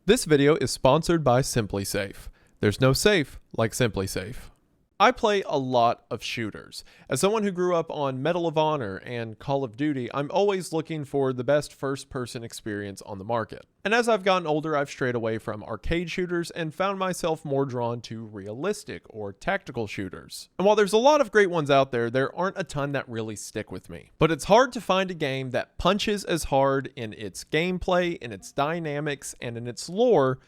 This video is sponsored by SimpliSafe. There's no safe like SimpliSafe. I play a lot of shooters. As someone who grew up on Medal of Honor and Call of Duty, I'm always looking for the best first-person experience on the market. And as I've gotten older, I've strayed away from arcade shooters and found myself more drawn to realistic or tactical shooters. And while there's a lot of great ones out there, there aren't a ton that really stick with me. But it's hard to find a game that punches as hard in its gameplay, in its dynamics, and in its lore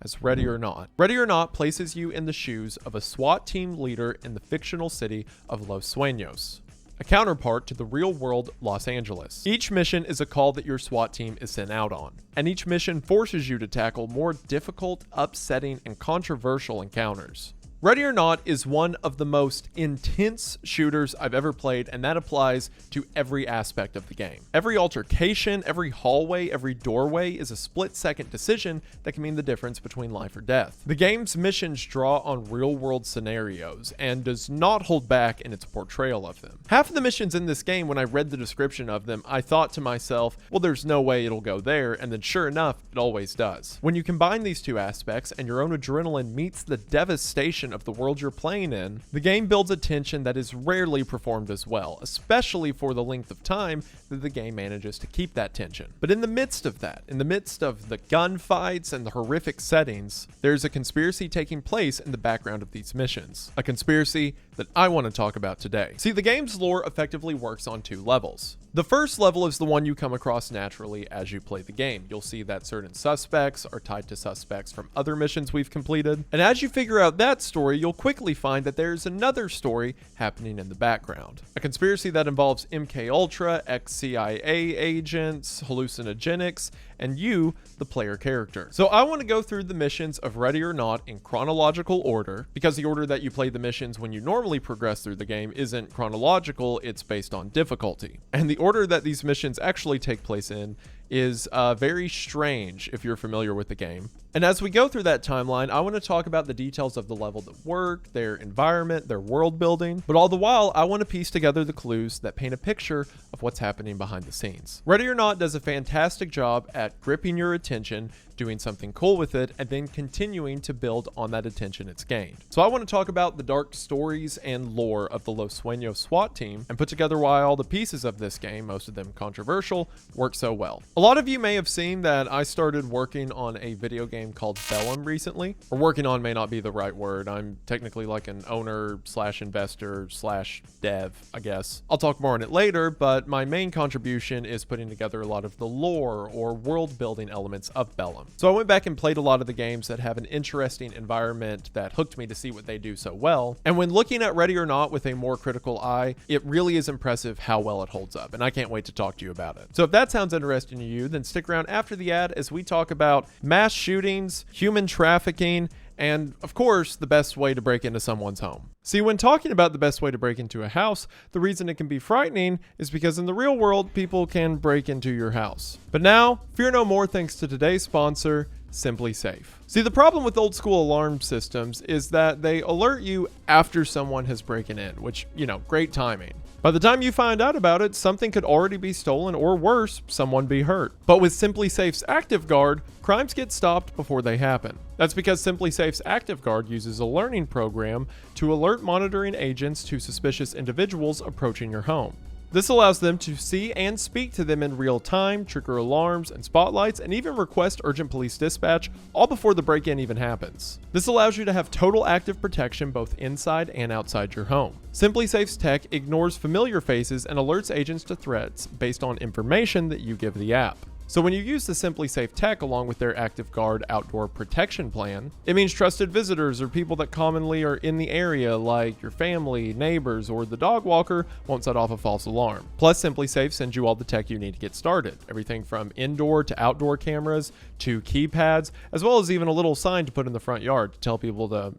as Ready or Not. Ready or Not places you in the shoes of a SWAT team leader in the fictional city of Los Sueños, a counterpart to the real-world Los Angeles. Each mission is a call that your SWAT team is sent out on, and each mission forces you to tackle more difficult, upsetting, and controversial encounters. Ready or Not is one of the most intense shooters I've ever played, and that applies to every aspect of the game. Every altercation, every hallway, every doorway is a split-second decision that can mean the difference between life or death. The game's missions draw on real-world scenarios and does not hold back in its portrayal of them. Half of the missions in this game, when I read the description of them, I thought to myself, well, there's no way it'll go there, and then sure enough, it always does. When you combine these two aspects and your own adrenaline meets the devastation of the world you're playing in, the game builds a tension that is rarely performed as well, especially for the length of time that the game manages to keep that tension. But in the midst of that, in the midst of the gunfights and the horrific settings, there's a conspiracy taking place in the background of these missions. A conspiracy that I want to talk about today. See, the game's lore effectively works on two levels. The first level is the one you come across naturally as you play the game. You'll see that certain suspects are tied to suspects from other missions we've completed. And as you figure out that story, you'll quickly find that there's another story happening in the background. A conspiracy that involves MKUltra, ex-CIA agents, hallucinogenics, and you, the player character. So I want to go through the missions of Ready or Not in chronological order, because the order that you play the missions when you normally progress through the game isn't chronological, it's based on difficulty. And the order that these missions actually take place in is very strange if you're familiar with the game. And as we go through that timeline, I want to talk about the details of the level that work, their environment, their world building, but all the while, I want to piece together the clues that paint a picture of what's happening behind the scenes. Ready or Not does a fantastic job at gripping your attention, doing something cool with it, and then continuing to build on that attention it's gained. So I want to talk about the dark stories and lore of the Los Sueños SWAT team and put together why all the pieces of this game, most of them controversial, work so well. A lot of you may have seen that I started working on a video game called Bellum recently. Or working on may not be the right word. I'm technically like an owner slash investor slash dev, I guess. I'll talk more on it later, but my main contribution is putting together a lot of the lore or world building elements of Bellum. So I went back and played a lot of the games that have an interesting environment that hooked me to see what they do so well. And when looking at Ready or Not with a more critical eye, it really is impressive how well it holds up, and I can't wait to talk to you about it. So if that sounds interesting to you, then stick around after the ad as we talk about mass shootings, human trafficking, and of course, the best way to break into someone's home. See, when talking about the best way to break into a house, the reason it can be frightening is because in the real world, people can break into your house. But now, fear no more thanks to today's sponsor, SimpliSafe. See, the problem with old school alarm systems is that they alert you after someone has broken in, which, great timing. By the time you find out about it, something could already be stolen, or worse, someone be hurt. But with SimpliSafe's Active Guard, crimes get stopped before they happen. That's because SimpliSafe's Active Guard uses a learning program to alert monitoring agents to suspicious individuals approaching your home. This allows them to see and speak to them in real time, trigger alarms and spotlights, and even request urgent police dispatch, all before the break-in even happens. This allows you to have total active protection both inside and outside your home. SimpliSafe's tech ignores familiar faces and alerts agents to threats based on information that you give the app. So when you use the SimpliSafe tech along with their Active Guard outdoor protection plan, it means trusted visitors or people that commonly are in the area like your family, neighbors, or the dog walker won't set off a false alarm. Plus, SimpliSafe sends you all the tech you need to get started. Everything from indoor to outdoor cameras to keypads, as well as even a little sign to put in the front yard to tell people to,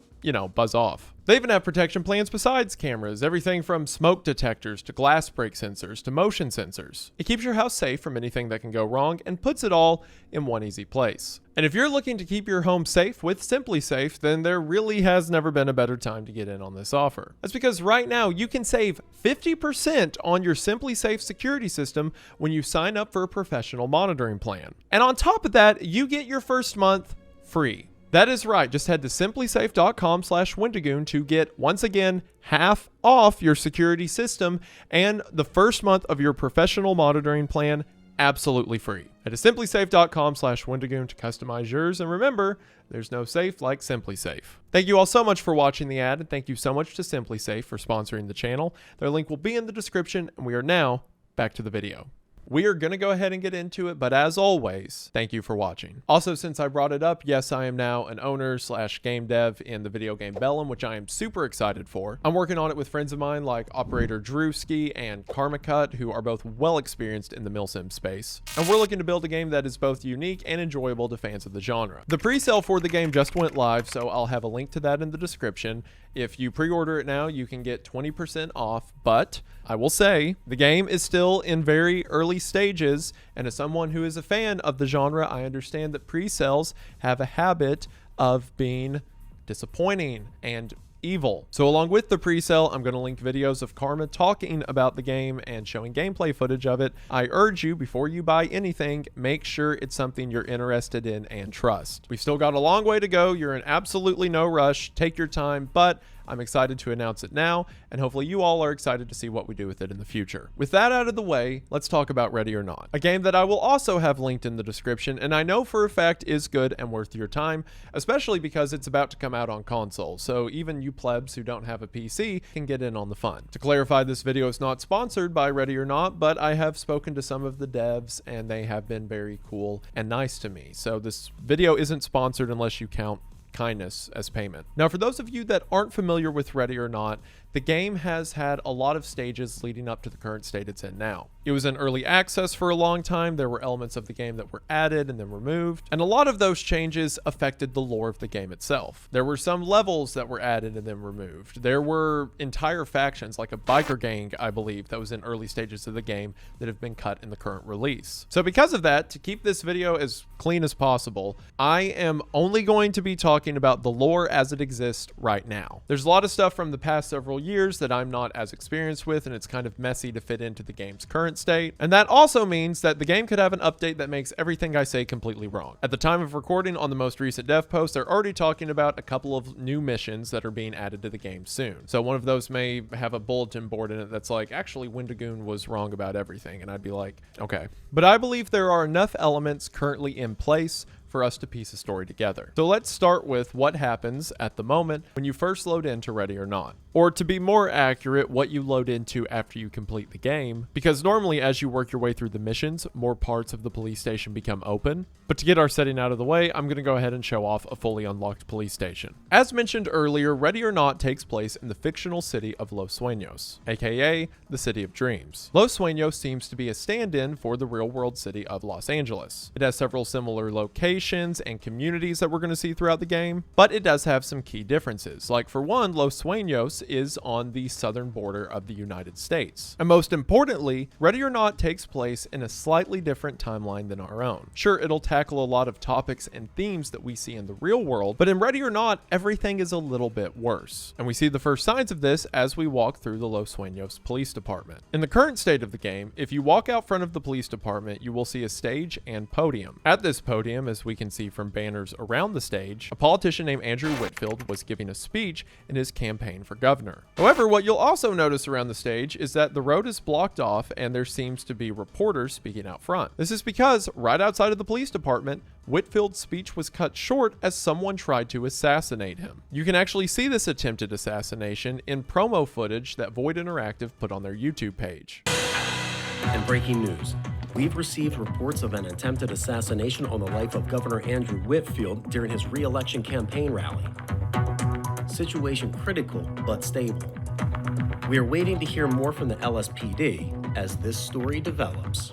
buzz off. They even have protection plans besides cameras, everything from smoke detectors to glass break sensors to motion sensors. It keeps your house safe from anything that can go wrong and puts it all in one easy place. And if you're looking to keep your home safe with SimpliSafe, then there really has never been a better time to get in on this offer. That's because right now you can save 50% on your SimpliSafe security system when you sign up for a professional monitoring plan. And on top of that, you get your first month free. That is right. Just head to simplysafe.com/Wendigoon to get, once again, half off your security system and the first month of your professional monitoring plan absolutely free. Head to simplysafe.com/Wendigoon to customize yours. And remember, there's no safe like SimpliSafe. Thank you all so much for watching the ad, and thank you so much to SimpliSafe for sponsoring the channel. Their link will be in the description, and we are now back to the video. We are going to go ahead and get into it, but as always, thank you for watching. Also, since I brought it up, yes, I am now an owner/game dev in the video game Bellum, which I am super excited for. I'm working on it with friends of mine like Operator Drewski and Karmacut, who are both well experienced in the milsim space. And we're looking to build a game that is both unique and enjoyable to fans of the genre. The pre-sale for the game just went live, so I'll have a link to that in the description. If you pre-order it now, you can get 20% off, but I will say the game is still in very early stages, and as someone who is a fan of the genre, I understand that pre-sales have a habit of being disappointing and evil. So along with the pre-sale, I'm going to link videos of Karma talking about the game and showing gameplay footage of it. I urge you, before you buy anything, make sure it's something you're interested in and trust. We've still got a long way to go. You're in absolutely no rush. Take your time, but I'm excited to announce it now, and hopefully you all are excited to see what we do with it in the future. With that out of the way, let's talk about Ready or Not, a game that I will also have linked in the description, and I know for a fact is good and worth your time, especially because it's about to come out on console, so even you plebs who don't have a PC can get in on the fun. To clarify, this video is not sponsored by Ready or Not, but I have spoken to some of the devs, and they have been very cool and nice to me, so this video isn't sponsored unless you count kindness as payment. Now, for those of you that aren't familiar with Ready or Not, the game has had a lot of stages leading up to the current state it's in now. It was in early access for a long time. There were elements of the game that were added and then removed, and a lot of those changes affected the lore of the game itself. There were some levels that were added and then removed. There were entire factions, like a biker gang, I believe, that was in early stages of the game that have been cut in the current release. So because of that, to keep this video as clean as possible, I am only going to be talking about the lore as it exists right now. There's a lot of stuff from the past several years that I'm not as experienced with, and it's kind of messy to fit into the game's current state. And that also means that the game could have an update that makes everything I say completely wrong. At the time of recording on the most recent dev post, they're already talking about a couple of new missions that are being added to the game soon. So one of those may have a bulletin board in it that's like, actually Wendigoon was wrong about everything. And I'd be like, okay. But I believe there are enough elements currently in place for us to piece a story together. So let's start with what happens at the moment when you first load into Ready or Not. Or to be more accurate, what you load into after you complete the game, because normally as you work your way through the missions, more parts of the police station become open. But to get our setting out of the way, I'm going to go ahead and show off a fully unlocked police station. As mentioned earlier, Ready or Not takes place in the fictional city of Los Sueños, aka the City of Dreams. Los Sueños seems to be a stand-in for the real-world city of Los Angeles. It has several similar locations and communities that we're going to see throughout the game, but it does have some key differences. Like, for one, Los Sueños is on the southern border of the United States. And most importantly, Ready or Not takes place in a slightly different timeline than our own. Sure, it'll tackle a lot of topics and themes that we see in the real world, but in Ready or Not, everything is a little bit worse. And we see the first signs of this as we walk through the Los Sueños Police Department. In the current state of the game, if you walk out front of the police department, you will see a stage and podium. At this podium, as we can see from banners around the stage, a politician named Andrew Whitfield was giving a speech in his campaign for governor. However, what you'll also notice around the stage is that the road is blocked off and there seems to be reporters speaking out front. This is because right outside of the police department, Whitfield's speech was cut short as someone tried to assassinate him. You can actually see this attempted assassination in promo footage that Void Interactive put on their YouTube page. And breaking news. We've received reports of an attempted assassination on the life of Governor Andrew Whitfield during his re-election campaign rally. Situation critical, but stable. We are waiting to hear more from the LSPD as this story develops.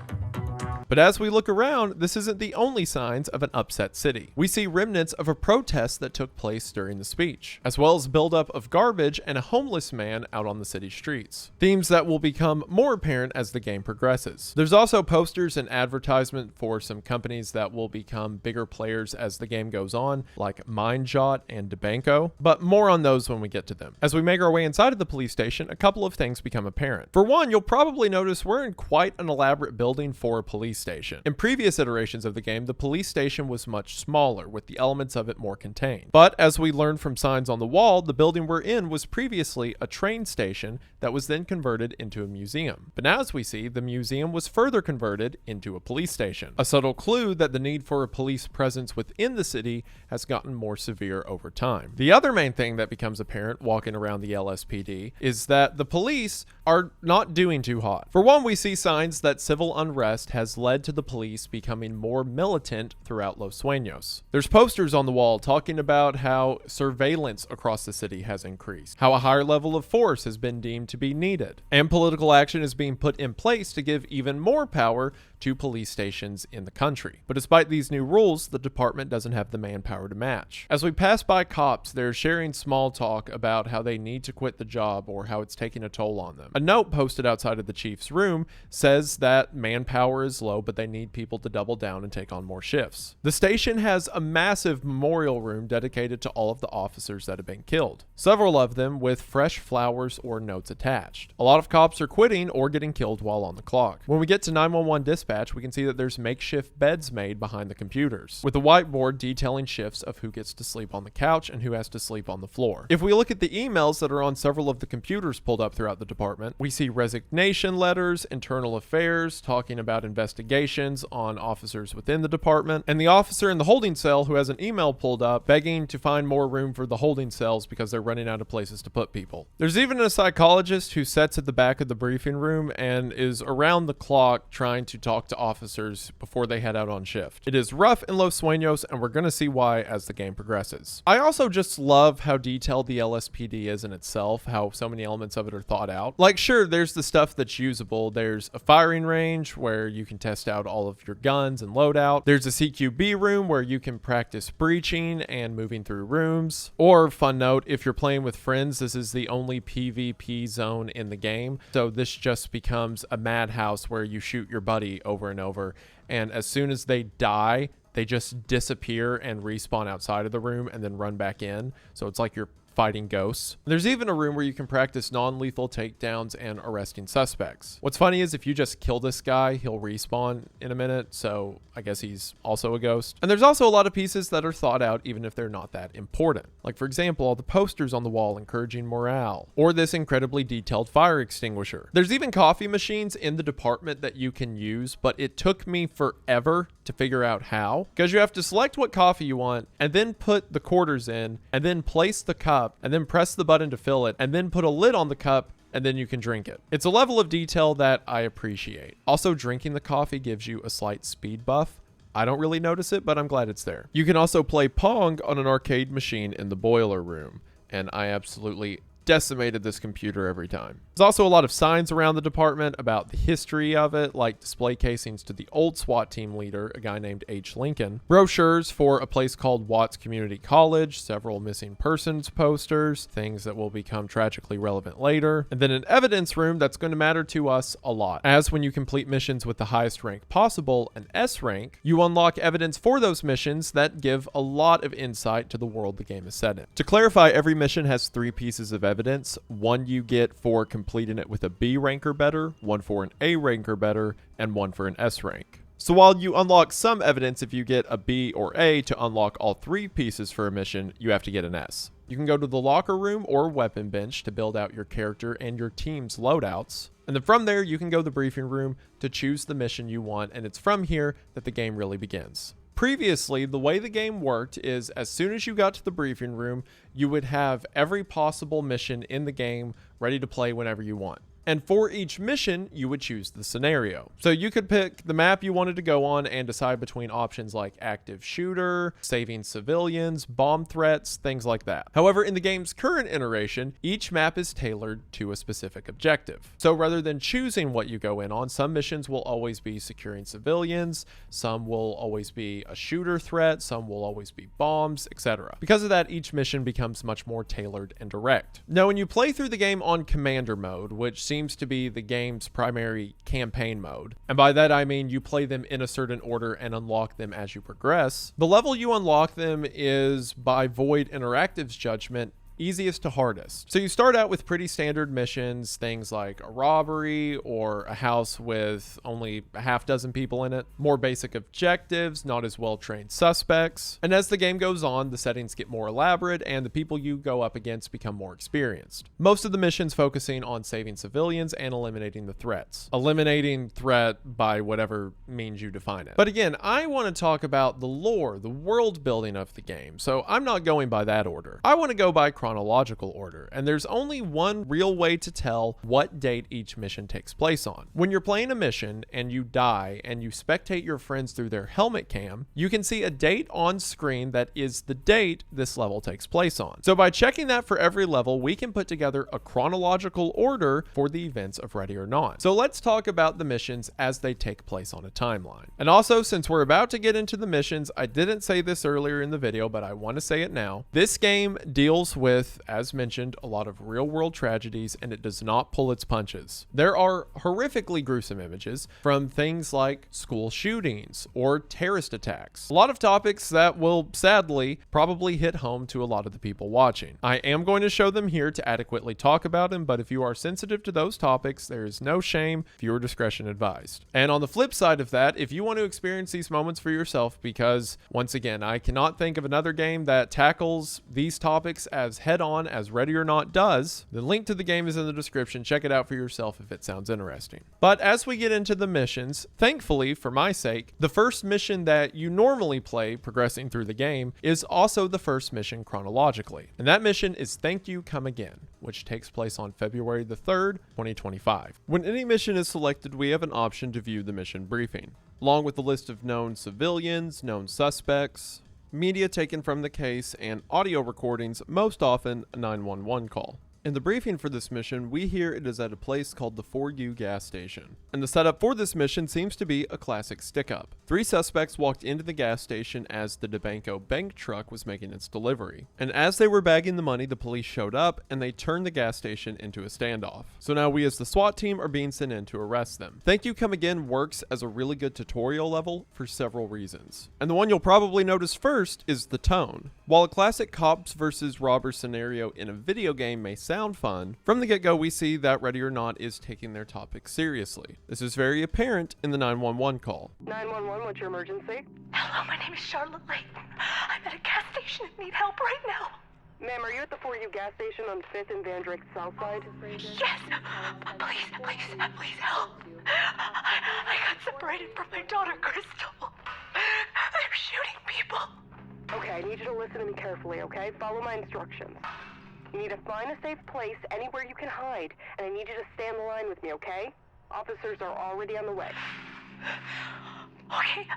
But as we look around, this isn't the only signs of an upset city. We see remnants of a protest that took place during the speech, as well as buildup of garbage and a homeless man out on the city streets. Themes that will become more apparent as the game progresses. There's also posters and advertisement for some companies that will become bigger players as the game goes on, like MindJot and DeBanco, but more on those when we get to them. As we make our way inside of the police station, a couple of things become apparent. For one, you'll probably notice we're in quite an elaborate building for a police police station. In previous iterations of the game, the police station was much smaller, with the elements of it more contained. But as we learned from signs on the wall, the building we're in was previously a train station that was then converted into a museum. But now, as we see, the museum was further converted into a police station. A subtle clue that the need for a police presence within the city has gotten more severe over time. The other main thing that becomes apparent walking around the LSPD is that the police are not doing too hot. For one, we see signs that civil unrest has led to the police becoming more militant throughout Los Sueños. There's posters on the wall talking about how surveillance across the city has increased, how a higher level of force has been deemed to be needed, and political action is being put in place to give even more power to police stations in the country. But despite these new rules, the department doesn't have the manpower to match. As we pass by cops, they're sharing small talk about how they need to quit the job or how it's taking a toll on them. A note posted outside of the chief's room says that manpower is low, but they need people to double down and take on more shifts. The station has a massive memorial room dedicated to all of the officers that have been killed, several of them with fresh flowers or notes attached. A lot of cops are quitting or getting killed while on the clock. When we get to 911 dispatch, we can see that there's makeshift beds made behind the computers, with a whiteboard detailing shifts of who gets to sleep on the couch and who has to sleep on the floor. If we look at the emails that are on several of the computers pulled up throughout the department, we see resignation letters, internal affairs, talking about investigations on officers within the department, and the officer in the holding cell who has an email pulled up begging to find more room for the holding cells because they're running out of places to put people. There's even a psychologist who sits at the back of the briefing room and is around the clock trying to talk to officers before they head out on shift. It is rough in Los Sueños, and we're going to see why as the game progresses. I also just love how detailed the LSPD is in itself, how so many elements of it are thought out. Like, sure, there's the stuff that's usable. There's a firing range where you can test out all of your guns and loadout. There's a CQB room where you can practice breaching and moving through rooms. Or, fun note, if you're playing with friends, this is the only PvP zone in the game. So this just becomes a madhouse where you shoot your buddy over and over, and as soon as they die, they just disappear and respawn outside of the room and then run back in. So it's like you're fighting ghosts. There's even a room where you can practice non-lethal takedowns and arresting suspects. What's funny is if you just kill this guy, he'll respawn in a minute, so I guess he's also a ghost. And there's also a lot of pieces that are thought out even if they're not that important. Like, for example, all the posters on the wall encouraging morale, or this incredibly detailed fire extinguisher. There's even coffee machines in the department that you can use, but it took me forever to figure out how, because you have to select what coffee you want and then put the quarters in and then place the cup and then press the button to fill it and then put a lid on the cup and then you can drink it. It's a level of detail that I appreciate. Also, drinking the coffee gives you a slight speed buff. I don't really notice it, but I'm glad it's there. You can also play Pong on an arcade machine in the boiler room, and I absolutely decimated this computer every time. There's also a lot of signs around the department about the history of it, like display casings to the old SWAT team leader, a guy named H. Lincoln, brochures for a place called Watts Community College, several missing persons posters, things that will become tragically relevant later, and then an evidence room that's going to matter to us a lot, as when you complete missions with the highest rank possible, an S rank, you unlock evidence for those missions that give a lot of insight to the world the game is set in. To clarify, every mission has 3 pieces of evidence. One you get for completing it with a B rank or better, one for an A rank or better, and one for an S rank. So while you unlock some evidence if you get a B or A, to unlock all 3 pieces for a mission, you have to get an S. You can go to the locker room or weapon bench to build out your character and your team's loadouts. And then from there, you can go to the briefing room to choose the mission you want, and it's from here that the game really begins. Previously, the way the game worked is as soon as you got to the briefing room, you would have every possible mission in the game ready to play whenever you want. And for each mission, you would choose the scenario. So you could pick the map you wanted to go on and decide between options like active shooter, saving civilians, bomb threats, things like that. However, in the game's current iteration, each map is tailored to a specific objective. So rather than choosing what you go in on, some missions will always be securing civilians, some will always be a shooter threat, some will always be bombs, etc. Because of that, each mission becomes much more tailored and direct. Now, when you play through the game on Commander mode, which seems to be the game's primary campaign mode, and by that I mean you play them in a certain order and unlock them as you progress, the level you unlock them is, by Void Interactive's judgment, easiest to hardest. So you start out with pretty standard missions, things like a robbery or a house with only a half dozen people in it, more basic objectives, not as well trained suspects. And as the game goes on, the settings get more elaborate and the people you go up against become more experienced. Most of the missions focusing on saving civilians and eliminating the threats. Eliminating threat by whatever means you define it. But again, I want to talk about the lore, the world building of the game, so I'm not going by that order. I want to go by chronological order, and there's only one real way to tell what date each mission takes place on. When you're playing a mission and you die and you spectate your friends through their helmet cam, you can see a date on screen that is the date this level takes place on. So by checking that for every level, we can put together a chronological order for the events of Ready or Not. So let's talk about the missions as they take place on a timeline. And also, since we're about to get into the missions, I didn't say this earlier in the video, but I want to say it now. This game deals with, as mentioned, a lot of real-world tragedies, and it does not pull its punches. There are horrifically gruesome images from things like school shootings or terrorist attacks. A lot of topics that will sadly probably hit home to a lot of the people watching. I am going to show them here to adequately talk about them, but if you are sensitive to those topics, there is no shame, viewer discretion advised. And on the flip side of that, if you want to experience these moments for yourself, because once again, I cannot think of another game that tackles these topics as head-on as Ready or Not does, the link to the game is in the description. Check it out for yourself if it sounds interesting. But as we get into the missions, thankfully, for my sake, the first mission that you normally play progressing through the game is also the first mission chronologically. And that mission is Thank You, Come Again, which takes place on February the 3rd, 2025. When any mission is selected, we have an option to view the mission briefing, along with the list of known civilians, known suspects, media taken from the case, and audio recordings, most often a 911 call. In the briefing for this mission, we hear it is at a place called the For You gas station. And the setup for this mission seems to be a classic stick-up. 3 suspects walked into the gas station as the DeBanco bank truck was making its delivery. And as they were bagging the money, the police showed up and they turned the gas station into a standoff. So now we as the SWAT team are being sent in to arrest them. Thank You, Come Again works as a really good tutorial level for several reasons. And the one you'll probably notice first is the tone. While a classic cops versus robbers scenario in a video game may sound fun, from the get-go we see that Ready or Not is taking their topic seriously. This is very apparent in the 911 call. 911, what's your emergency? Hello, my name is Charlotte Layton. I'm at a gas station and need help right now. Ma'am, are you at the For You gas station on 5th and Van Drake South Side? Yes! Please help. I got separated from my daughter, Crystal. They're shooting people. Okay, I need you to listen to me carefully, okay? Follow my instructions. You need to find a safe place anywhere you can hide, and I need you to stay on the line with me, okay? Officers are already on the way. Okay.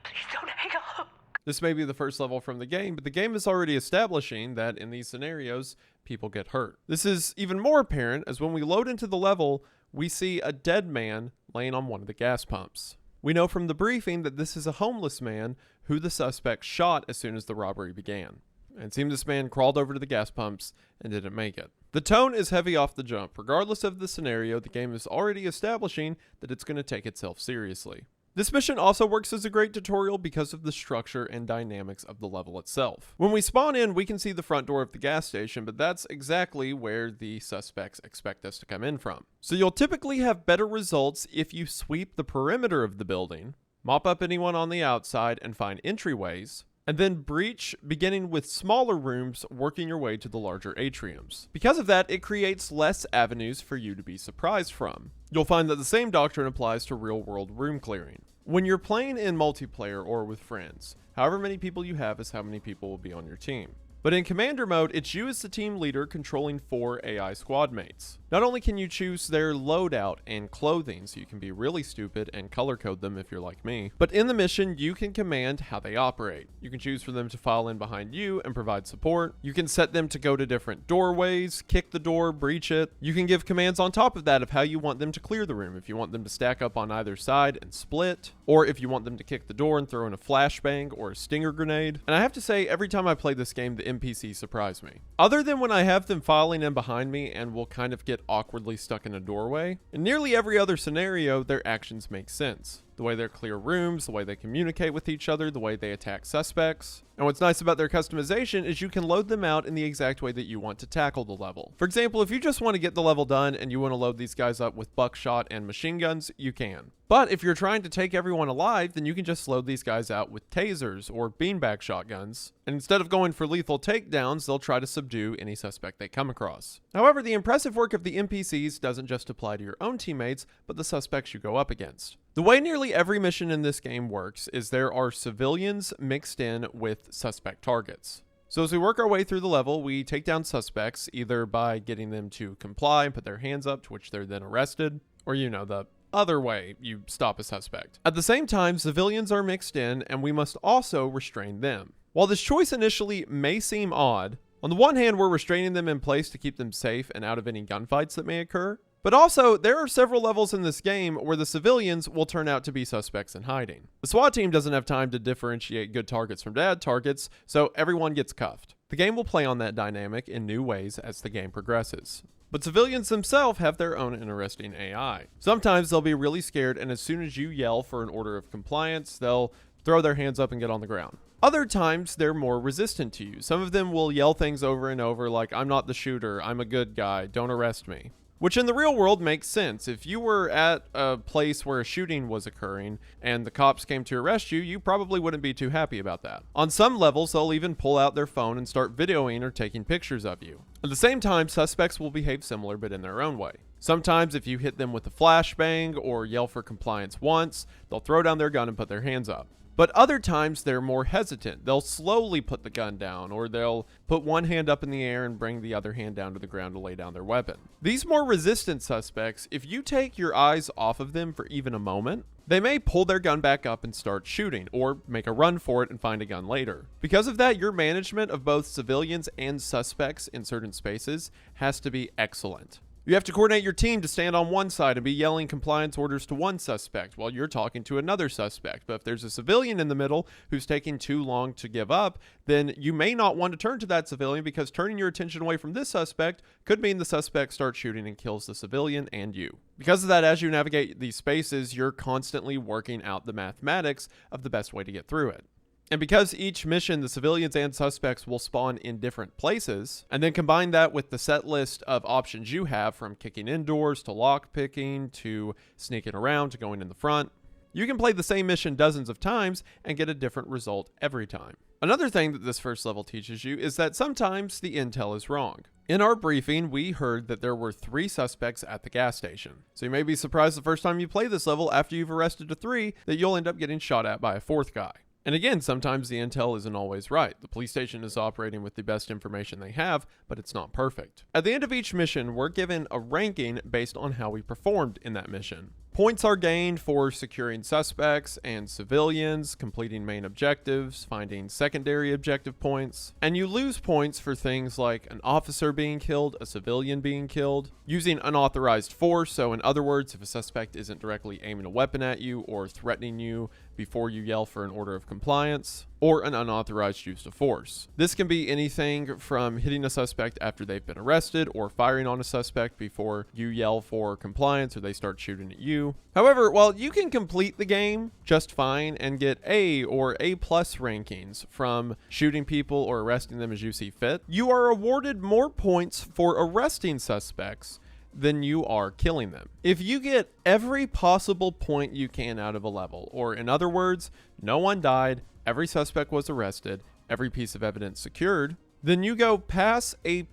Please don't hang up. This may be the first level from the game, but the game is already establishing that in these scenarios, people get hurt. This is even more apparent as when we load into the level, we see a dead man laying on one of the gas pumps. We know from the briefing that this is a homeless man who the suspect shot as soon as the robbery began. And it seemed this man crawled over to the gas pumps and didn't make it. The tone is heavy off the jump. Regardless of the scenario, the game is already establishing that it's going to take itself seriously. This mission also works as a great tutorial because of the structure and dynamics of the level itself. When we spawn in, we can see the front door of the gas station, but that's exactly where the suspects expect us to come in from. So you'll typically have better results if you sweep the perimeter of the building, mop up anyone on the outside, and find entryways, and then breach, beginning with smaller rooms, working your way to the larger atriums. Because of that, it creates less avenues for you to be surprised from. You'll find that the same doctrine applies to real-world room clearing. When you're playing in multiplayer or with friends, however many people you have is how many people will be on your team. But in Commander mode, it's you as the team leader controlling 4 AI squad mates. Not only can you choose their loadout and clothing, so you can be really stupid and color code them if you're like me, but in the mission, you can command how they operate. You can choose for them to file in behind you and provide support. You can set them to go to different doorways, kick the door, breach it. You can give commands on top of that of how you want them to clear the room, if you want them to stack up on either side and split, or if you want them to kick the door and throw in a flashbang or a stinger grenade. And I have to say, every time I play this game, the NPCs surprise me. Other than when I have them filing in behind me and will kind of get awkwardly stuck in a doorway, in nearly every other scenario, their actions make sense. the way they clear rooms, the way they communicate with each other, the way they attack suspects. And what's nice about their customization is you can load them out in the exact way that you want to tackle the level. For example, if you just want to get the level done and you want to load these guys up with buckshot and machine guns, you can. But if you're trying to take everyone alive, then you can just load these guys out with tasers or beanbag shotguns. And instead of going for lethal takedowns, they'll try to subdue any suspect they come across. However, the impressive work of the NPCs doesn't just apply to your own teammates, but the suspects you go up against. The way nearly every mission in this game works is there are civilians mixed in with suspect targets. So as we work our way through the level, we take down suspects either by getting them to comply and put their hands up, to which they're then arrested, or the other way you stop a suspect. At the same time, civilians are mixed in and we must also restrain them. While this choice initially may seem odd, on the one hand, we're restraining them in place to keep them safe and out of any gunfights that may occur. But also, there are several levels in this game where the civilians will turn out to be suspects in hiding. The SWAT team doesn't have time to differentiate good targets from bad targets, so everyone gets cuffed. The game will play on that dynamic in new ways as the game progresses. But civilians themselves have their own interesting AI. Sometimes they'll be really scared, and as soon as you yell for an order of compliance, they'll throw their hands up and get on the ground. Other times, they're more resistant to you. Some of them will yell things over and over like, "I'm not the shooter, I'm a good guy, don't arrest me." Which in the real world makes sense. If you were at a place where a shooting was occurring and the cops came to arrest you, you probably wouldn't be too happy about that. On some levels, they'll even pull out their phone and start videoing or taking pictures of you. At the same time, suspects will behave similar but in their own way. Sometimes if you hit them with a flashbang or yell for compliance once, they'll throw down their gun and put their hands up. But other times they're more hesitant. They'll slowly put the gun down, or they'll put one hand up in the air and bring the other hand down to the ground to lay down their weapon. These more resistant suspects, if you take your eyes off of them for even a moment, they may pull their gun back up and start shooting, or make a run for it and find a gun later. Because of that, your management of both civilians and suspects in certain spaces has to be excellent. You have to coordinate your team to stand on one side and be yelling compliance orders to one suspect while you're talking to another suspect. But if there's a civilian in the middle who's taking too long to give up, then you may not want to turn to that civilian, because turning your attention away from this suspect could mean the suspect starts shooting and kills the civilian and you. Because of that, as you navigate these spaces, you're constantly working out the mathematics of the best way to get through it. And because each mission, the civilians and suspects will spawn in different places, and then combine that with the set list of options you have, from kicking indoors to lock picking to sneaking around to going in the front, you can play the same mission dozens of times and get a different result every time. Another thing that this first level teaches you is that sometimes the intel is wrong. In our briefing, we heard that there were 3 suspects at the gas station. So you may be surprised the first time you play this level, after you've arrested 3, that you'll end up getting shot at by a 4th guy. And again, sometimes the intel isn't always right. The police station is operating with the best information they have, but it's not perfect. At the end of each mission, we're given a ranking based on how we performed in that mission. Points are gained for securing suspects and civilians, completing main objectives, finding secondary objective points, and you lose points for things like an officer being killed, a civilian being killed, using unauthorized force. So in other words, if a suspect isn't directly aiming a weapon at you or threatening you before you yell for an order of compliance, or an unauthorized use of force. This can be anything from hitting a suspect after they've been arrested, or firing on a suspect before you yell for compliance or they start shooting at you. However, while you can complete the game just fine and get A or A+ rankings from shooting people or arresting them as you see fit, you are awarded more points for arresting suspects than you are killing them. If you get every possible point you can out of a level, or in other words, no one died, every suspect was arrested, every piece of evidence secured, then you go past A+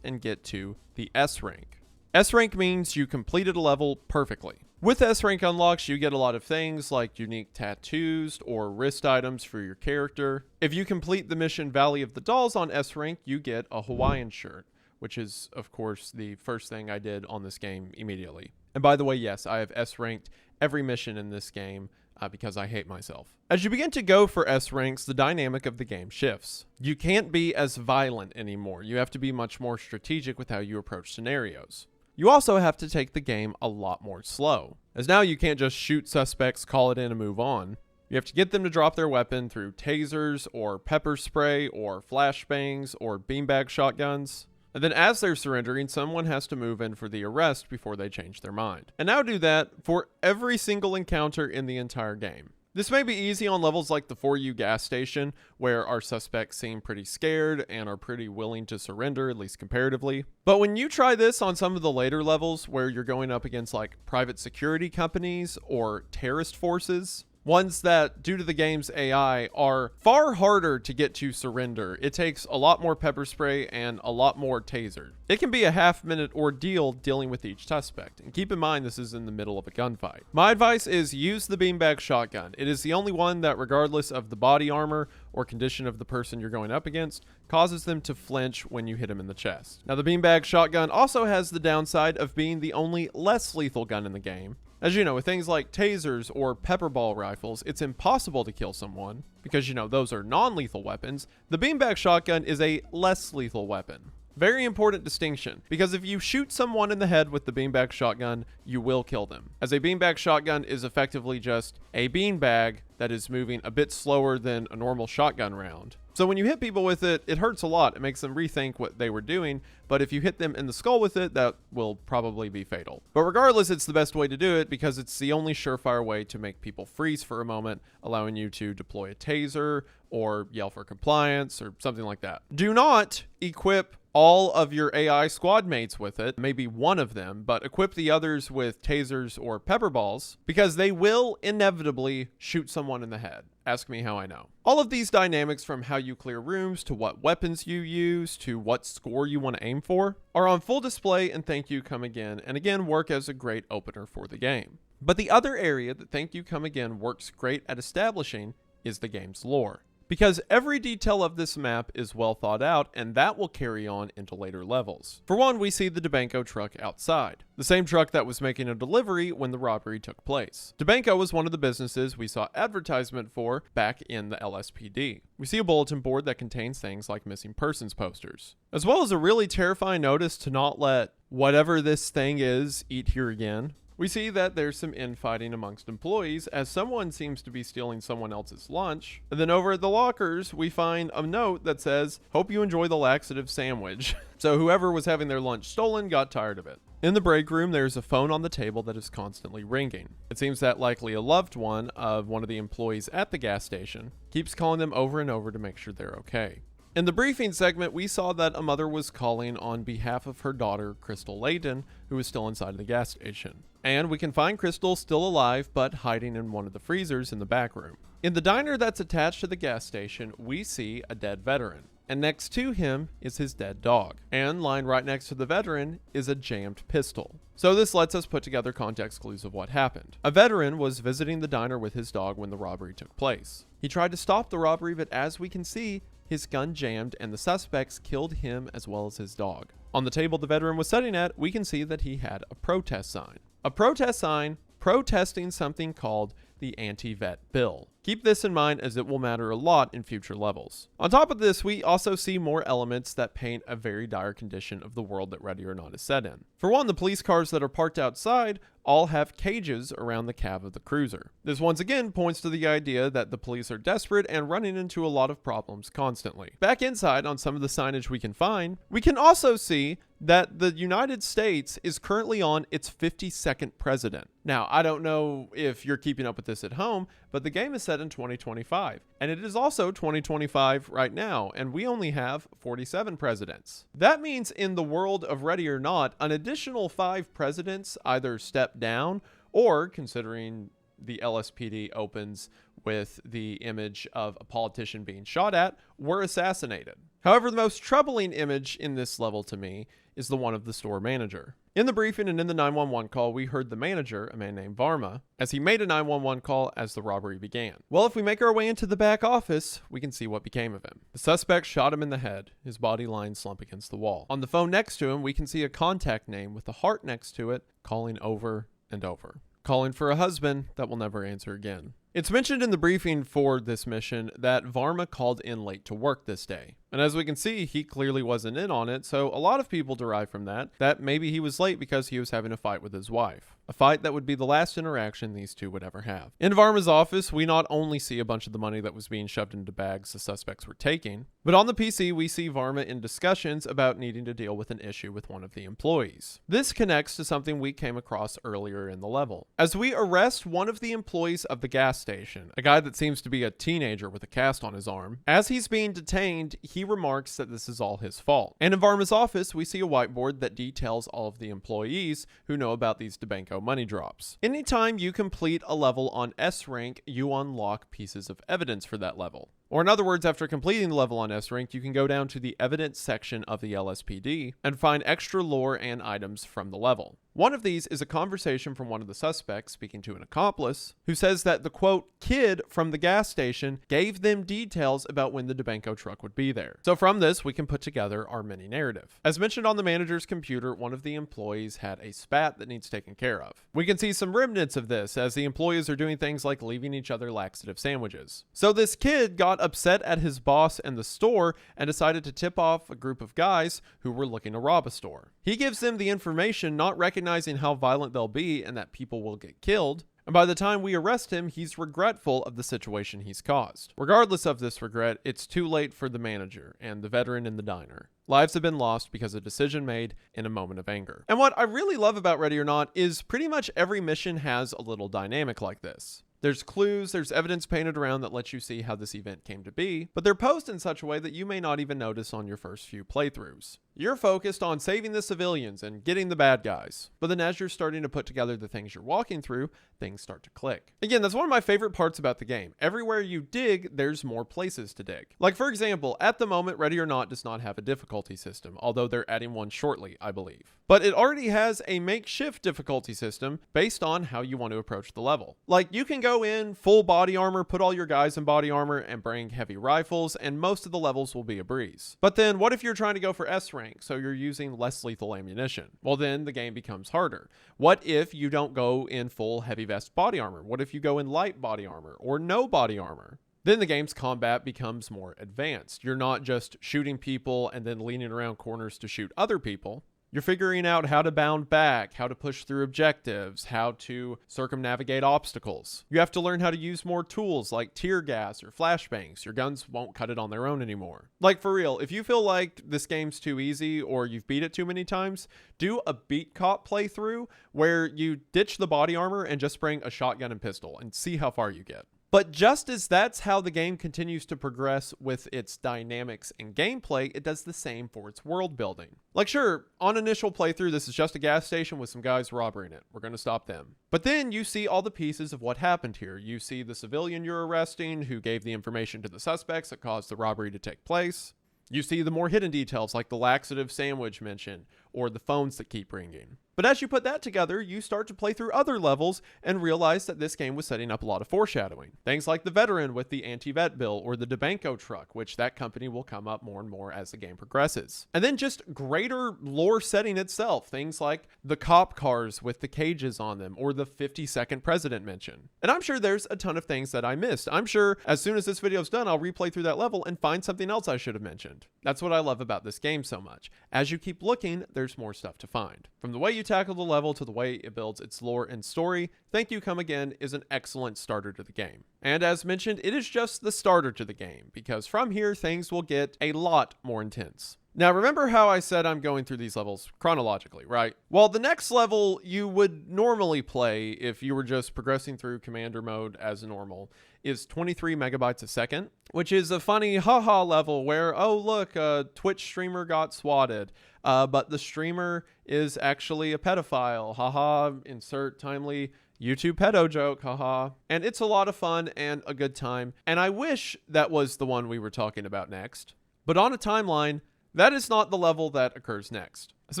and get to the S rank. S rank means you completed a level perfectly. With S rank unlocks, you get a lot of things like unique tattoos or wrist items for your character. If you complete the mission Valley of the Dolls on S rank, you get a Hawaiian shirt, which is, of course, the first thing I did on this game immediately. And by the way, yes, I have S ranked every mission in this game because I hate myself. As you begin to go for S ranks, the dynamic of the game shifts. You can't be as violent anymore. You have to be much more strategic with how you approach scenarios. You also have to take the game a lot more slow, as now you can't just shoot suspects, call it in, and move on. You have to get them to drop their weapon through tasers or pepper spray or flashbangs or beanbag shotguns. And then as they're surrendering, someone has to move in for the arrest before they change their mind. And now do that for every single encounter in the entire game. This may be easy on levels like the For You gas station, where our suspects seem pretty scared and are pretty willing to surrender, at least comparatively. But when you try this on some of the later levels, where you're going up against like private security companies or terrorist forces, ones that, due to the game's AI, are far harder to get to surrender. It takes a lot more pepper spray and a lot more taser. It can be a half-minute ordeal dealing with each suspect. And keep in mind, this is in the middle of a gunfight. My advice is use the beanbag shotgun. It is the only one that, regardless of the body armor or condition of the person you're going up against, causes them to flinch when you hit them in the chest. Now, the beanbag shotgun also has the downside of being the only less lethal gun in the game. As you know, with things like tasers or pepper ball rifles, it's impossible to kill someone because, you know, those are non-lethal weapons. The beanbag shotgun is a less lethal weapon. Very important distinction, because if you shoot someone in the head with the beanbag shotgun, you will kill them, as a beanbag shotgun is effectively just a beanbag that is moving a bit slower than a normal shotgun round. So when you hit people with it, it hurts a lot. It makes them rethink what they were doing, but if you hit them in the skull with it, that will probably be fatal. But regardless, it's the best way to do it because it's the only surefire way to make people freeze for a moment, allowing you to deploy a taser or yell for compliance or something like that. Do not equip all of your AI squad mates with it, maybe one of them, but equip the others with tasers or pepper balls because they will inevitably shoot someone in the head. Ask me how I know. All of these dynamics, from how you clear rooms to what weapons you use to what score you want to aim for, are on full display in Thank You Come Again, and again work as a great opener for the game. But the other area that Thank You Come Again works great at establishing is the game's lore. Because every detail of this map is well thought out, and that will carry on into later levels. For one, we see the DeBanco truck outside, the same truck that was making a delivery when the robbery took place. DeBanco was one of the businesses we saw advertisement for back in the LSPD. We see a bulletin board that contains things like missing persons posters, as well as a really terrifying notice to not let whatever this thing is eat here again. We see that there's some infighting amongst employees as someone seems to be stealing someone else's lunch. And then over at the lockers, we find a note that says, "Hope you enjoy the laxative sandwich." So whoever was having their lunch stolen got tired of it. In the break room, there's a phone on the table that is constantly ringing. It seems that likely a loved one of one of the employees at the gas station keeps calling them over and over to make sure they're okay. In the briefing segment, we saw that a mother was calling on behalf of her daughter, Crystal Layden, who is still inside the gas station. And we can find Crystal still alive, but hiding in one of the freezers in the back room. In the diner that's attached to the gas station, we see a dead veteran. And next to him is his dead dog. And lying right next to the veteran is a jammed pistol. So this lets us put together context clues of what happened. A veteran was visiting the diner with his dog when the robbery took place. He tried to stop the robbery, but as we can see, his gun jammed and the suspects killed him as well as his dog. On the table the veteran was sitting at, we can see that he had a protest sign. A protest sign protesting something called the anti-vet bill. Keep this in mind as it will matter a lot in future levels. On top of this, we also see more elements that paint a very dire condition of the world that Ready or Not is set in. For one, the police cars that are parked outside all have cages around the cab of the cruiser. This once again points to the idea that the police are desperate and running into a lot of problems constantly. Back inside, on some of the signage we can find, we can also see that the United States is currently on its 52nd president. Now, I don't know if you're keeping up with this at home, but the game is set in 2025, and it is also 2025 right now, and we only have 47 presidents. That means in the world of Ready or Not, an additional 5 presidents either step down or, considering the LSPD opens with the image of a politician being shot at, were assassinated. However, the most troubling image in this level to me is the one of the store manager. In the briefing and in the 911 call, we heard the manager, a man named Varma, as he made a 911 call as the robbery began. Well, if we make our way into the back office, we can see what became of him. The suspect shot him in the head, his body lying slumped against the wall. On the phone next to him, we can see a contact name with a heart next to it, calling over and over. Calling for a husband that will never answer again. It's mentioned in the briefing for this mission that Varma called in late to work this day. And as we can see, he clearly wasn't in on it, so a lot of people derive from that maybe he was late because he was having a fight with his wife. A fight that would be the last interaction these two would ever have. In Varma's office, we not only see a bunch of the money that was being shoved into bags the suspects were taking, but on the PC we see Varma in discussions about needing to deal with an issue with one of the employees. This connects to something we came across earlier in the level. As we arrest one of the employees of the gas station, a guy that seems to be a teenager with a cast on his arm, as he's being detained, he remarks that this is all his fault. And in Varma's office, we see a whiteboard that details all of the employees who know about these DeBanco money drops. Anytime you complete a level on S rank, you unlock pieces of evidence for that level. Or in other words, after completing the level on S rank, you can go down to the evidence section of the LSPD and find extra lore and items from the level. One of these is a conversation from one of the suspects speaking to an accomplice who says that the quote kid from the gas station gave them details about when the DeBanco truck would be there. So from this, we can put together our mini narrative. As mentioned on the manager's computer, one of the employees had a spat that needs taken care of. We can see some remnants of this as the employees are doing things like leaving each other laxative sandwiches. So this kid got upset at his boss and the store and decided to tip off a group of guys who were looking to rob a store. He gives them the information, not recognizing how violent they'll be and that people will get killed. And by the time we arrest him, he's regretful of the situation he's caused. Regardless of this regret, it's too late for the manager and the veteran in the diner. Lives have been lost because of a decision made in a moment of anger. And what I really love about Ready or Not is pretty much every mission has a little dynamic like this. There's clues, there's evidence painted around that lets you see how this event came to be, but they're posed in such a way that you may not even notice on your first few playthroughs. You're focused on saving the civilians and getting the bad guys, but then as you're starting to put together the things you're walking through, things start to click. Again, that's one of my favorite parts about the game. Everywhere you dig, there's more places to dig. Like for example, at the moment, Ready or Not does not have a difficulty system, although they're adding one shortly, I believe. But it already has a makeshift difficulty system based on how you want to approach the level. Like you can go in full body armor, put all your guys in body armor, and bring heavy rifles, and most of the levels will be a breeze. But then what if you're trying to go for S rank, so you're using less lethal ammunition? Well, then the game becomes harder. What if you don't go in full heavy vest body armor? What if you go in light body armor or no body armor? Then the game's combat becomes more advanced. You're not just shooting people and then leaning around corners to shoot other people. You're figuring out how to bound back, how to push through objectives, how to circumnavigate obstacles. You have to learn how to use more tools like tear gas or flashbangs. Your guns won't cut it on their own anymore. Like for real, if you feel like this game's too easy or you've beat it too many times, do a beat cop playthrough where you ditch the body armor and just bring a shotgun and pistol and see how far you get. But just as that's how the game continues to progress with its dynamics and gameplay, it does the same for its world building. Like sure, on initial playthrough, this is just a gas station with some guys robbing it. We're going to stop them. But then you see all the pieces of what happened here. You see the civilian you're arresting who gave the information to the suspects that caused the robbery to take place. You see the more hidden details like the laxative sandwich mention or the phones that keep ringing. But as you put that together, you start to play through other levels and realize that this game was setting up a lot of foreshadowing. Things like the veteran with the anti-vet bill or the DeBanco truck, which that company will come up more and more as the game progresses. And then just greater lore setting itself. Things like the cop cars with the cages on them or the 50-second president mention. And I'm sure there's a ton of things that I missed. I'm sure as soon as this video's done, I'll replay through that level and find something else I should have mentioned. That's what I love about this game so much. As you keep looking, there's more stuff to find. From the way you tackle the level to the way it builds its lore and story, Thank You Come Again is an excellent starter to the game. And as mentioned, it is just the starter to the game, because from here things will get a lot more intense. Now remember how I said I'm going through these levels chronologically, right? Well, the next level you would normally play if you were just progressing through commander mode as normal is 23 megabytes a second, which is a funny haha level where, oh look, a Twitch streamer got swatted, but the streamer is actually a pedophile, haha, insert timely YouTube pedo joke, haha. And it's a lot of fun and a good time, and I wish that was the one we were talking about next. But on a timeline, that is not the level that occurs next. As a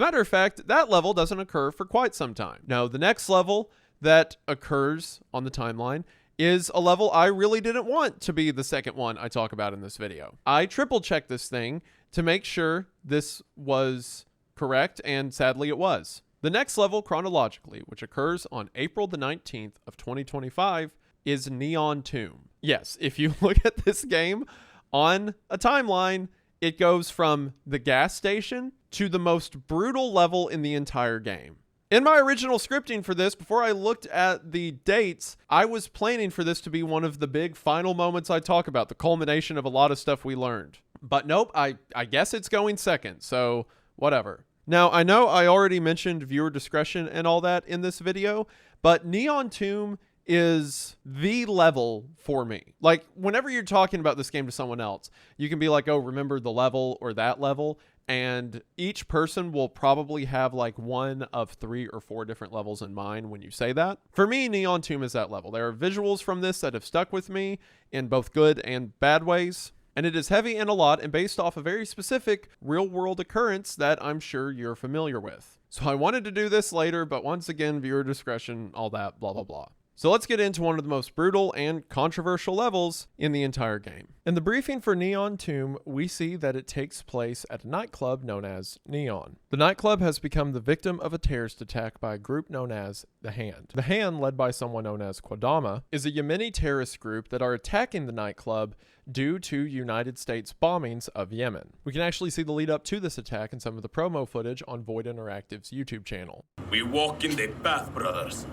matter of fact, that level doesn't occur for quite some time. No, the next level that occurs on the timeline is a level I really didn't want to be the second one I talk about in this video. I triple checked this thing to make sure this was correct, and sadly it was. The next level chronologically, which occurs on April the 19th of 2025, is Neon Tomb. Yes, if you look at this game on a timeline, it goes from the gas station to the most brutal level in the entire game. In my original scripting for this, before I looked at the dates, I was planning for this to be one of the big final moments I talk about, the culmination of a lot of stuff we learned. But nope, I guess it's going second, so whatever. Now, I know I already mentioned viewer discretion and all that in this video, but Neon Tomb is the level for me. Like, whenever you're talking about this game to someone else, you can be like, oh, remember the level or that level, and each person will probably have like one of 3 or 4 different levels in mind when you say that. For me, Neon Tomb is that level. There are visuals from this that have stuck with me in both good and bad ways, and it is heavy in a lot and based off a very specific real-world occurrence that I'm sure you're familiar with. So I wanted to do this later, but once again, viewer discretion, all that, blah, blah, blah. So let's get into one of the most brutal and controversial levels in the entire game. In the briefing for Neon Tomb, we see that it takes place at a nightclub known as Neon. The nightclub has become the victim of a terrorist attack by a group known as The Hand. The Hand, led by someone known as Kodama, is a Yemeni terrorist group that are attacking the nightclub due to United States bombings of Yemen. We can actually see the lead up to this attack in some of the promo footage on Void Interactive's YouTube channel. We walk in the path, brothers.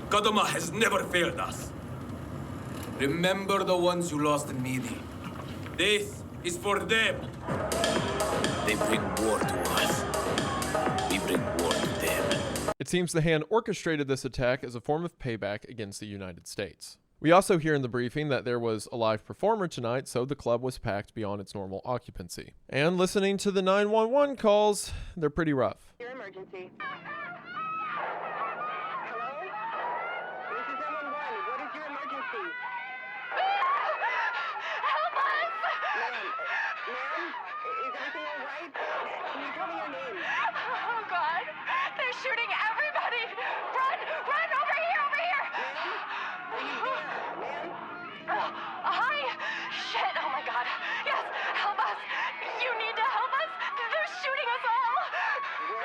Kodama has never failed us. Remember the ones you lost in Midi. This is for them. They bring war to us. We bring war to them. It seems the Hand orchestrated this attack as a form of payback against the United States. We also hear in the briefing that there was a live performer tonight, so the club was packed beyond its normal occupancy. And listening to the 911 calls, they're pretty rough. Your emergency. Hello? This is 911. What is your emergency? Help us! Ma'am, is everything all right? Can you tell me your name? Oh, God. They're shooting everybody. Run! Run! Over here! Over here! Are you there, ma'am? Hi! Shit! Oh, my God. Yes! Help us! You need to help us! They're shooting us all!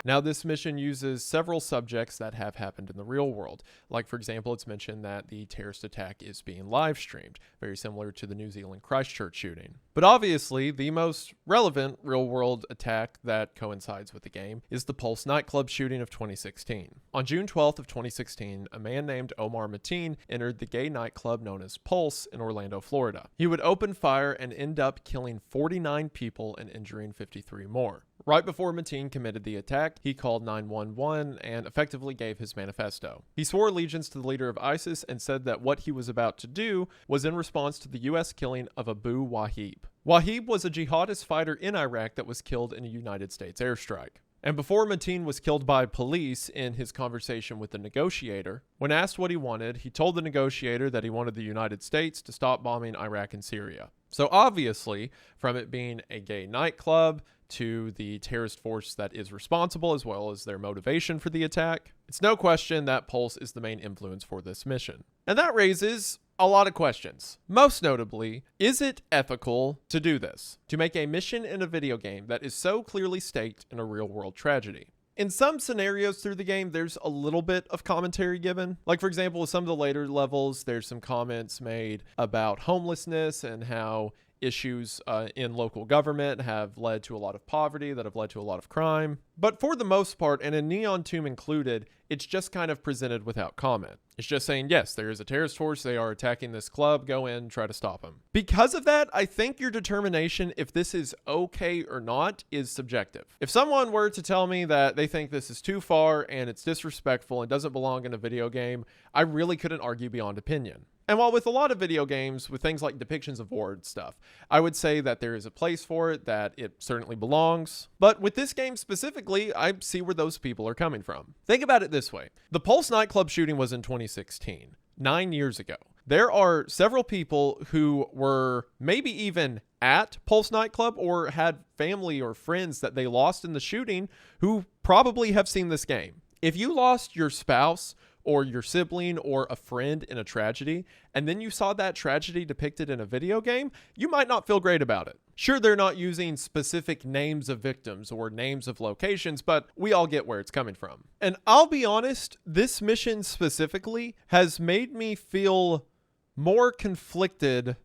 Now, this mission uses several subjects that have happened in the real world. Like, for example, it's mentioned that the terrorist attack is being live streamed, very similar to the New Zealand Christchurch shooting. But obviously, the most relevant real world attack that coincides with the game is the Pulse nightclub shooting of 2016. On June 12th of 2016, a man named Omar Mateen entered the gay nightclub known as Pulse in Orlando, Florida. He would open fire and end up killing 49 people and injuring 53 more. Right before Mateen committed the attack, he called 911 and effectively gave his manifesto. He swore allegiance to the leader of ISIS and said that what he was about to do was in response to the U.S. killing of Abu Wahib. Wahib was a jihadist fighter in Iraq that was killed in a United States airstrike. And before Mateen was killed by police in his conversation with the negotiator, when asked what he wanted, he told the negotiator that he wanted the United States to stop bombing Iraq and Syria. So obviously, from it being a gay nightclub to the terrorist force that is responsible, as well as their motivation for the attack, it's no question that Pulse is the main influence for this mission. And that raises a lot of questions. Most notably, is it ethical to do this? To make a mission in a video game that is so clearly staked in a real-world tragedy? In some scenarios through the game, there's a little bit of commentary given. Like, for example, with some of the later levels, there's some comments made about homelessness and how issues in local government have led to a lot of poverty, that have led to a lot of crime. But for the most part, and in Neon Tomb included, it's just kind of presented without comment. It's just saying, yes, there is a terrorist force, they are attacking this club, go in, try to stop them. Because of that, I think your determination if this is okay or not is subjective. If someone were to tell me that they think this is too far and it's disrespectful and doesn't belong in a video game, I really couldn't argue beyond opinion. And while with a lot of video games, with things like depictions of war and stuff, I would say that there is a place for it, that it certainly belongs. But with this game specifically, I see where those people are coming from. Think about it this way. The Pulse nightclub shooting was in 2016, 9 years ago. There are several people who were maybe even at Pulse nightclub or had family or friends that they lost in the shooting who probably have seen this game. If you lost your spouse or your sibling or a friend in a tragedy, and then you saw that tragedy depicted in a video game, you might not feel great about it. Sure, they're not using specific names of victims or names of locations, but we all get where it's coming from. And I'll be honest, this mission specifically has made me feel more conflicted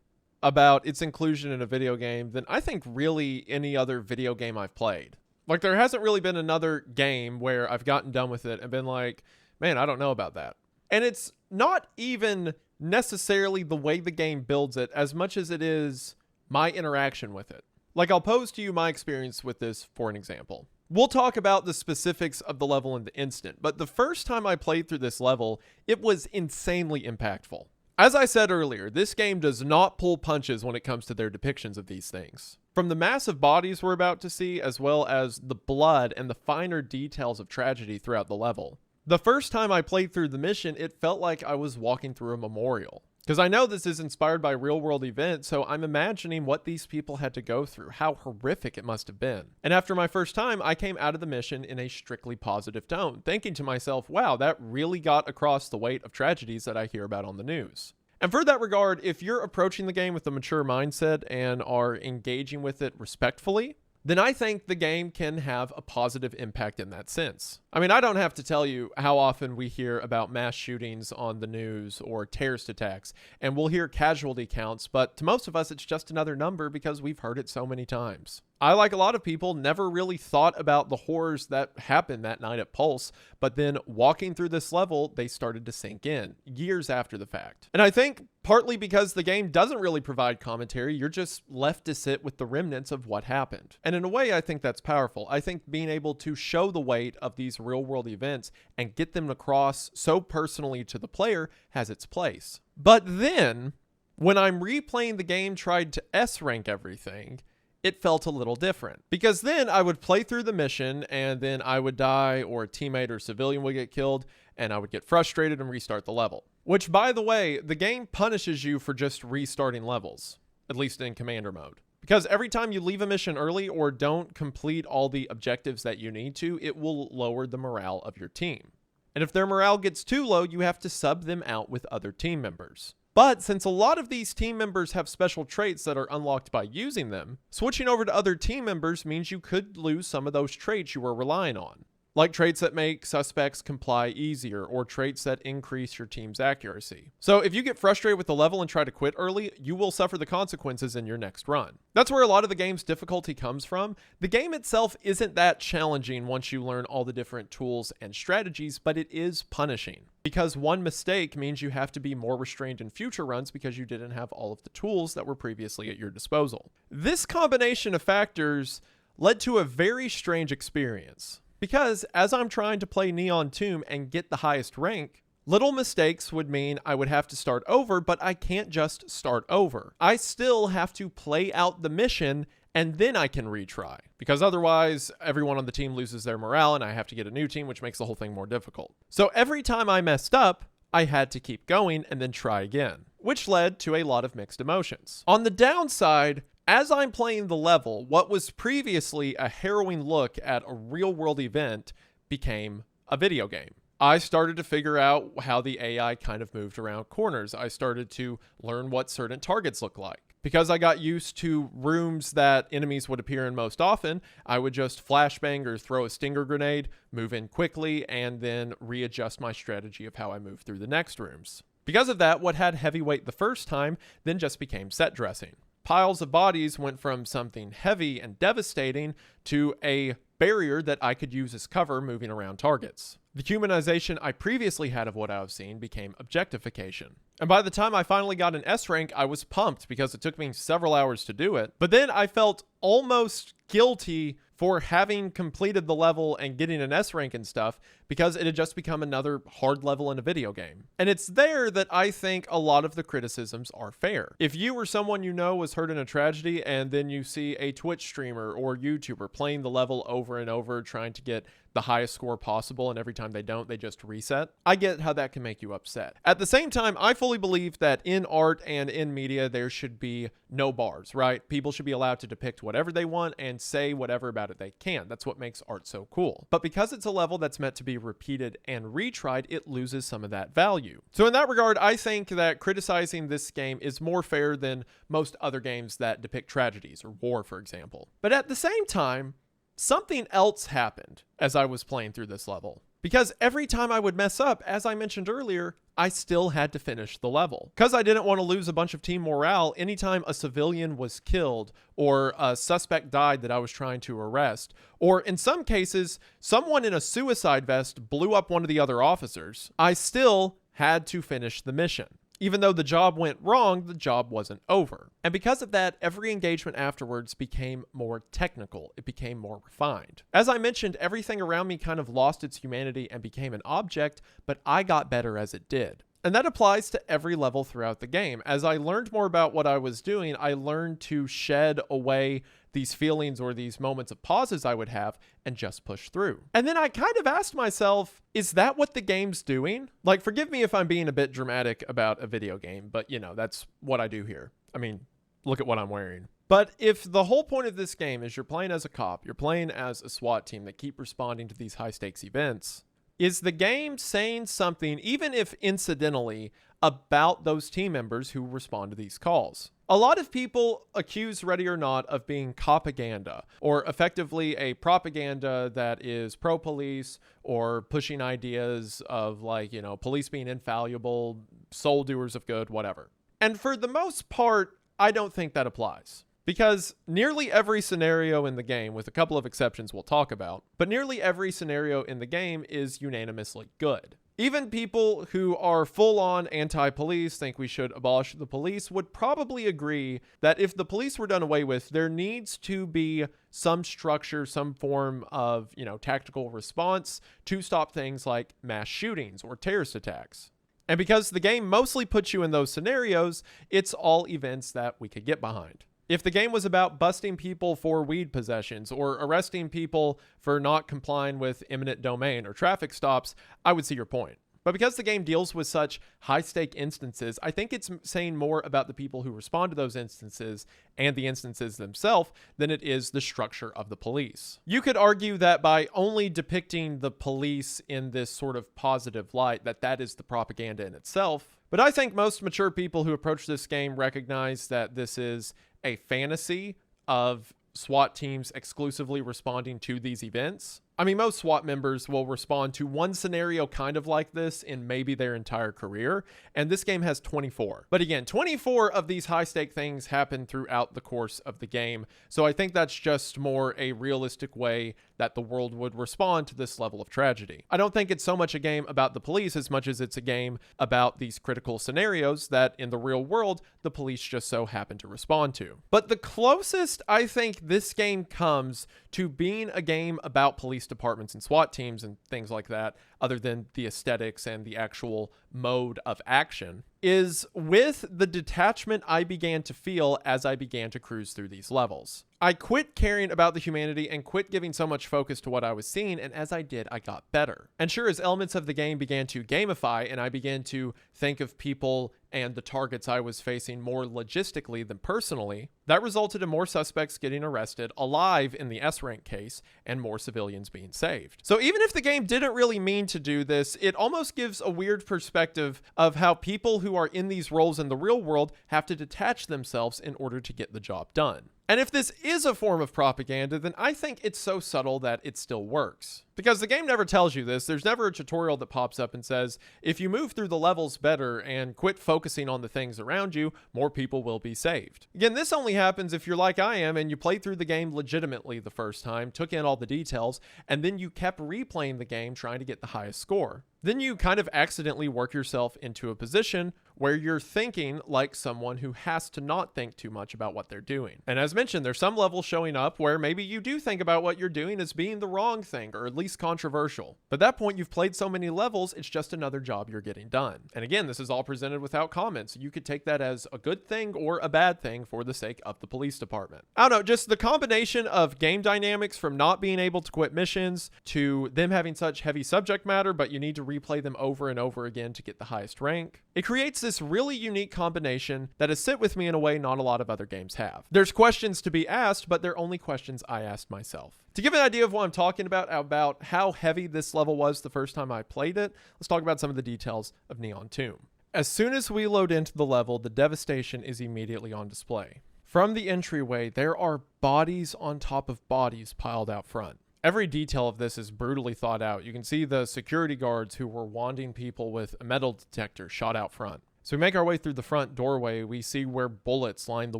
about its inclusion in a video game than I think really any other video game I've played. Like, there hasn't really been another game where I've gotten done with it and been like, man, I don't know about that. And it's not even necessarily the way the game builds it as much as it is my interaction with it. Like, I'll pose to you my experience with this for an example. We'll talk about the specifics of the level in the instant, but the first time I played through this level, it was insanely impactful. As I said earlier, this game does not pull punches when it comes to their depictions of these things. From the massive bodies we're about to see, as well as the blood and the finer details of tragedy throughout the level. The first time I played through the mission, it felt like I was walking through a memorial. Because I know this is inspired by real-world events, so I'm imagining what these people had to go through, how horrific it must have been. And after my first time, I came out of the mission in a strictly positive tone, thinking to myself, wow, that really got across the weight of tragedies that I hear about on the news. And for that regard, if you're approaching the game with a mature mindset and are engaging with it respectfully, then I think the game can have a positive impact in that sense. I mean, I don't have to tell you how often we hear about mass shootings on the news or terrorist attacks, and we'll hear casualty counts, but to most of us, it's just another number because we've heard it so many times. I, like a lot of people, never really thought about the horrors that happened that night at Pulse, but then walking through this level, they started to sink in years after the fact. And I think partly because the game doesn't really provide commentary, you're just left to sit with the remnants of what happened. And in a way, I think that's powerful. I think being able to show the weight of these real-world events and get them across so personally to the player has its place. But then, when I'm replaying the game, tried to S-rank everything, it felt a little different. Because then I would play through the mission and then I would die or a teammate or civilian would get killed and I would get frustrated and restart the level. Which, by the way, the game punishes you for just restarting levels, at least in commander mode. Because every time you leave a mission early or don't complete all the objectives that you need to, it will lower the morale of your team. And if their morale gets too low, you have to sub them out with other team members. But since a lot of these team members have special traits that are unlocked by using them, switching over to other team members means you could lose some of those traits you were relying on. Like traits that make suspects comply easier, or traits that increase your team's accuracy. So if you get frustrated with the level and try to quit early, you will suffer the consequences in your next run. That's where a lot of the game's difficulty comes from. The game itself isn't that challenging once you learn all the different tools and strategies, but it is punishing. Because one mistake means you have to be more restrained in future runs because you didn't have all of the tools that were previously at your disposal. This combination of factors led to a very strange experience. Because as I'm trying to play Neon Tomb and get the highest rank, little mistakes would mean I would have to start over, but I can't just start over. I still have to play out the mission and then I can retry. Because otherwise, everyone on the team loses their morale and I have to get a new team, which makes the whole thing more difficult. So every time I messed up, I had to keep going and then try again, which led to a lot of mixed emotions. On the downside, as I'm playing the level, what was previously a harrowing look at a real-world event became a video game. I started to figure out how the AI kind of moved around corners. I started to learn what certain targets look like. Because I got used to rooms that enemies would appear in most often, I would just flashbang or throw a stinger grenade, move in quickly, and then readjust my strategy of how I move through the next rooms. Because of that, what had heavyweight the first time then just became set dressing. Piles of bodies went from something heavy and devastating to a barrier that I could use as cover moving around targets. The humanization I previously had of what I was seeing became objectification. And by the time I finally got an S rank, I was pumped because it took me several hours to do it. But then I felt almost guilty for having completed the level and getting an S rank and stuff because it had just become another hard level in a video game. And it's there that I think a lot of the criticisms are fair. If you or someone you know was hurt in a tragedy and then you see a Twitch streamer or YouTuber playing the level over and over trying to get the highest score possible, and every time they don't, they just reset. I get how that can make you upset. At the same time, I fully believe that in art and in media, there should be no bars, right? People should be allowed to depict whatever they want and say whatever about it they can. That's what makes art so cool. But because it's a level that's meant to be repeated and retried, it loses some of that value. So in that regard, I think that criticizing this game is more fair than most other games that depict tragedies or war, for example. But at the same time, something else happened as I was playing through this level. Because every time I would mess up, as I mentioned earlier, I still had to finish the level. Because I didn't want to lose a bunch of team morale anytime a civilian was killed or a suspect died that I was trying to arrest, or in some cases, someone in a suicide vest blew up one of the other officers, I still had to finish the mission. Even though the job went wrong, the job wasn't over. And because of that, every engagement afterwards became more technical. It became more refined. As I mentioned, everything around me kind of lost its humanity and became an object, but I got better as it did. And that applies to every level throughout the game. As I learned more about what I was doing, I learned to shed away these feelings or these moments of pauses I would have and just push through. And then I kind of asked myself, is that what the game's doing? Like, forgive me if I'm being a bit dramatic about a video game, but you know, that's what I do here. I mean, look at what I'm wearing. But if the whole point of this game is you're playing as a cop, you're playing as a SWAT team that keep responding to these high stakes events, is the game saying something, even if incidentally, about those team members who respond to these calls? A lot of people accuse Ready or Not of being copaganda, or effectively a propaganda that is pro-police or pushing ideas of, like, you know, police being infallible, soul doers of good, whatever. And for the most part, I don't think that applies. Because nearly every scenario in the game, with a couple of exceptions we'll talk about, but nearly every scenario in the game is unanimously good. Even people who are full-on anti-police, think we should abolish the police, would probably agree that if the police were done away with, there needs to be some structure, some form of, you know, tactical response to stop things like mass shootings or terrorist attacks. And because the game mostly puts you in those scenarios, it's all events that we could get behind. If the game was about busting people for weed possessions or arresting people for not complying with eminent domain or traffic stops, I would see your point. But because the game deals with such high-stake instances, I think it's saying more about the people who respond to those instances and the instances themselves than it is the structure of the police. You could argue that by only depicting the police in this sort of positive light, that is the propaganda in itself. But I think most mature people who approach this game recognize that this is a fantasy of SWAT teams exclusively responding to these events. I mean, most SWAT members will respond to one scenario kind of like this in maybe their entire career, and this game has 24. But again, 24 of these high-stake things happen throughout the course of the game, so I think that's just more a realistic way that the world would respond to this level of tragedy. I don't think it's so much a game about the police as much as it's a game about these critical scenarios that in the real world, the police just so happen to respond to. But the closest I think this game comes to being a game about police departments and SWAT teams and things like that, other than the aesthetics and the actual mode of action, is with the detachment I began to feel as I began to cruise through these levels. I quit caring about the humanity and quit giving so much focus to what I was seeing, and as I did, I got better. And sure, as elements of the game began to gamify and I began to think of people and the targets I was facing more logistically than personally, that resulted in more suspects getting arrested alive in the S-rank case and more civilians being saved. So even if the game didn't really mean to do this, it almost gives a weird perspective of how people who are in these roles in the real world have to detach themselves in order to get the job done. And if this is a form of propaganda, then I think it's so subtle that it still works. Because the game never tells you this. There's never a tutorial that pops up and says, if you move through the levels better and quit focusing on the things around you, more people will be saved. Again, this only happens if you're like I am and you played through the game legitimately the first time, took in all the details, and then you kept replaying the game trying to get the highest score. Then you kind of accidentally work yourself into a position where you're thinking like someone who has to not think too much about what they're doing. And as mentioned, there's some levels showing up where maybe you do think about what you're doing as being the wrong thing, or at least controversial. But at that point, you've played so many levels, it's just another job you're getting done. And again, this is all presented without comments. You could take that as a good thing or a bad thing for the sake of the police department. I don't know, just the combination of game dynamics from not being able to quit missions to them having such heavy subject matter, but you need to replay them over and over again to get the highest rank. It creates this really unique combination that has sit with me in a way not a lot of other games have. There's questions to be asked, but they're only questions I asked myself. To give an idea of what I'm talking about how heavy this level was the first time I played it, let's talk about some of the details of Neon Tomb. As soon as we load into the level, the devastation is immediately on display. From the entryway, there are bodies on top of bodies piled out front. Every detail of this is brutally thought out. You can see the security guards who were wanding people with a metal detector shot out front. So we make our way through the front doorway. We see where bullets line the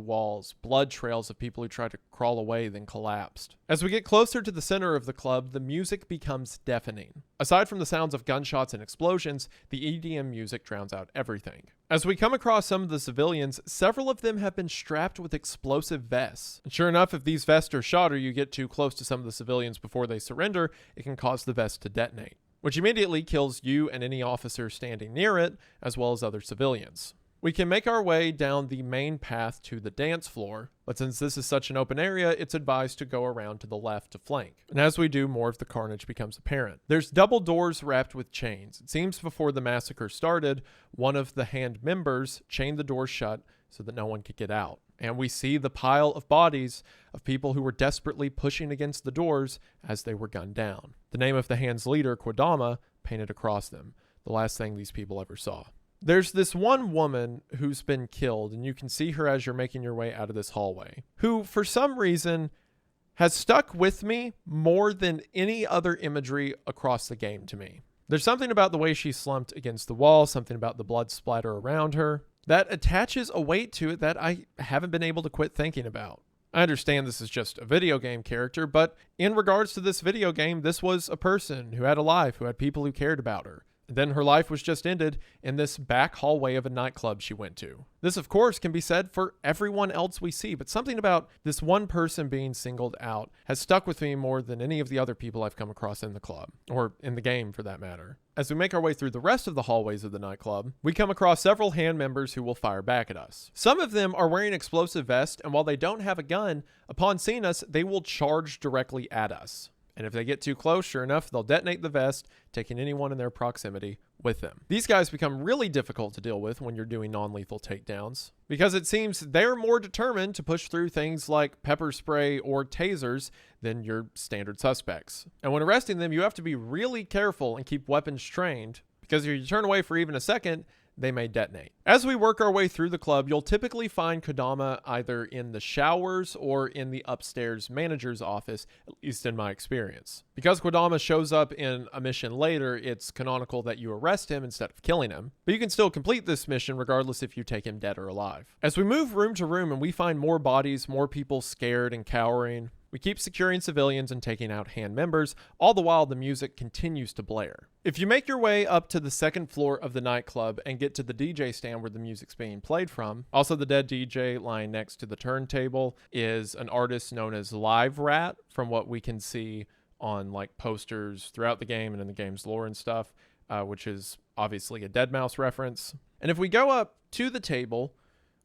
walls, blood trails of people who tried to crawl away then collapsed. As we get closer to the center of the club, the music becomes deafening. Aside from the sounds of gunshots and explosions, the EDM music drowns out everything. As we come across some of the civilians, several of them have been strapped with explosive vests. And sure enough, if these vests are shot or you get too close to some of the civilians before they surrender, it can cause the vest to detonate, which immediately kills you and any officer standing near it, as well as other civilians. We can make our way down the main path to the dance floor, but since this is such an open area, it's advised to go around to the left to flank. And as we do, more of the carnage becomes apparent. There's double doors wrapped with chains. It seems before the massacre started, one of the hand members chained the doors shut so that no one could get out. And we see the pile of bodies of people who were desperately pushing against the doors as they were gunned down. The name of the hand's leader, Kodama, painted across them, the last thing these people ever saw. There's this one woman who's been killed, and you can see her as you're making your way out of this hallway, who, for some reason, has stuck with me more than any other imagery across the game to me. There's something about the way she slumped against the wall, something about the blood splatter around her, that attaches a weight to it that I haven't been able to quit thinking about. I understand this is just a video game character, but in regards to this video game, this was a person who had a life, who had people who cared about her. And then her life was just ended in this back hallway of a nightclub she went to. This, of course, can be said for everyone else we see, but something about this one person being singled out has stuck with me more than any of the other people I've come across in the club, or in the game for that matter. As we make our way through the rest of the hallways of the nightclub, we come across several hand members who will fire back at us. Some of them are wearing explosive vests, and while they don't have a gun, upon seeing us, they will charge directly at us. And if they get too close, sure enough, they'll detonate the vest, taking anyone in their proximity with them. These guys become really difficult to deal with when you're doing non-lethal takedowns, because it seems they're more determined to push through things like pepper spray or tasers than your standard suspects. And when arresting them, you have to be really careful and keep weapons trained, because if you turn away for even a second, they may detonate. As we work our way through the club, you'll typically find Kodama either in the showers or in the upstairs manager's office, at least in my experience. Because Kodama shows up in a mission later, it's canonical that you arrest him instead of killing him, but you can still complete this mission regardless if you take him dead or alive. As we move room to room and we find more bodies, more people scared and cowering, we keep securing civilians and taking out hand members, all the while the music continues to blare. If you make your way up to the second floor of the nightclub and get to the DJ stand where the music's being played from, also the dead DJ lying next to the turntable is an artist known as Live Rat, from what we can see on like posters throughout the game and in the game's lore and stuff, which is obviously a Deadmau5 reference. And if we go up to the table,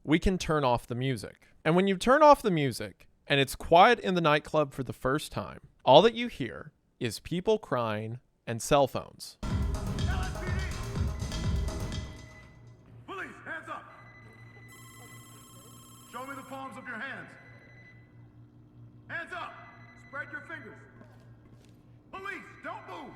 we can turn off the music. And when you turn off the music, and it's quiet in the nightclub for the first time, all that you hear is people crying and cell phones. LSPD! Police, hands up! Show me the palms of your hands. Hands up! Spread your fingers. Police, don't move!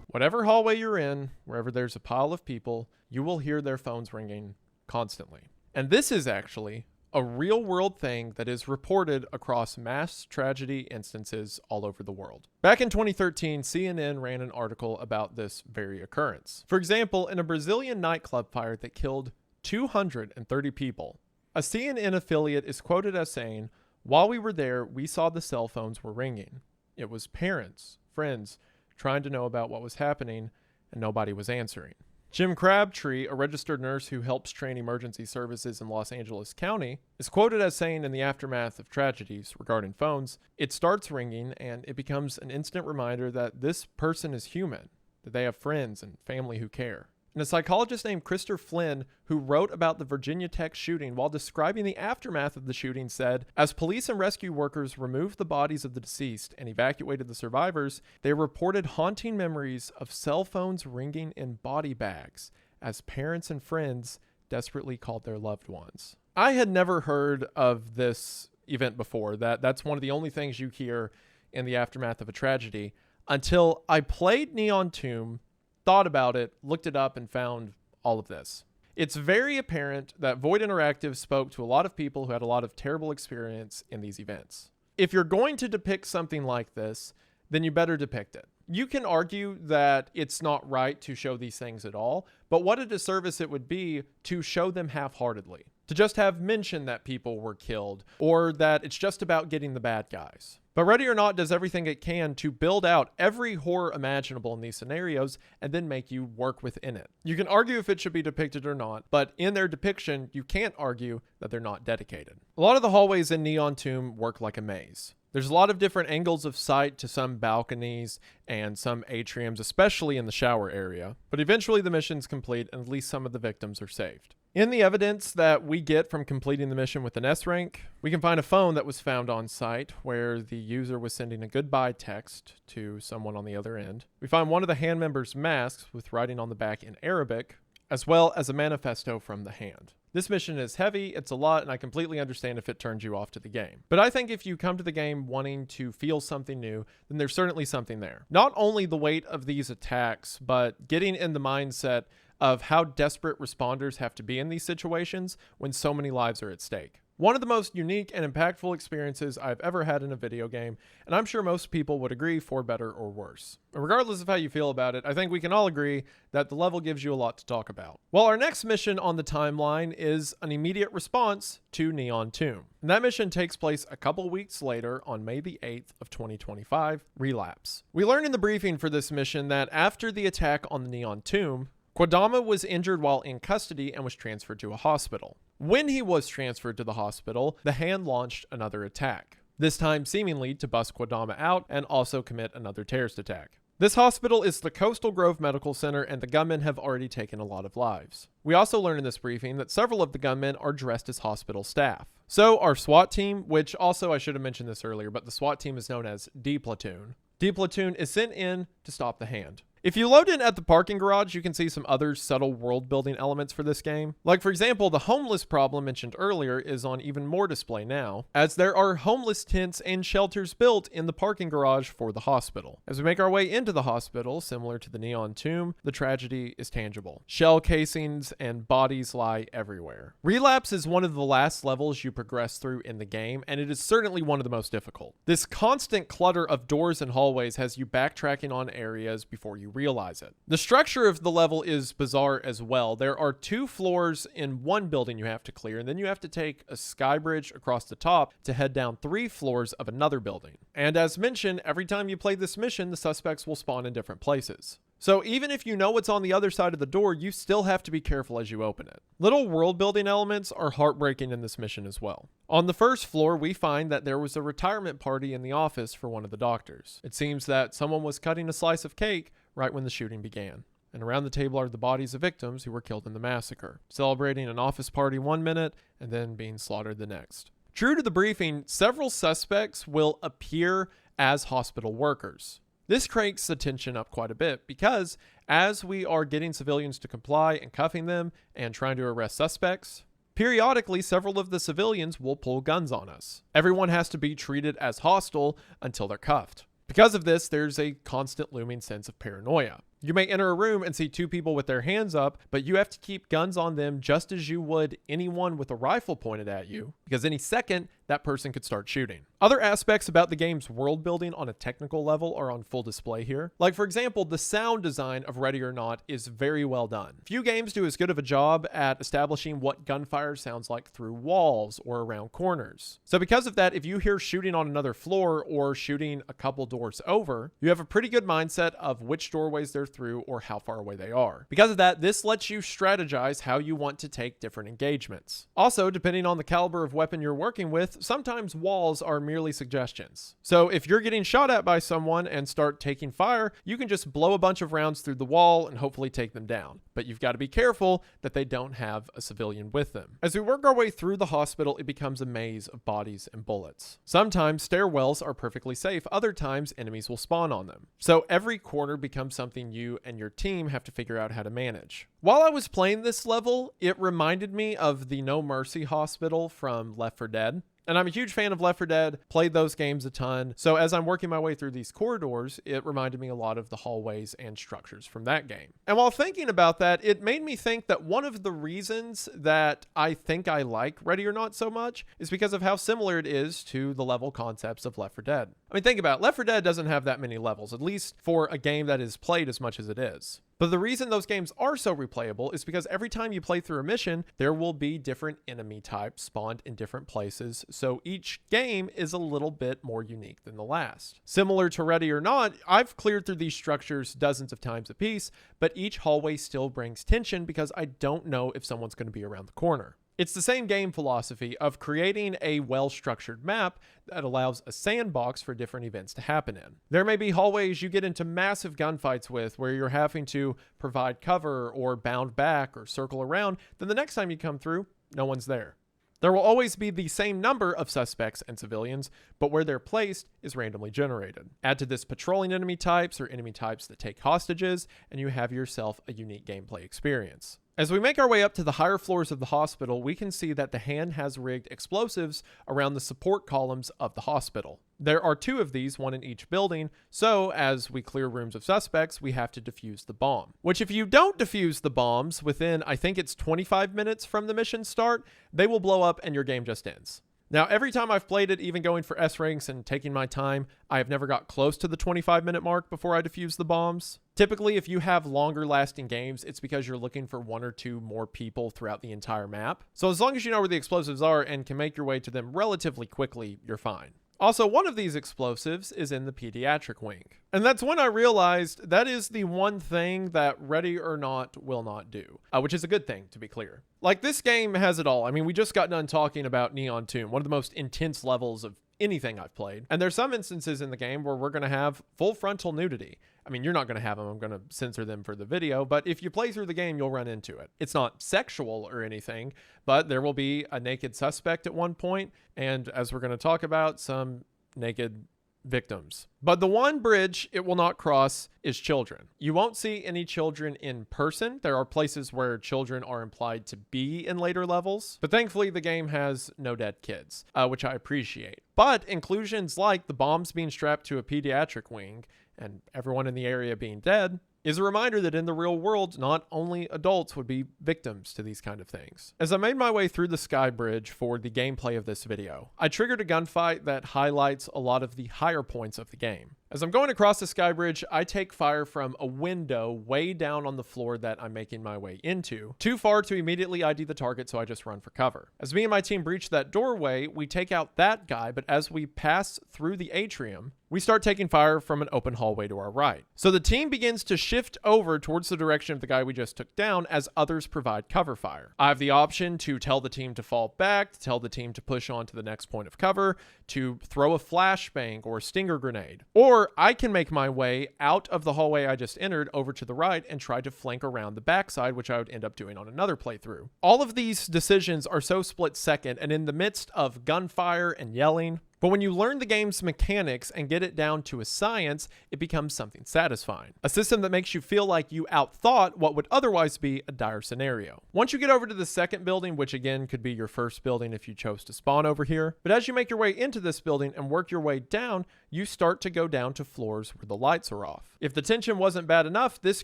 Whatever hallway you're in, wherever there's a pile of people, you will hear their phones ringing constantly. And this is actually a real-world thing that is reported across mass tragedy instances all over the world. Back in 2013, CNN ran an article about this very occurrence. For example, in a Brazilian nightclub fire that killed 230 people, a CNN affiliate is quoted as saying, "While we were there, we saw the cell phones were ringing. It was parents, friends, trying to know about what was happening, and nobody was answering." Jim Crabtree, a registered nurse who helps train emergency services in Los Angeles County, is quoted as saying in the aftermath of tragedies regarding phones, "It starts ringing and it becomes an instant reminder that this person is human, that they have friends and family who care." And a psychologist named Christopher Flynn, who wrote about the Virginia Tech shooting while describing the aftermath of the shooting, said, "As police and rescue workers removed the bodies of the deceased and evacuated the survivors, they reported haunting memories of cell phones ringing in body bags as parents and friends desperately called their loved ones." I had never heard of this event before. That's one of the only things you hear in the aftermath of a tragedy until I played Neon Tomb, thought about it, looked it up, and found all of this. It's very apparent that Void Interactive spoke to a lot of people who had a lot of terrible experience in these events. If you're going to depict something like this, then you better depict it. You can argue that it's not right to show these things at all, but what a disservice it would be to show them half-heartedly. To just have mention that people were killed, or that it's just about getting the bad guys. But Ready or Not does everything it can to build out every horror imaginable in these scenarios and then make you work within it. You can argue if it should be depicted or not, but in their depiction, you can't argue that they're not dedicated. A lot of the hallways in Neon Tomb work like a maze. There's a lot of different angles of sight to some balconies and some atriums, especially in the shower area, but eventually the mission's complete and at least some of the victims are saved. In the evidence that we get from completing the mission with an S rank, we can find a phone that was found on site where the user was sending a goodbye text to someone on the other end. We find one of the hand members' masks with writing on the back in Arabic, as well as a manifesto from the hand. This mission is heavy, it's a lot, and I completely understand if it turns you off to the game. But I think if you come to the game wanting to feel something new, then there's certainly something there. Not only the weight of these attacks, but getting in the mindset of how desperate responders have to be in these situations when so many lives are at stake. One of the most unique and impactful experiences I've ever had in a video game, and I'm sure most people would agree for better or worse. Regardless of how you feel about it, I think we can all agree that the level gives you a lot to talk about. Well, our next mission on the timeline is an immediate response to Neon Tomb. And that mission takes place a couple weeks later on May the 8th of 2025, Relapse. We learn in the briefing for this mission that after the attack on the Neon Tomb, Kodama was injured while in custody and was transferred to a hospital. When he was transferred to the hospital, the hand launched another attack, this time seemingly to bust Kodama out and also commit another terrorist attack. This hospital is the Coastal Grove Medical Center, and the gunmen have already taken a lot of lives. We also learn in this briefing that several of the gunmen are dressed as hospital staff. So our SWAT team, which also I should have mentioned this earlier, but the SWAT team is known as D Platoon. D Platoon is sent in to stop the hand. If you load in at the parking garage, you can see some other subtle world-building elements for this game. Like, for example, the homeless problem mentioned earlier is on even more display now, as there are homeless tents and shelters built in the parking garage for the hospital. As we make our way into the hospital, similar to the Neon Tomb, the tragedy is tangible. Shell casings and bodies lie everywhere. Relapse is one of the last levels you progress through in the game, and it is certainly one of the most difficult. This constant clutter of doors and hallways has you backtracking on areas before you realize it. The structure of the level is bizarre as well. There are 2 floors in one building you have to clear, and then you have to take a sky bridge across the top to head down 3 floors of another building. And as mentioned, every time you play this mission, the suspects will spawn in different places. So even if you know what's on the other side of the door, you still have to be careful as you open it. Little world building elements are heartbreaking in this mission as well. On the first floor, we find that there was a retirement party in the office for one of the doctors. It seems that someone was cutting a slice of cake right when the shooting began. And around the table are the bodies of victims who were killed in the massacre, celebrating an office party one minute and then being slaughtered the next. True to the briefing, several suspects will appear as hospital workers. This cranks the tension up quite a bit because as we are getting civilians to comply and cuffing them and trying to arrest suspects, periodically several of the civilians will pull guns on us. Everyone has to be treated as hostile until they're cuffed. Because of this, there's a constant looming sense of paranoia. You may enter a room and see 2 people with their hands up, but you have to keep guns on them just as you would anyone with a rifle pointed at you, because any second, that person could start shooting. Other aspects about the game's world building on a technical level are on full display here. Like, for example, the sound design of Ready or Not is very well done. Few games do as good of a job at establishing what gunfire sounds like through walls or around corners. So because of that, if you hear shooting on another floor or shooting a couple doors over, you have a pretty good mindset of which doorways they're through or how far away they are. Because of that, this lets you strategize how you want to take different engagements. Also, depending on the caliber of weapon you're working with, sometimes walls are merely suggestions. So if you're getting shot at by someone and start taking fire, you can just blow a bunch of rounds through the wall and hopefully take them down. But you've got to be careful that they don't have a civilian with them. As we work our way through the hospital, it becomes a maze of bodies and bullets. Sometimes stairwells are perfectly safe, other times enemies will spawn on them. So every corner becomes something you and your team have to figure out how to manage. While I was playing this level, it reminded me of the No Mercy Hospital from Left 4 Dead. And I'm a huge fan of Left 4 Dead, played those games a ton. So as I'm working my way through these corridors, it reminded me a lot of the hallways and structures from that game. And while thinking about that, it made me think that one of the reasons that I think I like Ready or Not so much is because of how similar it is to the level concepts of Left 4 Dead. I mean, think about it. Left 4 Dead doesn't have that many levels, at least for a game that is played as much as it is. But the reason those games are so replayable is because every time you play through a mission, there will be different enemy types spawned in different places, so each game is a little bit more unique than the last. Similar to Ready or Not, I've cleared through these structures dozens of times apiece, but each hallway still brings tension because I don't know if someone's going to be around the corner. It's the same game philosophy of creating a well-structured map that allows a sandbox for different events to happen in. There may be hallways you get into massive gunfights with where you're having to provide cover or bound back or circle around, then the next time you come through, no one's there. There will always be the same number of suspects and civilians, but where they're placed is randomly generated. Add to this patrolling enemy types or enemy types that take hostages, and you have yourself a unique gameplay experience. As we make our way up to the higher floors of the hospital, we can see that the hand has rigged explosives around the support columns of the hospital. There are 2 of these, one in each building, so as we clear rooms of suspects, we have to defuse the bomb. Which if you don't defuse the bombs within, I think it's 25 minutes from the mission start, they will blow up and your game just ends. Now, every time I've played it, even going for S ranks and taking my time, I have never got close to the 25-minute mark before I defuse the bombs. Typically, if you have longer lasting games, it's because you're looking for 1 or 2 more people throughout the entire map. So as long as you know where the explosives are and can make your way to them relatively quickly, you're fine. Also, one of these explosives is in the pediatric wing. And that's when I realized that is the one thing that Ready or Not will not do, which is a good thing, to be clear. Like, this game has it all. I mean, we just got done talking about Neon Tomb, one of the most intense levels of anything I've played. And there's some instances in the game where we're going to have full frontal nudity. I mean, you're not going to have them. I'm going to censor them for the video, but if you play through the game, you'll run into it. It's not sexual or anything, but there will be a naked suspect at one point, and as we're going to talk about, some naked victims. But the one bridge it will not cross is children. You won't see any children in person. There are places where children are implied to be in later levels, but thankfully the game has no dead kids, which I appreciate. But inclusions like the bombs being strapped to a pediatric wing and everyone in the area being dead is a reminder that in the real world, not only adults would be victims to these kind of things. As I made my way through the sky bridge for the gameplay of this video, I triggered a gunfight that highlights a lot of the higher points of the game. As I'm going across the sky bridge, I take fire from a window way down on the floor that I'm making my way into, too far to immediately ID the target, so I just run for cover. As me and my team breach that doorway, we take out that guy, but as we pass through the atrium, we start taking fire from an open hallway to our right. So the team begins to shift over towards the direction of the guy we just took down as others provide cover fire. I have the option to tell the team to fall back, to tell the team to push on to the next point of cover, to throw a flashbang or a stinger grenade. Or I can make my way out of the hallway I just entered over to the right and try to flank around the backside, which I would end up doing on another playthrough. All of these decisions are so split second and in the midst of gunfire and yelling. But when you learn the game's mechanics and get it down to a science, it becomes something satisfying. A system that makes you feel like you outthought what would otherwise be a dire scenario. Once you get over to the second building, which again could be your first building if you chose to spawn over here, but as you make your way into this building and work your way down, you start to go down to floors where the lights are off. If the tension wasn't bad enough, this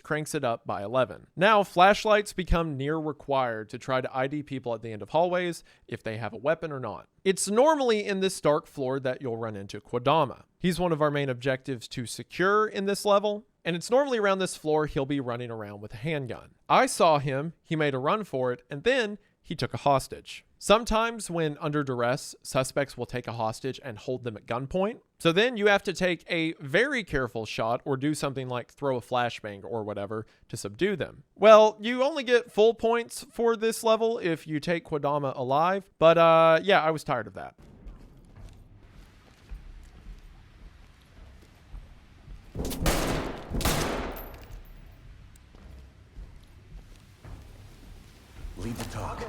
cranks it up by 11. Now, flashlights become near required to try to ID people at the end of hallways if they have a weapon or not. It's normally in this dark floor that you'll run into Kodama. He's one of our main objectives to secure in this level, and it's normally around this floor he'll be running around with a handgun. I saw him, he made a run for it, and then he took a hostage. Sometimes when under duress, suspects will take a hostage and hold them at gunpoint. So then you have to take a very careful shot or do something like throw a flashbang or whatever to subdue them. Well, you only get full points for this level if you take Kodama alive, but yeah, I was tired of that. Lead the talk.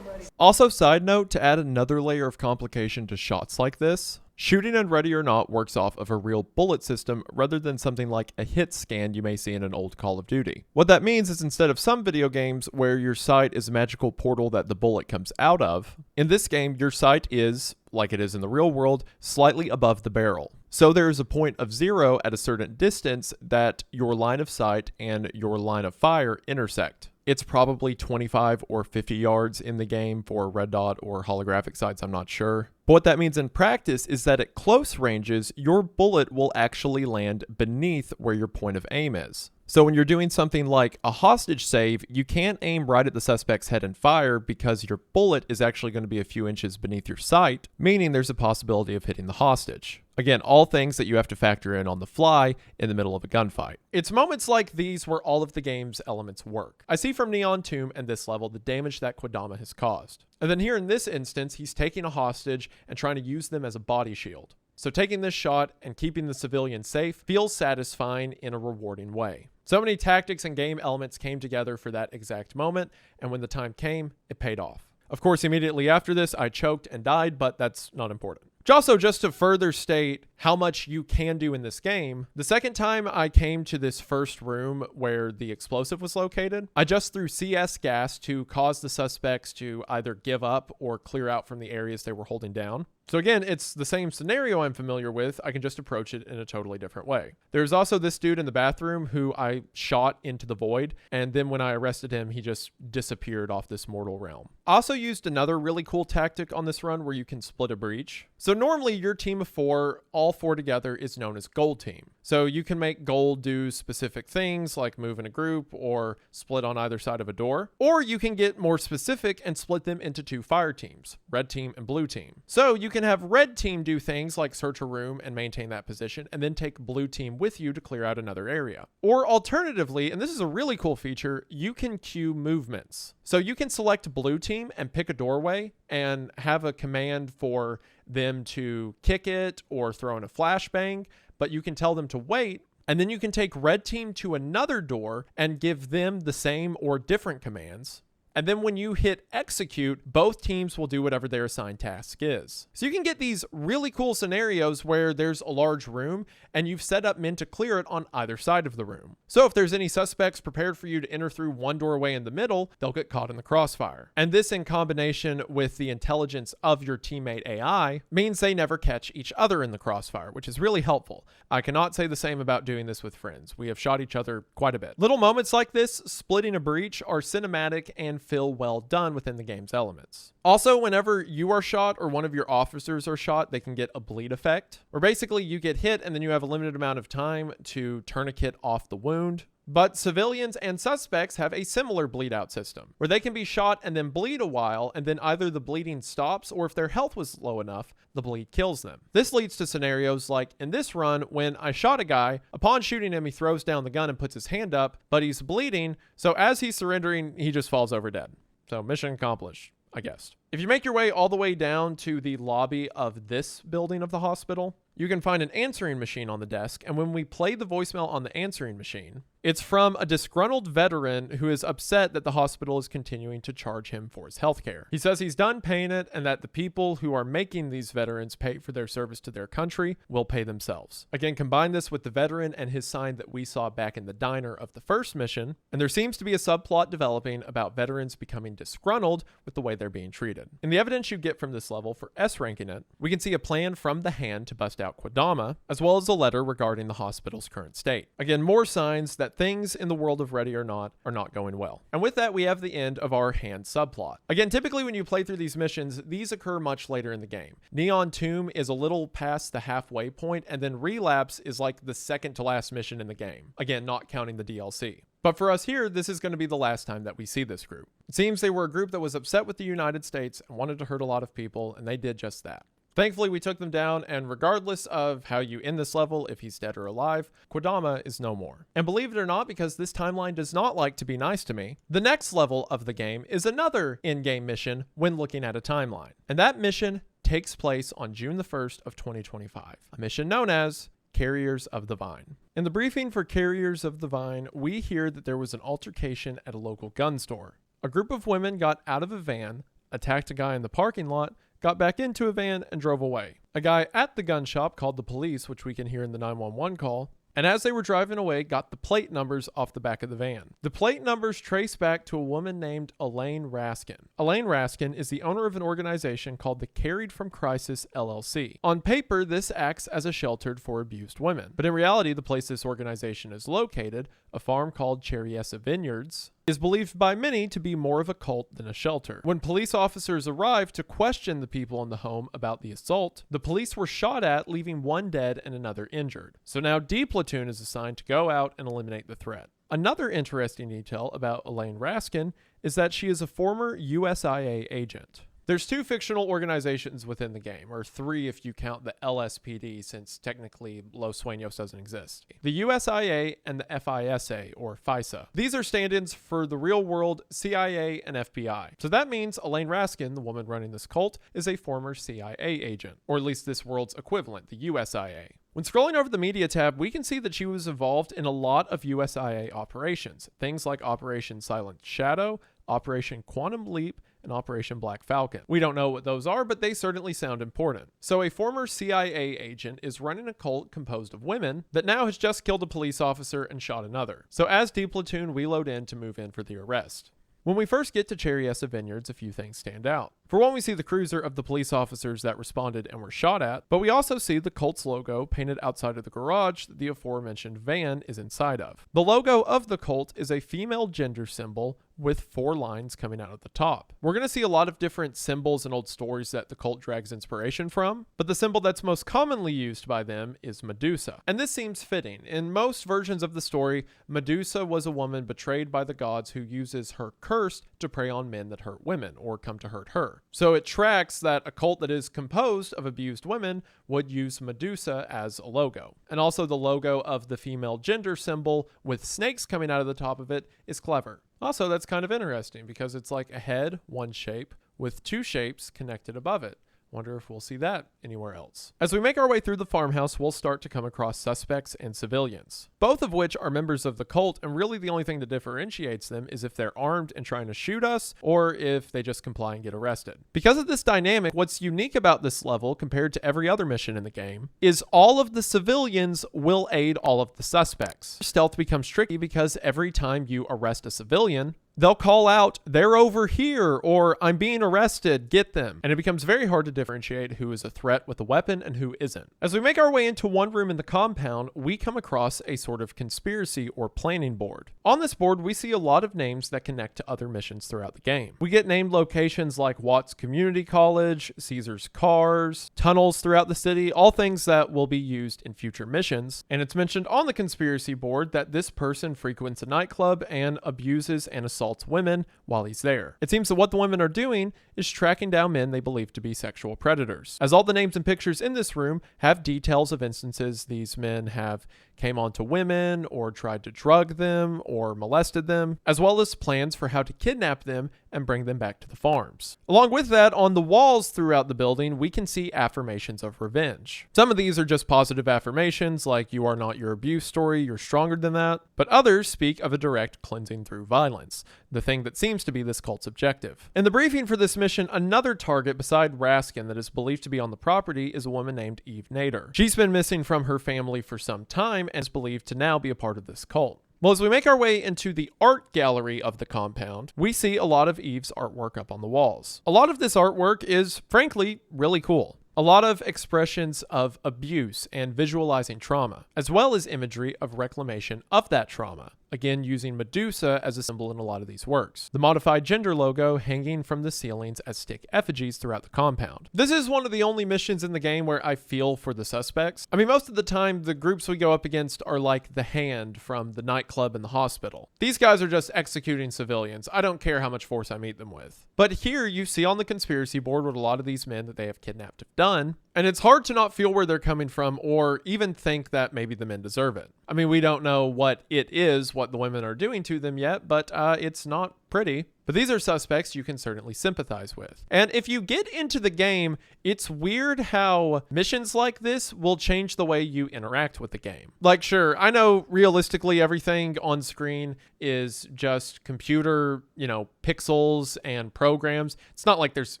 Also, side note, to add another layer of complication to shots like this, Shooting in Ready or Not works off of a real bullet system rather than something like a hit scan you may see in an old Call of Duty. What that means is instead of some video games where your sight is a magical portal that the bullet comes out of, in this game your sight is, like it is in the real world, slightly above the barrel. So there is a point of 0 at a certain distance that your line of sight and your line of fire intersect. It's probably 25 or 50 yards in the game for red dot or holographic sights, I'm not sure. But what that means in practice is that at close ranges, your bullet will actually land beneath where your point of aim is. So when you're doing something like a hostage save, you can't aim right at the suspect's head and fire because your bullet is actually going to be a few inches beneath your sight, meaning there's a possibility of hitting the hostage. Again, all things that you have to factor in on the fly in the middle of a gunfight. It's moments like these where all of the game's elements work. I see from Neon Tomb and this level the damage that Kodama has caused. And then here in this instance, he's taking a hostage and trying to use them as a body shield. So taking this shot and keeping the civilian safe feels satisfying in a rewarding way. So many tactics and game elements came together for that exact moment, and when the time came, it paid off. Of course, immediately after this, I choked and died, but that's not important. Also, just to further state how much you can do in this game, the second time I came to this first room where the explosive was located, I just threw CS gas to cause the suspects to either give up or clear out from the areas they were holding down. So again, it's the same scenario I'm familiar with. I can just approach it in a totally different way. There's also this dude in the bathroom who I shot into the void, and then when I arrested him, he just disappeared off this mortal realm. I also used another really cool tactic on this run where you can split a breach. So normally your team of 4, all 4 together, is known as Gold Team. So you can make Gold do specific things like move in a group or split on either side of a door. Or you can get more specific and split them into 2 fire teams, Red Team and Blue Team. So you can have Red Team do things like search a room and maintain that position, and then take Blue Team with you to clear out another area. Or alternatively, and this is a really cool feature, you can queue movements. So you can select Blue Team and pick a doorway and have a command for them to kick it or throw in a flashbang, but you can tell them to wait, and then you can take Red Team to another door and give them the same or different commands. And then when you hit execute, both teams will do whatever their assigned task is. So you can get these really cool scenarios where there's a large room and you've set up men to clear it on either side of the room. So if there's any suspects prepared for you to enter through one doorway in the middle, they'll get caught in the crossfire. And this, in combination with the intelligence of your teammate AI, means they never catch each other in the crossfire, which is really helpful. I cannot say the same about doing this with friends. We have shot each other quite a bit. Little moments like this, splitting a breach, are cinematic and feel well done within the game's elements. Also, whenever you are shot or one of your officers are shot, they can get a bleed effect, where basically you get hit and then you have a limited amount of time to tourniquet off the wound. But civilians and suspects have a similar bleed out system, where they can be shot and then bleed a while, and then either the bleeding stops, or if their health was low enough, the bleed kills them. This leads to scenarios like in this run, when I shot a guy, upon shooting him, he throws down the gun and puts his hand up, but he's bleeding, so as he's surrendering, he just falls over dead. So mission accomplished, I guess. If you make your way all the way down to the lobby of this building of the hospital, you can find an answering machine on the desk, and when we play the voicemail on the answering machine, it's from a disgruntled veteran who is upset that the hospital is continuing to charge him for his healthcare. He says he's done paying it and that the people who are making these veterans pay for their service to their country will pay themselves. Again, combine this with the veteran and his sign that we saw back in the diner of the first mission, and there seems to be a subplot developing about veterans becoming disgruntled with the way they're being treated. In the evidence you get from this level for S-ranking it, we can see a plan from the hand to bust out Kodama, as well as a letter regarding the hospital's current state. Again, more signs that things in the world of Ready or Not are not going well. And with that, we have the end of our hand subplot. Again, typically when you play through these missions, these occur much later in the game. Neon Tomb is a little past the halfway point, and then Relapse is like the second to last mission in the game. Again, not counting the DLC. But for us here, this is going to be the last time that we see this group. It seems they were a group that was upset with the United States and wanted to hurt a lot of people, and they did just that. Thankfully, we took them down, and regardless of how you end this level, if he's dead or alive, Kodama is no more. And believe it or not, because this timeline does not like to be nice to me, the next level of the game is another in-game mission when looking at a timeline. And that mission takes place on June the 1st of 2025, a mission known as Carriers of the Vine. In the briefing for Carriers of the Vine, we hear that there was an altercation at a local gun store. A group of women got out of a van, attacked a guy in the parking lot, got back into a van, and drove away. A guy at the gun shop called the police, which we can hear in the 911 call, and as they were driving away, got the plate numbers off the back of the van. The plate numbers trace back to a woman named Elaine Raskin. Elaine Raskin is the owner of an organization called the Carried from Crisis LLC. On paper, this acts as a shelter for abused women, but in reality, the place this organization is located, a farm called Cherryessa Vineyards, is believed by many to be more of a cult than a shelter. When police officers arrived to question the people in the home about the assault, the police were shot at, leaving one dead and another injured. So now D Platoon is assigned to go out and eliminate the threat. Another interesting detail about Elaine Raskin is that she is a former USIA agent. There's 2 fictional organizations within the game, or 3 if you count the LSPD, since technically Los Sueños doesn't exist. The USIA and the FISA, or FISA. These are stand-ins for the real world CIA and FBI. So that means Elaine Raskin, the woman running this cult, is a former CIA agent, or at least this world's equivalent, the USIA. When scrolling over the media tab, we can see that she was involved in a lot of USIA operations, things like Operation Silent Shadow, Operation Quantum Leap, and Operation Black Falcon. We don't know what those are, but they certainly sound important. So a former CIA agent is running a cult composed of women that now has just killed a police officer and shot another. So as D Platoon, we load in to move in for the arrest. When we first get to Cherryessa Vineyards, a few things stand out. For one, we see the cruiser of the police officers that responded and were shot at, but we also see the cult's logo painted outside of the garage that the aforementioned van is inside of. The logo of the cult is a female gender symbol with 4 lines coming out of the top. We're going to see a lot of different symbols and old stories that the cult drags inspiration from, but the symbol that's most commonly used by them is Medusa. And this seems fitting. In most versions of the story, Medusa was a woman betrayed by the gods who uses her curse to prey on men that hurt women or come to hurt her. So it tracks that a cult that is composed of abused women would use Medusa as a logo. And also the logo of the female gender symbol with snakes coming out of the top of it is clever. Also, that's kind of interesting because it's like a head, one shape, with 2 shapes connected above it. Wonder if we'll see that anywhere else. As we make our way through the farmhouse, we'll start to come across suspects and civilians, both of which are members of the cult, and really the only thing that differentiates them is if they're armed and trying to shoot us, or if they just comply and get arrested. Because of this dynamic, what's unique about this level compared to every other mission in the game is all of the civilians will aid all of the suspects. Stealth becomes tricky because every time you arrest a civilian, they'll call out, "They're over here," or "I'm being arrested, get them." And it becomes very hard to differentiate who is a threat with a weapon and who isn't. As we make our way into one room in the compound, we come across a sort of conspiracy or planning board. On this board, we see a lot of names that connect to other missions throughout the game. We get named locations like Watts Community College, Caesar's Cars, tunnels throughout the city, all things that will be used in future missions. And it's mentioned on the conspiracy board that this person frequents a nightclub and abuses and assaults women while he's there. It seems that what the women are doing is tracking down men they believe to be sexual predators, as all the names and pictures in this room have details of instances these men have came onto women or tried to drug them or molested them, as well as plans for how to kidnap them and bring them back to the farms. Along with that, on the walls throughout the building, we can see affirmations of revenge. Some of these are just positive affirmations like "you are not your abuse story, you're stronger than that," but others speak of a direct cleansing through violence, the thing that seems to be this cult's objective. In the briefing for this mission, another target beside Raskin that is believed to be on the property is a woman named Eve Nader. She's been missing from her family for some time and is believed to now be a part of this cult. Well, as we make our way into the art gallery of the compound, we see a lot of Eve's artwork up on the walls. A lot of this artwork is, frankly, really cool. A lot of expressions of abuse and visualizing trauma, as well as imagery of reclamation of that trauma. Again, using Medusa as a symbol in a lot of these works. The modified gender logo hanging from the ceilings as stick effigies throughout the compound. This is one of the only missions in the game where I feel for the suspects. I mean, most of the time, the groups we go up against are like the Hand from the nightclub and the hospital. These guys are just executing civilians. I don't care how much force I meet them with. But here you see on the conspiracy board what a lot of these men that they have kidnapped have done. And it's hard to not feel where they're coming from or even think that maybe the men deserve it. I mean, we don't know what it is, what the women are doing to them yet, but it's not pretty. But these are suspects you can certainly sympathize with. And if you get into the game, it's weird how missions like this will change the way you interact with the game. Like, sure, I know realistically everything on screen is just computer, pixels and programs. It's not like there's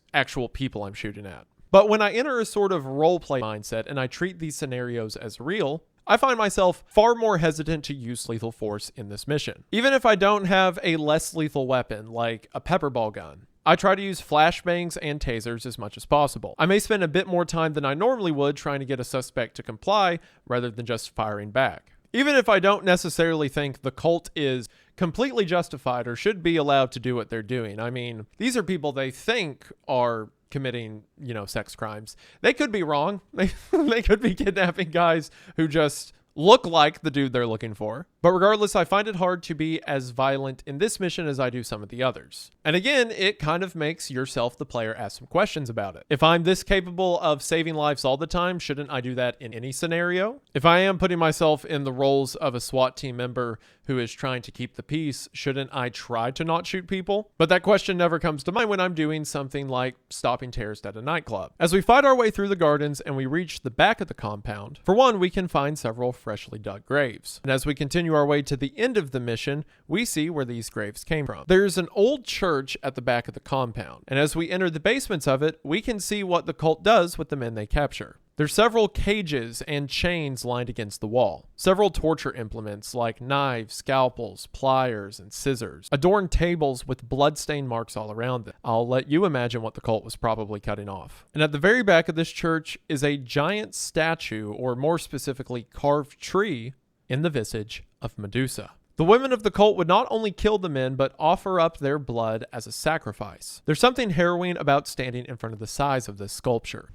actual people I'm shooting at. But when I enter a sort of roleplay mindset and I treat these scenarios as real, I find myself far more hesitant to use lethal force in this mission. Even if I don't have a less lethal weapon, like a pepperball gun, I try to use flashbangs and tasers as much as possible. I may spend a bit more time than I normally would trying to get a suspect to comply rather than just firing back. Even if I don't necessarily think the cult is completely justified or should be allowed to do what they're doing. I mean, these are people they think are committing, sex crimes. They could be wrong. They could be kidnapping guys who just look like the dude they're looking for. But regardless, I find it hard to be as violent in this mission as I do some of the others. And again, it kind of makes yourself, the player, ask some questions about it. If I'm this capable of saving lives all the time, shouldn't I do that in any scenario? If I am putting myself in the roles of a SWAT team member who is trying to keep the peace, shouldn't I try to not shoot people? But that question never comes to mind when I'm doing something like stopping terrorists at a nightclub. As we fight our way through the gardens and we reach the back of the compound, for one, we can find several freshly dug graves. And as we continue our way to the end of the mission, we see where these graves came from. There's an old church at the back of the compound, and as we enter the basements of it, we can see what the cult does with the men they capture. There's several cages and chains lined against the wall. Several torture implements like knives, scalpels, pliers, and scissors adorn tables with bloodstained marks all around them. I'll let you imagine what the cult was probably cutting off. And at the very back of this church is a giant statue, or more specifically carved tree, in the visage of Medusa. The women of the cult would not only kill the men, but offer up their blood as a sacrifice. There's something harrowing about standing in front of the size of this sculpture.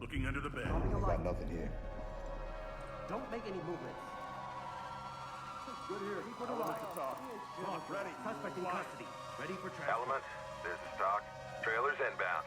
Looking under the bed. Got nothing here. Don't make any movements. Good here. Keep it alive. Talk, ready. Suspect in custody. Ready for transfer. Element, there's the stock. Trailers inbound.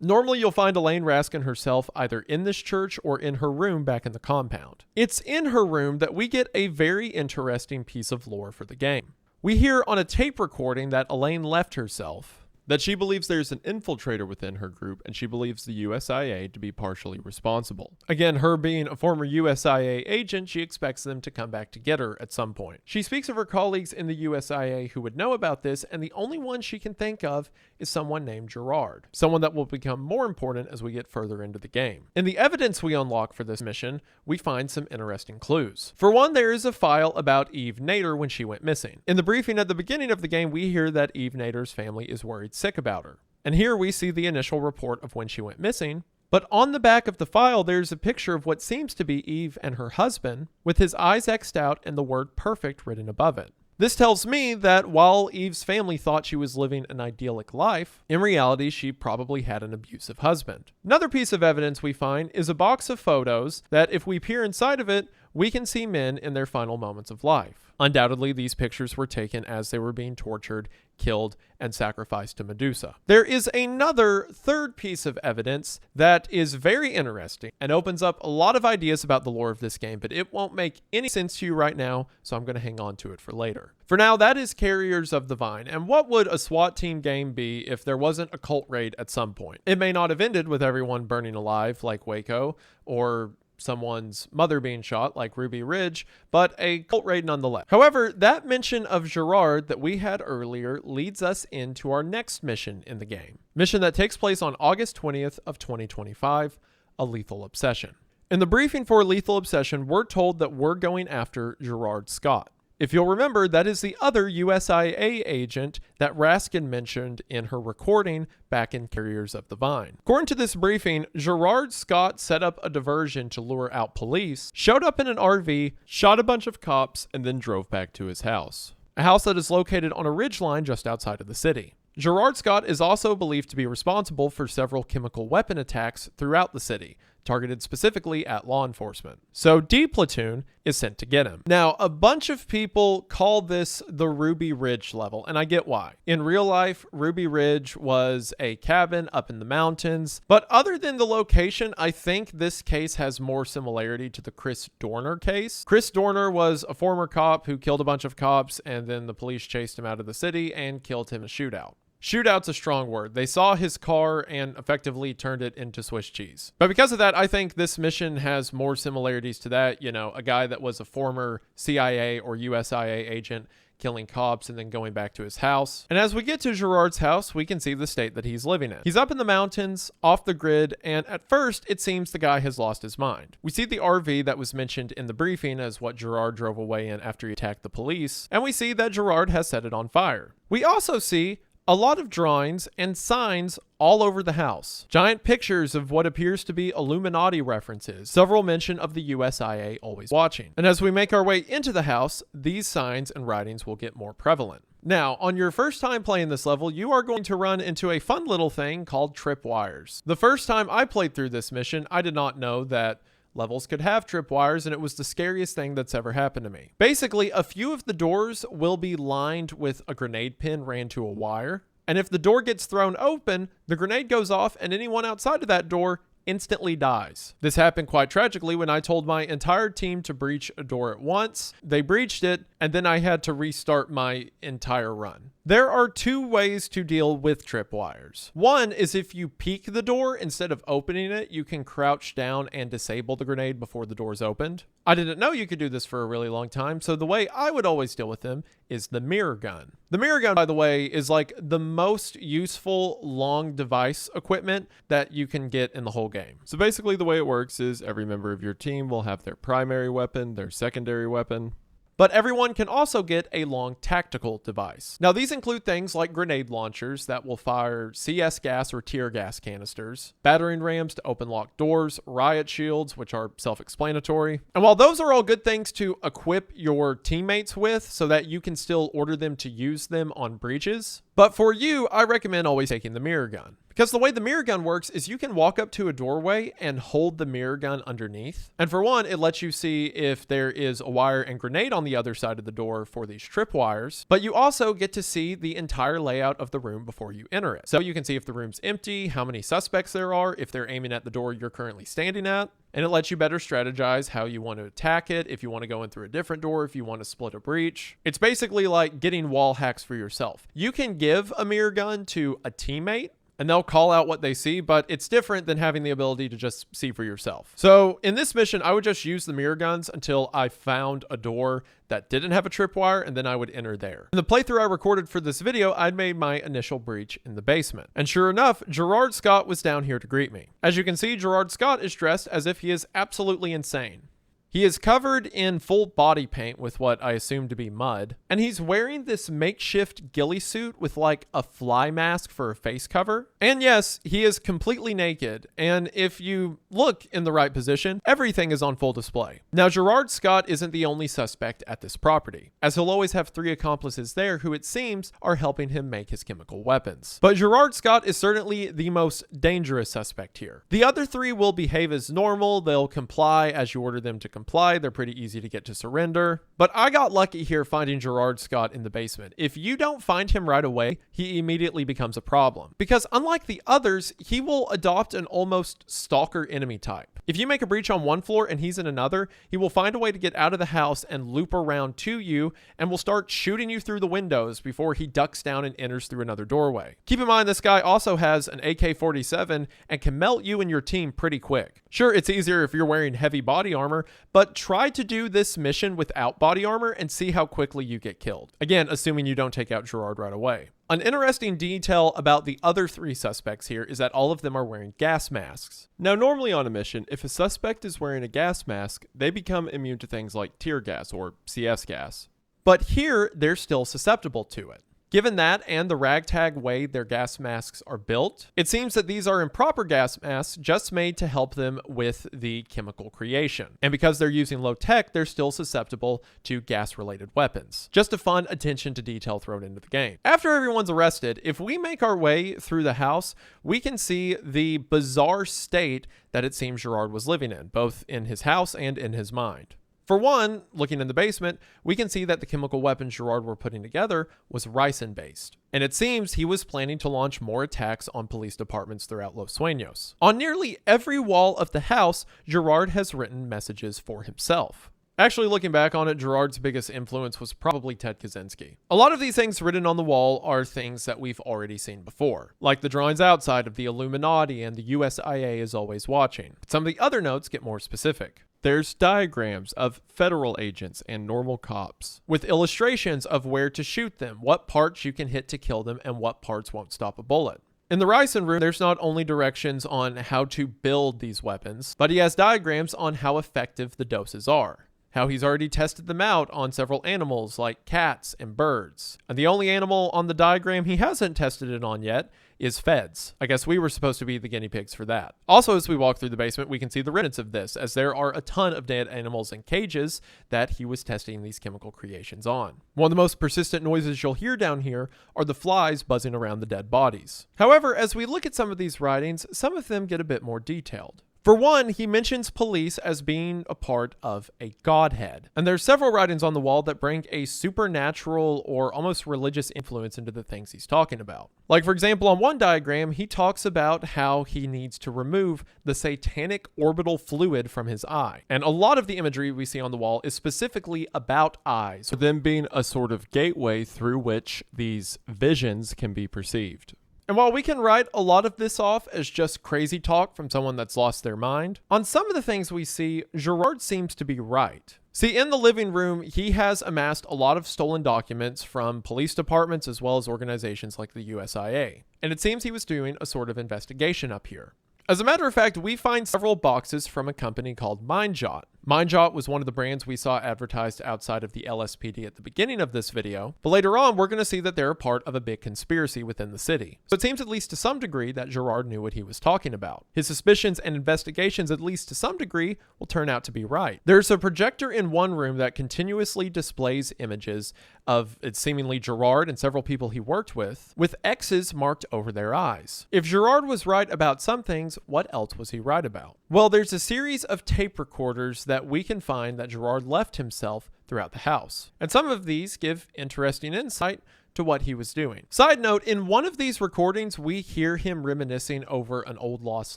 Normally, you'll find Elaine Raskin herself either in this church or in her room back in the compound. It's in her room that we get a very interesting piece of lore for the game. We hear on a tape recording that Elaine left herself, that she believes there's an infiltrator within her group, and she believes the USIA to be partially responsible. Again, her being a former USIA agent, she expects them to come back to get her at some point. She speaks of her colleagues in the USIA who would know about this, and the only one she can think of is someone named Gerard, someone that will become more important as we get further into the game. In the evidence we unlock for this mission, we find some interesting clues. For one, there is a file about Eve Nader when she went missing. In the briefing at the beginning of the game, we hear that Eve Nader's family is worried sick about her. And here we see the initial report of when she went missing, but on the back of the file there's a picture of what seems to be Eve and her husband, with his eyes X'd out and the word perfect written above it. This tells me that while Eve's family thought she was living an idyllic life, in reality she probably had an abusive husband. Another piece of evidence we find is a box of photos that, if we peer inside of it, we can see men in their final moments of life. Undoubtedly, these pictures were taken as they were being tortured, killed, and sacrificed to Medusa. There is another third piece of evidence that is very interesting and opens up a lot of ideas about the lore of this game, but it won't make any sense to you right now, so I'm going to hang on to it for later. For now, that is Carriers of the Vine, and what would a SWAT team game be if there wasn't a cult raid at some point? It may not have ended with everyone burning alive like Waco, or someone's mother being shot like Ruby Ridge, but a cult raid nonetheless. However, that mention of Gerard that we had earlier leads us into our next mission in the game. Mission that takes place on August 20th of 2025, a Lethal Obsession. In the briefing for Lethal Obsession, we're told that we're going after Gerard Scott. If you'll remember, that is the other USIA agent that Raskin mentioned in her recording back in Carriers of the Vine. According to this briefing, Gerard Scott set up a diversion to lure out police, showed up in an RV, shot a bunch of cops, and then drove back to his house. A house that is located on a ridgeline just outside of the city. Gerard Scott is also believed to be responsible for several chemical weapon attacks throughout the city, targeted specifically at law enforcement. So D Platoon is sent to get him. Now, a bunch of people call this the Ruby Ridge level, and I get why. In real life, Ruby Ridge was a cabin up in the mountains, but other than the location, I think this case has more similarity to the Chris Dorner case. Chris Dorner was a former cop who killed a bunch of cops, and then the police chased him out of the city and killed him in a shootout. Shootout's a strong word. They saw his car and effectively turned it into Swiss cheese. But because of that, I think this mission has more similarities to that. You know, a guy that was a former CIA or USIA agent killing cops and then going back to his house. And as we get to Gerard's house, we can see the state that he's living in. He's up in the mountains, off the grid, and at first it seems the guy has lost his mind. We see the RV that was mentioned in the briefing as what Gerard drove away in after he attacked the police, and we see that Gerard has set it on fire. We also see a lot of drawings and signs all over the house. Giant pictures of what appears to be Illuminati references. Several mention of the USIA always watching. And as we make our way into the house, these signs and writings will get more prevalent. Now, on your first time playing this level, you are going to run into a fun little thing called tripwires. The first time I played through this mission, I did not know that levels could have tripwires, and it was the scariest thing that's ever happened to me. Basically, a few of the doors will be lined with a grenade pin ran to a wire, and if the door gets thrown open, the grenade goes off and anyone outside of that door instantly dies. This happened quite tragically when I told my entire team to breach a door at once. They breached it, and then I had to restart my entire run. There are two ways to deal with tripwires. One is if you peek the door instead of opening it, you can crouch down and disable the grenade before the door is opened. I didn't know you could do this for a really long time, so the way I would always deal with them is the mirror gun. The mirror gun, by the way, is like the most useful long device equipment that you can get in the whole game. So basically the way it works is every member of your team will have their primary weapon, their secondary weapon, but everyone can also get a long tactical device. Now, these include things like grenade launchers that will fire CS gas or tear gas canisters, battering rams to open locked doors, riot shields, which are self-explanatory. And while those are all good things to equip your teammates with so that you can still order them to use them on breaches, but for you, I recommend always taking the mirror gun. Because the way the mirror gun works is you can walk up to a doorway and hold the mirror gun underneath. And for one, it lets you see if there is a wire and grenade on the other side of the door for these tripwires. But you also get to see the entire layout of the room before you enter it. So you can see if the room's empty, how many suspects there are, if they're aiming at the door you're currently standing at. And it lets you better strategize how you want to attack it, if you want to go in through a different door, if you want to split a breach. It's basically like getting wall hacks for yourself. You can give a mirror gun to a teammate, and they'll call out what they see, but it's different than having the ability to just see for yourself. So in this mission, I would just use the mirror guns until I found a door that didn't have a tripwire, and then I would enter there. In the playthrough I recorded for this video, I'd made my initial breach in the basement. And sure enough, Gerard Scott was down here to greet me. As you can see, Gerard Scott is dressed as if he is absolutely insane. He is covered in full body paint with what I assume to be mud, and he's wearing this makeshift ghillie suit with like a fly mask for a face cover. And yes, he is completely naked, and if you look in the right position, everything is on full display. Now, Gerard Scott isn't the only suspect at this property, as he'll always have 3 accomplices there who it seems are helping him make his chemical weapons. But Gerard Scott is certainly the most dangerous suspect here. The other 3 will behave as normal, they'll comply as you order them to comply. They're pretty easy to get to surrender. But I got lucky here finding Gerard Scott in the basement. If you don't find him right away, he immediately becomes a problem. Because unlike the others, he will adopt an almost stalker enemy type. If you make a breach on one floor and he's in another, he will find a way to get out of the house and loop around to you and will start shooting you through the windows before he ducks down and enters through another doorway. Keep in mind, this guy also has an AK-47 and can melt you and your team pretty quick. Sure, it's easier if you're wearing heavy body armor, but try to do this mission without body armor and see how quickly you get killed. Again, assuming you don't take out Gerard right away. An interesting detail about the other 3 suspects here is that all of them are wearing gas masks. Now, normally on a mission, if a suspect is wearing a gas mask, they become immune to things like tear gas or CS gas. But here, they're still susceptible to it. Given that and the ragtag way their gas masks are built, it seems that these are improper gas masks just made to help them with the chemical creation. And because they're using low tech, they're still susceptible to gas-related weapons. Just a fun attention to detail thrown into the game. After everyone's arrested, if we make our way through the house, we can see the bizarre state that it seems Gerard was living in, both in his house and in his mind. For one, looking in the basement, we can see that the chemical weapons Gerard were putting together was ricin-based. And it seems he was planning to launch more attacks on police departments throughout Los Sueños. On nearly every wall of the house, Gerard has written messages for himself. Actually, looking back on it, Gerard's biggest influence was probably Ted Kaczynski. A lot of these things written on the wall are things that we've already seen before, like the drawings outside of the Illuminati and the USIA is always watching. But some of the other notes get more specific. There's diagrams of federal agents and normal cops, with illustrations of where to shoot them, what parts you can hit to kill them, and what parts won't stop a bullet. In the Ryson room, there's not only directions on how to build these weapons, but he has diagrams on how effective the doses are. How he's already tested them out on several animals like cats and birds. And the only animal on the diagram he hasn't tested it on yet is feds. I guess we were supposed to be the guinea pigs for that. Also, as we walk through the basement, we can see the remnants of this, as there are a ton of dead animals in cages that he was testing these chemical creations on. One of the most persistent noises you'll hear down here are the flies buzzing around the dead bodies. However, as we look at some of these writings, some of them get a bit more detailed. For one, he mentions police as being a part of a godhead. And there's several writings on the wall that bring a supernatural or almost religious influence into the things he's talking about. Like, for example, on one diagram, he talks about how he needs to remove the satanic orbital fluid from his eye. And a lot of the imagery we see on the wall is specifically about eyes, them being a sort of gateway through which these visions can be perceived. And while we can write a lot of this off as just crazy talk from someone that's lost their mind, on some of the things we see, Gerard seems to be right. See, in the living room, he has amassed a lot of stolen documents from police departments as well as organizations like the USIA. And it seems he was doing a sort of investigation up here. As a matter of fact, we find several boxes from a company called MindJot. MindJot was one of the brands we saw advertised outside of the LSPD at the beginning of this video, but later on we're going to see that they're a part of a big conspiracy within the city. So it seems at least to some degree that Gerard knew what he was talking about. His suspicions and investigations, at least to some degree, will turn out to be right. There's a projector in one room that continuously displays images of it's seemingly Gerard and several people he worked with X's marked over their eyes. If Gerard was right about some things, what else was he right about? Well, there's a series of tape recorders that we can find that Gerard left himself throughout the house. And some of these give interesting insight to what he was doing. Side note, in one of these recordings, we hear him reminiscing over an old lost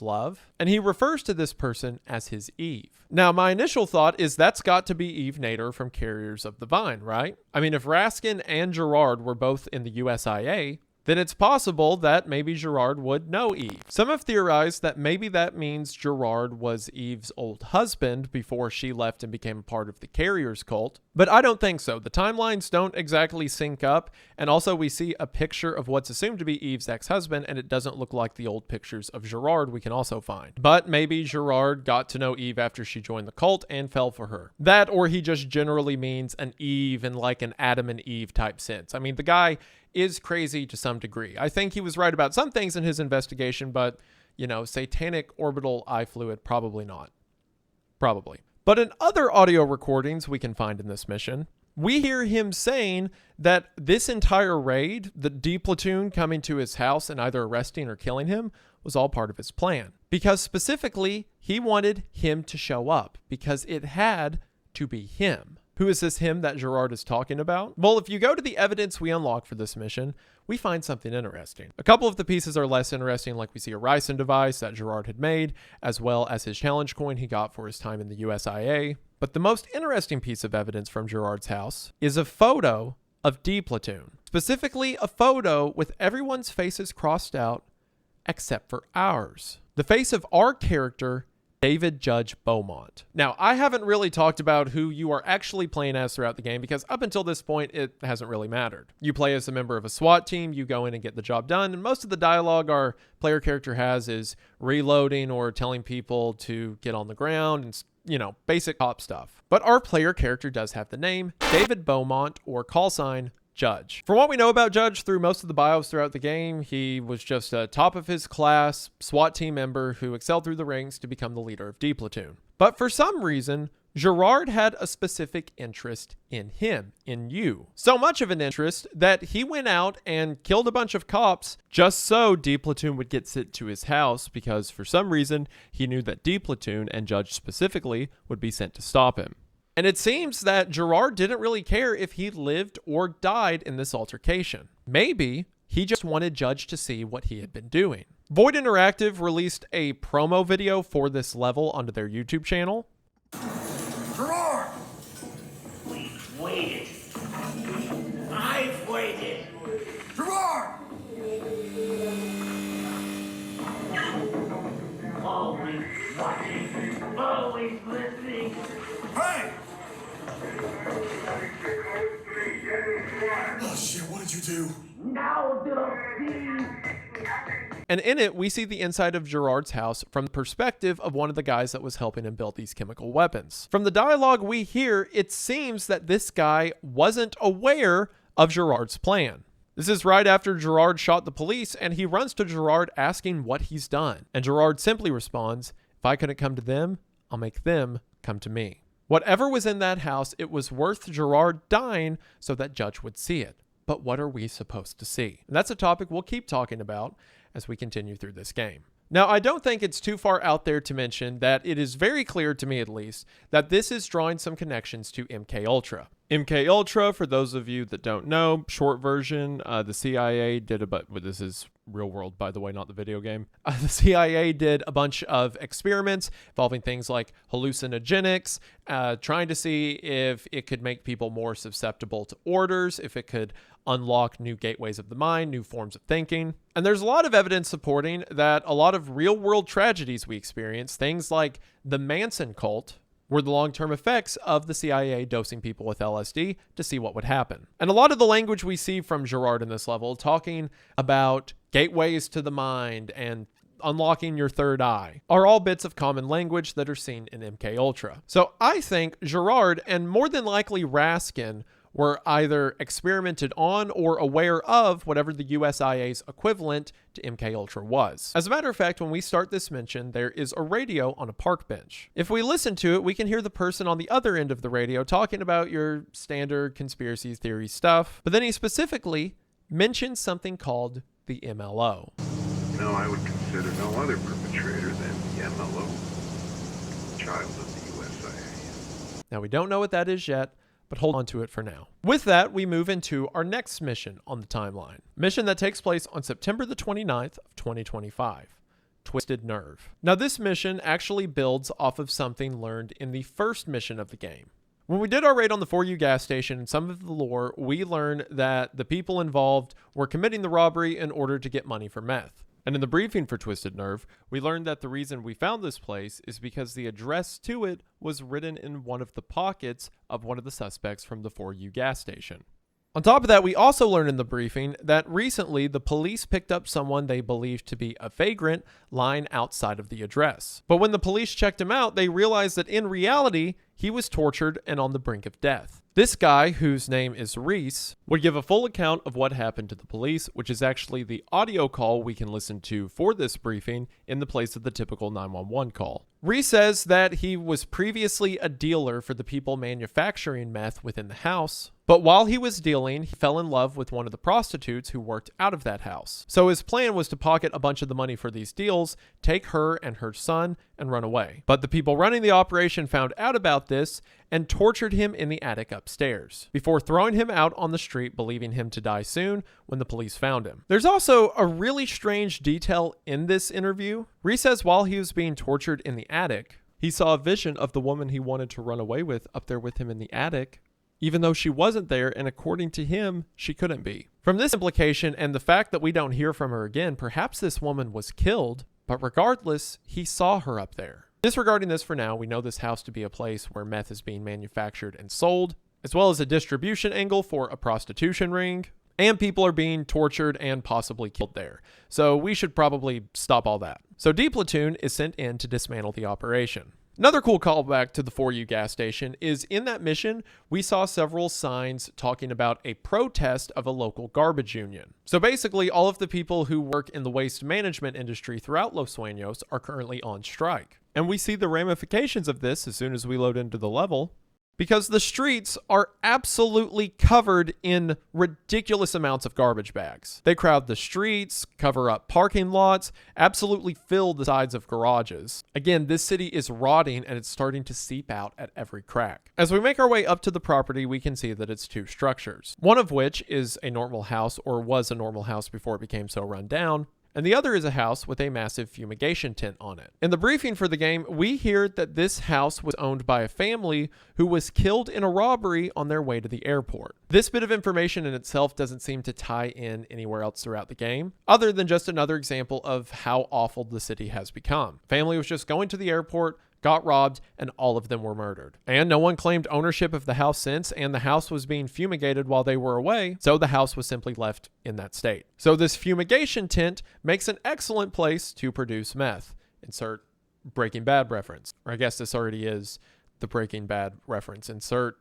love, and he refers to this person as his Eve. Now, my initial thought is that's got to be Eve Nader from Carriers of the Vine, right? I mean, if Raskin and Gerard were both in the USIA, then it's possible that maybe Gerard would know Eve. Some have theorized that maybe that means Gerard was Eve's old husband before she left and became a part of the Carriers cult, but I don't think so. The timelines don't exactly sync up, and also we see a picture of what's assumed to be Eve's ex-husband, and it doesn't look like the old pictures of Gerard we can also find. But maybe Gerard got to know Eve after she joined the cult and fell for her. That, or he just generally means an Eve in like an Adam and Eve type sense. I mean, the guy is crazy to some degree. I think he was right about some things in his investigation, but, you know, satanic orbital eye fluid, probably not. Probably. But in other audio recordings we can find in this mission, we hear him saying that this entire raid, the D platoon coming to his house and either arresting or killing him, was all part of his plan. Because specifically, he wanted him to show up, because it had to be him. Who is this him that Gerard is talking about? Well, if you go to the evidence we unlock for this mission, we find something interesting. A couple of the pieces are less interesting, like we see a Ryson device that Gerard had made, as well as his challenge coin he got for his time in the USIA. But the most interesting piece of evidence from Gerard's house is a photo of D Platoon. Specifically, a photo with everyone's faces crossed out except for ours. The face of our character, David Judge Beaumont. Now, I haven't really talked about who you are actually playing as throughout the game because up until this point, it hasn't really mattered. You play as a member of a SWAT team, you go in and get the job done, and most of the dialogue our player character has is reloading or telling people to get on the ground and, you know, basic cop stuff. But our player character does have the name David Beaumont, or call sign Judge. From what we know about Judge through most of the bios throughout the game, he was just a top of his class SWAT team member who excelled through the ranks to become the leader of D Platoon. But for some reason, Gerard had a specific interest in him, in you. So much of an interest that he went out and killed a bunch of cops just so D Platoon would get sent to his house, because for some reason he knew that D Platoon, and Judge specifically, would be sent to stop him. And it seems that Gerard didn't really care if he lived or died in this altercation. Maybe he just wanted Judge to see what he had been doing. Void Interactive released a promo video for this level onto their YouTube channel. Gerard! did you do? And in it, we see the inside of Gerard's house from the perspective of one of the guys that was helping him build these chemical weapons. From the dialogue we hear, it seems that this guy wasn't aware of Gerard's plan. This is right after Gerard shot the police, and he runs to Gerard asking what he's done. And Gerard simply responds, "If I couldn't come to them, I'll make them come to me." Whatever was in that house, it was worth Gerard dying so that Judge would see it. But what are we supposed to see? And that's a topic we'll keep talking about as we continue through this game. Now, I don't think it's too far out there to mention that it is very clear to me, at least, that this is drawing some connections to MKUltra. MKUltra, for those of you that don't know, short version, the CIA did this is real world, by the way, not the video game. The CIA did a bunch of experiments involving things like hallucinogenics, trying to see if it could make people more susceptible to orders, if it could unlock new gateways of the mind, new forms of thinking. And there's a lot of evidence supporting that a lot of real world tragedies we experience, things like the Manson cult, were the long-term effects of the CIA dosing people with LSD to see what would happen. And a lot of the language we see from Gerard in this level, talking about gateways to the mind and unlocking your third eye, are all bits of common language that are seen in MKUltra. So I think Gerard, and more than likely Raskin, were either experimented on or aware of whatever the USIA's equivalent to MKUltra was. As a matter of fact, when we start this mission, there is a radio on a park bench. If we listen to it, we can hear the person on the other end of the radio talking about your standard conspiracy theory stuff, but then he specifically mentions something called the MLO. You know, I would consider no other perpetrator than the MLO, child of the USIA. Now, we don't know what that is yet, but hold on to it for now. With that, we move into our next mission on the timeline. Mission that takes place on September the 29th of 2025. Twisted Nerve. Now, this mission actually builds off of something learned in the first mission of the game. When we did our raid on the 4U gas station and some of the lore, we learned that the people involved were committing the robbery in order to get money for meth. And in the briefing for Twisted Nerve, we learned that the reason we found this place is because the address to it was written in one of the pockets of one of the suspects from the 4U gas station. On top of that, we also learned in the briefing that recently the police picked up someone they believed to be a vagrant lying outside of the address. But when the police checked him out, they realized that in reality, he was tortured and on the brink of death. This guy, whose name is Reese, would give a full account of what happened to the police, which is actually the audio call we can listen to for this briefing in the place of the typical 911 call. Reese says that he was previously a dealer for the people manufacturing meth within the house, but while he was dealing, he fell in love with one of the prostitutes who worked out of that house. So his plan was to pocket a bunch of the money for these deals, take her and her son, and run away. But the people running the operation found out about this and tortured him in the attic upstairs, before throwing him out on the street, believing him to die soon when the police found him. There's also a really strange detail in this interview. Reese says while he was being tortured in the attic, he saw a vision of the woman he wanted to run away with up there with him in the attic, even though she wasn't there, and according to him, she couldn't be. From this implication and the fact that we don't hear from her again, perhaps this woman was killed, but regardless, he saw her up there. Disregarding this for now, we know this house to be a place where meth is being manufactured and sold, as well as a distribution angle for a prostitution ring, and people are being tortured and possibly killed there. So we should probably stop all that. So D Platoon is sent in to dismantle the operation. Another cool callback to the 4U gas station is in that mission, we saw several signs talking about a protest of a local garbage union. So basically, all of the people who work in the waste management industry throughout Los Sueños are currently on strike. And we see the ramifications of this as soon as we load into the level, because the streets are absolutely covered in ridiculous amounts of garbage bags. They crowd the streets, cover up parking lots, absolutely fill the sides of garages. Again, this city is rotting and it's starting to seep out at every crack. As we make our way up to the property, we can see that it's two structures. One of which is a normal house, or was a normal house before it became so run down, and the other is a house with a massive fumigation tent on it. In the briefing for the game, we hear that this house was owned by a family who was killed in a robbery on their way to the airport. This bit of information in itself doesn't seem to tie in anywhere else throughout the game, other than just another example of how awful the city has become. Family was just going to the airport, got robbed, and all of them were murdered. And no one claimed ownership of the house since, and the house was being fumigated while they were away, so the house was simply left in that state. So this fumigation tent makes an excellent place to produce meth. Insert Breaking Bad reference. Or I guess this already is the Breaking Bad reference. Insert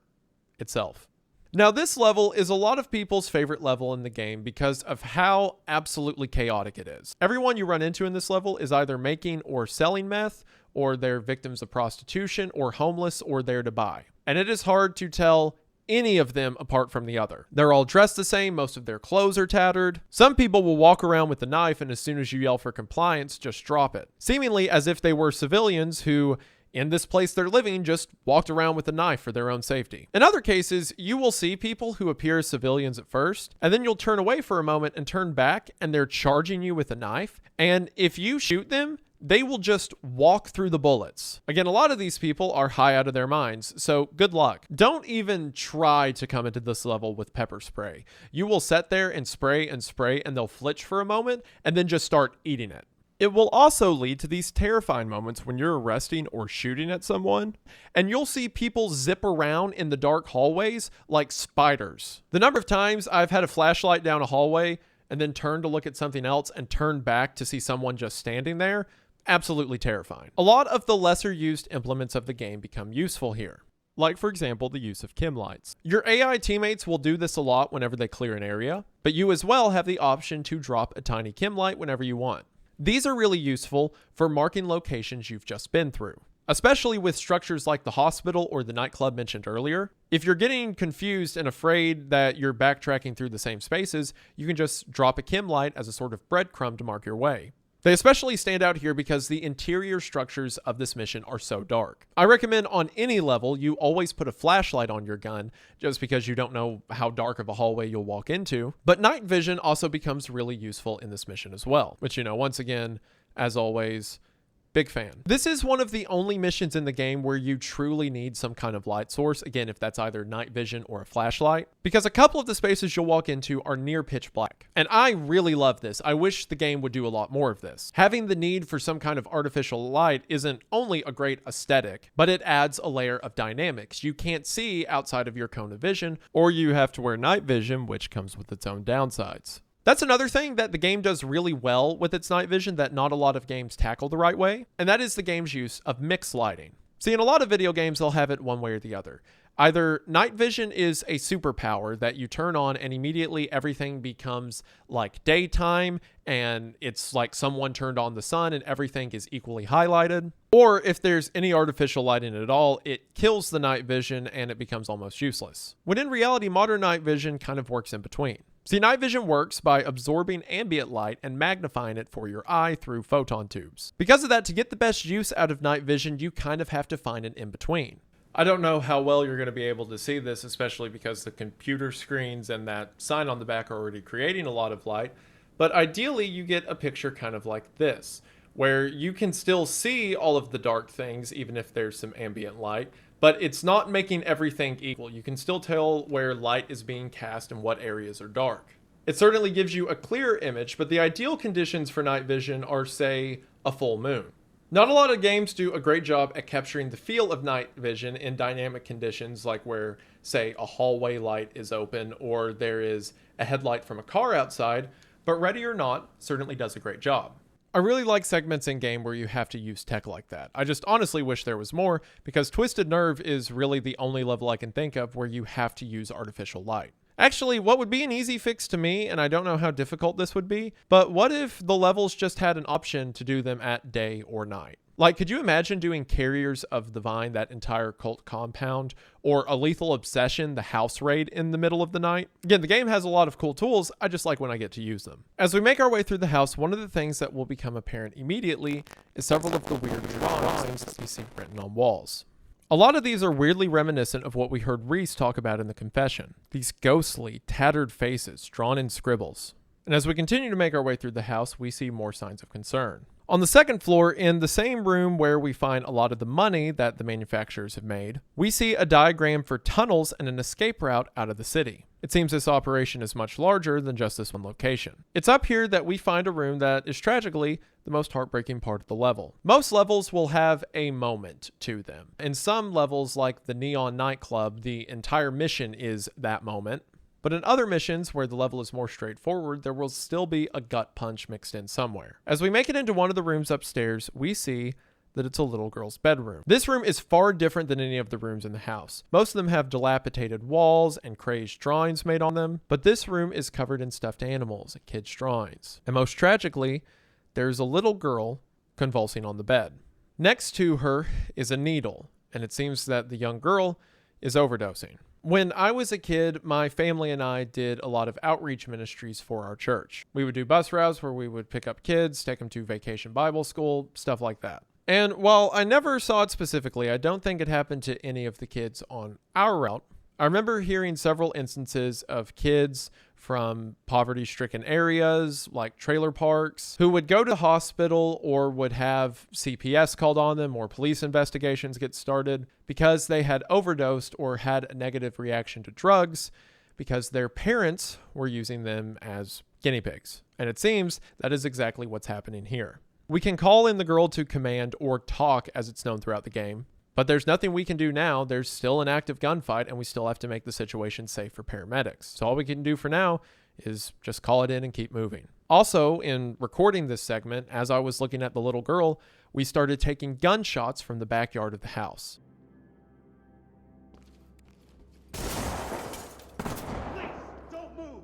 itself. Now, this level is a lot of people's favorite level in the game because of how absolutely chaotic it is. Everyone you run into in this level is either making or selling meth, or they're victims of prostitution, or homeless, or there to buy. And it is hard to tell any of them apart from the other. They're all dressed the same, most of their clothes are tattered. Some people will walk around with a knife and as soon as you yell for compliance, just drop it. Seemingly as if they were civilians who, in this place they're living, just walked around with a knife for their own safety. In other cases, you will see people who appear as civilians at first, and then you'll turn away for a moment and turn back, and they're charging you with a knife. And if you shoot them, they will just walk through the bullets. Again, a lot of these people are high out of their minds, so good luck. Don't even try to come into this level with pepper spray. You will sit there and spray, and they'll flinch for a moment, and then just start eating it. It will also lead to these terrifying moments when you're arresting or shooting at someone, and you'll see people zip around in the dark hallways like spiders. The number of times I've had a flashlight down a hallway and then turned to look at something else and turned back to see someone just standing there, absolutely terrifying. A lot of the lesser used implements of the game become useful here. Like, for example, the use of chem lights. Your AI teammates will do this a lot whenever they clear an area, but you as well have the option to drop a tiny chem light whenever you want. These are really useful for marking locations you've just been through, especially with structures like the hospital or the nightclub mentioned earlier. If you're getting confused and afraid that you're backtracking through the same spaces, you can just drop a chem light as a sort of breadcrumb to mark your way. They especially stand out here because the interior structures of this mission are so dark. I recommend on any level you always put a flashlight on your gun just because you don't know how dark of a hallway you'll walk into. But night vision also becomes really useful in this mission as well, which, once again, as always, big fan. This is one of the only missions in the game where you truly need some kind of light source. Again, if that's either night vision or a flashlight, because a couple of the spaces you'll walk into are near pitch black. And I really love this. I wish the game would do a lot more of this. Having the need for some kind of artificial light isn't only a great aesthetic, but it adds a layer of dynamics. You can't see outside of your cone of vision, or you have to wear night vision, which comes with its own downsides. That's another thing that the game does really well with its night vision that not a lot of games tackle the right way, and that is the game's use of mixed lighting. See, in a lot of video games, they'll have it one way or the other. Either night vision is a superpower that you turn on and immediately everything becomes like daytime and it's like someone turned on the sun and everything is equally highlighted. Or if there's any artificial lighting at all, it kills the night vision and it becomes almost useless. When in reality, modern night vision kind of works in between. See, night vision works by absorbing ambient light and magnifying it for your eye through photon tubes. Because of that, to get the best use out of night vision, you kind of have to find an in-between. I don't know how well you're going to be able to see this, especially because the computer screens and that sign on the back are already creating a lot of light, but ideally you get a picture kind of like this, where you can still see all of the dark things even if there's some ambient light, but it's not making everything equal. You can still tell where light is being cast and what areas are dark. It certainly gives you a clearer image, but the ideal conditions for night vision are, say, a full moon. Not a lot of games do a great job at capturing the feel of night vision in dynamic conditions like where, say, a hallway light is open or there is a headlight from a car outside, but Ready or Not certainly does a great job. I really like segments in game where you have to use tech like that. I just honestly wish there was more, because Twisted Nerve is really the only level I can think of where you have to use artificial light. Actually, what would be an easy fix to me, and I don't know how difficult this would be, but what if the levels just had an option to do them at day or night? Like, could you imagine doing Carriers of the Vine, that entire cult compound, or A Lethal Obsession, the house raid in the middle of the night? Again, the game has a lot of cool tools, I just like when I get to use them. As we make our way through the house, one of the things that will become apparent immediately is several of the weird drawings that we see written on walls. A lot of these are weirdly reminiscent of what we heard Reese talk about in the confession. These ghostly, tattered faces drawn in scribbles. And as we continue to make our way through the house, we see more signs of concern. On the second floor, in the same room where we find a lot of the money that the manufacturers have made, we see a diagram for tunnels and an escape route out of the city. It seems this operation is much larger than just this one location. It's up here that we find a room that is tragically the most heartbreaking part of the level. Most levels will have a moment to them. In some levels, like the Neon Nightclub, the entire mission is that moment. But in other missions where the level is more straightforward, there will still be a gut punch mixed in somewhere. As we make it into one of the rooms upstairs, we see that it's a little girl's bedroom. This room is far different than any of the rooms in the house. Most of them have dilapidated walls and crazed drawings made on them, but this room is covered in stuffed animals and kids' drawings. And most tragically, there's a little girl convulsing on the bed. Next to her is a needle, and it seems that the young girl is overdosing. When I was a kid, my family and I did a lot of outreach ministries for our church. We would do bus routes where we would pick up kids, take them to vacation Bible school, stuff like that. And while I never saw it specifically, I don't think it happened to any of the kids on our route. I remember hearing several instances of kids from poverty-stricken areas like trailer parks who would go to the hospital or would have CPS called on them or police investigations get started because they had overdosed or had a negative reaction to drugs because their parents were using them as guinea pigs. And it seems that is exactly what's happening here. We can call in the girl to command or talk as it's known throughout the game. But there's nothing we can do now. There's still an active gunfight, and we still have to make the situation safe for paramedics. So all we can do for now is just call it in and keep moving. Also, in recording this segment, as I was looking at the little girl, we started taking gunshots from the backyard of the house. Please, don't move!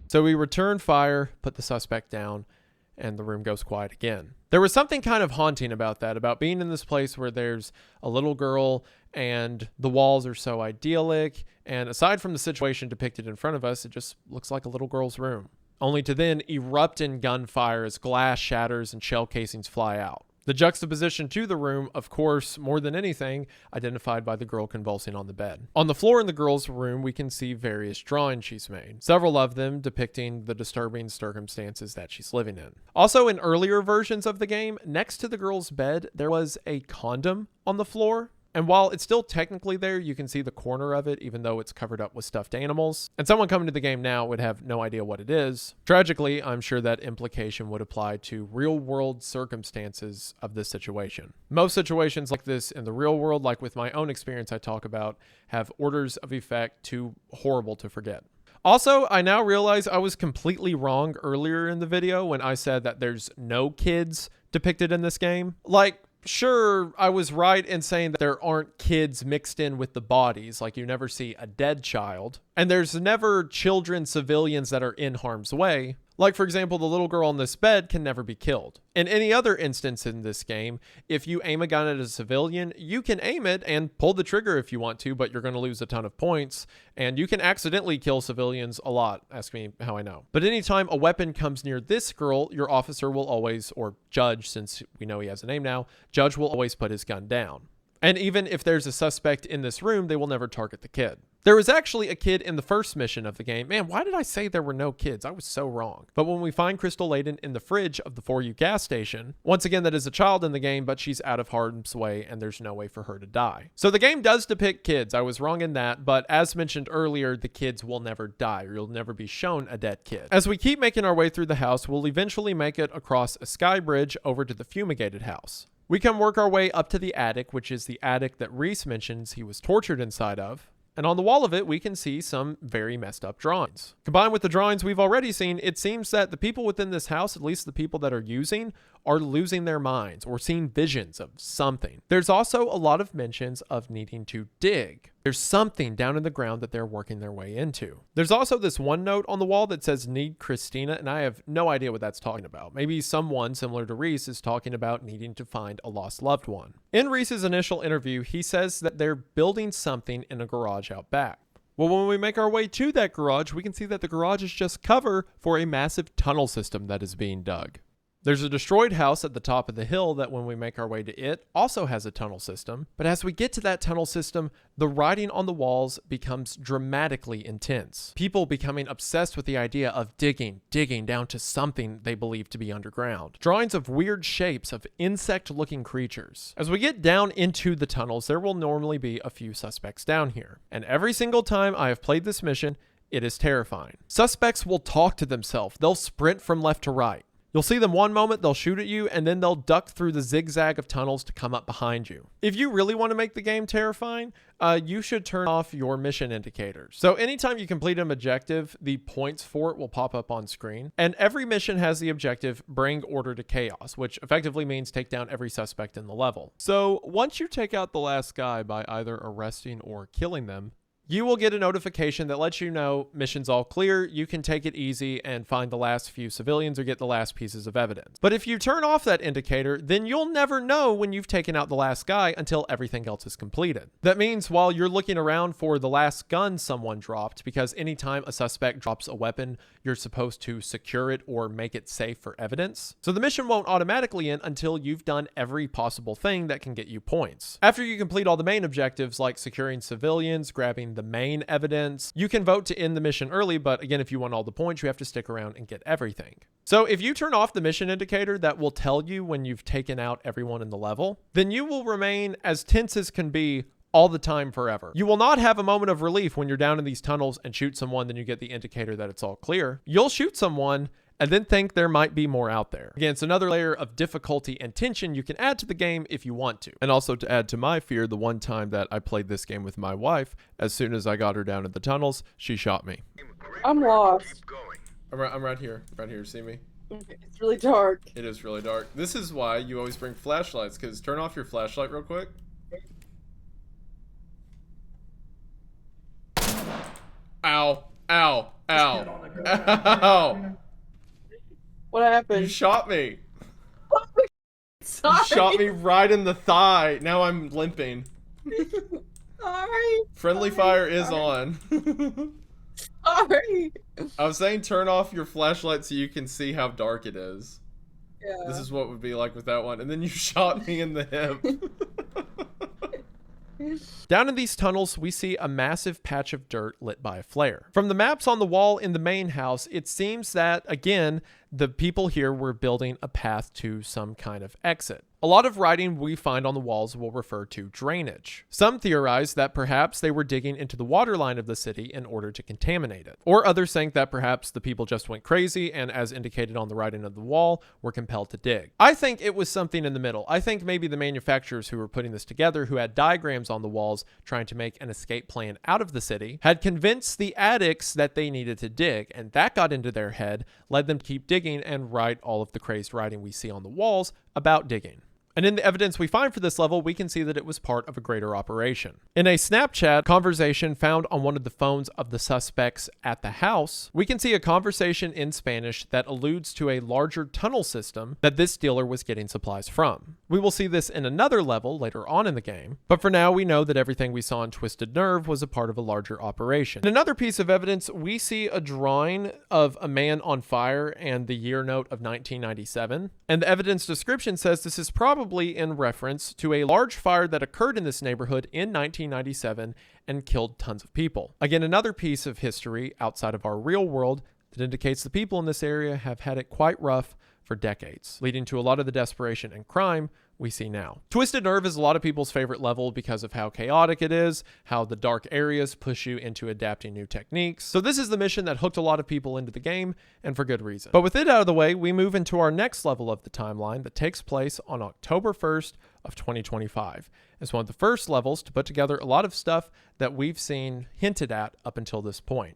So we return fire, put the suspect down, and the room goes quiet again. There was something kind of haunting about that, about being in this place where there's a little girl and the walls are so idyllic, and aside from the situation depicted in front of us, it just looks like a little girl's room. Only to then erupt in gunfire as glass shatters and shell casings fly out. The juxtaposition to the room, of course, more than anything, identified by the girl convulsing on the bed. On the floor in the girl's room, we can see various drawings she's made, several of them depicting the disturbing circumstances that she's living in. Also, in earlier versions of the game, next to the girl's bed, there was a condom on the floor. And while it's still technically there, you can see the corner of it, even though it's covered up with stuffed animals. And someone coming to the game now would have no idea what it is. Tragically, I'm sure that implication would apply to real-world circumstances of this situation. Most situations like this in the real world, like with my own experience I talk about, have orders of effect too horrible to forget. Also, I now realize I was completely wrong earlier in the video when I said that there's no kids depicted in this game. Like, sure, I was right in saying that there aren't kids mixed in with the bodies, like you never see a dead child. And there's never children, civilians that are in harm's way. Like, for example, the little girl on this bed can never be killed. In any other instance in this game, if you aim a gun at a civilian, you can aim it and pull the trigger if you want to, but you're going to lose a ton of points. And you can accidentally kill civilians a lot. Ask me how I know. But anytime a weapon comes near this girl, your officer will always, or judge, since we know he has a name now, judge will always put his gun down. And even if there's a suspect in this room, they will never target the kid. There was actually a kid in the first mission of the game. Man, why did I say there were no kids? I was so wrong. But when we find Crystal Layden in the fridge of the 4U gas station, once again, that is a child in the game, but she's out of harm's way and there's no way for her to die. So the game does depict kids. I was wrong in that, but as mentioned earlier, the kids will never die, or you'll never be shown a dead kid. As we keep making our way through the house, we'll eventually make it across a sky bridge over to the fumigated house. We can work our way up to the attic, which is the attic that Reese mentions he was tortured inside of. And on the wall of it, we can see some very messed up drawings. Combined with the drawings we've already seen, it seems that the people within this house, at least the people that are using, are losing their minds or seeing visions of something. There's also a lot of mentions of needing to dig. There's something down in the ground that they're working their way into. There's also this one note on the wall that says "Need Christina," and I have no idea what that's talking about. Maybe someone similar to Reese is talking about needing to find a lost loved one. In Reese's initial interview, he says that they're building something in a garage out back. Well, when we make our way to that garage, we can see that the garage is just cover for a massive tunnel system that is being dug. There's a destroyed house at the top of the hill that when we make our way to it also has a tunnel system. But as we get to that tunnel system, the writing on the walls becomes dramatically intense. People becoming obsessed with the idea of digging down to something they believe to be underground. Drawings of weird shapes of insect-looking creatures. As we get down into the tunnels, there will normally be a few suspects down here. And every single time I have played this mission, it is terrifying. Suspects will talk to themselves. They'll sprint from left to right. You'll see them one moment, they'll shoot at you, and then they'll duck through the zigzag of tunnels to come up behind you. If you really want to make the game terrifying, you should turn off your mission indicators. So anytime you complete an objective, the points for it will pop up on screen. And every mission has the objective, bring order to chaos, which effectively means take down every suspect in the level. So once you take out the last guy by either arresting or killing them, you will get a notification that lets you know mission's all clear, you can take it easy and find the last few civilians or get the last pieces of evidence. But if you turn off that indicator, then you'll never know when you've taken out the last guy until everything else is completed. That means while you're looking around for the last gun someone dropped, because anytime a suspect drops a weapon, you're supposed to secure it or make it safe for evidence. So the mission won't automatically end until you've done every possible thing that can get you points. After you complete all the main objectives like securing civilians, grabbing the main evidence, you can vote to end the mission early, but again, if you want all the points, you have to stick around and get everything. So if you turn off the mission indicator that will tell you when you've taken out everyone in the level, then you will remain as tense as can be all the time forever. You will not have a moment of relief when you're down in these tunnels and shoot someone, then you get the indicator that it's all clear. You'll shoot someone and then think there might be more out there. Again, it's another layer of difficulty and tension you can add to the game if you want to. And also to add to my fear, the one time that I played this game with my wife, as soon as I got her down in the tunnels, she shot me. I'm lost. I'm right here, see me? It's really dark. It is really dark. This is why you always bring flashlights, because turn off your flashlight real quick. Ow, ow, ow, ow. What happened? You shot me. Sorry. You shot me right in the thigh. Now I'm limping. Sorry. Friendly fire is on. Sorry. I was saying turn off your flashlight so you can see how dark it is. Yeah. This is what it would be like with that one. And then you shot me in the hip. Down in these tunnels, we see a massive patch of dirt lit by a flare. From the maps on the wall in the main house, it seems that, again, the people here were building a path to some kind of exit. A lot of writing we find on the walls will refer to drainage. Some theorize that perhaps they were digging into the water line of the city in order to contaminate it. Or others think that perhaps the people just went crazy and, as indicated on the writing of the wall, were compelled to dig. I think it was something in the middle. I think maybe the manufacturers who were putting this together, who had diagrams on the walls trying to make an escape plan out of the city, had convinced the addicts that they needed to dig, and that got into their head, led them to keep digging and write all of the crazed writing we see on the walls about digging. And in the evidence we find for this level, we can see that it was part of a greater operation. In a Snapchat conversation found on one of the phones of the suspects at the house, we can see a conversation in Spanish that alludes to a larger tunnel system that this dealer was getting supplies from. We will see this in another level later on in the game, but for now we know that everything we saw in Twisted Nerve was a part of a larger operation. In another piece of evidence, we see a drawing of a man on fire and the year note of 1997, and the evidence description says this is probably in reference to a large fire that occurred in this neighborhood in 1997 and killed tons of people. Again, another piece of history outside of our real world that indicates the people in this area have had it quite rough for decades, leading to a lot of the desperation and crime we see now. Twisted Nerve is a lot of people's favorite level because of how chaotic it is, how the dark areas push you into adapting new techniques. So this is the mission that hooked a lot of people into the game, and for good reason. But with it out of the way, we move into our next level of the timeline that takes place on October 1st of 2025. It's one of the first levels to put together a lot of stuff that we've seen hinted at up until this point.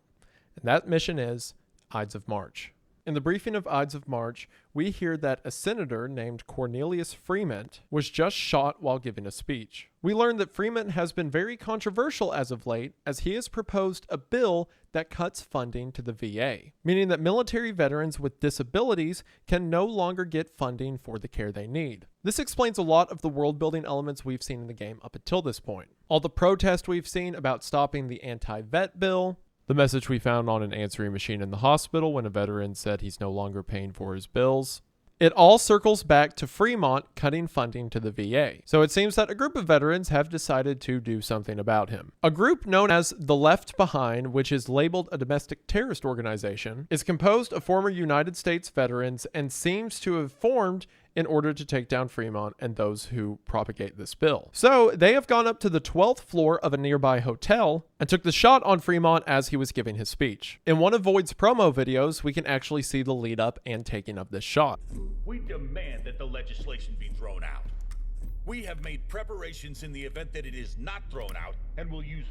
And that mission is Ides of March. In the briefing of Ides of March, we hear that a senator named Cornelius Fremont was just shot while giving a speech. We learn that Fremont has been very controversial as of late, as he has proposed a bill that cuts funding to the VA, meaning that military veterans with disabilities can no longer get funding for the care they need. This explains a lot of the world-building elements we've seen in the game up until this point. All the protest we've seen about stopping the anti-vet bill, the message we found on an answering machine in the hospital when a veteran said he's no longer paying for his bills, It all circles back to Fremont cutting funding to the VA. So it seems that a group of veterans have decided to do something about him. A group known as the Left Behind, which is labeled a domestic terrorist organization, is composed of former United States veterans and seems to have formed in order to take down Fremont and those who propagate this bill. So they have gone up to the 12th floor of a nearby hotel and took the shot on Fremont as he was giving his speech. In one of Void's promo videos, we can actually see the lead up and taking of this shot. We demand that the legislation be thrown out. We have made preparations in the event that it is not thrown out and will use...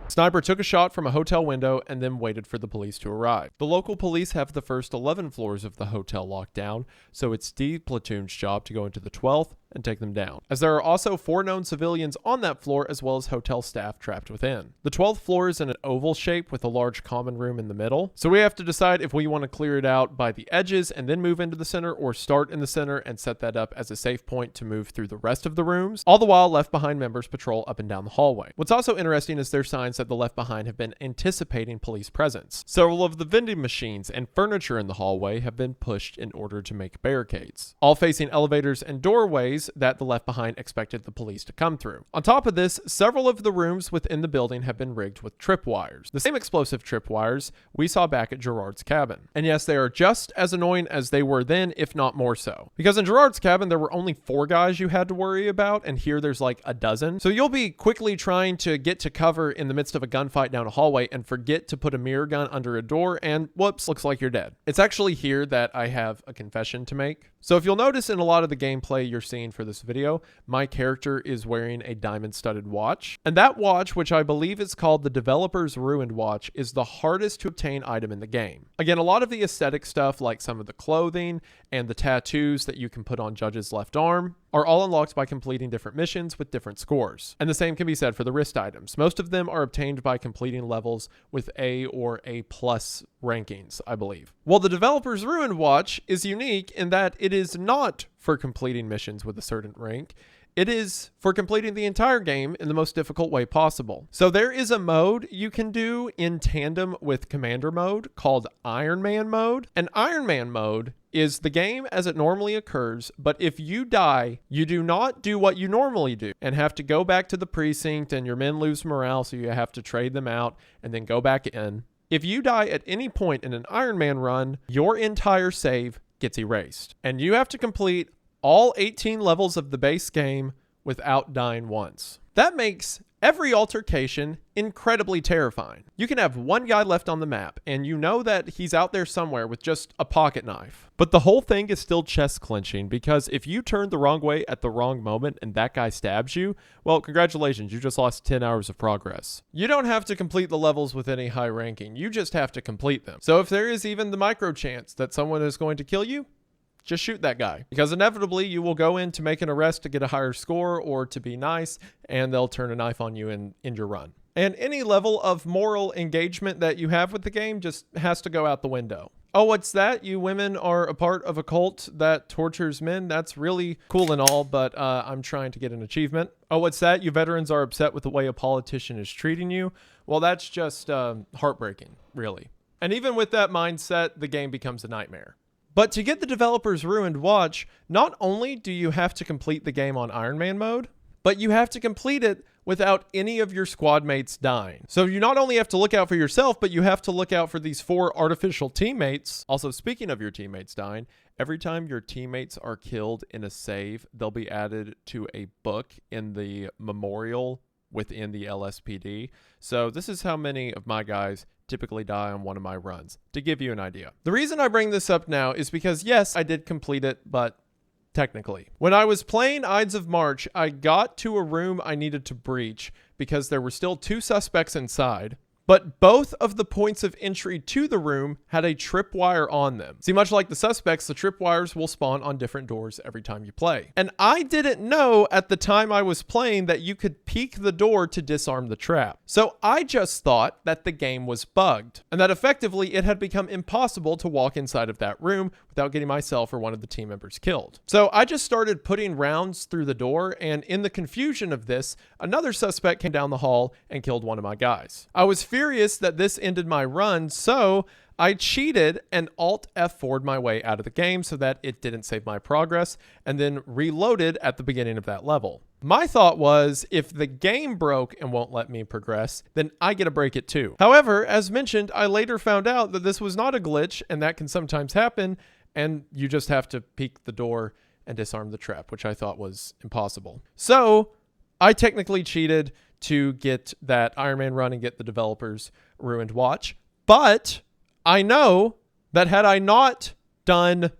Sniper took a shot from a hotel window and then waited for the police to arrive. The local police have the first 11 floors of the hotel locked down, so it's D platoon's job to go into the 12th and take them down, as there are also 4 known civilians on that floor as well as hotel staff trapped within. The 12th floor is in an oval shape with a large common room in the middle, so we have to decide if we want to clear it out by the edges and then move into the center, or start in the center and set that up as a safe point to move through the rest of the rooms. All the while, Left Behind members patrol up and down the hallway. What's also interesting is their signs that the Left Behind have been anticipating police presence. Several of the vending machines and furniture in the hallway have been pushed in order to make barricades, all facing elevators and doorways that the Left Behind expected the police to come through. On top of this, several of the rooms within the building have been rigged with tripwires, the same explosive tripwires we saw back at Gerard's cabin. And yes, they are just as annoying as they were then, if not more so. Because in Gerard's cabin, there were only 4 guys you had to worry about, and here there's like a dozen. So you'll be quickly trying to get to cover in the midst of a gunfight down a hallway and forget to put a mirror gun under a door, and whoops, looks like you're dead. It's actually here that I have a confession to make. So if you'll notice in a lot of the gameplay you're seeing for this video, my character is wearing a diamond-studded watch. And that watch, which I believe is called the Developer's Ruined Watch, is the hardest to obtain item in the game. Again, a lot of the aesthetic stuff, like some of the clothing and the tattoos that you can put on Judge's left arm, are all unlocked by completing different missions with different scores. And the same can be said for the wrist items. Most of them are obtained by completing levels with A or A+ rankings, I believe. Well, the Developer's Ruined Watch is unique in that it is not for completing missions with a certain rank. It is for completing the entire game in the most difficult way possible. So there is a mode you can do in tandem with Commander mode called Iron Man mode. And Iron Man mode is the game as it normally occurs, but if you die, you do not do what you normally do and have to go back to the precinct, and your men lose morale, so you have to trade them out and then go back in. If you die at any point in an Iron Man run, your entire save gets erased, and you have to complete all 18 levels of the base game without dying once. That makes every altercation incredibly terrifying. You can have one guy left on the map, and you know that he's out there somewhere with just a pocket knife. But the whole thing is still chest clenching, because if you turn the wrong way at the wrong moment and that guy stabs you, well, congratulations, you just lost 10 hours of progress. You don't have to complete the levels with any high ranking, you just have to complete them. So if there is even the micro chance that someone is going to kill you, just shoot that guy, because inevitably you will go in to make an arrest to get a higher score or to be nice, and they'll turn a knife on you and end your run. And any level of moral engagement that you have with the game just has to go out the window. Oh, what's that? You women are a part of a cult that tortures men? That's really cool and all, but I'm trying to get an achievement. Oh, what's that? You veterans are upset with the way a politician is treating you? Well, that's just heartbreaking, really. And even with that mindset, the game becomes a nightmare. But to get the Developer's Ruined Watch, not only do you have to complete the game on Iron Man mode, but you have to complete it without any of your squad mates dying. So you not only have to look out for yourself, but you have to look out for these 4 artificial teammates. Also, speaking of your teammates dying, every time your teammates are killed in a save, they'll be added to a book in the memorial within the LSPD. So this is how many of my guys typically die on one of my runs, to give you an idea. The reason I bring this up now is because, yes, I did complete it, but technically. When I was playing Ides of March, I got to a room I needed to breach because there were still 2 suspects inside, But both of the points of entry to the room had a tripwire on them. See, much like the suspects, the tripwires will spawn on different doors every time you play. And I didn't know at the time I was playing that you could peek the door to disarm the trap. So I just thought that the game was bugged and that effectively it had become impossible to walk inside of that room without getting myself or one of the team members killed. So I just started putting rounds through the door, and in the confusion of this, another suspect came down the hall and killed one of my guys. I was furious that this ended my run, so I cheated and Alt F4'd my way out of the game so that it didn't save my progress, and then reloaded at the beginning of that level. My thought was, if the game broke and won't let me progress, then I get to break it too. However, as mentioned, I later found out that this was not a glitch, and that can sometimes happen, and you just have to peek the door and disarm the trap, which I thought was impossible. So I technically cheated to get that Iron Man run and get the developers ruined watch. But I know that had I not done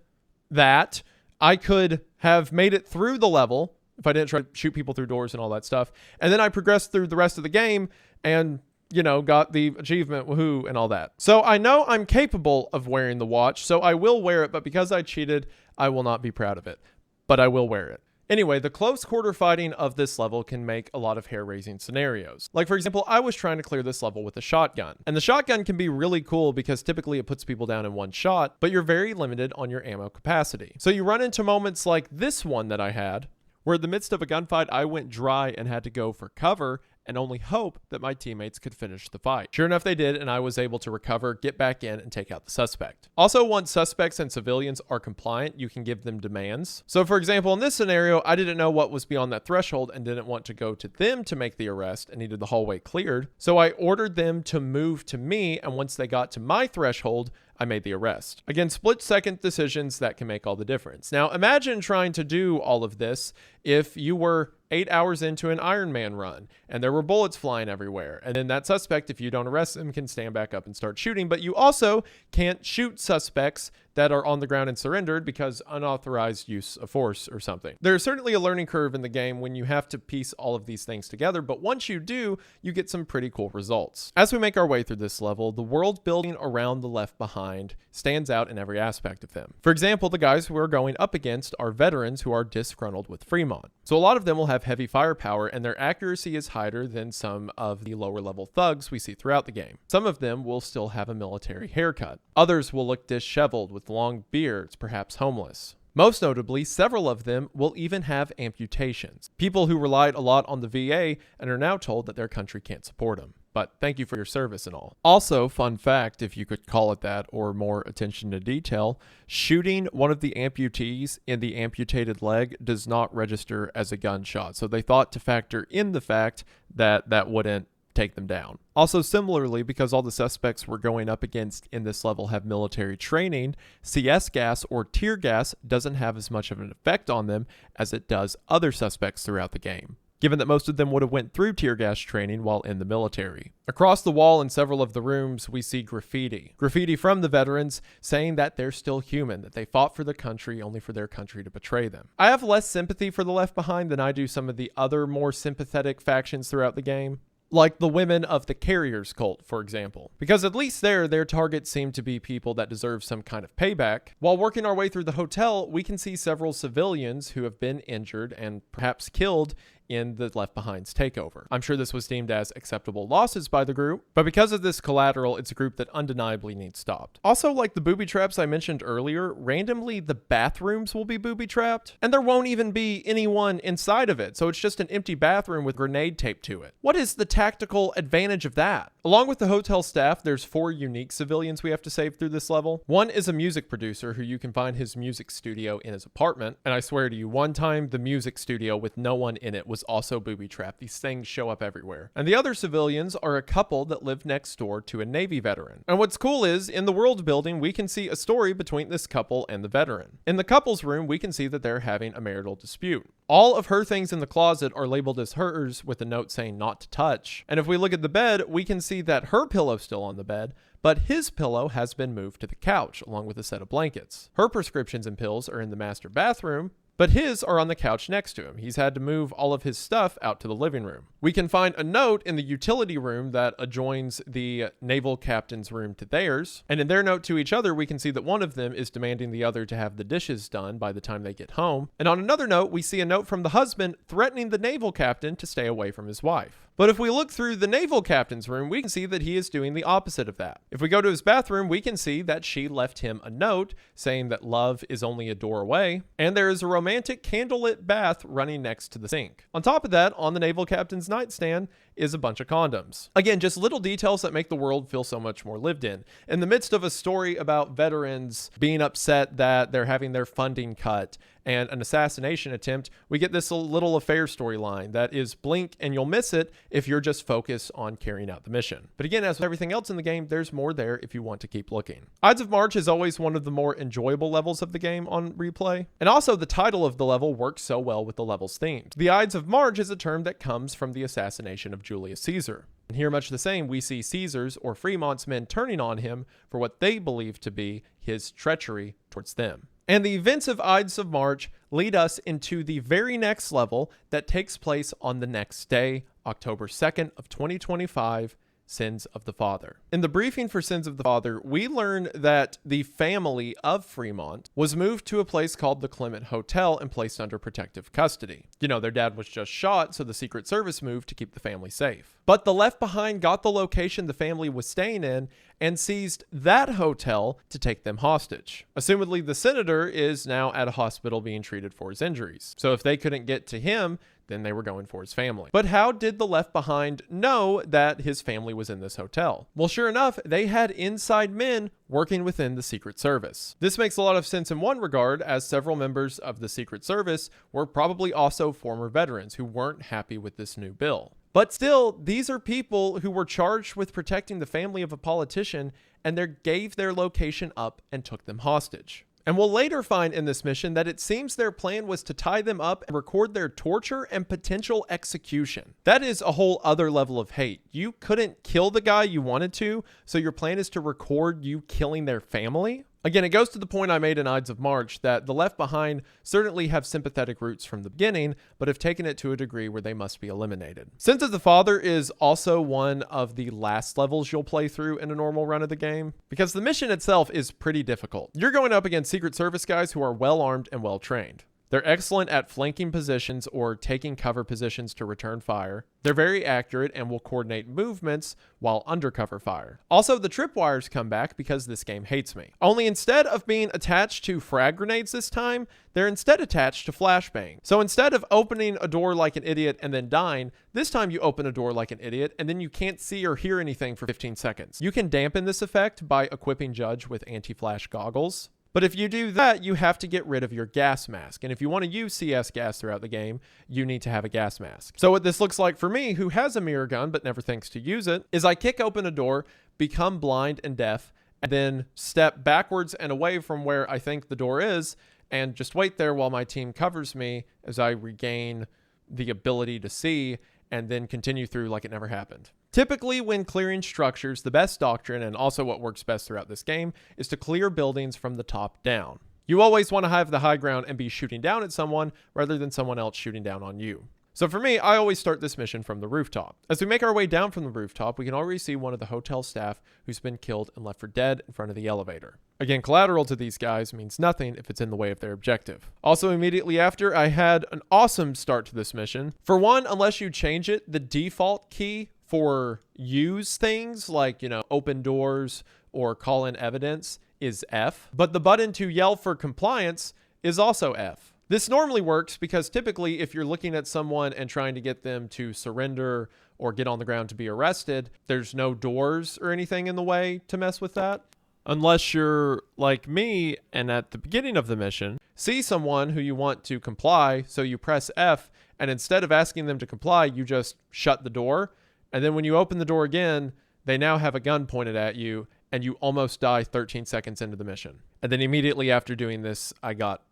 that, I could have made it through the level if I didn't try to shoot people through doors and all that stuff. And then I progressed through the rest of the game and, you know, got the achievement, woohoo, and all that. So I know I'm capable of wearing the watch, so I will wear it, but because I cheated, I will not be proud of it. But I will wear it. Anyway, the close quarter fighting of this level can make a lot of hair-raising scenarios. Like, for example, I was trying to clear this level with a shotgun. And the shotgun can be really cool because typically it puts people down in one shot, but you're very limited on your ammo capacity. So you run into moments like this one that I had, where in the midst of a gunfight, I went dry and had to go for cover and only hope that my teammates could finish the fight. Sure enough, they did, and I was able to recover, get back in, and take out the suspect. Also, once suspects and civilians are compliant, you can give them demands. So for example, in this scenario, I didn't know what was beyond that threshold and didn't want to go to them to make the arrest and needed the hallway cleared. So I ordered them to move to me, and once they got to my threshold, I made the arrest. Again, split-second decisions that can make all the difference. Now, imagine trying to do all of this if you were 8 hours into an Iron Man run and there were bullets flying everywhere. And then that suspect, if you don't arrest him, can stand back up and start shooting. But you also can't shoot suspects that are on the ground and surrendered because unauthorized use of force or something. There's certainly a learning curve in the game when you have to piece all of these things together, but once you do, you get some pretty cool results. As we make our way through this level, the world building around the Left Behind stands out in every aspect of them. For example, the guys who are going up against are veterans who are disgruntled with Fremont. So a lot of them will have heavy firepower and their accuracy is higher than some of the lower level thugs we see throughout the game. Some of them will still have a military haircut. Others will look disheveled with long beards, perhaps homeless. Most notably, several of them will even have amputations. People who relied a lot on the VA and are now told that their country can't support them. But thank you for your service and all. Also, fun fact, if you could call it that, or more attention to detail, shooting one of the amputees in the amputated leg does not register as a gunshot. So they thought to factor in the fact that that wouldn't take them down. Also, similarly, because all the suspects we're going up against in this level have military training, CS gas or tear gas doesn't have as much of an effect on them as it does other suspects throughout the game, given that most of them would have went through tear gas training while in the military. Across the wall in several of the rooms, we see graffiti. Graffiti from the veterans saying that they're still human, that they fought for the country only for their country to betray them. I have less sympathy for the Left Behind than I do some of the other more sympathetic factions throughout the game, like the women of the Carriers cult, for example. Because at least there, their targets seem to be people that deserve some kind of payback. While working our way through the hotel, we can see several civilians who have been injured and perhaps killed in the Left Behind's takeover. I'm sure this was deemed as acceptable losses by the group, but because of this collateral, it's a group that undeniably needs stopped. Also, like the booby traps I mentioned earlier, randomly the bathrooms will be booby trapped, and there won't even be anyone inside of it, so it's just an empty bathroom with grenade taped to it. What is the tactical advantage of that? Along with the hotel staff, there's 4 unique civilians we have to save through this level. One is a music producer who you can find his music studio in his apartment, and I swear to you, one time the music studio with no one in it was also booby trapped. These things show up everywhere. And the other civilians are a couple that live next door to a Navy veteran. And what's cool is, in the world building, we can see a story between this couple and the veteran. In the couple's room, we can see that they're having a marital dispute. All of her things in the closet are labeled as hers with a note saying not to touch. And if we look at the bed, we can see that her pillow's still on the bed, but his pillow has been moved to the couch along with a set of blankets. Her prescriptions and pills are in the master bathroom, but his are on the couch next to him. He's had to move all of his stuff out to the living room. We can find a note in the utility room that adjoins the naval captain's room to theirs, and in their note to each other, we can see that one of them is demanding the other to have the dishes done by the time they get home. And on another note, we see a note from the husband threatening the naval captain to stay away from his wife. But if we look through the naval captain's room, we can see that he is doing the opposite of that. If we go to his bathroom, we can see that she left him a note saying that love is only a door away, and there is a romantic candlelit bath running next to the sink. On top of that, on the naval captain's nightstand is a bunch of condoms. Again, just little details that make the world feel so much more lived in. In the midst of a story about veterans being upset that they're having their funding cut and an assassination attempt, we get this little affair storyline that is blink and you'll miss it if you're just focused on carrying out the mission. But again, as with everything else in the game, there's more there if you want to keep looking. Ides of March is always one of the more enjoyable levels of the game on replay. And also the title of the level works so well with the level's theme. The Ides of March is a term that comes from the assassination of Julius Caesar. And here, much the same, we see Caesar's or Fremont's men turning on him for what they believe to be his treachery towards them. And the events of Ides of March lead us into the very next level that takes place on the next day, October 2nd of 2025, Sins of the Father. In the briefing for Sins of the Father, we learn that the family of Fremont was moved to a place called the Clement Hotel and placed under protective custody. You know, their dad was just shot, so the Secret Service moved to keep the family safe. But the Left Behind got the location the family was staying in and seized that hotel to take them hostage. Assumedly, the senator is now at a hospital being treated for his injuries. So if they couldn't get to him, then they were going for his family. But how did the Left Behind know that his family was in this hotel? Well, sure enough, they had inside men working within the Secret Service. This makes a lot of sense in one regard, as several members of the Secret Service were probably also former veterans who weren't happy with this new bill. But still, these are people who were charged with protecting the family of a politician, and they gave their location up and took them hostage. And we'll later find in this mission that it seems their plan was to tie them up and record their torture and potential execution. That is a whole other level of hate. You couldn't kill the guy you wanted to, so your plan is to record you killing their family? Again, it goes to the point I made in Ides of March that the Left Behind certainly have sympathetic roots from the beginning, but have taken it to a degree where they must be eliminated. Sins of the Father is also one of the last levels you'll play through in a normal run of the game, because the mission itself is pretty difficult. You're going up against Secret Service guys who are well armed and well trained. They're excellent at flanking positions or taking cover positions to return fire. They're very accurate and will coordinate movements while under cover fire. Also, the tripwires come back because this game hates me. Only instead of being attached to frag grenades this time, they're instead attached to flashbang. So instead of opening a door like an idiot and then dying, this time you open a door like an idiot and then you can't see or hear anything for 15 seconds. You can dampen this effect by equipping Judge with anti-flash goggles. But if you do that, you have to get rid of your gas mask. And if you want to use CS gas throughout the game, you need to have a gas mask. So what this looks like for me, who has a mirror gun but never thinks to use it, is I kick open a door, become blind and deaf, and then step backwards and away from where I think the door is, and just wait there while my team covers me as I regain the ability to see, and then continue through like it never happened. Typically, when clearing structures, the best doctrine, and also what works best throughout this game, is to clear buildings from the top down. You always want to have the high ground and be shooting down at someone rather than someone else shooting down on you. So for me, I always start this mission from the rooftop. As we make our way down from the rooftop, we can already see one of the hotel staff who's been killed and left for dead in front of the elevator. Again, collateral to these guys means nothing if it's in the way of their objective. Also, immediately after, I had an awesome start to this mission. For one, unless you change it, the default key for use things like, open doors or call in evidence is F, but the button to yell for compliance is also F. This normally works because typically if you're looking at someone and trying to get them to surrender or get on the ground to be arrested, there's no doors or anything in the way to mess with that. Unless you're like me and at the beginning of the mission, see someone who you want to comply, so you press F, and instead of asking them to comply, you just shut the door. And then when you open the door again, they now have a gun pointed at you and you almost die 13 seconds into the mission. And then immediately after doing this, I got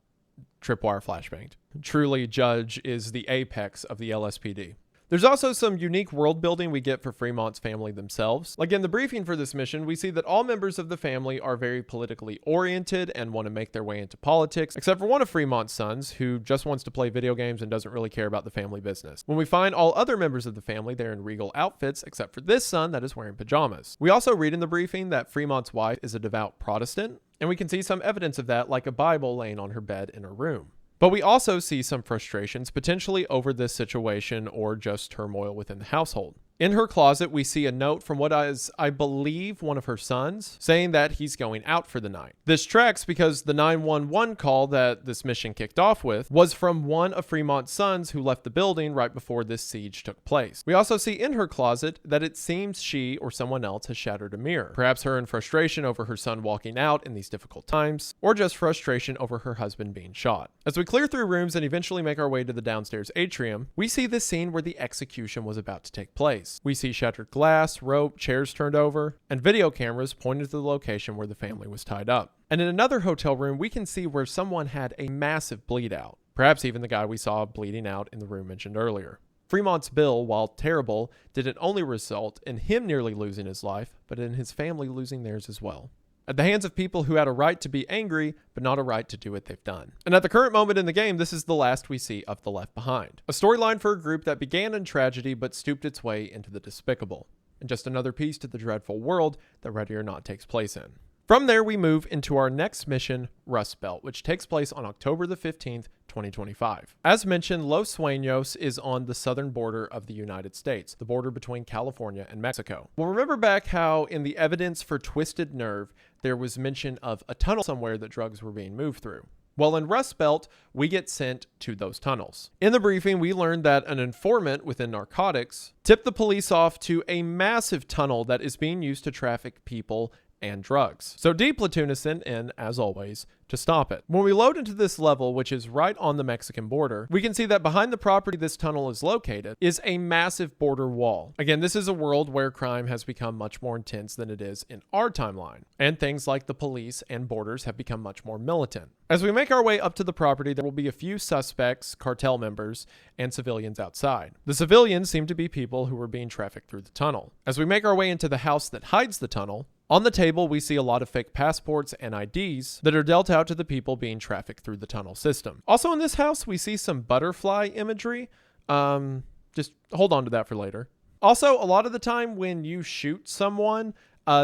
tripwire flashbanged. Truly, Judge is the apex of the LSPD. There's also some unique world building we get for Fremont's family themselves. Like in the briefing for this mission, we see that all members of the family are very politically oriented and want to make their way into politics, except for one of Fremont's sons, who just wants to play video games and doesn't really care about the family business. When we find all other members of the family, they're in regal outfits, except for this son that is wearing pajamas. We also read in the briefing that Fremont's wife is a devout Protestant, and we can see some evidence of that, like a Bible laying on her bed in her room. But we also see some frustrations, potentially over this situation or just turmoil within the household. In her closet, we see a note from what is, I believe, one of her sons, saying that he's going out for the night. This tracks because the 911 call that this mission kicked off with was from one of Fremont's sons who left the building right before this siege took place. We also see in her closet that it seems she or someone else has shattered a mirror. Perhaps her in frustration over her son walking out in these difficult times, or just frustration over her husband being shot. As we clear through rooms and eventually make our way to the downstairs atrium, we see the scene where the execution was about to take place. We see shattered glass, rope, chairs turned over, and video cameras pointed to the location where the family was tied up. And in another hotel room, we can see where someone had a massive bleed out. Perhaps even the guy we saw bleeding out in the room mentioned earlier. Fremont's bill, while terrible, didn't only result in him nearly losing his life, but in his family losing theirs as well. At the hands of people who had a right to be angry, but not a right to do what they've done. And at the current moment in the game, this is the last we see of the Left Behind. A storyline for a group that began in tragedy, but stooped its way into the despicable. And just another piece to the dreadful world that Ready or Not takes place in. From there, we move into our next mission, Rust Belt, which takes place on October the 15th, 2025. As mentioned, Los Sueños is on the southern border of the United States, the border between California and Mexico. We'll remember back how in the evidence for Twisted Nerve, there was mention of a tunnel somewhere that drugs were being moved through. Well, in Rust Belt, we get sent to those tunnels. In the briefing, we learned that an informant within narcotics tipped the police off to a massive tunnel that is being used to traffic people and drugs. So D Platoon is sent in, as always, to stop it. When we load into this level, which is right on the Mexican border, we can see that behind the property this tunnel is located is a massive border wall. Again, this is a world where crime has become much more intense than it is in our timeline, and things like the police and borders have become much more militant. As we make our way up to the property, there will be a few suspects, cartel members, and civilians outside. The civilians seem to be people who were being trafficked through the tunnel. As we make our way into the house that hides the tunnel, on the table, we see a lot of fake passports and IDs that are dealt out to the people being trafficked through the tunnel system. Also in this house, we see some butterfly imagery. Just hold on to that for later. Also, a lot of the time when you shoot someone,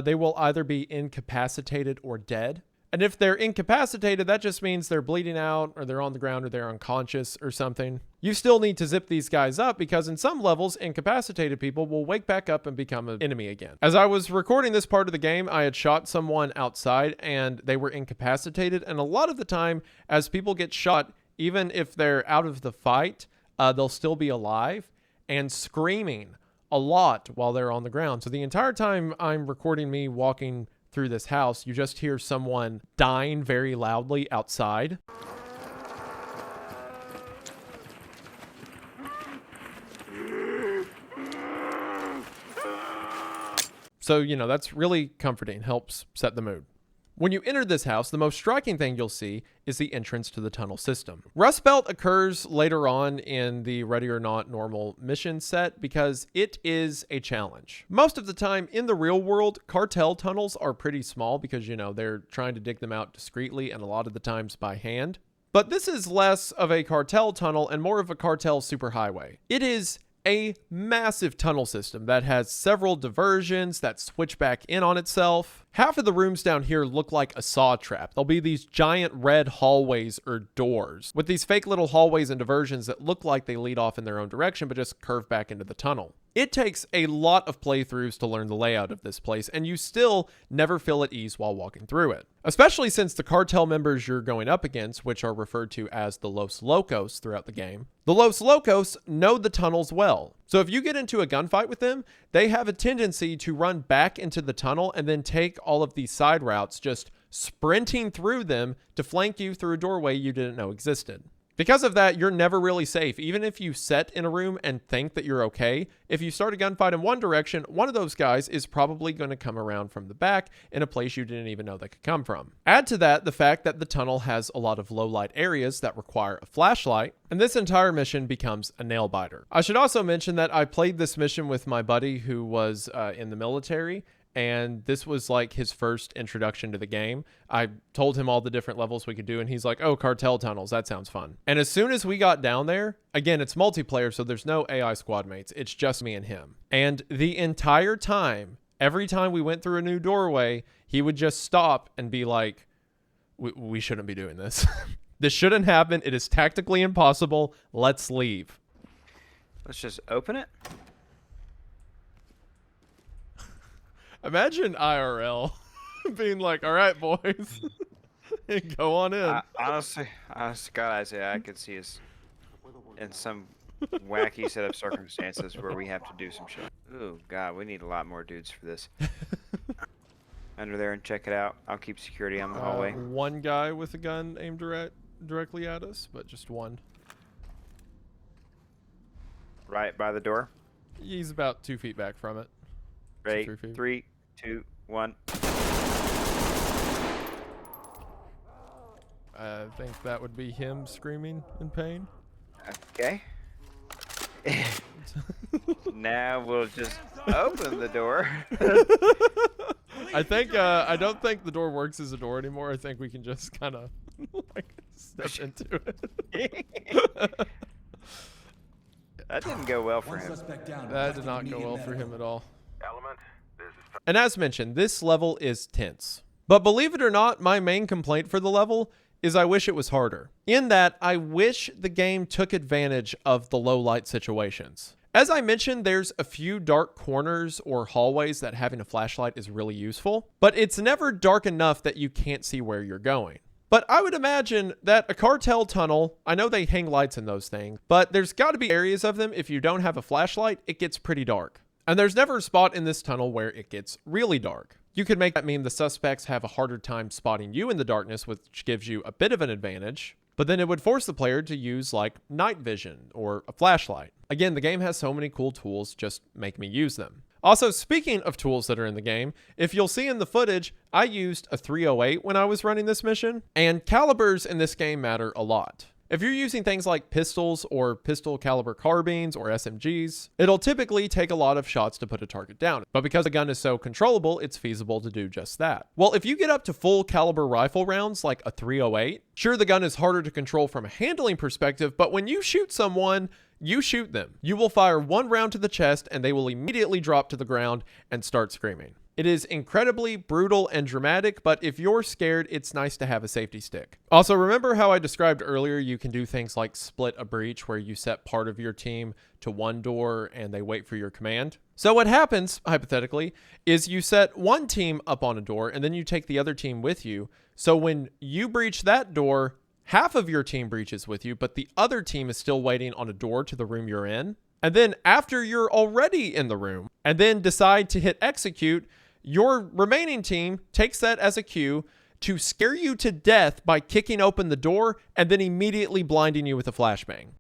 they will either be incapacitated or dead. And if they're incapacitated, that just means they're bleeding out or they're on the ground or they're unconscious or something. You still need to zip these guys up because in some levels, incapacitated people will wake back up and become an enemy again. As I was recording this part of the game, I had shot someone outside and they were incapacitated. And a lot of the time, as people get shot, even if they're out of the fight, they'll still be alive and screaming a lot while they're on the ground. So the entire time I'm recording me walking through this house, you just hear someone dying very loudly outside. So, that's really comforting, helps set the mood. When you enter this house, the most striking thing you'll see is the entrance to the tunnel system. Rust Belt occurs later on in the Ready or Not normal mission set because it is a challenge. Most of the time in the real world, cartel tunnels are pretty small because, they're trying to dig them out discreetly and a lot of the times by hand. But this is less of a cartel tunnel and more of a cartel superhighway. It is a massive tunnel system that has several diversions that switch back in on itself. Half of the rooms down here look like a saw trap. There'll be these giant red hallways or doors with these fake little hallways and diversions that look like they lead off in their own direction but just curve back into the tunnel. It takes a lot of playthroughs to learn the layout of this place, and you still never feel at ease while walking through it. Especially since the cartel members you're going up against, which are referred to as the Los Locos throughout the game, the Los Locos know the tunnels well. So if you get into a gunfight with them, they have a tendency to run back into the tunnel and then take all of these side routes, just sprinting through them to flank you through a doorway you didn't know existed. Because of that, you're never really safe. Even if you set in a room and think that you're okay, if you start a gunfight in one direction, one of those guys is probably going to come around from the back in a place you didn't even know they could come from. Add to that the fact that the tunnel has a lot of low light areas that require a flashlight, and this entire mission becomes a nail biter. I should also mention that I played this mission with my buddy who was in the military, and this was like his first introduction to the game. I told him all the different levels we could do, and he's like, oh, cartel tunnels, that sounds fun. And as soon as we got down there, again, it's multiplayer, so there's no AI squad mates. It's just me and him. And the entire time, every time we went through a new doorway, he would just stop and be like, we shouldn't be doing this. This shouldn't happen. It is tactically impossible. Let's leave. Let's just open it. Imagine IRL being like, all right, boys, go on in. Honestly, God, Isaiah, I could see us in some wacky set of circumstances where we have to do some shit. Ooh, God, we need a lot more dudes for this. Under there and check it out. I'll keep security on the hallway. One guy with a gun aimed directly at us, but just one. Right by the door. He's about 2 feet back from it. Ready? 3, 2, 1. I think that would be him screaming in pain. Okay. Now we'll just open the door. I think I don't think the door works as a door anymore. I think we can just kind of like step into it. That didn't go well for him. That did not go well for him at all. And as mentioned, this level is tense. But believe it or not, my main complaint for the level is I wish it was harder. In that, I wish the game took advantage of the low light situations. As I mentioned, there's a few dark corners or hallways that having a flashlight is really useful, but it's never dark enough that you can't see where you're going. But I would imagine that a cartel tunnel, I know they hang lights in those things, but there's got to be areas of them, if you don't have a flashlight, it gets pretty dark. And there's never a spot in this tunnel where it gets really dark. You could make that mean the suspects have a harder time spotting you in the darkness, which gives you a bit of an advantage, but then it would force the player to use like night vision or a flashlight. Again, the game has so many cool tools, just make me use them. Also, speaking of tools that are in the game, if you'll see in the footage, I used a 308 when I was running this mission, and calibers in this game matter a lot. If you're using things like pistols or pistol caliber carbines or SMGs, it'll typically take a lot of shots to put a target down. But because the gun is so controllable, it's feasible to do just that. Well, if you get up to full caliber rifle rounds like a 308, sure, the gun is harder to control from a handling perspective, but when you shoot someone, you shoot them. You will fire one round to the chest and they will immediately drop to the ground and start screaming. It is incredibly brutal and dramatic, but if you're scared, it's nice to have a safety stick. Also, remember how I described earlier you can do things like split a breach where you set part of your team to one door and they wait for your command? So what happens, hypothetically, is you set one team up on a door and then you take the other team with you. So when you breach that door, half of your team breaches with you, but the other team is still waiting on a door to the room you're in. And then after you're already in the room and then decide to hit execute, your remaining team takes that as a cue to scare you to death by kicking open the door and then immediately blinding you with a flashbang.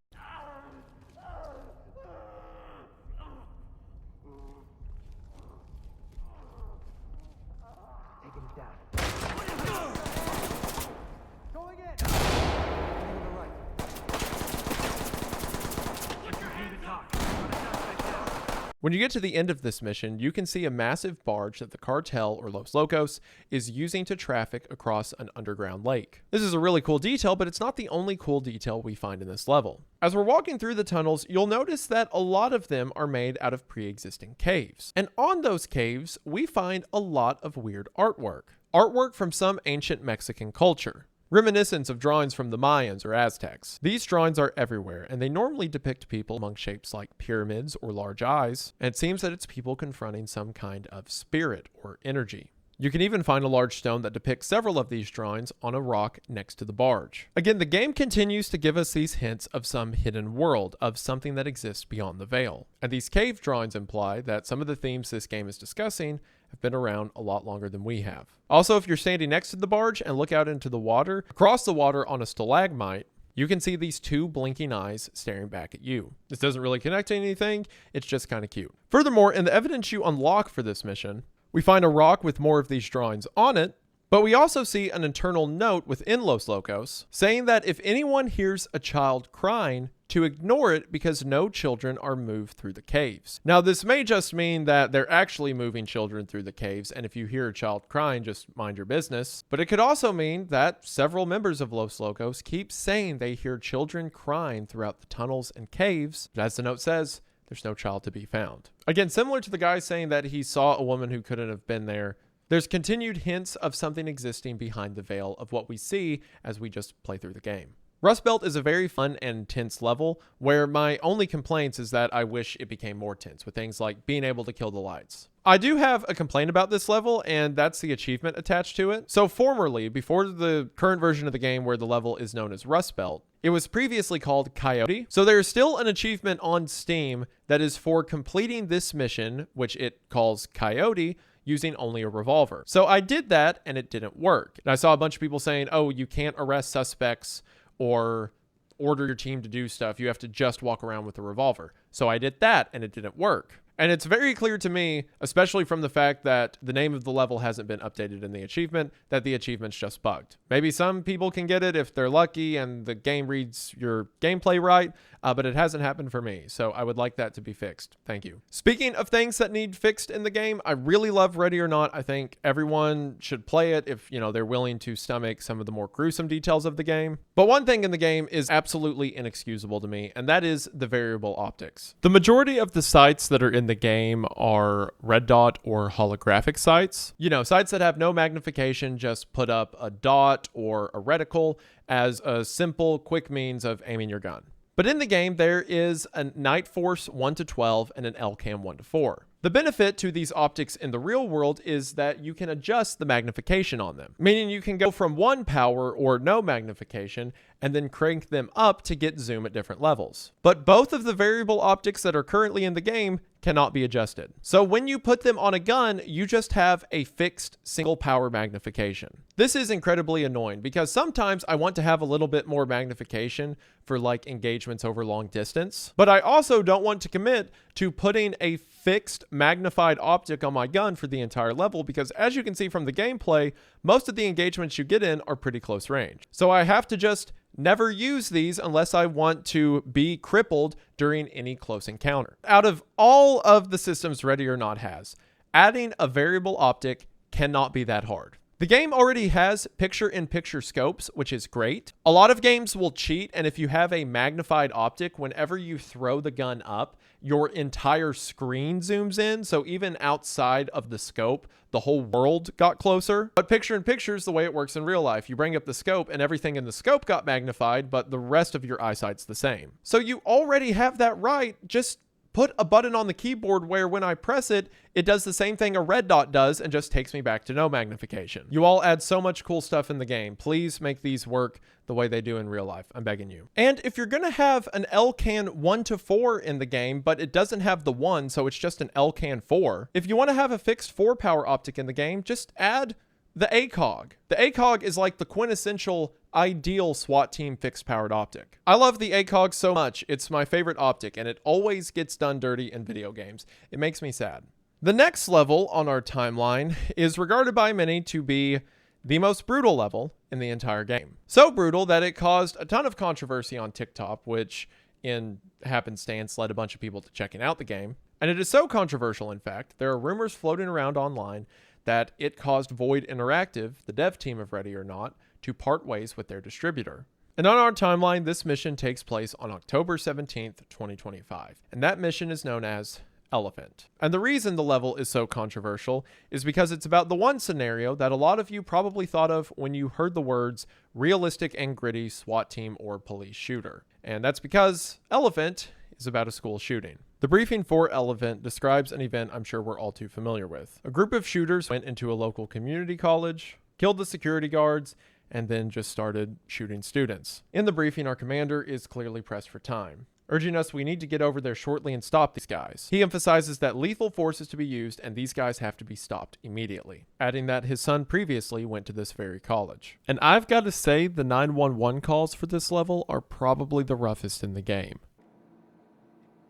When you get to the end of this mission, you can see a massive barge that the cartel, or Los Locos, is using to traffic across an underground lake. This is a really cool detail, but it's not the only cool detail we find in this level. As we're walking through the tunnels, you'll notice that a lot of them are made out of pre-existing caves. And on those caves, we find a lot of weird artwork. Artwork from some ancient Mexican culture. Reminiscence of drawings from the Mayans or Aztecs. These drawings are everywhere, and they normally depict people among shapes like pyramids or large eyes, and it seems that it's people confronting some kind of spirit or energy. You can even find a large stone that depicts several of these drawings on a rock next to the barge. Again, the game continues to give us these hints of some hidden world, of something that exists beyond the veil. And these cave drawings imply that some of the themes this game is discussing have been around a lot longer than we have. Also, if you're standing next to the barge and look out into the water, across the water on a stalagmite, you can see these two blinking eyes staring back at you. This doesn't really connect to anything, it's just kind of cute. Furthermore, in the evidence you unlock for this mission, we find a rock with more of these drawings on it, but we also see an internal note within Los Locos saying that if anyone hears a child crying, to ignore it because no children are moved through the caves. Now, this may just mean that they're actually moving children through the caves, and if you hear a child crying, just mind your business. But it could also mean that several members of Los Locos keep saying they hear children crying throughout the tunnels and caves, but as the note says, there's no child to be found. Again, similar to the guy saying that he saw a woman who couldn't have been there, there's continued hints of something existing behind the veil of what we see as we just play through the game. Rust Belt is a very fun and intense level where my only complaints is that I wish it became more tense with things like being able to kill the lights. I do have a complaint about this level, and that's the achievement attached to it. So formerly, before the current version of the game where the level is known as Rust Belt, it was previously called Coyote. So there's still an achievement on Steam that is for completing this mission, which it calls Coyote, using only a revolver. So I did that and it didn't work. And I saw a bunch of people saying, oh, you can't arrest suspects or order your team to do stuff. You have to just walk around with a revolver. So I did that and it didn't work. And it's very clear to me, especially from the fact that the name of the level hasn't been updated in the achievement, that the achievement's just bugged. Maybe some people can get it if they're lucky and the game reads your gameplay right, but it hasn't happened for me. So I would like that to be fixed. Thank you. Speaking of things that need fixed in the game, I really love Ready or Not. I think everyone should play it if, they're willing to stomach some of the more gruesome details of the game. But one thing in the game is absolutely inexcusable to me, and that is the variable optics. The majority of the sights that are in the game are red dot or holographic sights. Sights that have no magnification, just put up a dot or a reticle as a simple, quick means of aiming your gun. But in the game, there is a Night Force 1-12 and an LCAM 1-4. The benefit to these optics in the real world is that you can adjust the magnification on them, meaning you can go from 1 power or no magnification and then crank them up to get zoom at different levels. But both of the variable optics that are currently in the game cannot be adjusted. So when you put them on a gun, you just have a fixed single power magnification. This is incredibly annoying because sometimes I want to have a little bit more magnification for like engagements over long distance, but I also don't want to commit to putting a fixed magnified optic on my gun for the entire level because as you can see from the gameplay, most of the engagements you get in are pretty close range. So I have to just never use these unless I want to be crippled during any close encounter. Out of all of the systems Ready or Not has, adding a variable optic cannot be that hard. The game already has picture-in-picture scopes, which is great. A lot of games will cheat, and if you have a magnified optic, whenever you throw the gun up, your entire screen zooms in, so even outside of the scope, the whole world got closer. But picture-in-picture is the way it works in real life. You bring up the scope, and everything in the scope got magnified, but the rest of your eyesight's the same. So you already have that right, just put a button on the keyboard where when I press it, it does the same thing a red dot does and just takes me back to no magnification. You all add so much cool stuff in the game. Please make these work the way they do in real life. I'm begging you. And if you're gonna have an LCAN 1-4 in the game, but it doesn't have the 1, so it's just an LCAN 4. If you wanna have a fixed 4 power optic in the game, just add the ACOG. The ACOG is like the quintessential ideal SWAT team fixed powered optic. I love the ACOG so much. It's my favorite optic and it always gets done dirty in video games. It makes me sad. The next level on our timeline is regarded by many to be the most brutal level in the entire game. So brutal that it caused a ton of controversy on TikTok, which in happenstance led a bunch of people to checking out the game. And it is so controversial, in fact, there are rumors floating around online that it caused Void Interactive, the dev team of Ready or Not, to part ways with their distributor. And on our timeline, this mission takes place on October 17th, 2025. And that mission is known as Elephant. And the reason the level is so controversial is because it's about the one scenario that a lot of you probably thought of when you heard the words realistic and gritty SWAT team or police shooter. And that's because Elephant is about a school shooting. The briefing for Elephant describes an event I'm sure we're all too familiar with. A group of shooters went into a local community college, killed the security guards, and then just started shooting students. In the briefing, our commander is clearly pressed for time. urging us we need to get over there shortly and stop these guys. He emphasizes that lethal force is to be used and these guys have to be stopped immediately, adding that his son previously went to this very college. And I've got to say the 911 calls for this level are probably the roughest in the game.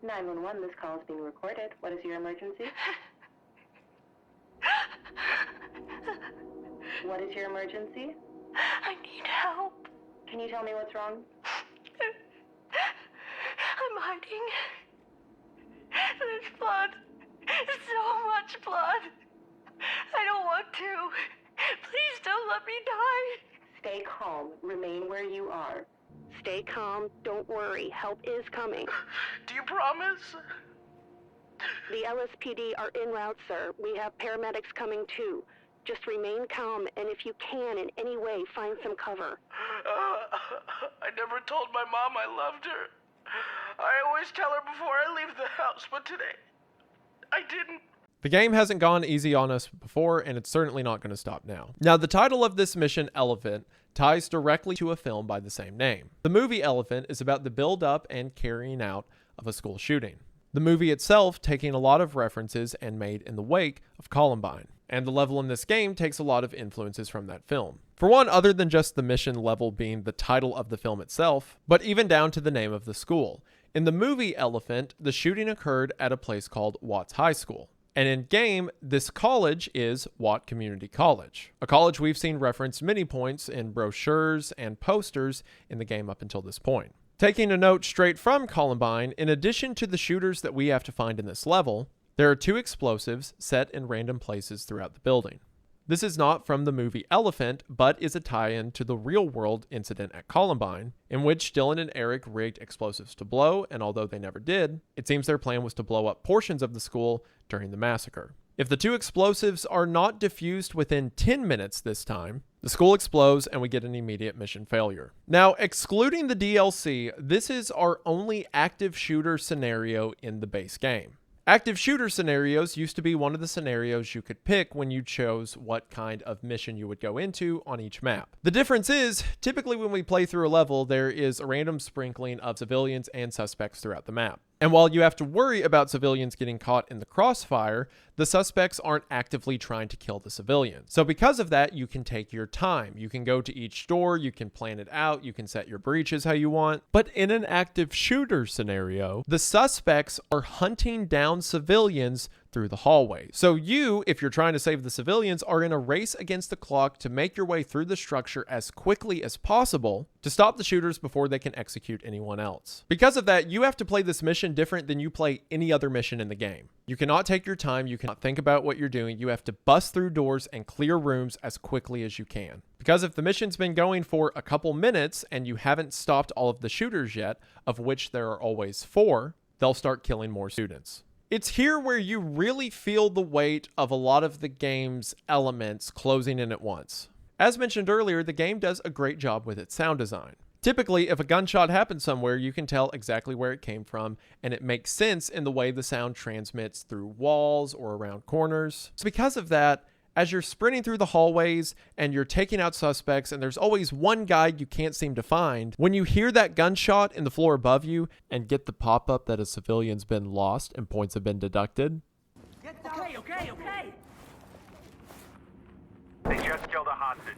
911, this call is being recorded. What is your emergency? What is your emergency? I need help. Can you tell me what's wrong? I'm hiding. There's blood. So much blood. I don't want to. Please don't let me die. Stay calm. Remain where you are. Stay calm. Don't worry. Help is coming. Do you promise? The LSPD are en route, sir. We have paramedics coming too. Just remain calm, and if you can in any way, find some cover. I never told my mom I loved her. I always tell her before I leave the house, but today, I didn't. The game hasn't gone easy on us before, and it's certainly not going to stop now. Now, the title of this mission, Elephant, ties directly to a film by the same name. The movie Elephant is about the build-up and carrying out of a school shooting. The movie itself taking a lot of references and made in the wake of Columbine. And the level in this game takes a lot of influences from that film. For one, other than just the mission level being the title of the film itself, but even down to the name of the school. In the movie Elephant, the shooting occurred at a place called Watts High School. And in game, this college is Watt Community College, a college we've seen referenced many points in brochures and posters in the game up until this point. Taking a note straight from Columbine, in addition to the shooters that we have to find in this level, there are 2 explosives set in random places throughout the building. This is not from the movie Elephant, but is a tie-in to the real-world incident at Columbine, in which Dylan and Eric rigged explosives to blow, and although they never did, it seems their plan was to blow up portions of the school during the massacre. If the 2 explosives are not diffused within 10 minutes this time, the school explodes and we get an immediate mission failure. Now, excluding the DLC, this is our only active shooter scenario in the base game. Active shooter scenarios used to be one of the scenarios you could pick when you chose what kind of mission you would go into on each map. The difference is, typically when we play through a level, there is a random sprinkling of civilians and suspects throughout the map. And while you have to worry about civilians getting caught in the crossfire, the suspects aren't actively trying to kill the civilians. So because of that, you can take your time. You can go to each door, you can plan it out, you can set your breaches how you want. But in an active shooter scenario, the suspects are hunting down civilians through the hallway. So you, if you're trying to save the civilians, are in a race against the clock to make your way through the structure as quickly as possible to stop the shooters before they can execute anyone else. Because of that, you have to play this mission different than you play any other mission in the game. You cannot take your time, you cannot think about what you're doing, you have to bust through doors and clear rooms as quickly as you can. Because if the mission's been going for a couple minutes and you haven't stopped all of the shooters yet, of which there are always 4, they'll start killing more students. It's here where you really feel the weight of a lot of the game's elements closing in at once. As mentioned earlier, the game does a great job with its sound design. Typically, if a gunshot happens somewhere, you can tell exactly where it came from, and it makes sense in the way the sound transmits through walls or around corners. So because of that, as you're sprinting through the hallways and you're taking out suspects and there's always one guy you can't seem to find, when you hear that gunshot in the floor above you and get the pop-up that a civilian's been lost and points have been deducted. Okay. They just killed a hostage.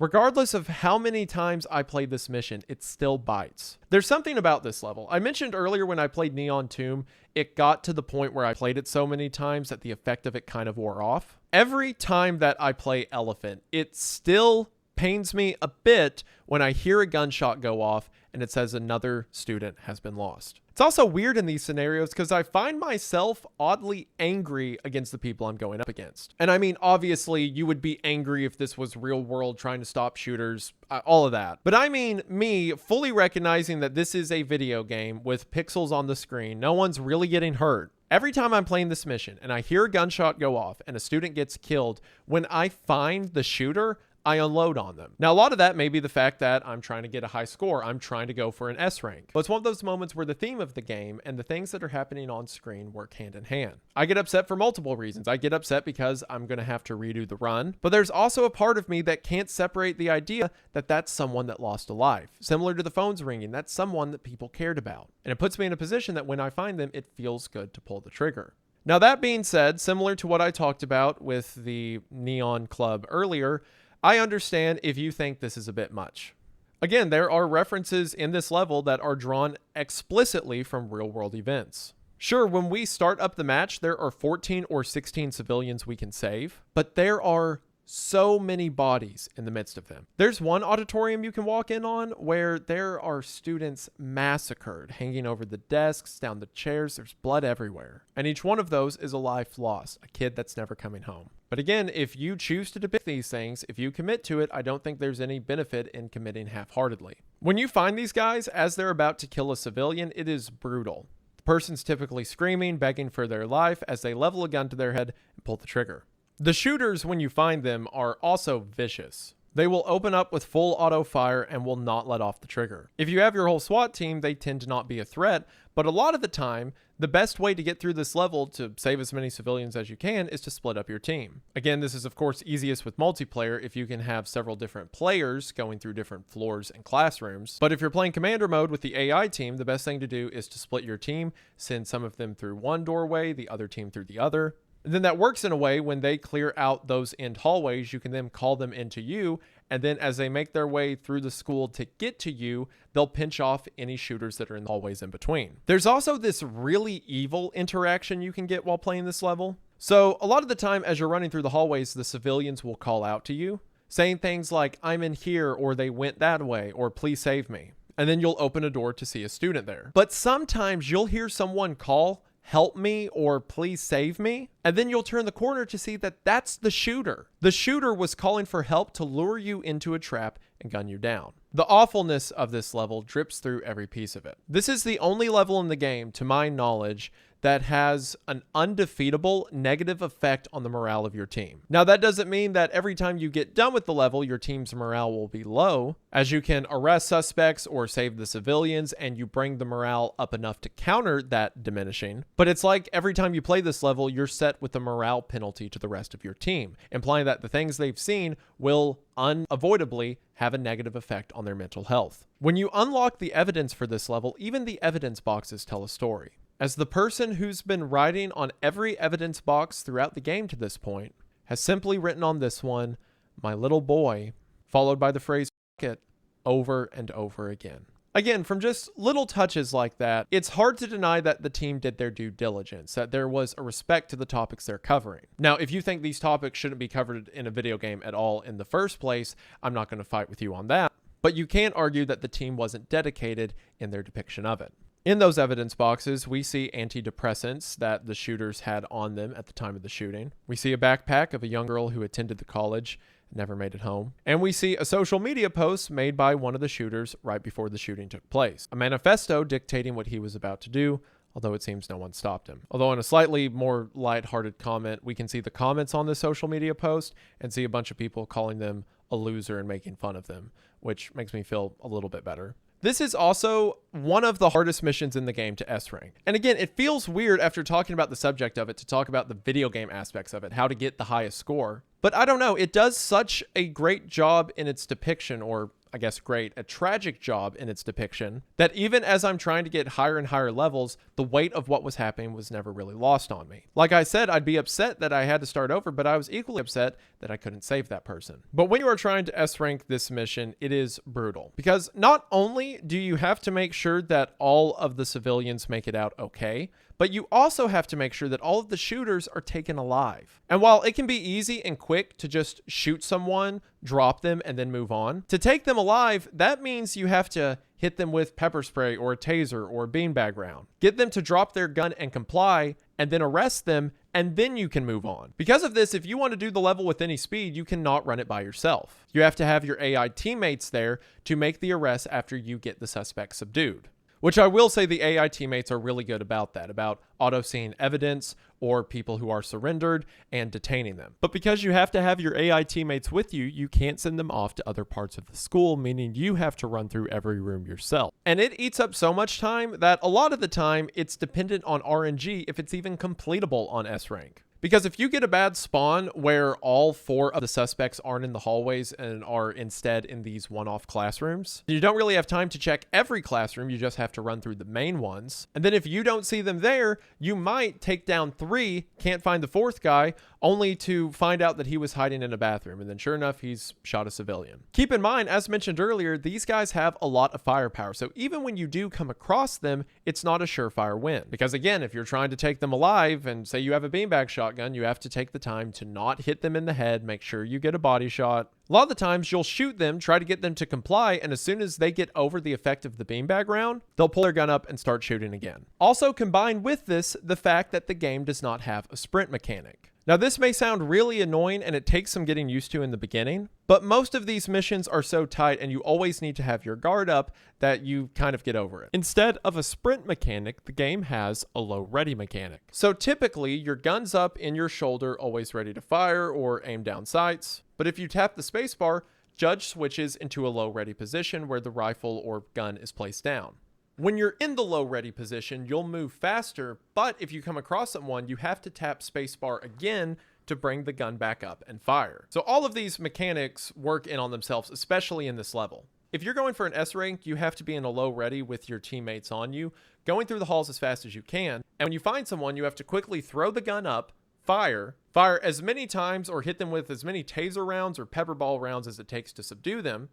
Regardless of how many times I play this mission, it still bites. There's something about this level. I mentioned earlier when I played Neon Tomb, it got to the point where I played it so many times that the effect of it kind of wore off. Every time that I play Elephant, it still pains me a bit when I hear a gunshot go off and it says another student has been lost. It's also weird in these scenarios because I find myself oddly angry against the people I'm going up against. And I mean, obviously, you would be angry if this was real world trying to stop shooters, all of that. But I mean, me fully recognizing that this is a video game with pixels on the screen, no one's really getting hurt. Every time I'm playing this mission and I hear a gunshot go off and a student gets killed, when I find the shooter, I unload on them. Now, a lot of that may be the fact that I'm trying to get a high score. I'm trying to go for an S rank. But it's one of those moments where the theme of the game and the things that are happening on screen work hand in hand. I get upset for multiple reasons. I get upset because I'm going to have to redo the run, but there's also a part of me that can't separate the idea that that's someone that lost a life. Similar to the phones ringing, that's someone that people cared about. And it puts me in a position that when I find them, it feels good to pull the trigger. Now, that being said, similar to what I talked about with the Neon Club earlier, I understand if you think this is a bit much. Again, there are references in this level that are drawn explicitly from real-world events. Sure, when we start up the match, there are 14 or 16 civilians we can save, but there are so many bodies in the midst of them. There's one auditorium you can walk in on where there are students massacred, hanging over the desks, down the chairs, there's blood everywhere. And each one of those is a life lost, a kid that's never coming home. But again, if you choose to depict these things, if you commit to it, I don't think there's any benefit in committing half-heartedly. When you find these guys as they're about to kill a civilian, it is brutal. The person's typically screaming, begging for their life as they level a gun to their head and pull the trigger. The shooters, when you find them, are also vicious. They will open up with full auto fire and will not let off the trigger. If you have your whole SWAT team, they tend to not be a threat, but a lot of the time, the best way to get through this level to save as many civilians as you can is to split up your team. Again, this is of course easiest with multiplayer if you can have several different players going through different floors and classrooms. But if you're playing commander mode with the AI team, the best thing to do is to split your team, send some of them through one doorway, the other team through the other. And then that works in a way when they clear out those end hallways, you can then call them into you. And then as they make their way through the school to get to you, they'll pinch off any shooters that are in the hallways in between. There's also this really evil interaction you can get while playing this level. So a lot of the time as you're running through the hallways, the civilians will call out to you, saying things like, "I'm in here," or "They went that way," or "Please save me." And then you'll open a door to see a student there. But sometimes you'll hear someone call, "Help me," or "Please save me." And then you'll turn the corner to see that that's the shooter. The shooter was calling for help to lure you into a trap and gun you down. The awfulness of this level drips through every piece of it. This is the only level in the game, to my knowledge, that has an undefeatable negative effect on the morale of your team. Now, that doesn't mean that every time you get done with the level, your team's morale will be low, as you can arrest suspects or save the civilians, and you bring the morale up enough to counter that diminishing. But it's like every time you play this level, you're set with a morale penalty to the rest of your team, implying that the things they've seen will unavoidably have a negative effect on their mental health. When you unlock the evidence for this level, even the evidence boxes tell a story. As the person who's been writing on every evidence box throughout the game to this point has simply written on this one, "My little boy," followed by the phrase "F it," over and over again. Again, from just little touches like that, it's hard to deny that the team did their due diligence, that there was a respect to the topics they're covering. Now, if you think these topics shouldn't be covered in a video game at all in the first place, I'm not going to fight with you on that, but you can't argue that the team wasn't dedicated in their depiction of it. In those evidence boxes, we see antidepressants that the shooters had on them at the time of the shooting. We see a backpack of a young girl who attended the college, never made it home. And we see a social media post made by one of the shooters right before the shooting took place. A manifesto dictating what he was about to do, although it seems no one stopped him. Although in a slightly more lighthearted comment, we can see the comments on this social media post and see a bunch of people calling them a loser and making fun of them, which makes me feel a little bit better. This is also one of the hardest missions in the game to S-rank. And again, it feels weird after talking about the subject of it to talk about the video game aspects of it, how to get the highest score. But I don't know, it does such a great job in its depiction, or I guess a tragic job in its depiction, that even as I'm trying to get higher and higher levels, the weight of what was happening was never really lost on me. Like I said, I'd be upset that I had to start over, but I was equally upset that I couldn't save that person. But when you are trying to S-rank this mission, it is brutal. Because not only do you have to make sure that all of the civilians make it out okay, but you also have to make sure that all of the shooters are taken alive. And while it can be easy and quick to just shoot someone, drop them, and then move on, to take them alive, that means you have to hit them with pepper spray or a taser or a beanbag round. Get them to drop their gun and comply, and then arrest them, and then you can move on. Because of this, if you want to do the level with any speed, you cannot run it by yourself. You have to have your AI teammates there to make the arrest after you get the suspect subdued. Which I will say the AI teammates are really good about that, about auto-seeing evidence or people who are surrendered and detaining them. But because you have to have your AI teammates with you, you can't send them off to other parts of the school, meaning you have to run through every room yourself. And it eats up so much time that a lot of the time it's dependent on RNG if it's even completable on S rank. Because if you get a bad spawn where all 4 of the suspects aren't in the hallways and are instead in these one-off classrooms, you don't really have time to check every classroom, you just have to run through the main ones. And then if you don't see them there, you might take down 3, can't find the 4th guy, only to find out that he was hiding in a bathroom, and then sure enough, he's shot a civilian. Keep in mind, as mentioned earlier, these guys have a lot of firepower, so even when you do come across them, it's not a surefire win. Because again, if you're trying to take them alive, and say you have a beanbag shotgun, you have to take the time to not hit them in the head, make sure you get a body shot. A lot of the times you'll shoot them, try to get them to comply, and as soon as they get over the effect of the beanbag round, they'll pull their gun up and start shooting again. Also combined with this, the fact that the game does not have a sprint mechanic. Now this may sound really annoying and it takes some getting used to in the beginning, but most of these missions are so tight and you always need to have your guard up that you kind of get over it. Instead of a sprint mechanic, the game has a low ready mechanic. So typically your gun's up in your shoulder, always ready to fire or aim down sights. But if you tap the spacebar, Judge switches into a low ready position where the rifle or gun is placed down. When you're in the low ready position, you'll move faster, but if you come across someone, you have to tap spacebar again to bring the gun back up and fire. So all of these mechanics work in on themselves, especially in this level. If you're going for an S rank, you have to be in a low ready with your teammates on you, going through the halls as fast as you can. And when you find someone, you have to quickly throw the gun up, fire as many times or hit them with as many taser rounds or pepper ball rounds as it takes to subdue them.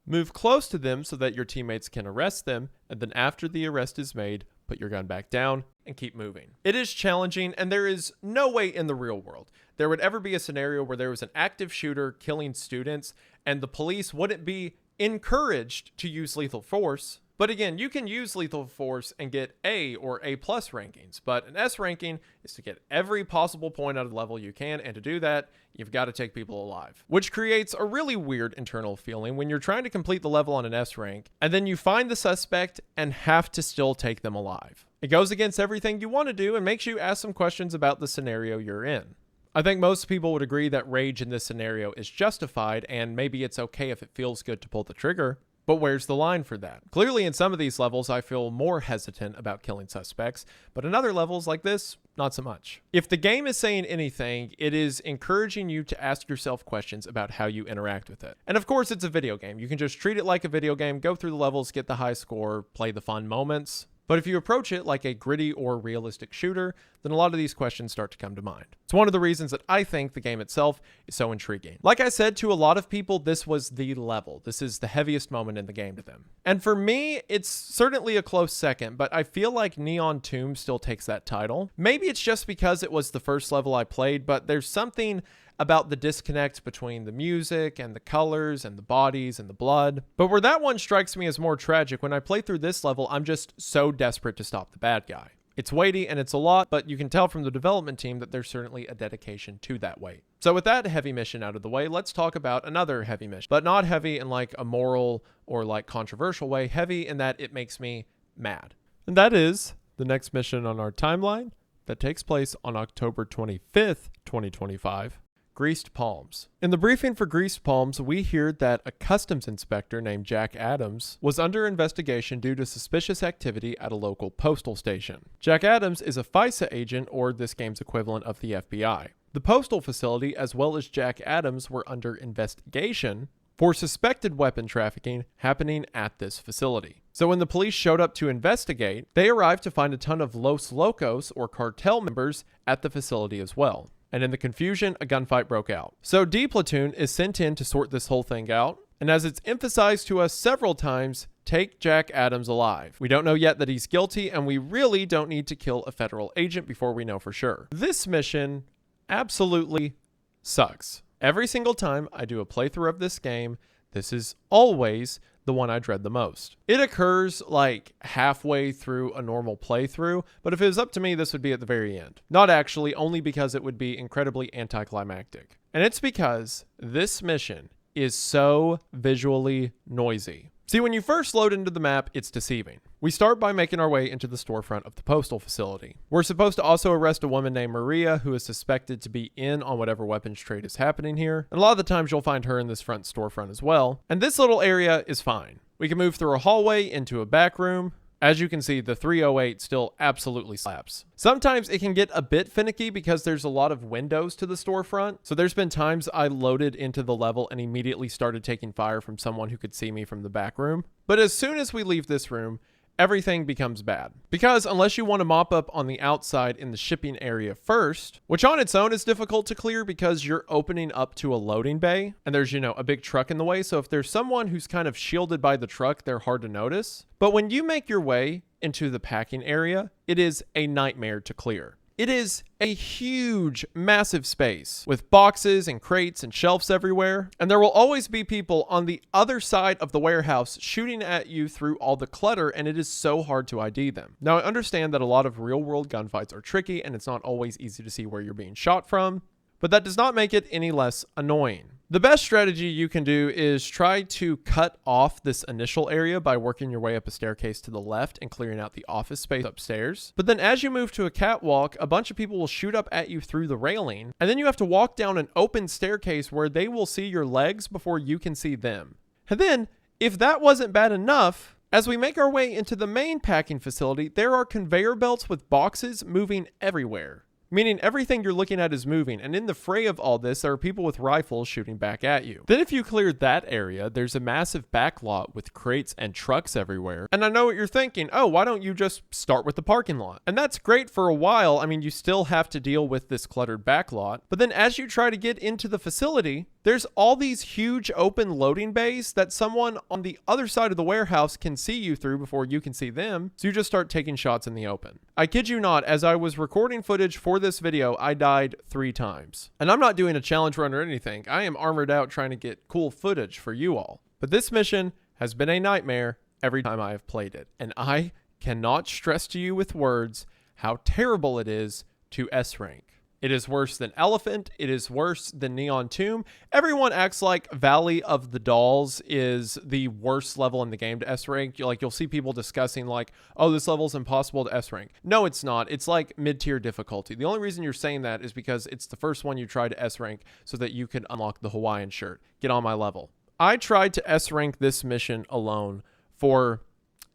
Move close to them so that your teammates can arrest them, and then after the arrest is made, put your gun back down and keep moving. It is challenging, and there is no way in the real world there would ever be a scenario where there was an active shooter killing students and the police wouldn't be encouraged to use lethal force. But again, you can use lethal force and get A or A+ rankings, but an S ranking is to get every possible point out of the level you can, and to do that, you've got to take people alive. Which creates a really weird internal feeling when you're trying to complete the level on an S rank, and then you find the suspect and have to still take them alive. It goes against everything you want to do and makes you ask some questions about the scenario you're in. I think most people would agree that rage in this scenario is justified, and maybe it's okay if it feels good to pull the trigger. But where's the line for that? Clearly in some of these levels, I feel more hesitant about killing suspects, but in other levels like this, not so much. If the game is saying anything, it is encouraging you to ask yourself questions about how you interact with it. And of course, it's a video game. You can just treat it like a video game, go through the levels, get the high score, play the fun moments. But if you approach it like a gritty or realistic shooter, then a lot of these questions start to come to mind. It's one of the reasons that I think the game itself is so intriguing. Like I said, to a lot of people, this was the level. This is the heaviest moment in the game to them. And for me, it's certainly a close second, but I feel like Neon Tomb still takes that title. Maybe it's just because it was the first level I played, but there's something about the disconnect between the music and the colors and the bodies and the blood. But where that one strikes me as more tragic, when I play through this level, I'm just so desperate to stop the bad guy. It's weighty and it's a lot, but you can tell from the development team that there's certainly a dedication to that weight. So with that heavy mission out of the way, let's talk about another heavy mission, but not heavy in like a moral or like controversial way, heavy in that it makes me mad. And that is the next mission on our timeline that takes place on October 25th, 2025. Greased Palms. In the briefing for Greased Palms, we hear that a customs inspector named Jack Adams was under investigation due to suspicious activity at a local postal station. Jack Adams is a FISA agent, or this game's equivalent of the FBI. The postal facility, as well as Jack Adams, were under investigation for suspected weapon trafficking happening at this facility. So when the police showed up to investigate, they arrived to find a ton of Los Locos, or cartel members, at the facility as well. And in the confusion, a gunfight broke out. So D Platoon is sent in to sort this whole thing out, and as it's emphasized to us several times, take Jack Adams alive. We don't know yet that he's guilty, and we really don't need to kill a federal agent before we know for sure. This mission absolutely sucks. Every single time I do a playthrough of this game, this is always the one I dread the most. It occurs like halfway through a normal playthrough, but if it was up to me, this would be at the very end. Not actually, only because it would be incredibly anticlimactic. And it's because this mission is so visually noisy. See, when you first load into the map, it's deceiving. We start by making our way into the storefront of the postal facility. We're supposed to also arrest a woman named Maria who is suspected to be in on whatever weapons trade is happening here. And a lot of the times you'll find her in this front storefront as well. And this little area is fine. We can move through a hallway into a back room. As you can see, the 308 still absolutely slaps. Sometimes it can get a bit finicky because there's a lot of windows to the storefront. So there's been times I loaded into the level and immediately started taking fire from someone who could see me from the back room. But as soon as we leave this room, everything becomes bad. Because unless you want to mop up on the outside in the shipping area first, which on its own is difficult to clear because you're opening up to a loading bay and there's, a big truck in the way. So if there's someone who's kind of shielded by the truck, they're hard to notice. But when you make your way into the packing area, it is a nightmare to clear. It is a huge, massive space with boxes and crates and shelves everywhere. And there will always be people on the other side of the warehouse shooting at you through all the clutter, and it is so hard to ID them. Now, I understand that a lot of real-world gunfights are tricky and it's not always easy to see where you're being shot from, but that does not make it any less annoying. The best strategy you can do is try to cut off this initial area by working your way up a staircase to the left and clearing out the office space upstairs. But then as you move to a catwalk, a bunch of people will shoot up at you through the railing, and then you have to walk down an open staircase where they will see your legs before you can see them. And then, if that wasn't bad enough, as we make our way into the main packing facility, there are conveyor belts with boxes moving everywhere. Meaning everything you're looking at is moving, and in the fray of all this, there are people with rifles shooting back at you. Then if you clear that area, there's a massive back lot with crates and trucks everywhere. And I know what you're thinking, oh, why don't you just start with the parking lot? And that's great for a while. I mean, you still have to deal with this cluttered back lot. But then as you try to get into the facility, there's all these huge open loading bays that someone on the other side of the warehouse can see you through before you can see them. So you just start taking shots in the open. I kid you not, as I was recording footage for this video, I died 3 times. And I'm not doing a challenge run or anything. I am armored out trying to get cool footage for you all. But this mission has been a nightmare every time I have played it. And I cannot stress to you with words how terrible it is to S rank. It is worse than Elephant. It is worse than Neon Tomb. Everyone acts like Valley of the Dolls is the worst level in the game to S rank. You'll see people discussing like, oh, this level is impossible to S rank. No, it's not. It's like mid-tier difficulty. The only reason you're saying that is because it's the first one you try to S rank so that you can unlock the Hawaiian shirt. Get on my level. I tried to S rank this mission alone for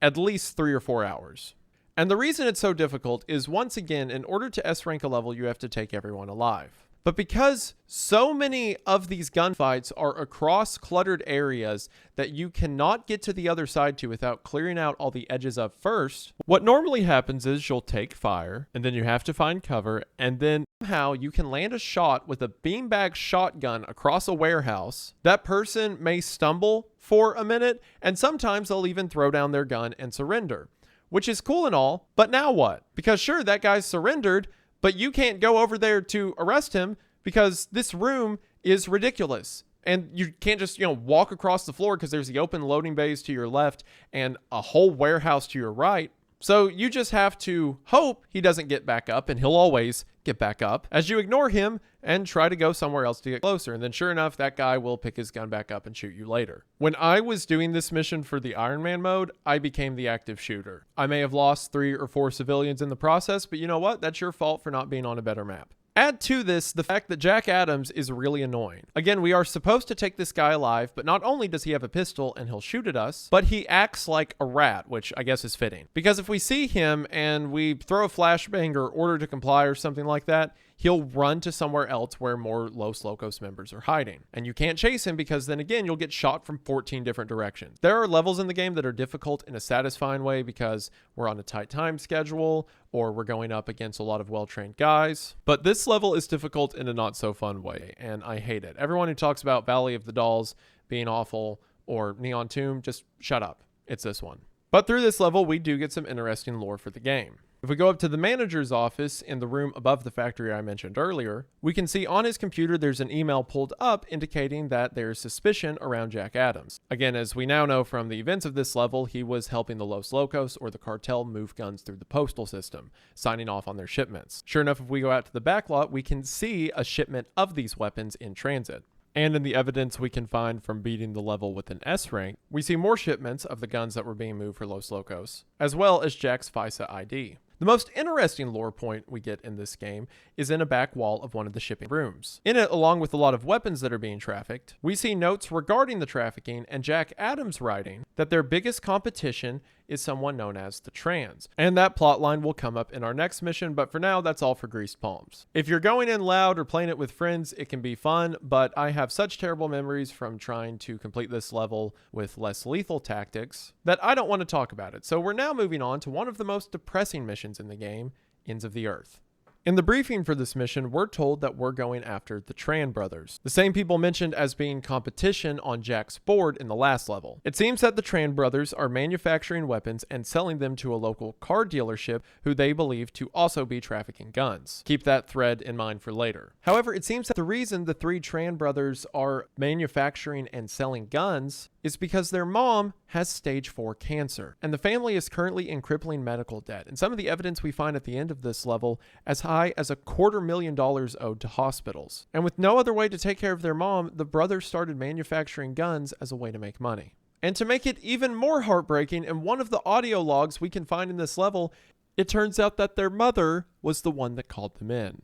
at least 3 or 4 hours. And the reason it's so difficult is, once again, in order to S rank a level, you have to take everyone alive. But because so many of these gunfights are across cluttered areas that you cannot get to the other side to without clearing out all the edges up first, what normally happens is you'll take fire, and then you have to find cover, and then somehow you can land a shot with a beanbag shotgun across a warehouse. That person may stumble for a minute, and sometimes they'll even throw down their gun and surrender. Which is cool and all, but now what? Because sure, that guy's surrendered, but you can't go over there to arrest him because this room is ridiculous. And you can't just, walk across the floor because there's the open loading bays to your left and a whole warehouse to your right. So you just have to hope he doesn't get back up, and he'll always get back up, as you ignore him and try to go somewhere else to get closer. And then sure enough, that guy will pick his gun back up and shoot you later. When I was doing this mission for the Iron Man mode, I became the active shooter. I may have lost 3 or 4 civilians in the process, but you know what? That's your fault for not being on a better map. Add to this the fact that Jack Adams is really annoying. Again, we are supposed to take this guy alive, but not only does he have a pistol and he'll shoot at us, but he acts like a rat, which I guess is fitting. Because if we see him and we throw a flashbang or order to comply or something like that, he'll run to somewhere else where more Los Locos members are hiding. And you can't chase him because then again, you'll get shot from 14 different directions. There are levels in the game that are difficult in a satisfying way because we're on a tight time schedule or we're going up against a lot of well-trained guys. But this level is difficult in a not so fun way, and I hate it. Everyone who talks about Valley of the Dolls being awful or Neon Tomb, just shut up. It's this one. But through this level, we do get some interesting lore for the game. If we go up to the manager's office in the room above the factory I mentioned earlier, we can see on his computer there's an email pulled up indicating that there's suspicion around Jack Adams. Again, as we now know from the events of this level, he was helping the Los Locos or the cartel move guns through the postal system, signing off on their shipments. Sure enough, if we go out to the back lot, we can see a shipment of these weapons in transit. And in the evidence we can find from beating the level with an S rank, we see more shipments of the guns that were being moved for Los Locos, as well as Jack's FISA ID. The most interesting lore point we get in this game is in a back wall of one of the shipping rooms. In it, along with a lot of weapons that are being trafficked, we see notes regarding the trafficking and Jack Adams writing that their biggest competition is someone known as the Trans. And that plotline will come up in our next mission, but for now, that's all for Greased Palms. If you're going in loud or playing it with friends, it can be fun, but I have such terrible memories from trying to complete this level with less lethal tactics that I don't want to talk about it. So we're now moving on to one of the most depressing missions in the game, Ends of the Earth. In the briefing for this mission, we're told that we're going after the Tran brothers, the same people mentioned as being competition on Jack's board in the last level. It seems that the Tran brothers are manufacturing weapons and selling them to a local car dealership who they believe to also be trafficking guns. Keep that thread in mind for later. However, it seems that the reason the three Tran brothers are manufacturing and selling guns is because their mom has stage 4 cancer, and the family is currently in crippling medical debt. And some of the evidence we find at the end of this level as high as $250,000 owed to hospitals. And with no other way to take care of their mom, the brothers started manufacturing guns as a way to make money. And to make it even more heartbreaking, in one of the audio logs we can find in this level, it turns out that their mother was the one that called them in,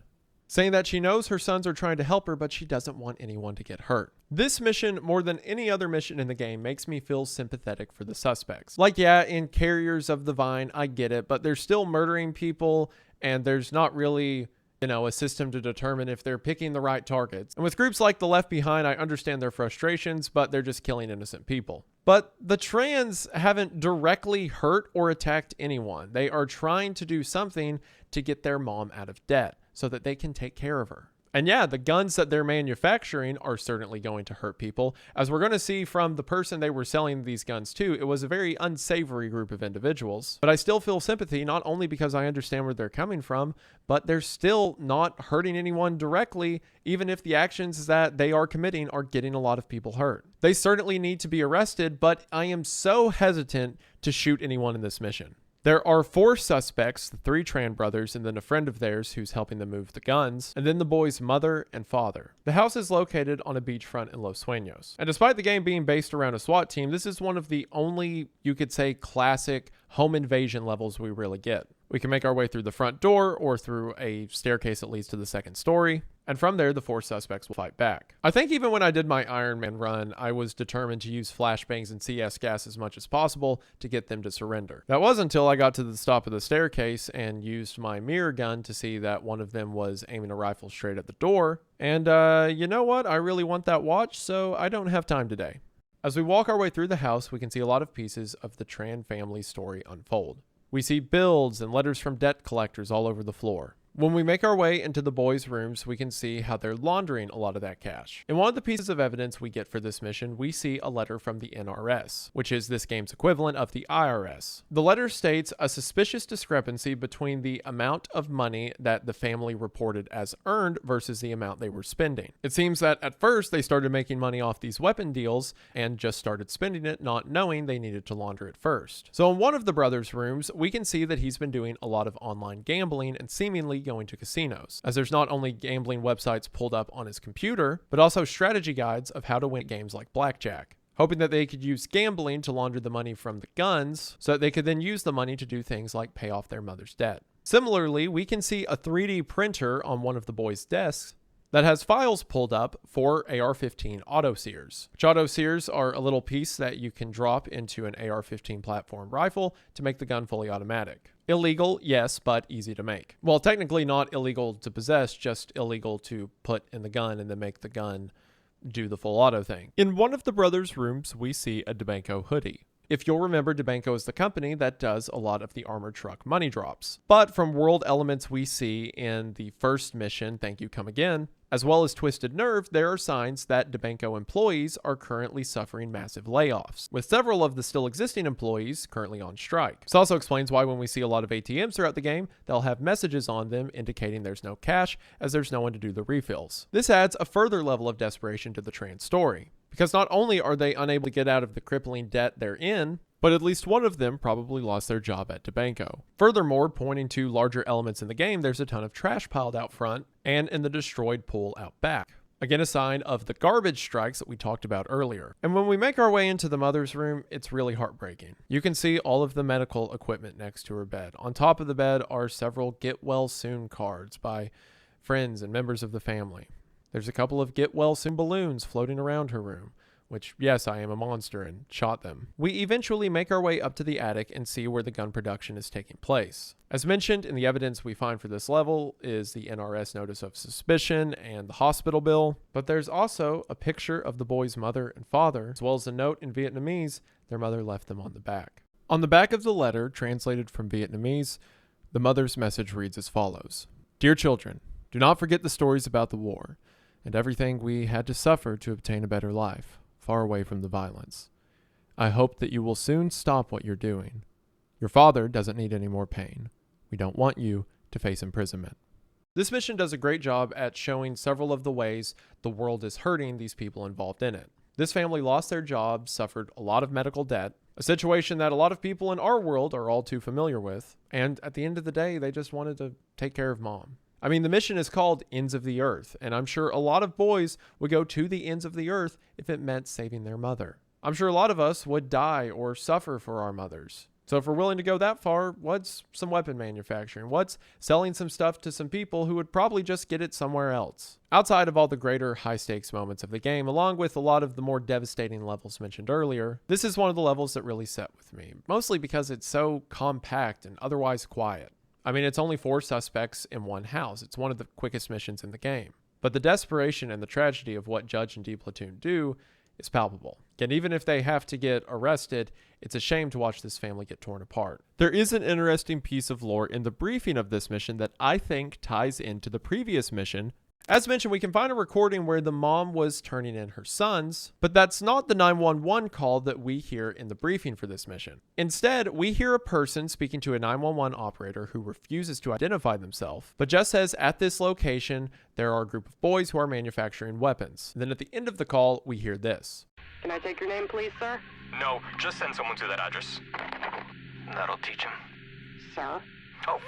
saying that she knows her sons are trying to help her, but she doesn't want anyone to get hurt. This mission, more than any other mission in the game, makes me feel sympathetic for the suspects. Like, yeah, in Carriers of the Vine, I get it, but they're still murdering people, and there's not really, a system to determine if they're picking the right targets. And with groups like the Left Behind, I understand their frustrations, but they're just killing innocent people. But the Trans haven't directly hurt or attacked anyone. They are trying to do something to get their mom out of debt so that they can take care of her. And yeah, the guns that they're manufacturing are certainly going to hurt people. As we're going to see from the person they were selling these guns to, it was a very unsavory group of individuals. But I still feel sympathy, not only because I understand where they're coming from, but they're still not hurting anyone directly, even if the actions that they are committing are getting a lot of people hurt. They certainly need to be arrested, but I am so hesitant to shoot anyone in this mission. There are 4 suspects, the 3 Tran brothers, and then a friend of theirs who's helping them move the guns, and then the boy's mother and father. The house is located on a beachfront in Los Sueños. And despite the game being based around a SWAT team, this is one of the only, you could say, classic home invasion levels we really get. We can make our way through the front door or through a staircase that leads to the second story. And from there, the 4 suspects will fight back. I think even when I did my Iron Man run, I was determined to use flashbangs and CS gas as much as possible to get them to surrender. That was until I got to the top of the staircase and used my mirror gun to see that one of them was aiming a rifle straight at the door. And you know what? I really want that watch, so I don't have time today. As we walk our way through the house, we can see a lot of pieces of the Tran family story unfold. We see bills and letters from debt collectors all over the floor. When we make our way into the boys' rooms, we can see how they're laundering a lot of that cash. In one of the pieces of evidence we get for this mission, we see a letter from the NRS, which is this game's equivalent of the IRS. The letter states a suspicious discrepancy between the amount of money that the family reported as earned versus the amount they were spending. It seems that at first they started making money off these weapon deals and just started spending it, not knowing they needed to launder it first. So in one of the brothers' rooms, we can see that he's been doing a lot of online gambling and seemingly going to casinos, as there's not only gambling websites pulled up on his computer, but also strategy guides of how to win games like blackjack, hoping that they could use gambling to launder the money from the guns so that they could then use the money to do things like pay off their mother's debt. Similarly, we can see a 3D printer on one of the boys' desks that has files pulled up for AR-15 auto-sears, which auto-sears are a little piece that you can drop into an AR-15 platform rifle to make the gun fully automatic. Illegal, yes, but easy to make. Well, technically not illegal to possess, just illegal to put in the gun and then make the gun do the full auto thing. In one of the brothers' rooms, we see a DeBanco hoodie. If you'll remember, DeBanco is the company that does a lot of the armored truck money drops. But from world elements we see in the first mission, Thank You Come Again, as well as Twisted Nerve, there are signs that DeBanco employees are currently suffering massive layoffs, with several of the still existing employees currently on strike. This also explains why when we see a lot of ATMs throughout the game, they'll have messages on them indicating there's no cash, as there's no one to do the refills. This adds a further level of desperation to the Tran story, because not only are they unable to get out of the crippling debt they're in, but at least one of them probably lost their job at DeBanco. Furthermore, pointing to larger elements in the game, there's a ton of trash piled out front and in the destroyed pool out back. Again, a sign of the garbage strikes that we talked about earlier. And when we make our way into the mother's room, it's really heartbreaking. You can see all of the medical equipment next to her bed. On top of the bed are several get well soon cards by friends and members of the family. There's a couple of get well soon balloons floating around her room, which, yes, I am a monster and shot them. We eventually make our way up to the attic and see where the gun production is taking place. As mentioned, in the evidence we find for this level is the NRS notice of suspicion and the hospital bill, but there's also a picture of the boy's mother and father, as well as a note in Vietnamese their mother left them on the back. On the back of the letter, translated from Vietnamese, the mother's message reads as follows: "Dear children, do not forget the stories about the war and everything we had to suffer to obtain a better life, far away from the violence. I hope that you will soon stop what you're doing. Your father doesn't need any more pain. We don't want you to face imprisonment." This mission does a great job at showing several of the ways the world is hurting these people involved in it. This family lost their jobs, suffered a lot of medical debt, a situation that a lot of people in our world are all too familiar with, and at the end of the day, they just wanted to take care of mom. I mean, the mission is called Ends of the Earth, and I'm sure a lot of boys would go to the ends of the earth if it meant saving their mother. I'm sure a lot of us would die or suffer for our mothers. So if we're willing to go that far, what's some weapon manufacturing? What's selling some stuff to some people who would probably just get it somewhere else? Outside of all the greater high-stakes moments of the game, along with a lot of the more devastating levels mentioned earlier, this is one of the levels that really set with me, mostly because it's so compact and otherwise quiet. I mean, it's only 4 suspects in one house. It's one of the quickest missions in the game. But the desperation and the tragedy of what Judge and D Platoon do is palpable. And even if they have to get arrested, it's a shame to watch this family get torn apart. There is an interesting piece of lore in the briefing of this mission that I think ties into the previous mission. As mentioned, we can find a recording where the mom was turning in her sons, but that's not the 911 call that we hear in the briefing for this mission. Instead, we hear a person speaking to a 911 operator who refuses to identify themselves, but just says at this location, there are a group of boys who are manufacturing weapons. And then at the end of the call, we hear this. Can I take your name, please, sir? No, just send someone to that address. That'll teach him. Sir? Oh,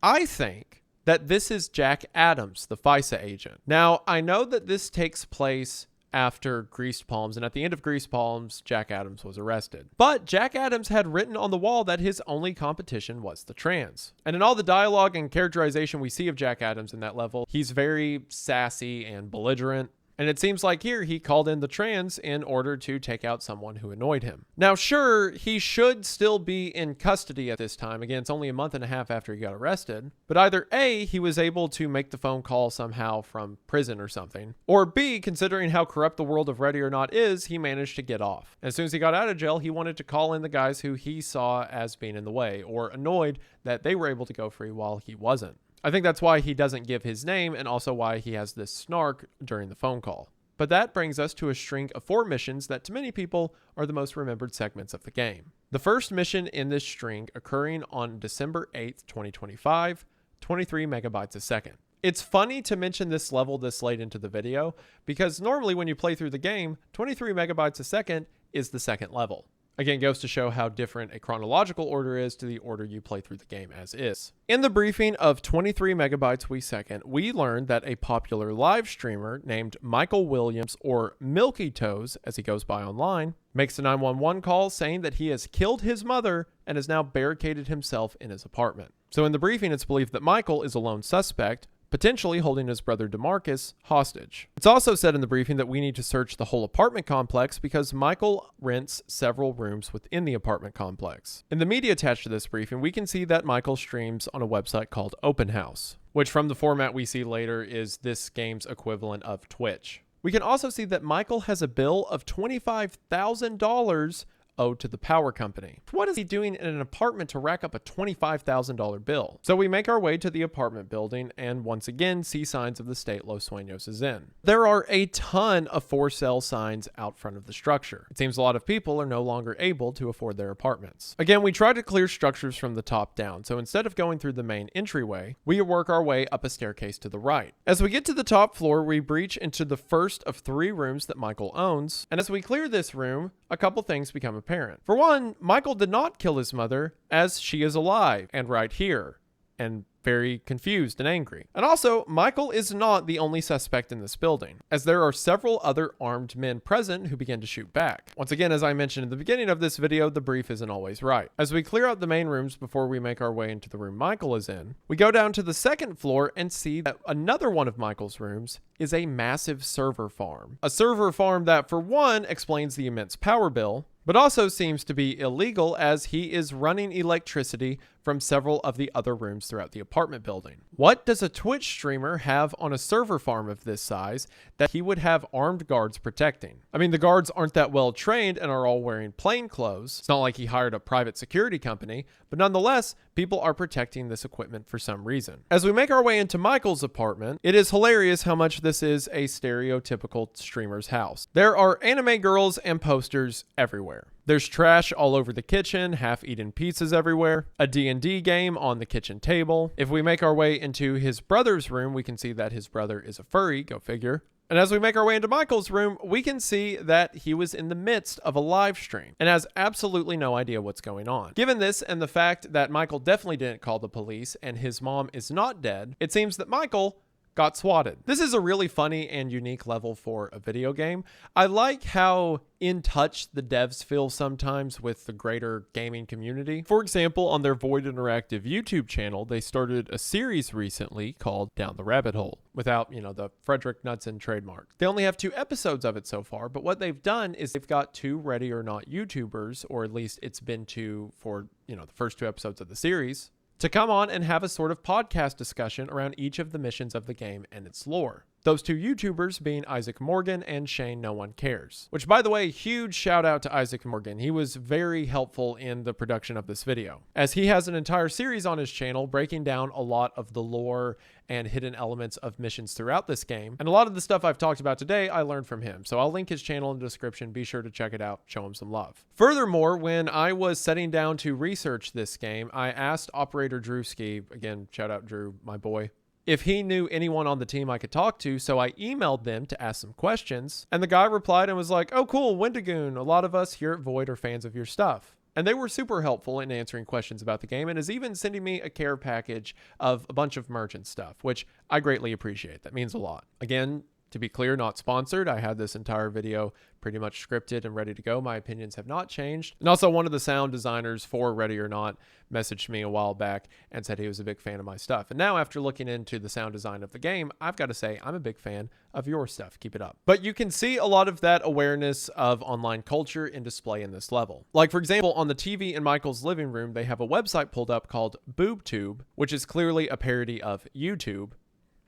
I think that this is Jack Adams, the FISA agent. Now, I know that this takes place after Greased Palms, and at the end of Greased Palms, Jack Adams was arrested. But Jack Adams had written on the wall that his only competition was the trans. And in all the dialogue and characterization we see of Jack Adams in that level, he's very sassy and belligerent. And it seems like here he called in the trans in order to take out someone who annoyed him. Now, sure, he should still be in custody at this time. Again, it's only a month and a half after he got arrested. But either A, he was able to make the phone call somehow from prison or something, or B, considering how corrupt the world of Ready or Not is, he managed to get off. As soon as he got out of jail, he wanted to call in the guys who he saw as being in the way, or annoyed that they were able to go free while he wasn't. I think that's why he doesn't give his name, and also why he has this snark during the phone call. But that brings us to a string of 4 missions that to many people are the most remembered segments of the game. The first mission in this string occurring on December 8th, 2025, 23 megabytes a second. It's funny to mention this level this late into the video, because normally when you play through the game, 23 megabytes a second is the second level. Again, goes to show how different a chronological order is to the order you play through the game as is. In the briefing of 23 megabytes per second, we learned that a popular live streamer named Michael Williams, or Milky Toes as he goes by online, makes a 911 call saying that he has killed his mother and has now barricaded himself in his apartment. So in the briefing, it's believed that Michael is a lone suspect, potentially holding his brother DeMarcus hostage. It's also said in the briefing that we need to search the whole apartment complex because Michael rents several rooms within the apartment complex. In the media attached to this briefing, we can see that Michael streams on a website called Open House, which from the format we see later is this game's equivalent of Twitch. We can also see that Michael has a bill of $25,000 owed to the power company. What is he doing in an apartment to rack up a $25,000 bill? So we make our way to the apartment building and once again see signs of the state Los Sueños is in. There are a ton of for sale signs out front of the structure. It seems a lot of people are no longer able to afford their apartments. Again, we try to clear structures from the top down, so instead of going through the main entryway, we work our way up a staircase to the right. As we get to the top floor, we breach into the first of 3 rooms that Michael owns, and as we clear this room, a couple things become apparent. For one, Michael did not kill his mother, as she is alive and right here. And very confused and angry. And also, Michael is not the only suspect in this building, as there are several other armed men present who begin to shoot back. Once again, as I mentioned in the beginning of this video, the brief isn't always right. As we clear out the main rooms before we make our way into the room Michael is in, we go down to the second floor and see that another one of Michael's rooms is a massive server farm. A server farm that, for one, explains the immense power bill, but also seems to be illegal as he is running electricity from several of the other rooms throughout the apartment building. What does a Twitch streamer have on a server farm of this size that he would have armed guards protecting? I mean, the guards aren't that well trained and are all wearing plain clothes. It's not like he hired a private security company, but nonetheless, people are protecting this equipment for some reason. As we make our way into Michael's apartment, it is hilarious how much this is a stereotypical streamer's house. There are anime girls and posters everywhere. There's trash all over the kitchen, half-eaten pizzas everywhere, a D&D game on the kitchen table. If we make our way into his brother's room, we can see that his brother is a furry, go figure. And as we make our way into Michael's room, we can see that he was in the midst of a live stream and has absolutely no idea what's going on. Given this and the fact that Michael definitely didn't call the police and his mom is not dead, it seems that Michael got swatted. This is a really funny and unique level for a video game. I like how in touch the devs feel sometimes with the greater gaming community. For example, on their Void Interactive YouTube channel, they started a series recently called Down the Rabbit Hole, without, the Frederick Knudsen trademark. They only have 2 episodes of it so far, but what they've done is they've got 2 Ready or Not YouTubers, or at least it's been 2 for, the first 2 episodes of the series, to come on and have a sort of podcast discussion around each of the missions of the game and its lore. Those 2 YouTubers being Isaac Morgan and Shane No One Cares. Which, by the way, huge shout out to Isaac Morgan. He was very helpful in the production of this video, as he has an entire series on his channel breaking down a lot of the lore and hidden elements of missions throughout this game. And a lot of the stuff I've talked about today, I learned from him. So I'll link his channel in the description. Be sure to check it out. Show him some love. Furthermore, when I was setting down to research this game, I asked operator Drewski, again, shout out Drew, my boy, if he knew anyone on the team I could talk to, so I emailed them to ask some questions. And the guy replied and was like, "Oh, cool, Wendigoon. A lot of us here at Void are fans of your stuff." And they were super helpful in answering questions about the game and is even sending me a care package of a bunch of merch and stuff, which I greatly appreciate. That means a lot. Again, to be clear, not sponsored. I had this entire video pretty much scripted and ready to go. My opinions have not changed. And also, one of the sound designers for Ready or Not messaged me a while back and said he was a big fan of my stuff. And now, after looking into the sound design of the game, I've got to say I'm a big fan of your stuff. Keep it up. But you can see a lot of that awareness of online culture in display in this level. Like, for example, on the TV in Michael's living room, they have a website pulled up called BoobTube, which is clearly a parody of YouTube.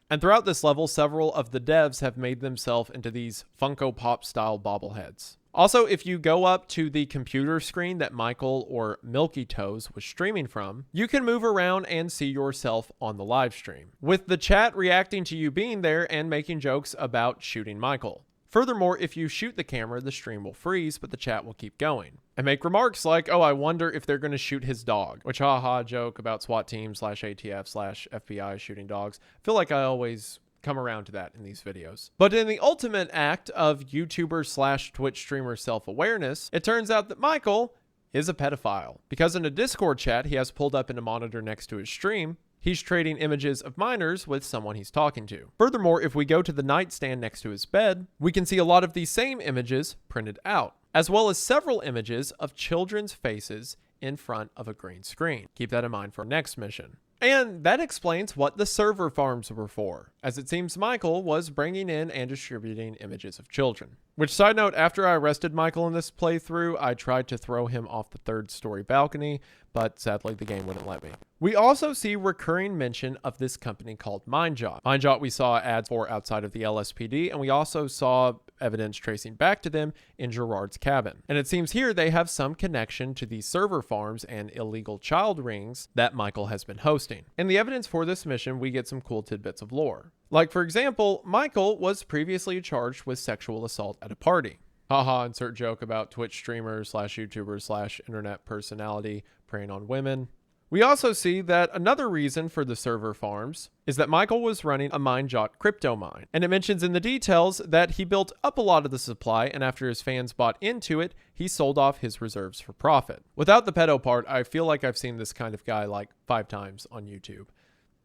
And throughout this level, several of the devs have made themselves into these Funko Pop style bobbleheads. Also, if you go up to the computer screen that Michael or Milky Toes was streaming from, you can move around and see yourself on the live stream, with the chat reacting to you being there and making jokes about shooting Michael. Furthermore, if you shoot the camera, the stream will freeze, but the chat will keep going. And make remarks like, "Oh, I wonder if they're going to shoot his dog," which haha joke about SWAT team /ATF/FBI shooting dogs. I feel like I always come around to that in these videos. But in the ultimate act of YouTuber /Twitch streamer self-awareness, it turns out that Michael is a pedophile. Because in a Discord chat he has pulled up in a monitor next to his stream, he's trading images of minors with someone he's talking to. Furthermore, if we go to the nightstand next to his bed, we can see a lot of these same images printed out, as well as several images of children's faces in front of a green screen. Keep that in mind for our next mission. And that explains what the server farms were for, as it seems Michael was bringing in and distributing images of children. Which, side note, after I arrested Michael in this playthrough, I tried to throw him off the 3rd-story balcony, but sadly the game wouldn't let me. We also see recurring mention of this company called MindJot. MindJot we saw ads for outside of the LSPD, and we also saw evidence tracing back to them in Gerard's cabin. And it seems here they have some connection to the server farms and illegal child rings that Michael has been hosting. In the evidence for this mission, we get some cool tidbits of lore. Like, for example, Michael was previously charged with sexual assault at a party. Haha, insert joke about Twitch streamer /YouTuber /internet personality preying on women. We also see that another reason for the server farms is that Michael was running a MindJot crypto mine. And it mentions in the details that he built up a lot of the supply, and after his fans bought into it, he sold off his reserves for profit. Without the pedo part, I feel like I've seen this kind of guy like 5 times on YouTube.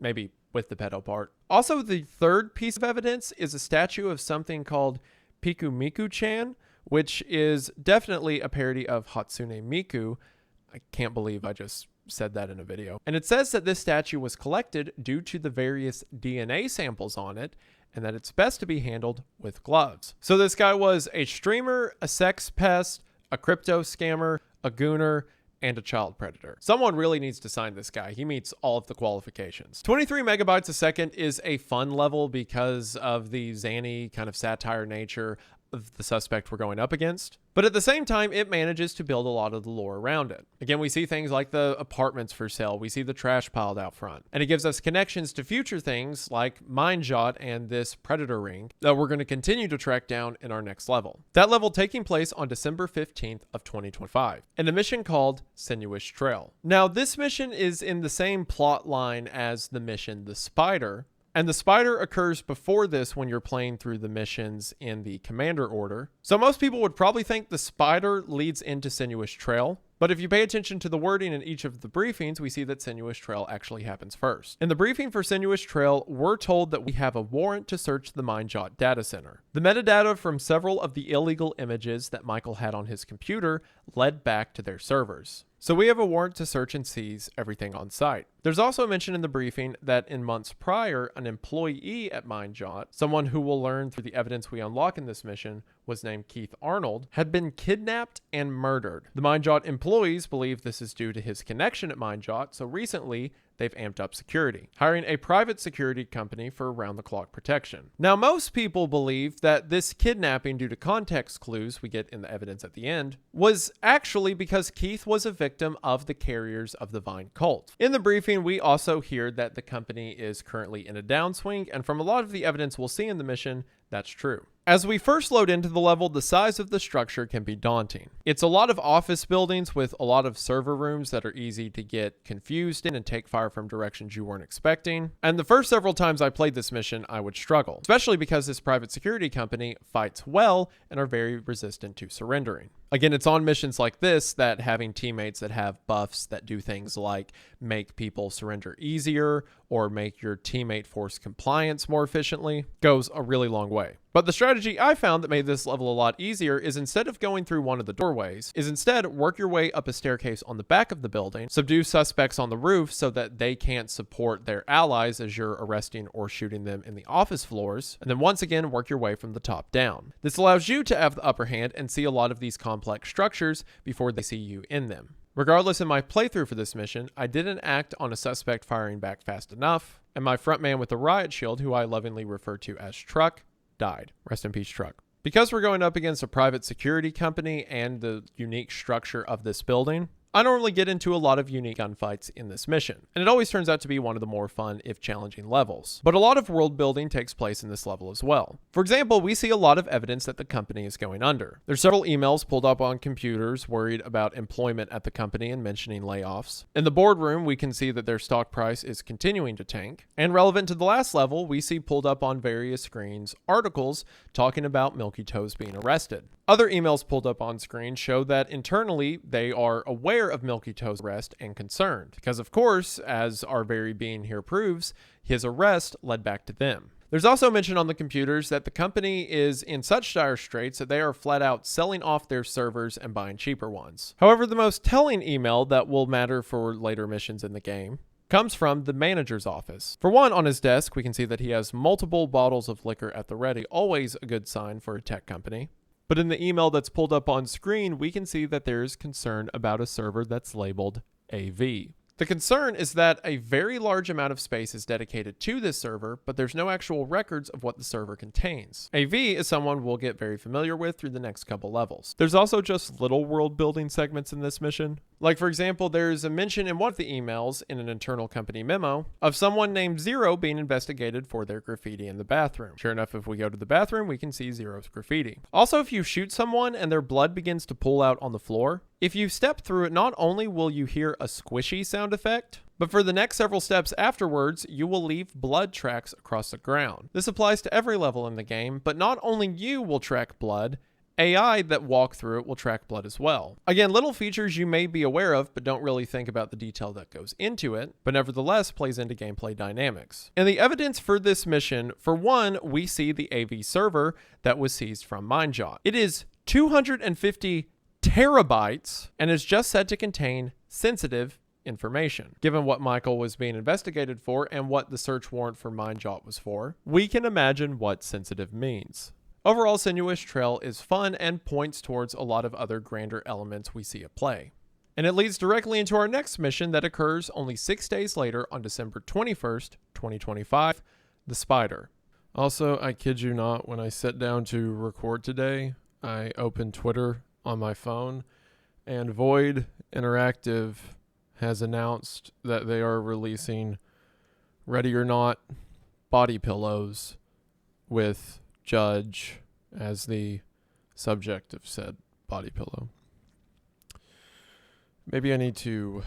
maybe with the pedo part. Also, the third piece of evidence is a statue of something called Pikumiku-chan, which is definitely a parody of Hatsune Miku. I can't believe I just said that in a video. And it says that this statue was collected due to the various DNA samples on it, and that it's best to be handled with gloves. So this guy was a streamer, a sex pest, a crypto scammer, a gooner, and a child predator. Someone really needs to sign this guy. He meets all of the qualifications. 23 megabytes a second is a fun level because of the zany kind of satire nature of the suspect we're going up against. But at the same time, it manages to build a lot of the lore around it. Again, we see things like the apartments for sale. We see the trash piled out front. And it gives us connections to future things like Mindjot and this predator ring that we're going to continue to track down in our next level. That level taking place on December 15th of 2025 in a mission called Sinuous Trail. Now, this mission is in the same plot line as the mission The Spider, and the Spider occurs before this when you're playing through the missions in the commander order. So most people would probably think the Spider leads into Sinuous Trail, but if you pay attention to the wording in each of the briefings, we see that Sinuous Trail actually happens first. In the briefing for Sinuous Trail, we're told that we have a warrant to search the Mindjot data center. The metadata from several of the illegal images that Michael had on his computer led back to their servers. So we have a warrant to search and seize everything on site. There's also a mention in the briefing that in months prior, an employee at Mindjot, someone who will learn through the evidence we unlock in this mission, was named Keith Arnold, had been kidnapped and murdered. The Mindjot employees believe this is due to his connection at Mindjot, so recently they've amped up security, hiring a private security company for around-the-clock protection. Now, most people believe that this kidnapping, due to context clues we get in the evidence at the end, was actually because Keith was a victim of the carriers of the Vine cult. In the briefing, we also hear that the company is currently in a downswing, and from a lot of the evidence we'll see in the mission, that's true. As we first load into the level, the size of the structure can be daunting. It's a lot of office buildings with a lot of server rooms that are easy to get confused in and take fire from directions you weren't expecting. And the first several times I played this mission, I would struggle, especially because this private security company fights well and are very resistant to surrendering. Again, it's on missions like this that having teammates that have buffs that do things like make people surrender easier or make your teammate force compliance more efficiently goes a really long way. But the strategy I found that made this level a lot easier is instead of going through one of the doorways, is instead work your way up a staircase on the back of the building, subdue suspects on the roof so that they can't support their allies as you're arresting or shooting them in the office floors, and then once again work your way from the top down. This allows you to have the upper hand and see a lot of these complex structures before they see you in them. Regardless, in my playthrough for this mission, I didn't act on a suspect firing back fast enough, and my front man with the riot shield, who I lovingly refer to as Truck, died. Rest in peace, Truck. Because we're going up against a private security company and the unique structure of this building, I normally get into a lot of unique gunfights in this mission, and it always turns out to be one of the more fun, if challenging, levels. But a lot of world building takes place in this level as well. For example, we see a lot of evidence that the company is going under. There's several emails pulled up on computers worried about employment at the company and mentioning layoffs. In the boardroom, we can see that their stock price is continuing to tank. And relevant to the last level, we see pulled up on various screens articles talking about Milky Toes being arrested. Other emails pulled up on screen show that internally they are aware of Milky Toe's arrest and concerned, because of course, as our very being here proves, his arrest led back to them. There's also mention on the computers that the company is in such dire straits that they are flat out selling off their servers and buying cheaper ones. However, the most telling email that will matter for later missions in the game comes from the manager's office. For one, on his desk, we can see that he has multiple bottles of liquor at the ready, always a good sign for a tech company. But in the email that's pulled up on screen, we can see that there's concern about a server that's labeled AV. The concern is that a very large amount of space is dedicated to this server, but there's no actual records of what the server contains. AV is someone we'll get very familiar with through the next couple levels. There's also just little world building segments in this mission. Like, for example, there's a mention in one of the emails in an internal company memo of someone named Zero being investigated for their graffiti in the bathroom. Sure enough, if we go to the bathroom, we can see Zero's graffiti. Also, if you shoot someone and their blood begins to pool out on the floor, if you step through it, not only will you hear a squishy sound effect, but for the next several steps afterwards, you will leave blood tracks across the ground. This applies to every level in the game, but not only you will track blood, AI that walk through it will track blood as well. Again, little features you may be aware of, but don't really think about the detail that goes into it, but nevertheless plays into gameplay dynamics. And the evidence for this mission, for one, we see the AV server that was seized from MindJot. It is 250 terabytes and is just said to contain sensitive information. Given what Michael was being investigated for and what the search warrant for MindJot was for, we can imagine what sensitive means. Overall, Sinuous Trail is fun and points towards a lot of other grander elements we see at play. And it leads directly into our next mission that occurs only 6 days later on December 21st, 2025, The Spider. Also, I kid you not, when I sat down to record today, I opened Twitter on my phone, and Void Interactive has announced that they are releasing Ready or Not body pillows with Judge as the subject of said body pillow. Maybe I need to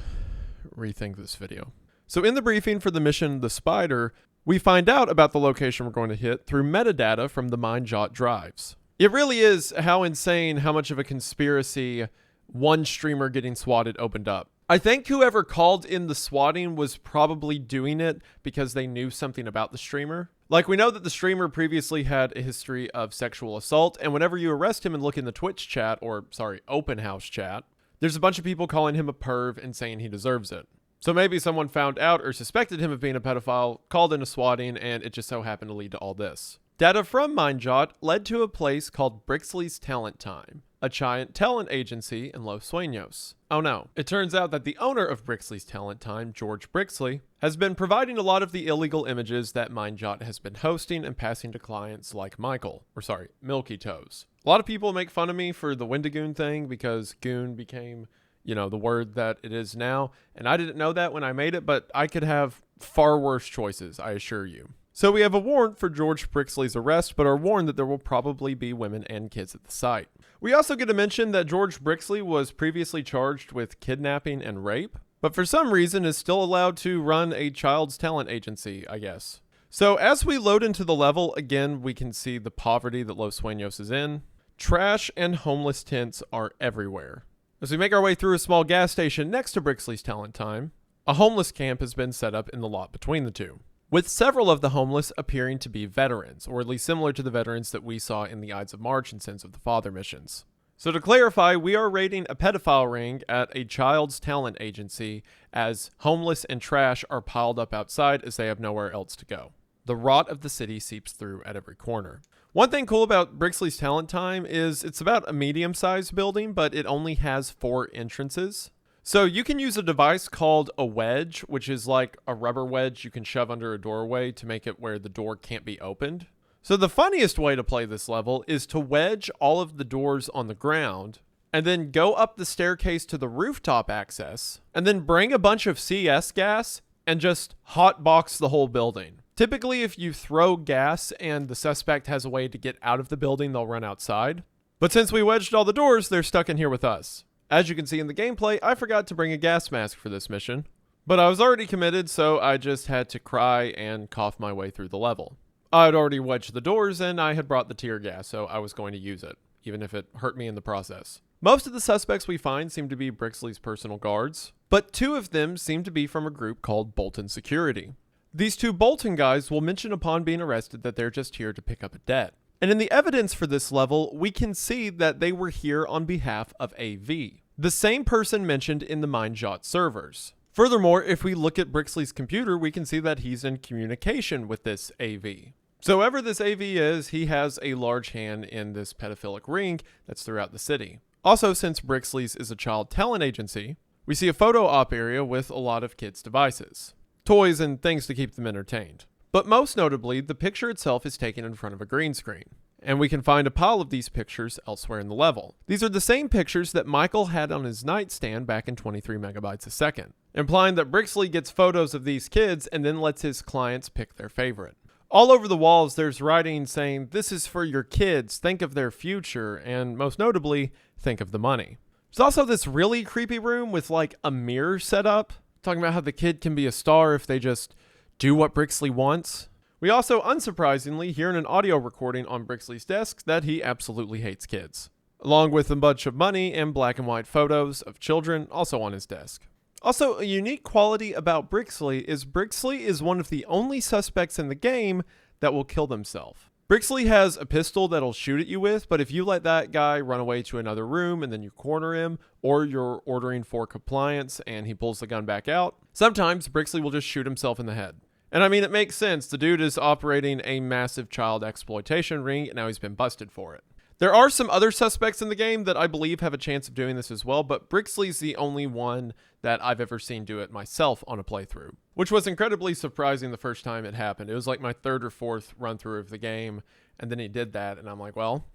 rethink this video. So in the briefing for the mission The Spider, we find out about the location we're going to hit through metadata from the MindJot drives. It really is how insane how much of a conspiracy one streamer getting swatted opened up. I think whoever called in the swatting was probably doing it because they knew something about the streamer. Like, we know that the streamer previously had a history of sexual assault, and whenever you arrest him and look in the Twitch chat, or sorry, open house chat, there's a bunch of people calling him a perv and saying he deserves it. So maybe someone found out or suspected him of being a pedophile, called in a swatting, and it just so happened to lead to all this. Data from MindJot led to a place called Brixley's Talent Time, a giant talent agency in Los Sueños. Oh no, it turns out that the owner of Brixley's Talent Time, George Brixley, has been providing a lot of the illegal images that MindJot has been hosting and passing to clients like Milky Toes. A lot of people make fun of me for the Wendigoon thing because goon became, the word that it is now, and I didn't know that when I made it, but I could have far worse choices, I assure you. So we have a warrant for George Brixley's arrest, but are warned that there will probably be women and kids at the site. We also get to mention that George Brixley was previously charged with kidnapping and rape, but for some reason is still allowed to run a child's talent agency, I guess. So as we load into the level, again, we can see the poverty that Los Sueños is in. Trash and homeless tents are everywhere. As we make our way through a small gas station next to Brixley's Talent Time, a homeless camp has been set up in the lot between the two, with several of the homeless appearing to be veterans, or at least similar to the veterans that we saw in the Ides of March and Sins of the Father missions. So to clarify, we are raiding a pedophile ring at a child's talent agency as homeless and trash are piled up outside as they have nowhere else to go. The rot of the city seeps through at every corner. One thing cool about Brixley's Talent Time is it's about a medium-sized building, but it only has 4 entrances. So you can use a device called a wedge, which is like a rubber wedge you can shove under a doorway to make it where the door can't be opened. So the funniest way to play this level is to wedge all of the doors on the ground and then go up the staircase to the rooftop access and then bring a bunch of CS gas and just hotbox the whole building. Typically, if you throw gas and the suspect has a way to get out of the building, they'll run outside. But since we wedged all the doors, they're stuck in here with us. As you can see in the gameplay, I forgot to bring a gas mask for this mission, but I was already committed, so I just had to cry and cough my way through the level. I had already wedged the doors and I had brought the tear gas, so I was going to use it, even if it hurt me in the process. Most of the suspects we find seem to be Brixley's personal guards, but 2 of them seem to be from a group called Bolton Security. These 2 Bolton guys will mention upon being arrested that they're just here to pick up a debt. And in the evidence for this level, we can see that they were here on behalf of AV, the same person mentioned in the MindJot servers. Furthermore, if we look at Brixley's computer, we can see that he's in communication with this AV. So whoever this AV is, he has a large hand in this pedophilic ring that's throughout the city. Also, since Brixley's is a child talent agency, we see a photo op area with a lot of kids' devices, toys and things to keep them entertained. But most notably, the picture itself is taken in front of a green screen, and we can find a pile of these pictures elsewhere in the level. These are the same pictures that Michael had on his nightstand back in 23 megabytes a second, implying that Brixley gets photos of these kids and then lets his clients pick their favorite. All over the walls, there's writing saying, "This is for your kids, think of their future," and most notably, think of the money. There's also this really creepy room with like a mirror set up, talking about how the kid can be a star if they just do what Brixley wants. We also, unsurprisingly, hear in an audio recording on Brixley's desk that he absolutely hates kids. along with a bunch of money and black and white photos of children also on his desk. Also, a unique quality about Brixley is one of the only suspects in the game that will kill themselves. Brixley has a pistol that'll shoot at you with, but if you let that guy run away to another room and then you corner him, or you're ordering for compliance and he pulls the gun back out, sometimes Brixley will just shoot himself in the head. And I mean, it makes sense. The dude is operating a massive child exploitation ring, and now he's been busted for it. There are some other suspects in the game that I believe have a chance of doing this as well, but Brixley's the only one that I've ever seen do it myself on a playthrough, which was incredibly surprising the first time it happened. It was like my third or fourth run through of the game, and then he did that, and I'm like, well,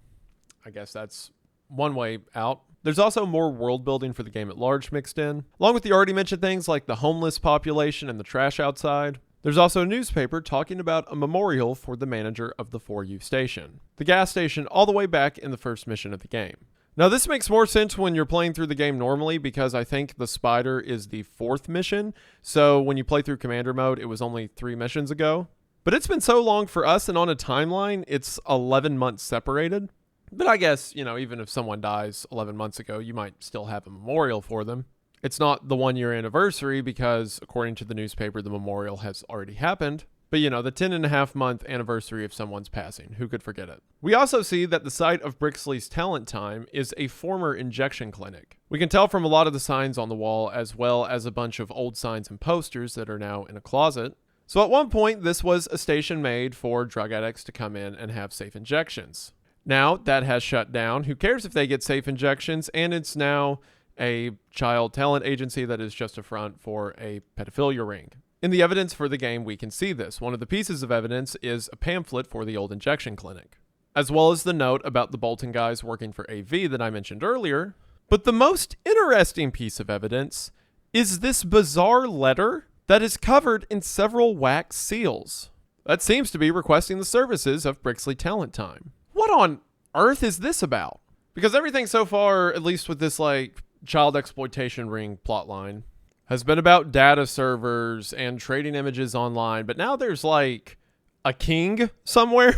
I guess that's one way out. There's also more world building for the game at large mixed in, along with the already mentioned things like the homeless population and the trash outside. There's also a newspaper talking about a memorial for the manager of the 4U station, the gas station all the way back in the first mission of the game. Now, this makes more sense when you're playing through the game normally because I think the spider is the 4th mission, so when you play through commander mode, it was only 3 missions ago. But it's been so long for us, and on a timeline, it's 11 months separated. But I guess, even if someone dies 11 months ago, you might still have a memorial for them. It's not the 1-year anniversary because, according to the newspaper, the memorial has already happened. But the 10.5-month anniversary of someone's passing. Who could forget it? We also see that the site of Brixley's talent time is a former injection clinic. We can tell from a lot of the signs on the wall, as well as a bunch of old signs and posters that are now in a closet. So at one point, this was a station made for drug addicts to come in and have safe injections. Now, that has shut down. Who cares if they get safe injections? And it's now a child talent agency that is just a front for a pedophilia ring. In the evidence for the game, we can see this. One of the pieces of evidence is a pamphlet for the old injection clinic, as well as the note about the Bolton guys working for AV that I mentioned earlier. But the most interesting piece of evidence is this bizarre letter that is covered in several wax seals. That seems to be requesting the services of Brixley Talent Time. What on earth is this about? Because everything so far, at least with this child exploitation ring plotline, has been about data servers and trading images online, but now there's a king somewhere,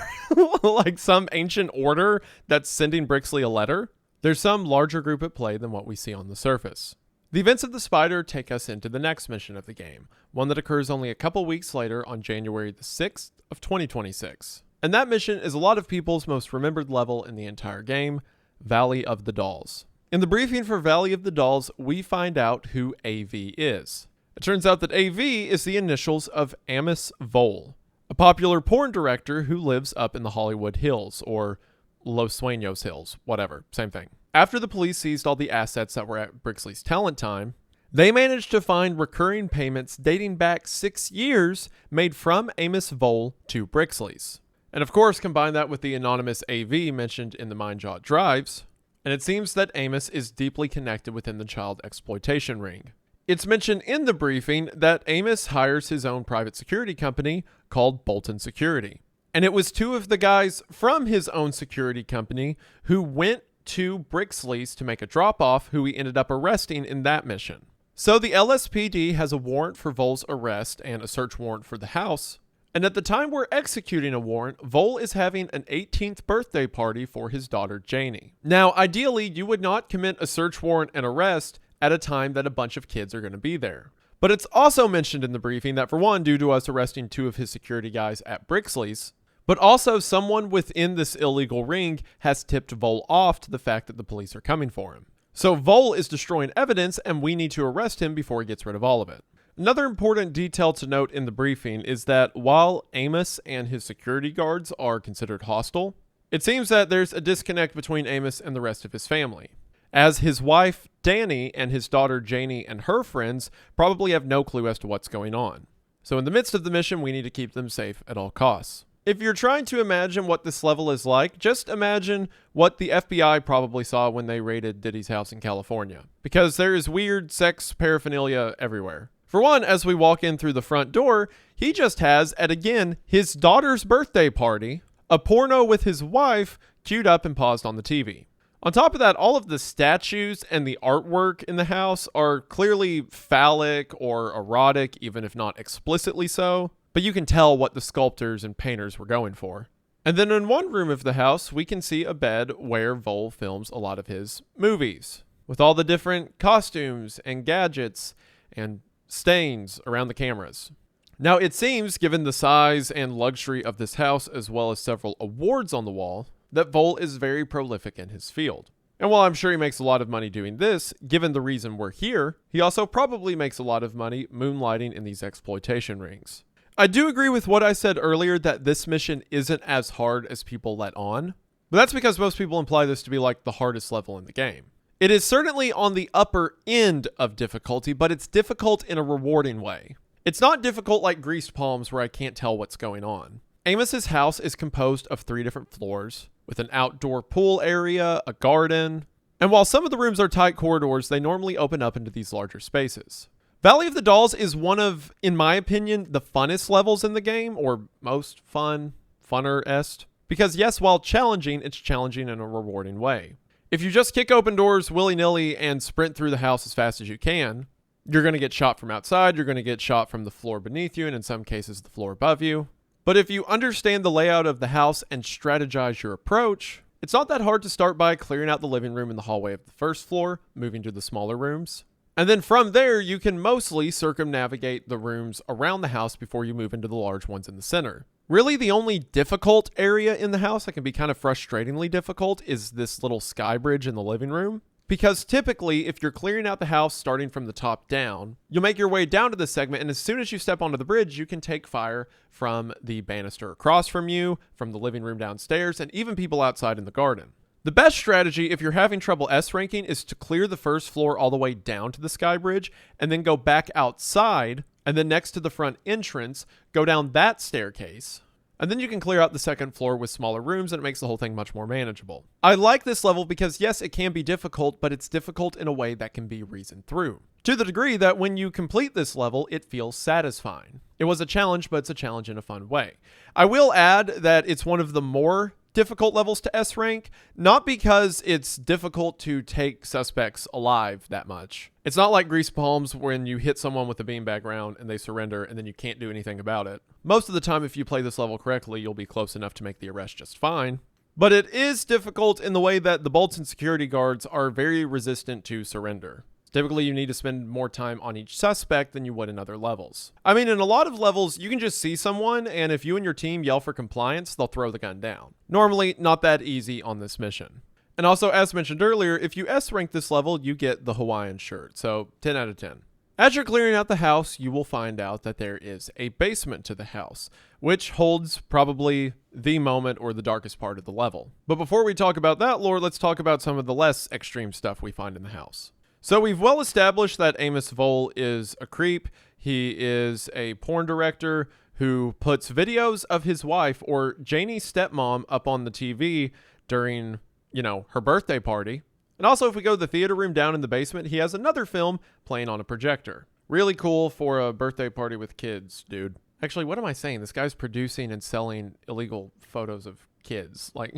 like some ancient order that's sending Brixley a letter. There's some larger group at play than what we see on the surface. The events of the spider take us into the next mission of the game, one that occurs only a couple weeks later on January the 6th of 2026. And that mission is a lot of people's most remembered level in the entire game, Valley of the Dolls. In the briefing for Valley of the Dolls, we find out who AV is. It turns out that AV is the initials of Amos Vole, a popular porn director who lives up in the Hollywood Hills, or Los Sueños Hills, whatever, same thing. After the police seized all the assets that were at Brixley's talent time, they managed to find recurring payments dating back 6 years made from Amos Vole to Brixley's. And of course, combine that with the anonymous AV mentioned in the Mindjot drives, and it seems that Amos is deeply connected within the child exploitation ring. It's mentioned in the briefing that Amos hires his own private security company called Bolton Security. And it was 2 of the guys from his own security company who went to Brixley's to make a drop-off who he ended up arresting in that mission. So the LSPD has a warrant for Vole's arrest and a search warrant for the house. And at the time we're executing a warrant, Vole is having an 18th birthday party for his daughter, Janie. Now, ideally, you would not commit a search warrant and arrest at a time that a bunch of kids are going to be there. But it's also mentioned in the briefing that, for one, due to us arresting 2 of his security guys at Brixley's, but also someone within this illegal ring has tipped Vole off to the fact that the police are coming for him. So Vole is destroying evidence, and we need to arrest him before he gets rid of all of it. Another important detail to note in the briefing is that while Amos and his security guards are considered hostile, it seems that there's a disconnect between Amos and the rest of his family, as his wife, Danny, and his daughter, Janie, and her friends probably have no clue as to what's going on. So in the midst of the mission, we need to keep them safe at all costs. If you're trying to imagine what this level is like, just imagine what the FBI probably saw when they raided Diddy's house in California, because there is weird sex paraphernalia everywhere. For one, as we walk in through the front door, he just has, at again, his daughter's birthday party, a porno with his wife queued up and paused on the TV. On top of that, all of the statues and the artwork in the house are clearly phallic or erotic, even if not explicitly so, but you can tell what the sculptors and painters were going for. And then in one room of the house, we can see a bed where Vol films a lot of his movies, with all the different costumes and gadgets and stains around the cameras. Now, it seems, given the size and luxury of this house, as well as several awards on the wall, that Vol is very prolific in his field. And while I'm sure he makes a lot of money doing this, given the reason we're here, he also probably makes a lot of money moonlighting in these exploitation rings. I do agree with what I said earlier that this mission isn't as hard as people let on, but that's because most people imply this to be like the hardest level in the game. It is certainly on the upper end of difficulty, but it's difficult in a rewarding way. It's not difficult like Greased Palms where I can't tell what's going on. Amos's house is composed of 3 different floors, with an outdoor pool area, a garden, and while some of the rooms are tight corridors, they normally open up into these larger spaces. Valley of the Dolls is one of, in my opinion, the funnest levels in the game, or most funner-est. Because yes, while challenging, it's challenging in a rewarding way. If you just kick open doors willy-nilly and sprint through the house as fast as you can, you're going to get shot from outside, you're going to get shot from the floor beneath you, and in some cases, the floor above you. But if you understand the layout of the house and strategize your approach, it's not that hard to start by clearing out the living room and the hallway of the first floor, moving to the smaller rooms. And then from there, you can mostly circumnavigate the rooms around the house before you move into the large ones in the center. Really, the only difficult area in the house that can be kind of frustratingly difficult is this little sky bridge in the living room. Because typically, if you're clearing out the house starting from the top down, you'll make your way down to this segment, and as soon as you step onto the bridge, you can take fire from the banister across from you, from the living room downstairs, and even people outside in the garden. The best strategy, if you're having trouble S-ranking, is to clear the first floor all the way down to the sky bridge, and then go back outside, and then next to the front entrance, go down that staircase. And then you can clear out the second floor with smaller rooms, and it makes the whole thing much more manageable. I like this level because, yes, it can be difficult, but it's difficult in a way that can be reasoned through. To the degree that when you complete this level, it feels satisfying. It was a challenge, but it's a challenge in a fun way. I will add that it's one of the more difficult levels to S rank, not because it's difficult to take suspects alive that much. It's not like Grease Palms when you hit someone with a beanbag round and they surrender and then you can't do anything about it. Most of the time, if you play this level correctly, you'll be close enough to make the arrest just fine. But it is difficult in the way that the bolts and security guards are very resistant to surrender. Typically, you need to spend more time on each suspect than you would in other levels. I mean, in a lot of levels, you can just see someone, and if you and your team yell for compliance, they'll throw the gun down. Normally, not that easy on this mission. And also, as mentioned earlier, if you S-rank this level, you get the Hawaiian shirt, so 10 out of 10. As you're clearing out the house, you will find out that there is a basement to the house, which holds probably the moment or the darkest part of the level. But before we talk about that lore, let's talk about some of the less extreme stuff we find in the house. So we've well established that Amos Vol is a creep. He is a porn director who puts videos of his wife or Janie's stepmom up on the TV during, her birthday party. And also, if we go to the theater room down in the basement, he has another film playing on a projector. Really cool for a birthday party with kids, dude. Actually, what am I saying? This guy's producing and selling illegal photos of kids. Like...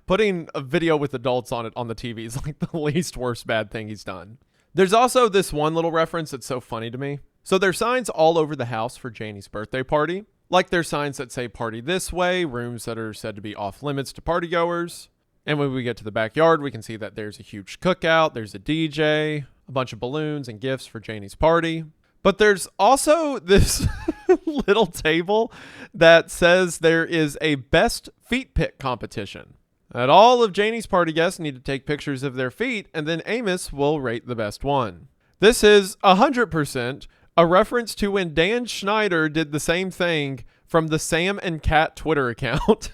Putting a video with adults on it on the TV is like the least worst bad thing he's done. There's also this one little reference that's so funny to me. So there's signs all over the house for Janie's birthday party. Like there's signs that say party this way, rooms that are said to be off limits to partygoers. And when we get to the backyard, we can see that there's a huge cookout, there's a DJ, a bunch of balloons and gifts for Janie's party. But there's also this little table that says there is a best feet pic competition. That all of Janie's party guests need to take pictures of their feet, and then Amos will rate the best one. This is 100% a reference to when Dan Schneider did the same thing from the Sam and Cat Twitter account.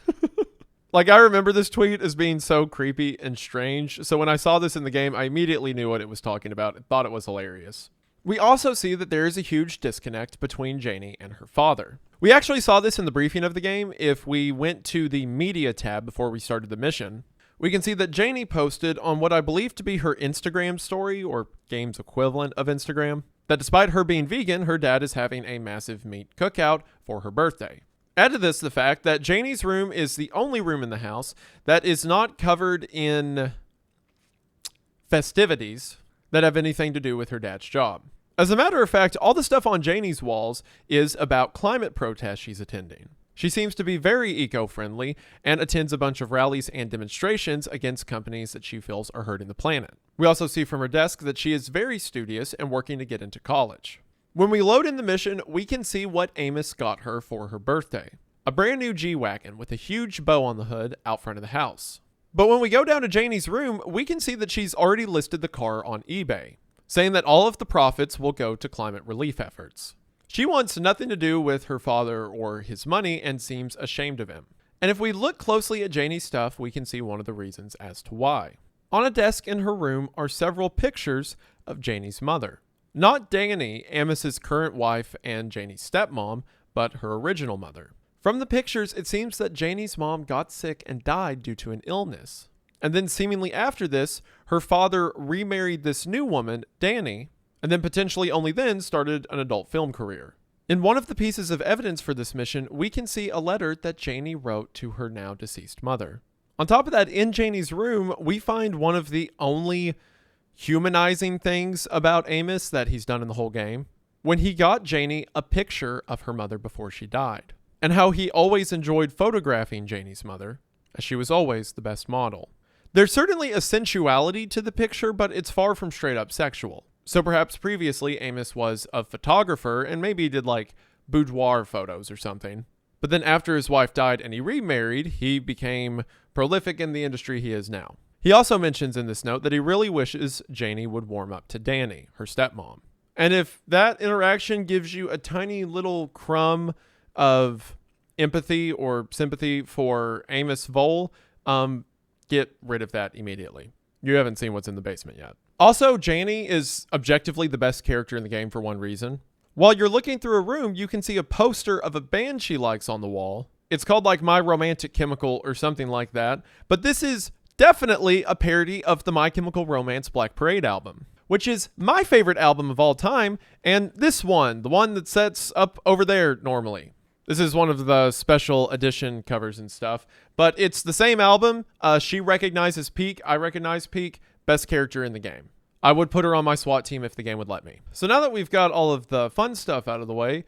Like, I remember this tweet as being so creepy and strange, so when I saw this in the game, I immediately knew what it was talking about and thought it was hilarious. We also see that there is a huge disconnect between Janie and her father. We actually saw this in the briefing of the game. If we went to the media tab before we started the mission, we can see that Janie posted on what I believe to be her Instagram story, or game's equivalent of Instagram, that despite her being vegan, her dad is having a massive meat cookout for her birthday. Add to this the fact that Janie's room is the only room in the house that is not covered in festivities that have anything to do with her dad's job. As a matter of fact, all the stuff on Janie's walls is about climate protests she's attending. She seems to be very eco-friendly and attends a bunch of rallies and demonstrations against companies that she feels are hurting the planet. We also see from her desk that she is very studious and working to get into college. When we load in the mission, we can see what Amos got her for her birthday. A brand new G-Wagon with a huge bow on the hood out front of the house. But when we go down to Janie's room, we can see that she's already listed the car on eBay, saying that all of the profits will go to climate relief efforts. She wants nothing to do with her father or his money and seems ashamed of him. And if we look closely at Janie's stuff, we can see one of the reasons as to why. On a desk in her room are several pictures of Janie's mother. Not Danny, Amos's current wife and Janie's stepmom, but her original mother. From the pictures, it seems that Janie's mom got sick and died due to an illness. And then seemingly after this, her father remarried this new woman, Danny, and then potentially only then started an adult film career. In one of the pieces of evidence for this mission, we can see a letter that Janie wrote to her now deceased mother. On top of that, in Janie's room, we find one of the only humanizing things about Amos that he's done in the whole game, when he got Janie a picture of her mother before she died, and how he always enjoyed photographing Janie's mother, as she was always the best model. There's certainly a sensuality to the picture, but it's far from straight up sexual. So perhaps previously Amos was a photographer and maybe did like boudoir photos or something. But then after his wife died and he remarried, he became prolific in the industry he is now. He also mentions in this note that he really wishes Janie would warm up to Danny, her stepmom. And if that interaction gives you a tiny little crumb of empathy or sympathy for Amos Vole, get rid of that immediately. You haven't seen what's in the basement yet. Also, Janie is objectively the best character in the game for one reason. While you're looking through a room, you can see a poster of a band she likes on the wall. It's called like My Romantic Chemical or something like that. But this is definitely a parody of the My Chemical Romance Black Parade album, which is my favorite album of all time. And this one, the one that sets up over there normally. This is one of the special edition covers and stuff. But it's the same album. She recognizes Peak. I recognize Peak. Best character in the game. I would put her on my SWAT team if the game would let me. So now that we've got all of the fun stuff out of the way,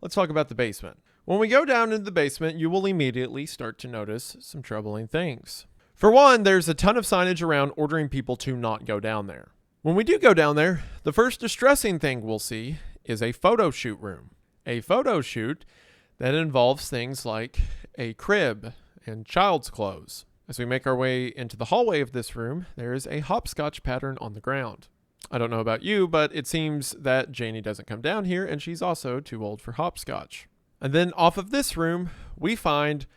let's talk about the basement. When we go down into the basement, you will immediately start to notice some troubling things. For one, there's a ton of signage around ordering people to not go down there. When we do go down there, the first distressing thing we'll see is a photo shoot room. A photo shoot that involves things like a crib and child's clothes. As we make our way into the hallway of this room, there is a hopscotch pattern on the ground. I don't know about you, but it seems that Janie doesn't come down here, and she's also too old for hopscotch. And then off of this room, we find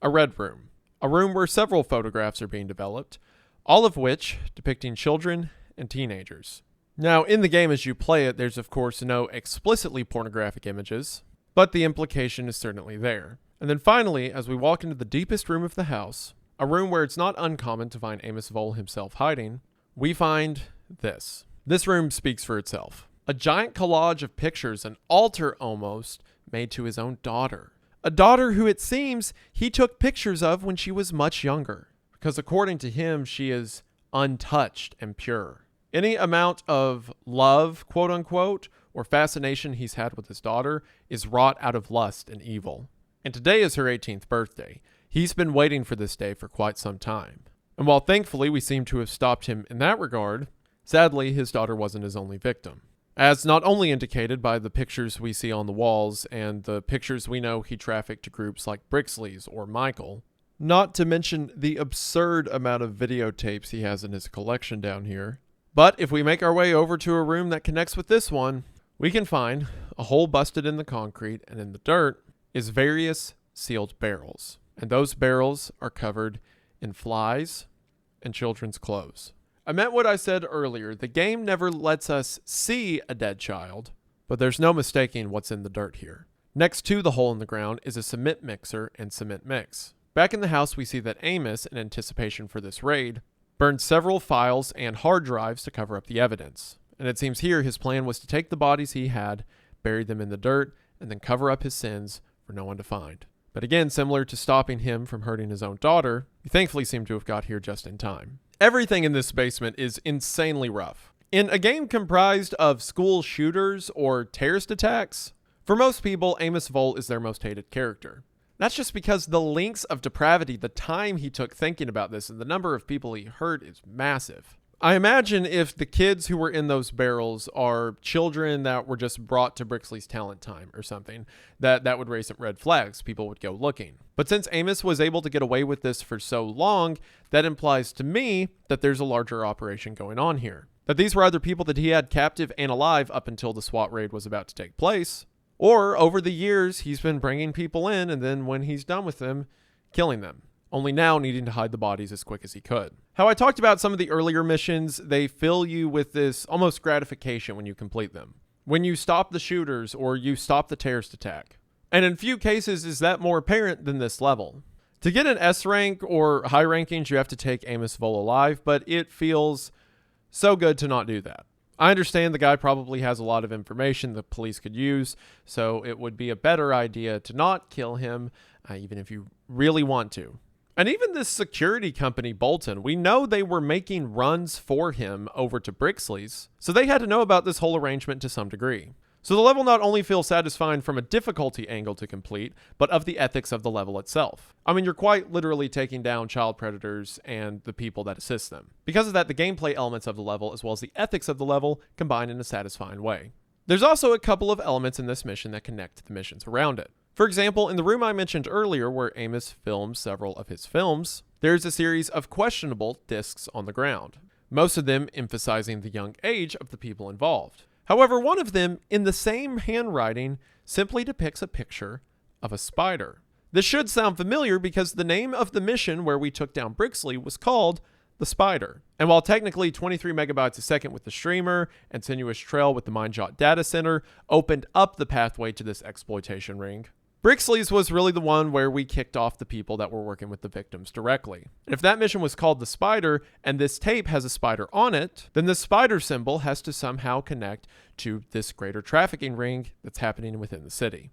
a red room. A room where several photographs are being developed, all of which depicting children and teenagers. Now, in the game as you play it, there's of course no explicitly pornographic images, but the implication is certainly there. And then finally, as we walk into the deepest room of the house, a room where it's not uncommon to find Amos Vole himself hiding, we find this. This room speaks for itself. A giant collage of pictures, an altar almost, made to his own daughter. A daughter who it seems he took pictures of when she was much younger, because according to him, she is untouched and pure. Any amount of love, quote unquote, or fascination he's had with his daughter is wrought out of lust and evil. And today is her 18th birthday. He's been waiting for this day for quite some time. And while thankfully we seem to have stopped him in that regard, sadly his daughter wasn't his only victim. As not only indicated by the pictures we see on the walls and the pictures we know he trafficked to groups like Brixley's or Michael, not to mention the absurd amount of videotapes he has in his collection down here. But if we make our way over to a room that connects with this one, we can find a hole busted in the concrete, and in the dirt is various sealed barrels. And those barrels are covered in flies and children's clothes. I meant what I said earlier. The game never lets us see a dead child, but there's no mistaking what's in the dirt here. Next to the hole in the ground is a cement mixer and cement mix. Back in the house, we see that Amos, in anticipation for this raid, burned several files and hard drives to cover up the evidence. And it seems here his plan was to take the bodies he had, bury them in the dirt, and then cover up his sins for no one to find. But again, similar to stopping him from hurting his own daughter, he thankfully seemed to have got here just in time. Everything in this basement is insanely rough. In a game comprised of school shooters or terrorist attacks, for most people, Amos Vole is their most hated character. That's just because the links of depravity, the time he took thinking about this, and the number of people he hurt is massive. I imagine if the kids who were in those barrels are children that were just brought to Brixley's talent time or something, that would raise some red flags. People would go looking. But since Amos was able to get away with this for so long, that implies to me that there's a larger operation going on here. That these were either people that he had captive and alive up until the SWAT raid was about to take place, or over the years he's been bringing people in and then when he's done with them, killing them. Only now needing to hide the bodies as quick as he could. How I talked about some of the earlier missions, they fill you with this almost gratification when you complete them. When you stop the shooters or you stop the terrorist attack. And in few cases is that more apparent than this level. To get an S rank or high rankings, you have to take Amos Vol alive, but it feels so good to not do that. I understand the guy probably has a lot of information the police could use, so it would be a better idea to not kill him, even if you really want to. And even this security company, Bolton, we know they were making runs for him over to Brixley's, so they had to know about this whole arrangement to some degree. So the level not only feels satisfying from a difficulty angle to complete, but of the ethics of the level itself. I mean, you're quite literally taking down child predators and the people that assist them. Because of that, the gameplay elements of the level, as well as the ethics of the level, combine in a satisfying way. There's also a couple of elements in this mission that connect to the missions around it. For example, in the room I mentioned earlier where Amos films several of his films, there's a series of questionable discs on the ground, most of them emphasizing the young age of the people involved. However, one of them, in the same handwriting, simply depicts a picture of a spider. This should sound familiar because the name of the mission where we took down Brixley was called the Spider. And while technically 23 megabytes a second with the streamer and Sinuous Trail with the Mindjot data center opened up the pathway to this exploitation ring, Brixley's was really the one where we kicked off the people that were working with the victims directly. And if that mission was called the Spider and this tape has a spider on it, then the spider symbol has to somehow connect to this greater trafficking ring that's happening within the city.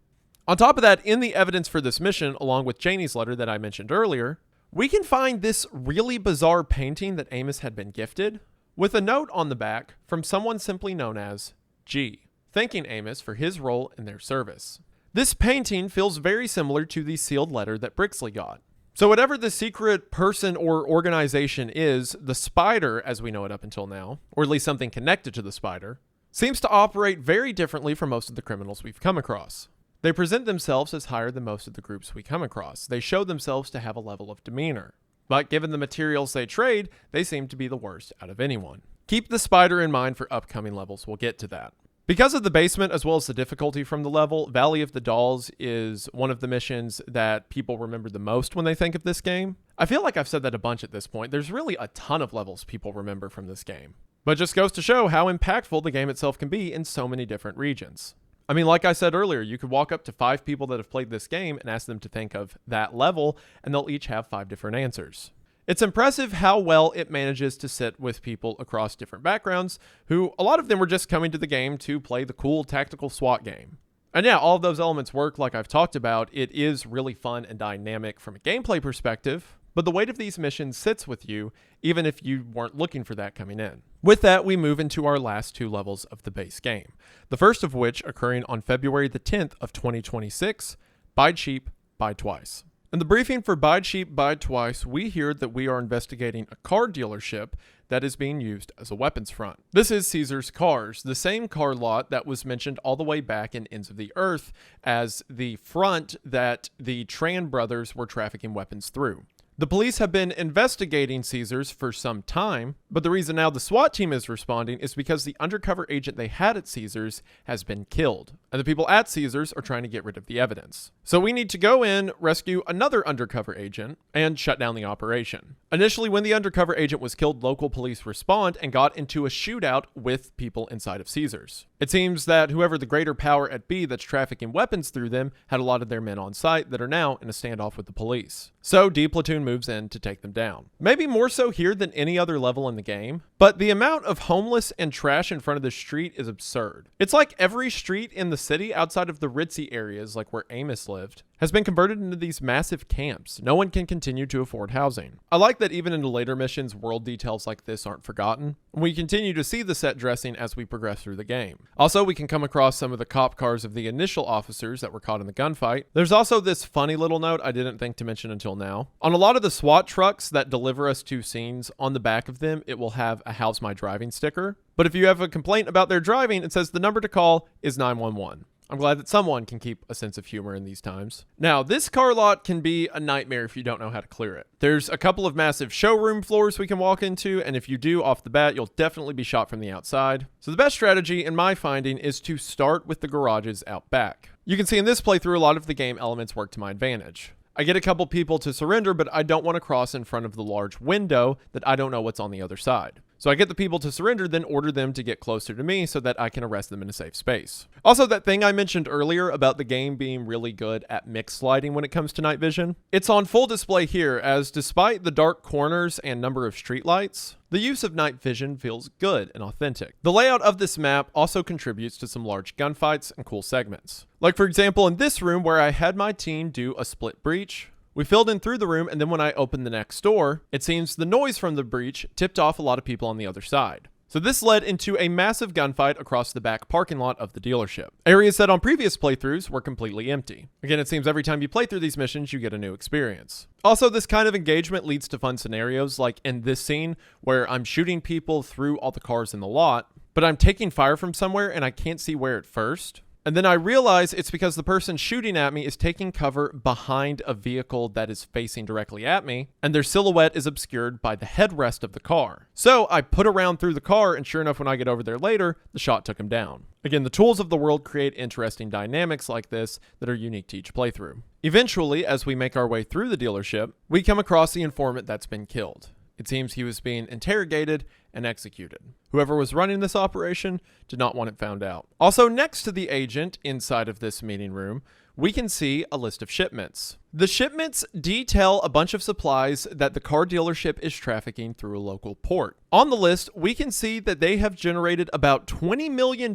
On top of that, in the evidence for this mission, along with Janie's letter that I mentioned earlier, we can find this really bizarre painting that Amos had been gifted with a note on the back from someone simply known as G, thanking Amos for his role in their service. This painting feels very similar to the sealed letter that Brixley got. So whatever the secret person or organization is, the Spider, as we know it up until now, or at least something connected to the Spider, seems to operate very differently from most of the criminals we've come across. They present themselves as higher than most of the groups we come across. They show themselves to have a level of demeanor. But given the materials they trade, they seem to be the worst out of anyone. Keep the Spider in mind for upcoming levels, we'll get to that. Because of the basement as well as the difficulty from the level, Valley of the Dolls is one of the missions that people remember the most when they think of this game. I feel like I've said that a bunch at this point. There's really a ton of levels people remember from this game. But it just goes to show how impactful the game itself can be in so many different regions. I mean, like I said earlier, you could walk up to 5 people that have played this game and ask them to think of that level, and they'll each have 5 different answers. It's impressive how well it manages to sit with people across different backgrounds, who a lot of them were just coming to the game to play the cool tactical SWAT game. And yeah, all of those elements work like I've talked about. It is really fun and dynamic from a gameplay perspective, but the weight of these missions sits with you, even if you weren't looking for that coming in. With that, we move into our last 2 levels of the base game. The first of which occurring on February the 10th of 2026, Buy Cheap, Buy Twice. In the briefing for Buy Cheap, Buy Twice, we hear that we are investigating a car dealership that is being used as a weapons front. This is Caesar's Cars, the same car lot that was mentioned all the way back in Ends of the Earth as the front that the Tran brothers were trafficking weapons through. The police have been investigating Caesars for some time, but the reason now the SWAT team is responding is because the undercover agent they had at Caesars has been killed, and the people at Caesars are trying to get rid of the evidence. So we need to go in, rescue another undercover agent, and shut down the operation. Initially, when the undercover agent was killed, local police respond and got into a shootout with people inside of Caesars. It seems that whoever the greater power at B that's trafficking weapons through them had a lot of their men on site that are now in a standoff with the police. So D Platoon moves in to take them down. Maybe more so here than any other level in the game, but the amount of homeless and trash in front of the street is absurd. It's like every street in the city outside of the ritzy areas like where Amos lived has been converted into these massive camps. No one can continue to afford housing. I like that even in the later missions, world details like this aren't forgotten. We continue to see the set dressing as we progress through the game. Also, we can come across some of the cop cars of the initial officers that were caught in the gunfight. There's also this funny little note I didn't think to mention until now. On a lot of the SWAT trucks that deliver us to scenes, on the back of them, it will have a "How's my driving" sticker. But if you have a complaint about their driving, it says the number to call is 911. I'm glad that someone can keep a sense of humor in these times. Now, this car lot can be a nightmare if you don't know how to clear it. There's a couple of massive showroom floors we can walk into, and if you do off the bat, you'll definitely be shot from the outside. So the best strategy, in my finding, is to start with the garages out back. You can see in this playthrough, a lot of the game elements work to my advantage. I get a couple people to surrender, but I don't want to cross in front of the large window that I don't know what's on the other side. So I get the people to surrender, then order them to get closer to me so that I can arrest them in a safe space. Also, that thing I mentioned earlier about the game being really good at mix sliding when it comes to night vision, it's on full display here, as despite the dark corners and number of streetlights, the use of night vision feels good and authentic. The layout of this map also contributes to some large gunfights and cool segments. Like for example, in this room where I had my team do a split breach, we filled in through the room, and then when I opened the next door, it seems the noise from the breach tipped off a lot of people on the other side. So this led into a massive gunfight across the back parking lot of the dealership. Areas that on previous playthroughs were completely empty. Again, it seems every time you play through these missions, you get a new experience. Also, this kind of engagement leads to fun scenarios, like in this scene where I'm shooting people through all the cars in the lot, but I'm taking fire from somewhere and I can't see where at first. And then I realize it's because the person shooting at me is taking cover behind a vehicle that is facing directly at me, and their silhouette is obscured by the headrest of the car. So I put around through the car, and sure enough, when I get over there later, the shot took him down. Again, the tools of the world create interesting dynamics like this that are unique to each playthrough. Eventually, as we make our way through the dealership, we come across the informant that's been killed. It seems he was being interrogated and executed. Whoever was running this operation did not want it found out. Also, next to the agent inside of this meeting room, we can see a list of shipments. The shipments detail a bunch of supplies that the car dealership is trafficking through a local port. On the list, we can see that they have generated about $20 million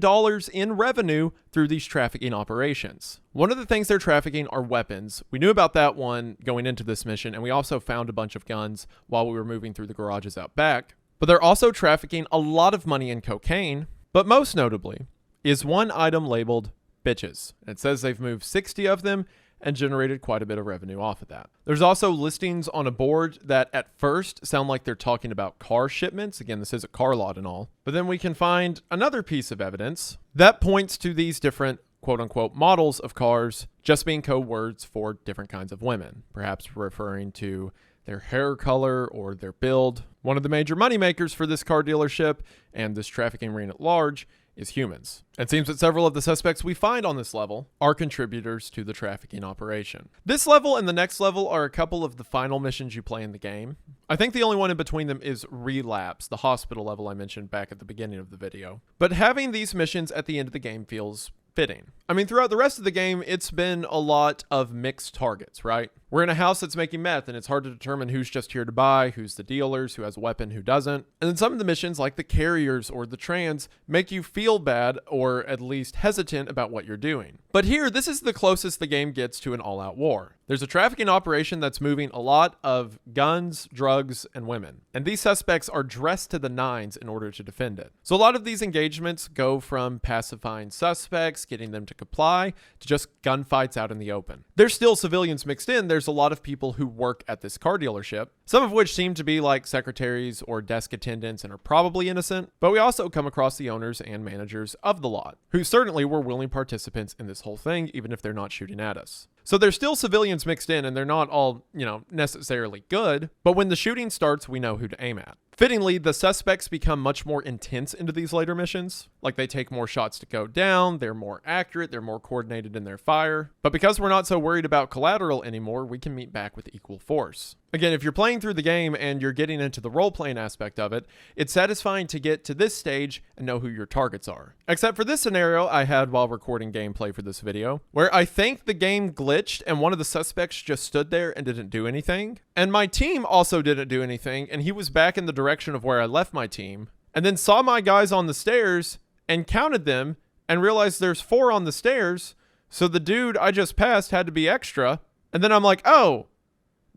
in revenue through these trafficking operations. One of the things they're trafficking are weapons. We knew about that one going into this mission, and we also found a bunch of guns while we were moving through the garages out back. But they're also trafficking a lot of money in cocaine, but most notably is one item labeled bitches. It says they've moved 60 of them and generated quite a bit of revenue off of that. There's also listings on a board that at first sound like they're talking about car shipments. Again, this is a car lot and all. But then we can find another piece of evidence that points to these different quote-unquote models of cars just being code words for different kinds of women, perhaps referring to their hair color or their build. One of the major moneymakers for this car dealership and this trafficking ring at large is humans. It seems that several of the suspects we find on this level are contributors to the trafficking operation. This level and the next level are a couple of the final missions you play in the game. I think the only one in between them is Relapse, the hospital level I mentioned back at the beginning of the video. But having these missions at the end of the game feels fitting. I mean, throughout the rest of the game, it's been a lot of mixed targets, right? We're in a house that's making meth, and it's hard to determine who's just here to buy, who's the dealers, who has a weapon, who doesn't. And then some of the missions, like the carriers or the trans, make you feel bad or at least hesitant about what you're doing. But here, this is the closest the game gets to an all-out war. There's a trafficking operation that's moving a lot of guns, drugs, and women. And these suspects are dressed to the nines in order to defend it. So a lot of these engagements go from pacifying suspects, getting them to comply, to just gunfights out in the open. There's still civilians mixed in. There's a lot of people who work at this car dealership, some of which seem to be like secretaries or desk attendants and are probably innocent. But we also come across the owners and managers of the lot, who certainly were willing participants in this whole thing, even if they're not shooting at us. So there's still civilians mixed in, and they're not all, necessarily good, but when the shooting starts, we know who to aim at. Fittingly, the suspects become much more intense into these later missions. Like, they take more shots to go down, they're more accurate, they're more coordinated in their fire. But because we're not so worried about collateral anymore, we can meet back with equal force. Again, if you're playing through the game and you're getting into the role-playing aspect of it, it's satisfying to get to this stage and know who your targets are. Except for this scenario I had while recording gameplay for this video, where I think the game glitched and one of the suspects just stood there and didn't do anything. And my team also didn't do anything, and he was back in the direction of where I left my team, and then saw my guys on the stairs and counted them and realized there's 4 on the stairs, So the dude I just passed had to be extra. And then I'm like, oh,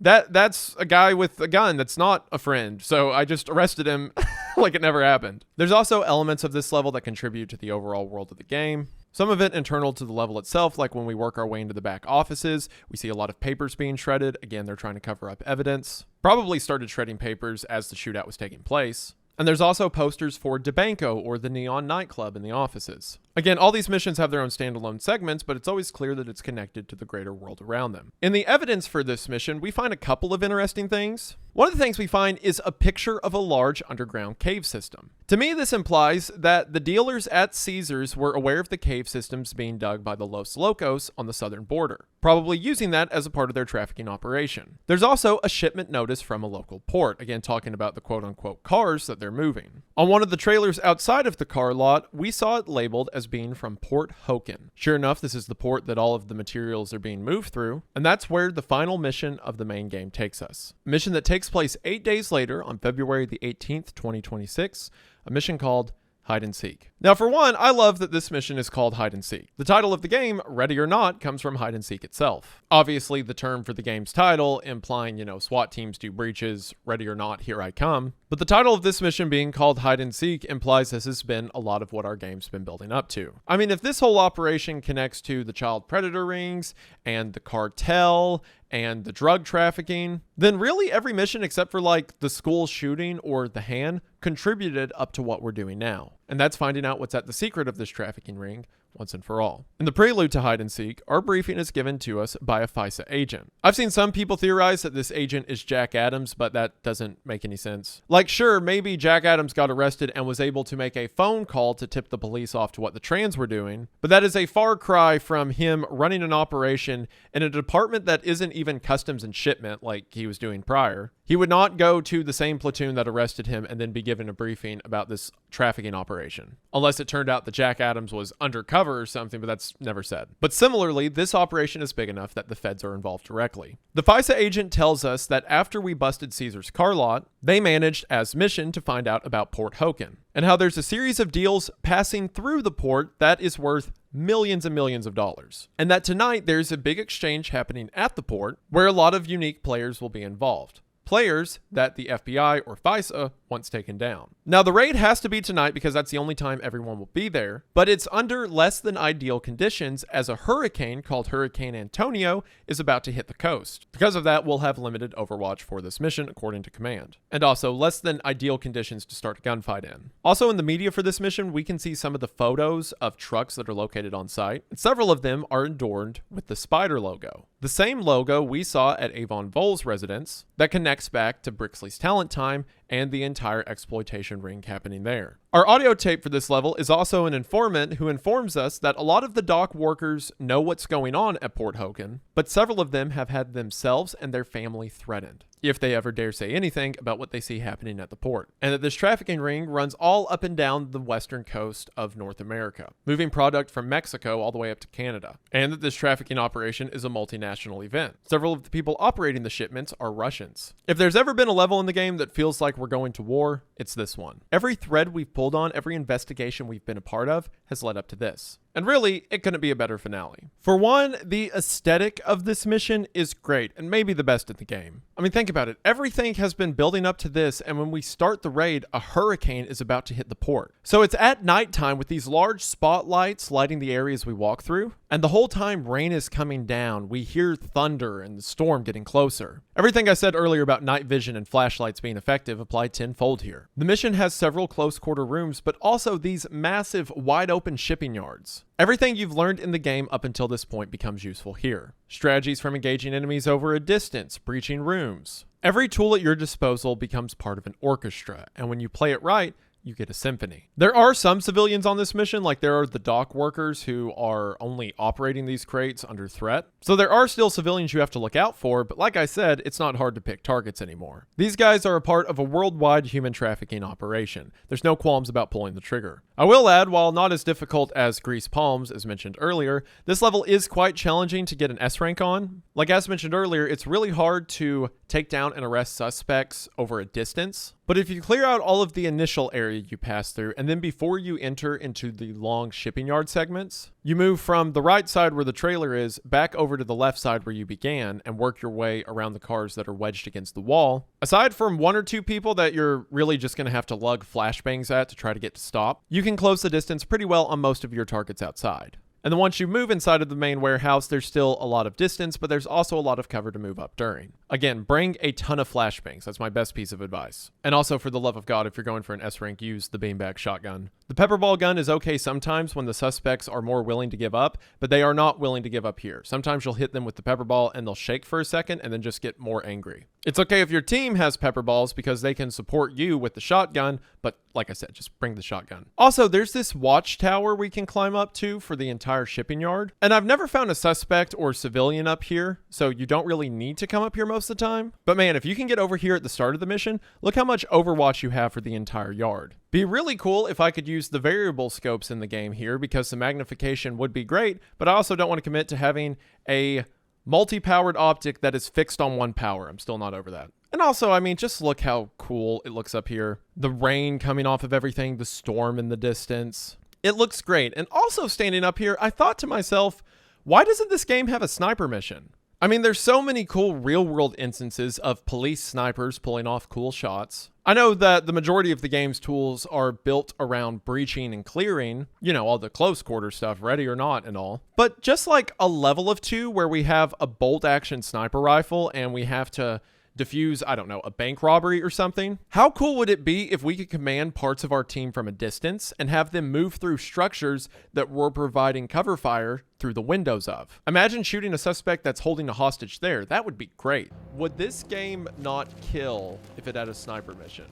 that's a guy with a gun. That's not a friend. So I just arrested him like it never happened. There's also elements of this level that contribute to the overall world of the game. Some of it internal to the level itself, like when we work our way into the back offices, we see a lot of papers being shredded. Again, they're trying to cover up evidence. Probably started shredding papers as the shootout was taking place. And there's also posters for DeBanco, or the Neon nightclub, in the offices. Again, all these missions have their own standalone segments, but it's always clear that it's connected to the greater world around them. In the evidence for this mission, we find a couple of interesting things. One of the things we find is a picture of a large underground cave system. To me, this implies that the dealers at Caesars were aware of the cave systems being dug by the Los Locos on the southern border, probably using that as a part of their trafficking operation. There's also a shipment notice from a local port, again talking about the quote-unquote cars that they're moving. On one of the trailers outside of the car lot, we saw it labeled as being from Port Hoken. Sure enough, this is the port that all of the materials are being moved through, and that's where the final mission of the main game takes us. A mission that takes place 8 days later on February the 18th, 2026, a mission called Hide and Seek. Now, for one, I love that this mission is called Hide and Seek. The title of the game, Ready or Not, comes from Hide and Seek itself. Obviously, the term for the game's title, implying, SWAT teams do breaches, ready or not, here I come. But the title of this mission being called Hide and Seek implies this has been a lot of what our game's been building up to. I mean, if this whole operation connects to the child predator rings and the cartel and the drug trafficking, then really every mission except for like the school shooting or the hand contributed up to what we're doing now. And that's finding out what's at the secret of this trafficking ring once and for all. In the prelude to Hide and Seek, our briefing is given to us by a FISA agent. I've seen some people theorize that this agent is Jack Adams, but that doesn't make any sense. Like, sure, maybe Jack Adams got arrested and was able to make a phone call to tip the police off to what the trans were doing, but that is a far cry from him running an operation in a department that isn't even customs and shipment like he was doing prior. He would not go to the same platoon that arrested him and then be given a briefing about this trafficking operation. Unless it turned out that Jack Adams was undercover or something, but that's never said. But similarly, this operation is big enough that the feds are involved directly. The FISA agent tells us that after we busted Caesar's car lot, they managed as mission to find out about Port Hoken and how there's a series of deals passing through the port that is worth millions and millions of dollars. And that tonight there's a big exchange happening at the port where a lot of unique players will be involved. Players that the FBI or FISA wants taken down. Now, the raid has to be tonight because that's the only time everyone will be there, but it's under less than ideal conditions as a hurricane called Hurricane Antonio is about to hit the coast. Because of that, we'll have limited overwatch for this mission, according to command. And also, less than ideal conditions to start a gunfight in. Also, in the media for this mission, we can see some of the photos of trucks that are located on site, and several of them are adorned with the spider logo. The same logo we saw at Avon Vole's residence that connects back to Brixley's Talent Time and the entire exploitation ring happening there. Our audio tape for this level is also an informant who informs us that a lot of the dock workers know what's going on at Port Hoken, but several of them have had themselves and their family threatened, if they ever dare say anything about what they see happening at the port. And that this trafficking ring runs all up and down the western coast of North America, moving product from Mexico all the way up to Canada. And that this trafficking operation is a multinational event. Several of the people operating the shipments are Russians. If there's ever been a level in the game that feels like we're going to war, it's this one. Every thread we've pulled on, every investigation we've been a part of, has led up to this. And really, it couldn't be a better finale. For one, the aesthetic of this mission is great, and maybe the best in the game. I mean, think about it. Everything has been building up to this, and when we start the raid, a hurricane is about to hit the port. So it's at nighttime with these large spotlights lighting the areas we walk through, and the whole time rain is coming down. We hear thunder and the storm getting closer. Everything I said earlier about night vision and flashlights being effective apply tenfold here. The mission has several close quarter rooms, but also these massive wide open shipping yards. Everything you've learned in the game up until this point becomes useful here. Strategies from engaging enemies over a distance, breaching rooms. Every tool at your disposal becomes part of an orchestra, and when you play it right, you get a symphony. There are some civilians on this mission, like there are the dock workers who are only operating these crates under threat. So there are still civilians you have to look out for, but like I said, it's not hard to pick targets anymore. These guys are a part of a worldwide human trafficking operation. There's no qualms about pulling the trigger. I will add, while not as difficult as Grease Palms, as mentioned earlier, this level is quite challenging to get an S rank on. Like as mentioned earlier, it's really hard to take down and arrest suspects over a distance. But if you clear out all of the initial area you pass through, and then before you enter into the long shipping yard segments, you move from the right side where the trailer is back over to the left side where you began and work your way around the cars that are wedged against the wall. Aside from one or two people that you're really just going to have to lug flashbangs at to try to get to stop, you can close the distance pretty well on most of your targets outside. And then once you move inside of the main warehouse, there's still a lot of distance, but there's also a lot of cover to move up during. Again, bring a ton of flashbangs. That's my best piece of advice. And also, for the love of God, if you're going for an S rank, use the beanbag shotgun. The pepperball gun is okay sometimes when the suspects are more willing to give up, but they are not willing to give up here. Sometimes you'll hit them with the pepperball and they'll shake for a second and then just get more angry. It's okay if your team has pepperballs because they can support you with the shotgun, but like I said, just bring the shotgun. Also, there's this watchtower we can climb up to for the entire shipping yard. And I've never found a suspect or civilian up here, so you don't really need to come up here most of the time. But man, if you can get over here at the start of the mission, look how much overwatch you have for the entire yard. Be really cool if I could use the variable scopes in the game here because the magnification would be great, but I also don't want to commit to having a multi-powered optic that is fixed on one power. I'm still not over that. And also, I mean, just look how cool it looks up here. The rain coming off of everything, the storm in the distance. It looks great. And also standing up here, I thought to myself, why doesn't this game have a sniper mission? I mean, there's so many cool real-world instances of police snipers pulling off cool shots. I know that the majority of the game's tools are built around breaching and clearing, you know, all the close quarter stuff, ready or not and all. But just like a level of 2 where we have a bolt-action sniper rifle and we have to defuse, I don't know, a bank robbery or something. How cool would it be if we could command parts of our team from a distance and have them move through structures that we're providing cover fire through the windows of? Imagine shooting a suspect that's holding a hostage there. That would be great. Would this game not kill if it had a sniper mission?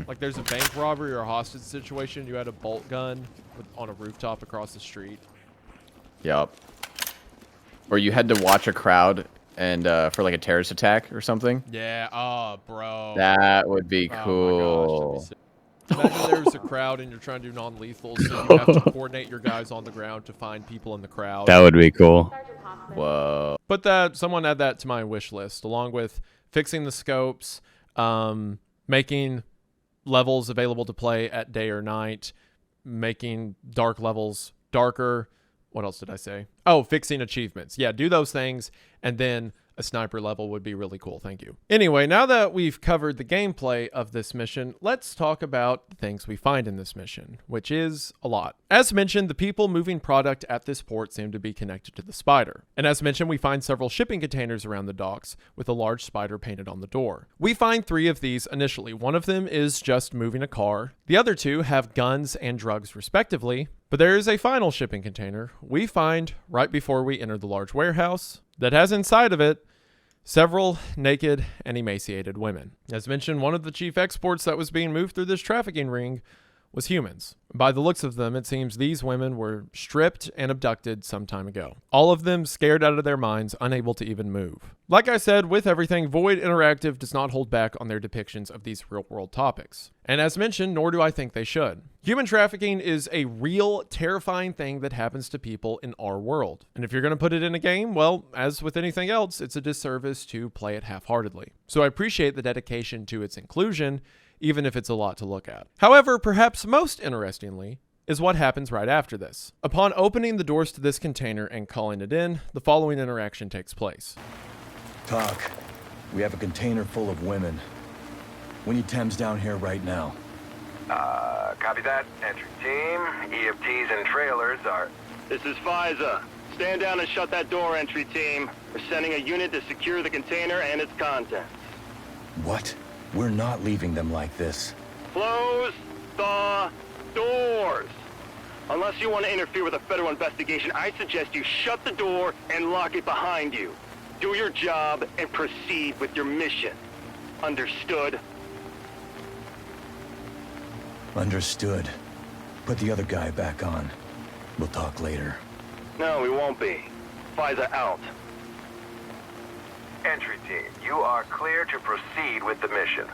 Like there's a bank robbery or a hostage situation, you had a bolt gun on a rooftop across the street. Yup. Or you had to watch a crowd and for like a terrorist attack or something. Yeah, oh, bro. That would be cool. Oh my gosh, imagine there's a crowd and you're trying to do non-lethal, so you have to coordinate your guys on the ground to find people in the crowd. That would be cool. Whoa. But someone add that to my wish list, along with fixing the scopes, making levels available to play at day or night, making dark levels darker. What else did I say? Oh, fixing achievements. Yeah, do those things, and then a sniper level would be really cool. Thank you. Anyway, now that we've covered the gameplay of this mission, let's talk about the things we find in this mission, which is a lot. As mentioned, the people moving product at this port seem to be connected to the spider. And as mentioned, we find several shipping containers around the docks with a large spider painted on the door. We find 3 of these initially. One of them is just moving a car. The other 2 have guns and drugs respectively. But there is a final shipping container we find right before we enter the large warehouse that has inside of it several naked and emaciated women. As mentioned, one of the chief exports that was being moved through this trafficking ring was humans. By the looks of them, it seems these women were stripped and abducted some time ago. All of them scared out of their minds, unable to even move. Like I said, with everything, Void Interactive does not hold back on their depictions of these real-world topics. And as mentioned, nor do I think they should. Human trafficking is a real, terrifying thing that happens to people in our world. And if you're going to put it in a game, well, as with anything else, it's a disservice to play it half-heartedly. So I appreciate the dedication to its inclusion, even if it's a lot to look at. However, perhaps most interestingly, is what happens right after this. Upon opening the doors to this container and calling it in, the following interaction takes place. Talk. We have a container full of women. We need Thames down here right now. Copy that. Entry team. EFTs and trailers are... This is FISA. Stand down and shut that door, entry team. We're sending a unit to secure the container and its contents. What? We're not leaving them like this. Close the doors. Unless you want to interfere with a federal investigation, I suggest you shut the door and lock it behind you. Do your job and proceed with your mission. Understood? Understood. Put the other guy back on. We'll talk later. No, we won't be. FISA out. Entry team, you are clear to proceed with the mission.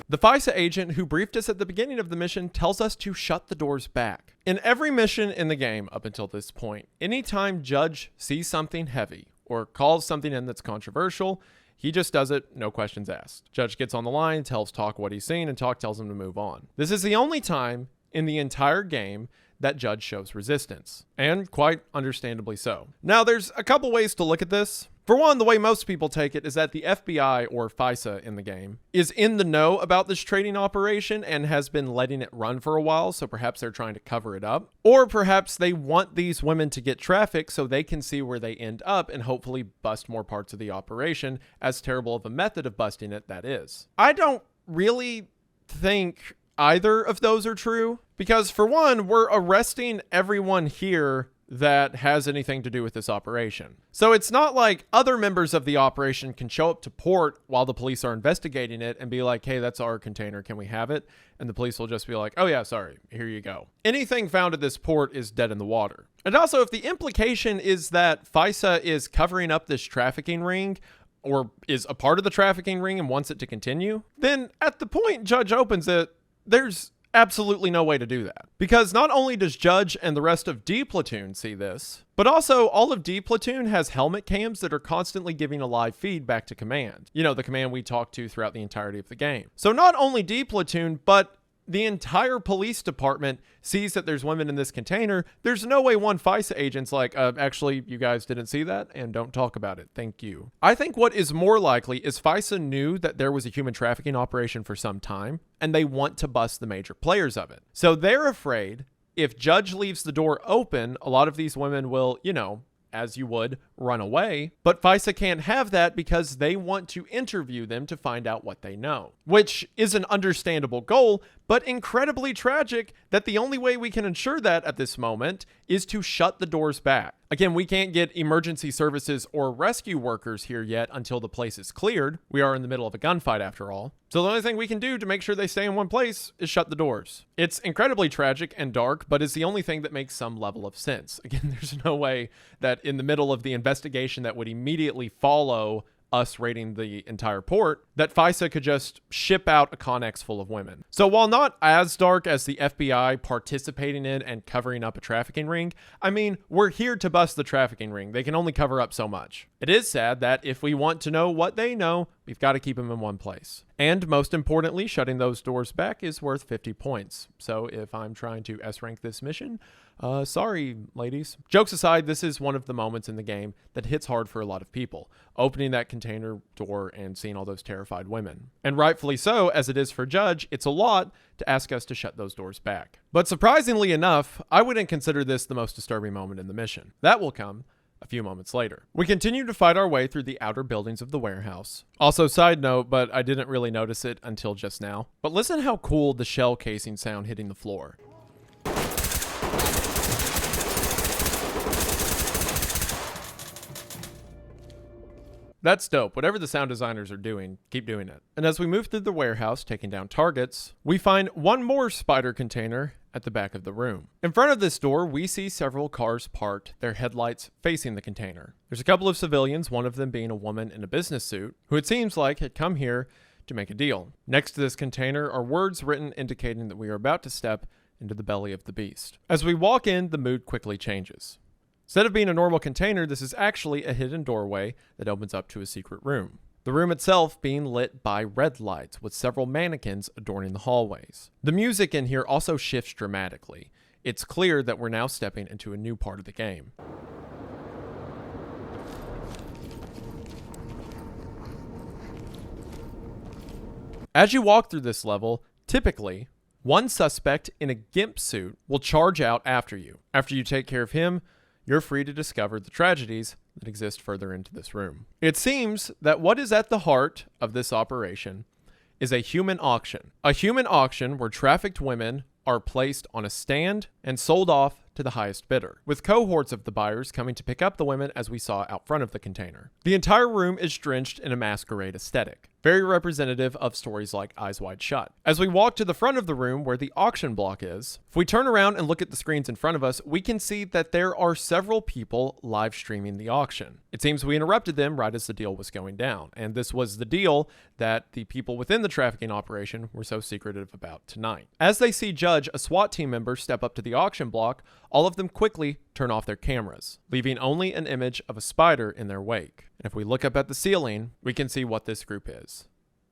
The FISA agent who briefed us at the beginning of the mission tells us to shut the doors back. In every mission in the game up until this point, anytime Judge sees something heavy, or calls something in that's controversial, he just does it, no questions asked. Judge gets on the line, tells Talk what he's seen, and Talk tells him to move on. This is the only time in the entire game that Judge shows resistance, and quite understandably so. Now, there's a couple ways to look at this. For one, the way most people take it is that the FBI, or FISA in the game, is in the know about this trading operation and has been letting it run for a while, so perhaps they're trying to cover it up. Or perhaps they want these women to get trafficked so they can see where they end up and hopefully bust more parts of the operation, as terrible of a method of busting it that is. I don't really think either of those are true, because for one, we're arresting everyone here that has anything to do with this operation. So it's not like other members of the operation can show up to port while the police are investigating it and be like, hey, that's our container, can we have it? And the police will just be like, oh yeah, sorry, here you go. Anything found at this port is dead in the water. And also, if the implication is that FISA is covering up this trafficking ring, or is a part of the trafficking ring and wants it to continue, then at the point Judge opens it, there's absolutely no way to do that. Because not only does Judge and the rest of D Platoon see this, but also all of D Platoon has helmet cams that are constantly giving a live feed back to command. You know, the command we talked to throughout the entirety of the game. So not only D Platoon, but the entire police department sees that there's women in this container. There's no way one FISA agent's like, actually, you guys didn't see that and don't talk about it. Thank you. I think what is more likely is FISA knew that there was a human trafficking operation for some time, and they want to bust the major players of it. So they're afraid if Judge leaves the door open, a lot of these women will, you know, as you would, run away. But FISA can't have that because they want to interview them to find out what they know, which is an understandable goal, but incredibly tragic that the only way we can ensure that at this moment is to shut the doors back. Again, we can't get emergency services or rescue workers here yet until the place is cleared. We are in the middle of a gunfight after all. So the only thing we can do to make sure they stay in one place is shut the doors. It's incredibly tragic and dark, but it's the only thing that makes some level of sense. Again, there's no way that in the middle of the investigation that would immediately follow us raiding the entire port, that FISA could just ship out a Connex full of women. So while not as dark as the FBI participating in and covering up a trafficking ring, I mean, we're here to bust the trafficking ring. They can only cover up so much. It is sad that if we want to know what they know, we've got to keep them in one place. And most importantly, shutting those doors back is worth 50 points. So if I'm trying to S-rank this mission, sorry, ladies. Jokes aside, this is one of the moments in the game that hits hard for a lot of people. Opening that container door and seeing all those terrified women. And rightfully so, as it is for Judge, it's a lot to ask us to shut those doors back. But surprisingly enough, I wouldn't consider this the most disturbing moment in the mission. That will come a few moments later. We continue to fight our way through the outer buildings of the warehouse. Also, side note, but I didn't really notice it until just now, but listen how cool the shell casing sound hitting the floor. That's dope. Whatever the sound designers are doing, keep doing it. And as we move through the warehouse, taking down targets, we find one more spider container at the back of the room. In front of this door, we see several cars parked, their headlights facing the container. There's a couple of civilians, one of them being a woman in a business suit, who it seems like had come here to make a deal. Next to this container are words written indicating that we are about to step into the belly of the beast. As we walk in, the mood quickly changes. Instead of being a normal container, this is actually a hidden doorway that opens up to a secret room. The room itself being lit by red lights with several mannequins adorning the hallways. The music in here also shifts dramatically. It's clear that we're now stepping into a new part of the game. As you walk through this level, typically, one suspect in a GIMP suit will charge out after you. After you take care of him, you're free to discover the tragedies that exist further into this room. It seems that what is at the heart of this operation is a human auction. A human auction where trafficked women are placed on a stand and sold off to the highest bidder, with cohorts of the buyers coming to pick up the women as we saw out front of the container. The entire room is drenched in a masquerade aesthetic, very representative of stories like Eyes Wide Shut. As we walk to the front of the room where the auction block is, if we turn around and look at the screens in front of us, we can see that there are several people live streaming the auction. It seems we interrupted them right as the deal was going down, and this was the deal that the people within the trafficking operation were so secretive about tonight. As they see Judge, a SWAT team member, step up to the auction block, all of them quickly turn off their cameras, leaving only an image of a spider in their wake. And if we look up at the ceiling, we can see what this group is.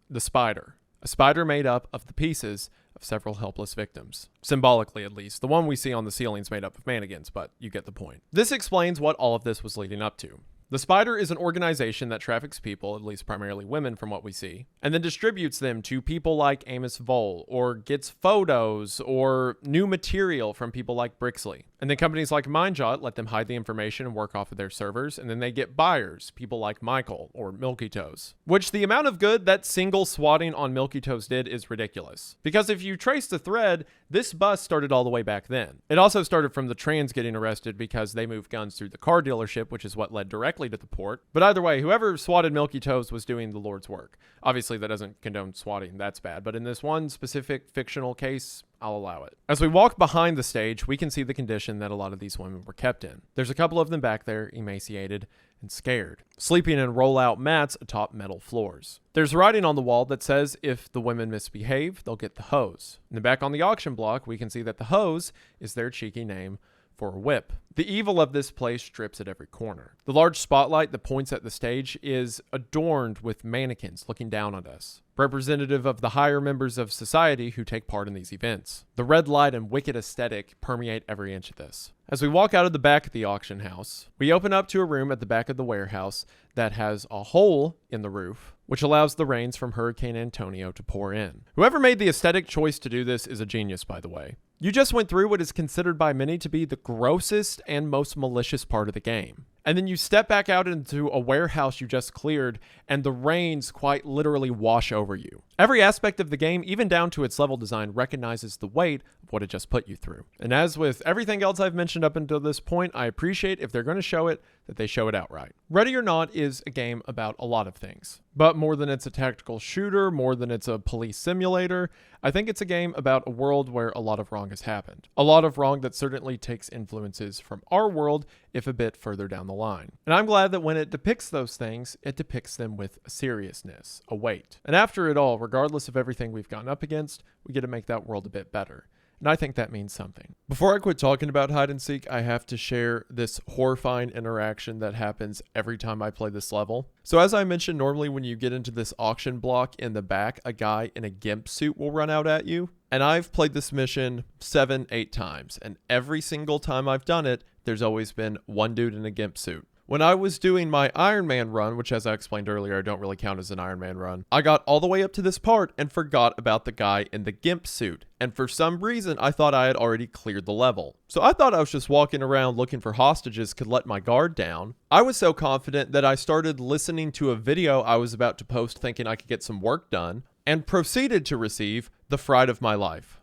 The spider. A spider made up of the pieces of several helpless victims. Symbolically, at least. The one we see on the ceiling is made up of mannequins, but you get the point. This explains what all of this was leading up to. The Spider is an organization that traffics people, at least primarily women from what we see, and then distributes them to people like Amos Vole, or gets photos or new material from people like Brixley. And then companies like MindJot let them hide the information and work off of their servers, and then they get buyers, people like Michael or Milky Toes. Which the amount of good that single swatting on Milky Toes did is ridiculous. Because if you trace the thread, this bust started all the way back then. It also started from the trans getting arrested because they moved guns through the car dealership, which is what led directly to the port. But either way, whoever swatted Milky Toes was doing the Lord's work. Obviously, that doesn't condone swatting, that's bad. But in this one specific fictional case, I'll allow it. As we walk behind the stage, we can see the condition that a lot of these women were kept in. There's a couple of them back there, emaciated and scared, sleeping in roll-out mats atop metal floors. There's writing on the wall that says if the women misbehave, they'll get the hose. And then back on the auction block, we can see that the hose is their cheeky name for a whip. The evil of this place strips at every corner. The large spotlight that points at the stage is adorned with mannequins looking down at us, representative of the higher members of society who take part in these events. The red light and wicked aesthetic permeate every inch of this. As we walk out of the back of the auction house, we open up to a room at the back of the warehouse that has a hole in the roof, which allows the rains from Hurricane Antonio to pour in. Whoever made the aesthetic choice to do this is a genius, by the way. You just went through what is considered by many to be the grossest and most malicious part of the game. And then you step back out into a warehouse you just cleared, and the rains quite literally wash over you. Every aspect of the game, even down to its level design, recognizes the weight of what it just put you through. And as with everything else I've mentioned up until this point, I appreciate if they're going to show it, that they show it outright. Ready or Not is a game about a lot of things. But more than it's a tactical shooter, more than it's a police simulator, I think it's a game about a world where a lot of wrong has happened. A lot of wrong that certainly takes influences from our world, if a bit further down the line. And I'm glad that when it depicts those things, it depicts them with a seriousness, a weight. And after it all, regardless of everything we've gotten up against, we get to make that world a bit better. And I think that means something. Before I quit talking about hide and seek, I have to share this horrifying interaction that happens every time I play this level. So as I mentioned, normally when you get into this auction block in the back, a guy in a GIMP suit will run out at you. And I've played this mission 7-8 times. And every single time I've done it, there's always been one dude in a GIMP suit. When I was doing my Iron Man run, which as I explained earlier, I don't really count as an Iron Man run, I got all the way up to this part and forgot about the guy in the GIMP suit. And for some reason, I thought I had already cleared the level. So I thought I was just walking around looking for hostages could let my guard down. I was so confident that I started listening to a video I was about to post thinking I could get some work done, and proceeded to receive the fright of my life.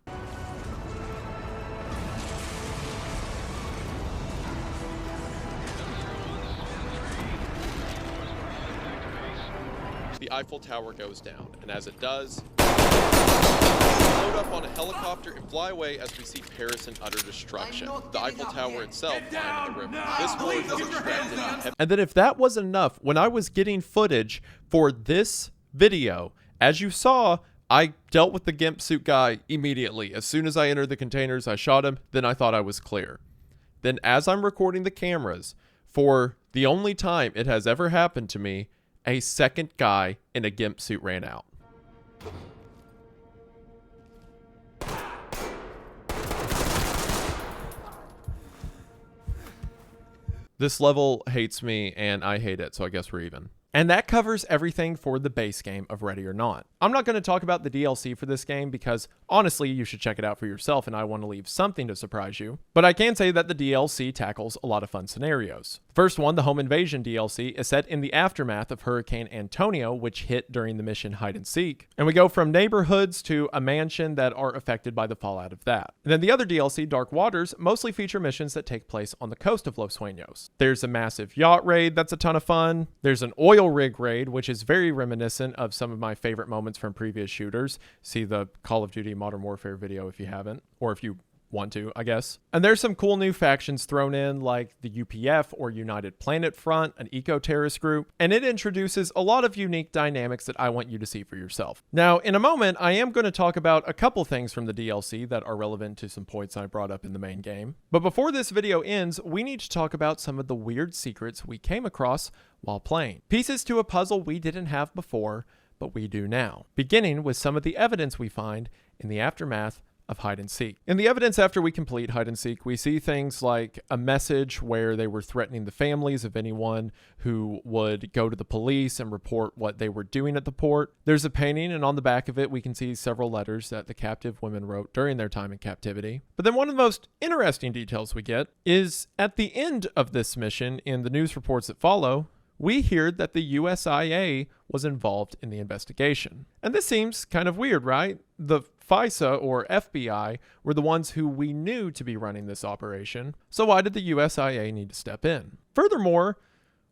The Eiffel Tower goes down, and as it does, we load up on a helicopter and fly away as we see Paris in utter destruction. The Eiffel Tower itself lying in the river. This board is trapped in. And then if that wasn't enough, when I was getting footage for this video, as you saw, I dealt with the GIMP suit guy immediately. As soon as I entered the containers, I shot him, then I thought I was clear. Then as I'm recording the cameras, for the only time it has ever happened to me, a second guy in a GIMP suit ran out. This level hates me and I hate it, so I guess we're even. And that covers everything for the base game of Ready or Not. I'm not going to talk about the DLC for this game because honestly, you should check it out for yourself and I want to leave something to surprise you. But I can say that the DLC tackles a lot of fun scenarios. First one, the Home Invasion DLC, is set in the aftermath of Hurricane Antonio, which hit during the mission Hide and Seek. And we go from neighborhoods to a mansion that are affected by the fallout of that. And then the other DLC, Dark Waters, mostly feature missions that take place on the coast of Los Sueños. There's a massive yacht raid that's a ton of fun. There's an oil rig raid, which is very reminiscent of some of my favorite moments from previous shooters. See the Call of Duty Modern Warfare video if you haven't, or if you want to, I guess. And there's some cool new factions thrown in, like the UPF or United Planet Front, an eco-terrorist group, and it introduces a lot of unique dynamics that I want you to see for yourself. Now, in a moment, I am going to talk about a couple things from the DLC that are relevant to some points I brought up in the main game. But before this video ends, we need to talk about some of the weird secrets we came across while playing. Pieces to a puzzle we didn't have before, but we do now. Beginning with some of the evidence we find in the aftermath of hide and seek. In the evidence after we complete hide and seek, we see things like a message where they were threatening the families of anyone who would go to the police and report what they were doing at the port. There's a painting, and on the back of it, we can see several letters that the captive women wrote during their time in captivity. But then one of the most interesting details we get is at the end of this mission, in the news reports that follow, we hear that the USIA was involved in the investigation. And this seems kind of weird, right? The FISA or FBI were the ones who we knew to be running this operation, so why did the USIA need to step in? Furthermore,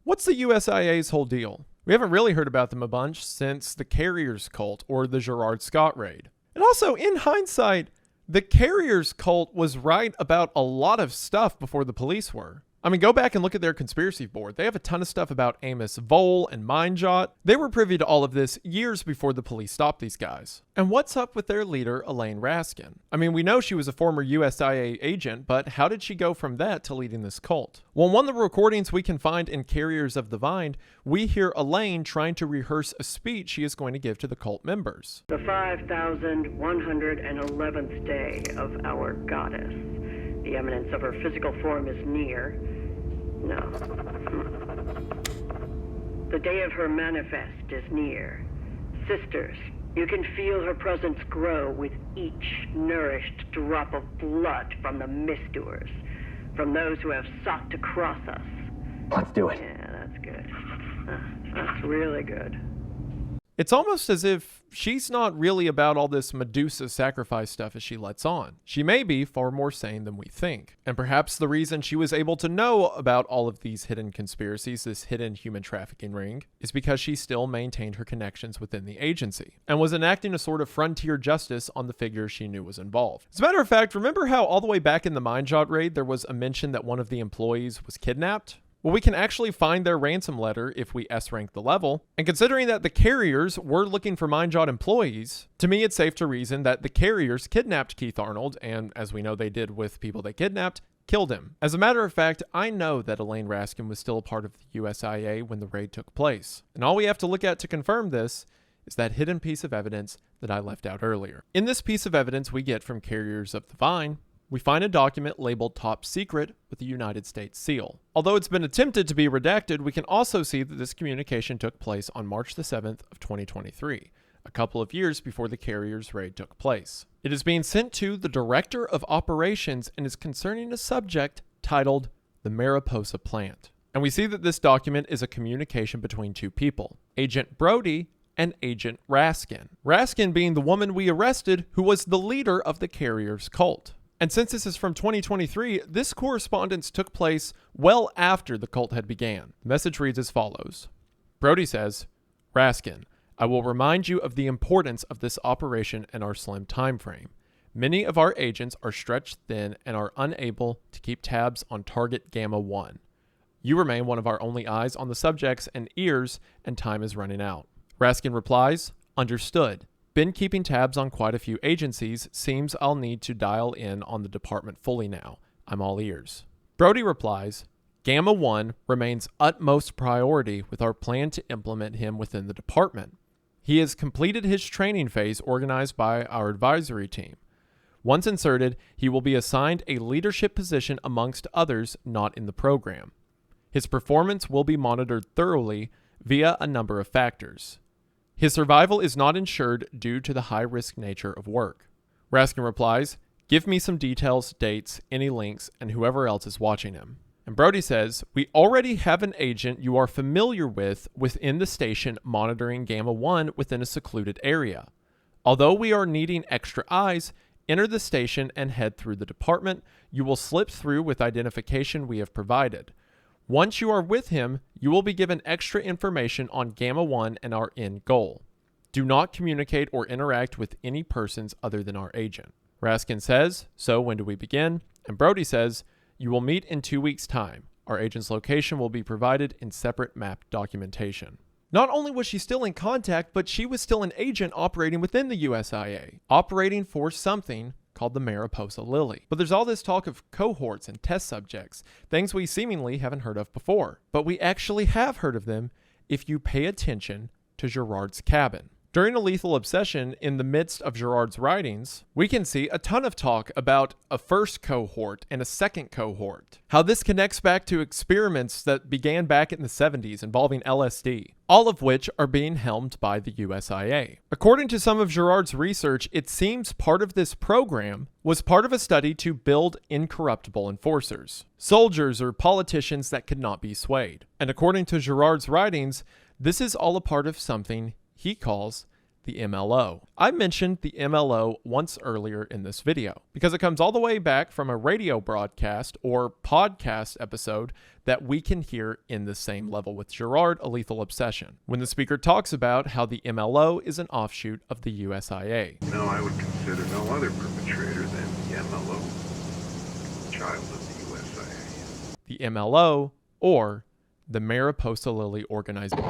what's the USIA's whole deal? We haven't really heard about them a bunch since the Carriers cult or the Gerard Scott raid. And also, in hindsight, the Carriers cult was right about a lot of stuff before the police were. I mean, go back and look at their conspiracy board. They have a ton of stuff about Amos Vole and Mindjot. They were privy to all of this years before the police stopped these guys. And what's up with their leader, Elaine Raskin? I mean, we know she was a former USIA agent, but how did she go from that to leading this cult? Well, in one of the recordings we can find in Carriers of the Vine, we hear Elaine trying to rehearse a speech she is going to give to the cult members. The 5,111th day of our goddess. The eminence of her physical form is near. No. The day of her manifest is near. Sisters, you can feel her presence grow with each nourished drop of blood from the misdoers, from those who have sought to cross us. Let's do it. Yeah, that's good. That's really good. It's almost as if she's not really about all this Medusa sacrifice stuff as she lets on. She may be far more sane than we think. And perhaps the reason she was able to know about all of these hidden conspiracies, this hidden human trafficking ring, is because she still maintained her connections within the agency and was enacting a sort of frontier justice on the figures she knew was involved. As a matter of fact, remember how all the way back in the Mindjot raid, there was a mention that one of the employees was kidnapped? Well, we can actually find their ransom letter if we S-rank the level. And considering that the Carriers were looking for Mindjot employees, to me it's safe to reason that the Carriers kidnapped Keith Arnold, and as we know they did with people they kidnapped, killed him. As a matter of fact, I know that Elaine Raskin was still a part of the USIA when the raid took place. And all we have to look at to confirm this is that hidden piece of evidence that I left out earlier. In this piece of evidence we get from Carriers of the Vine, we find a document labeled Top Secret with the United States seal. Although it's been attempted to be redacted, we can also see that this communication took place on March the 7th of 2023, a couple of years before the Carriers raid took place. It is being sent to the Director of Operations and is concerning a subject titled the Mariposa Plant. And we see that this document is a communication between two people, Agent Brody and Agent Raskin. Raskin being the woman we arrested who was the leader of the Carriers cult. And since this is from 2023, this correspondence took place well after the cult had began. The message reads as follows. Brody says, Raskin, I will remind you of the importance of this operation and our slim time frame. Many of our agents are stretched thin and are unable to keep tabs on target Gamma 1. You remain one of our only eyes on the subjects and ears, and time is running out. Raskin replies, understood. Been keeping tabs on quite a few agencies. Seems I'll need to dial in on the department fully now. I'm all ears. Brody replies, Gamma 1 remains utmost priority with our plan to implement him within the department. He has completed his training phase organized by our advisory team. Once inserted, he will be assigned a leadership position amongst others not in the program. His performance will be monitored thoroughly via a number of factors. His survival is not ensured due to the high-risk nature of work. Raskin replies, give me some details, dates, any links, and whoever else is watching him. And Brody says, we already have an agent you are familiar with within the station monitoring Gamma 1 within a secluded area. Although we are needing extra eyes, enter the station and head through the department. You will slip through with identification we have provided. Once you are with him, you will be given extra information on Gamma 1 and our end goal. Do not communicate or interact with any persons other than our agent. Raskin says, "So when do we begin?" And Brody says, "You will meet in 2 weeks' time. Our agent's location will be provided in separate map documentation." Not only was she still in contact, but she was still an agent operating within the USIA, operating for something called the Mariposa Lily. But there's all this talk of cohorts and test subjects, things we seemingly haven't heard of before. But we actually have heard of them if you pay attention to Gerard's cabin. During A Lethal Obsession, in the midst of Gerard's writings, we can see a ton of talk about a first cohort and a second cohort. How this connects back to experiments that began back in the 70s involving LSD, all of which are being helmed by the USIA. According to some of Gerard's research, it seems part of this program was part of a study to build incorruptible enforcers, soldiers or politicians that could not be swayed. And according to Gerard's writings, this is all a part of something he calls the MLO. I mentioned the MLO once earlier in this video because it comes all the way back from a radio broadcast or podcast episode that we can hear in the same level with Gerard, A Lethal Obsession, when the speaker talks about how the MLO is an offshoot of the USIA. No, I would consider no other perpetrator than the MLO, child of the USIA. The MLO, or the Mariposa Lily Organization.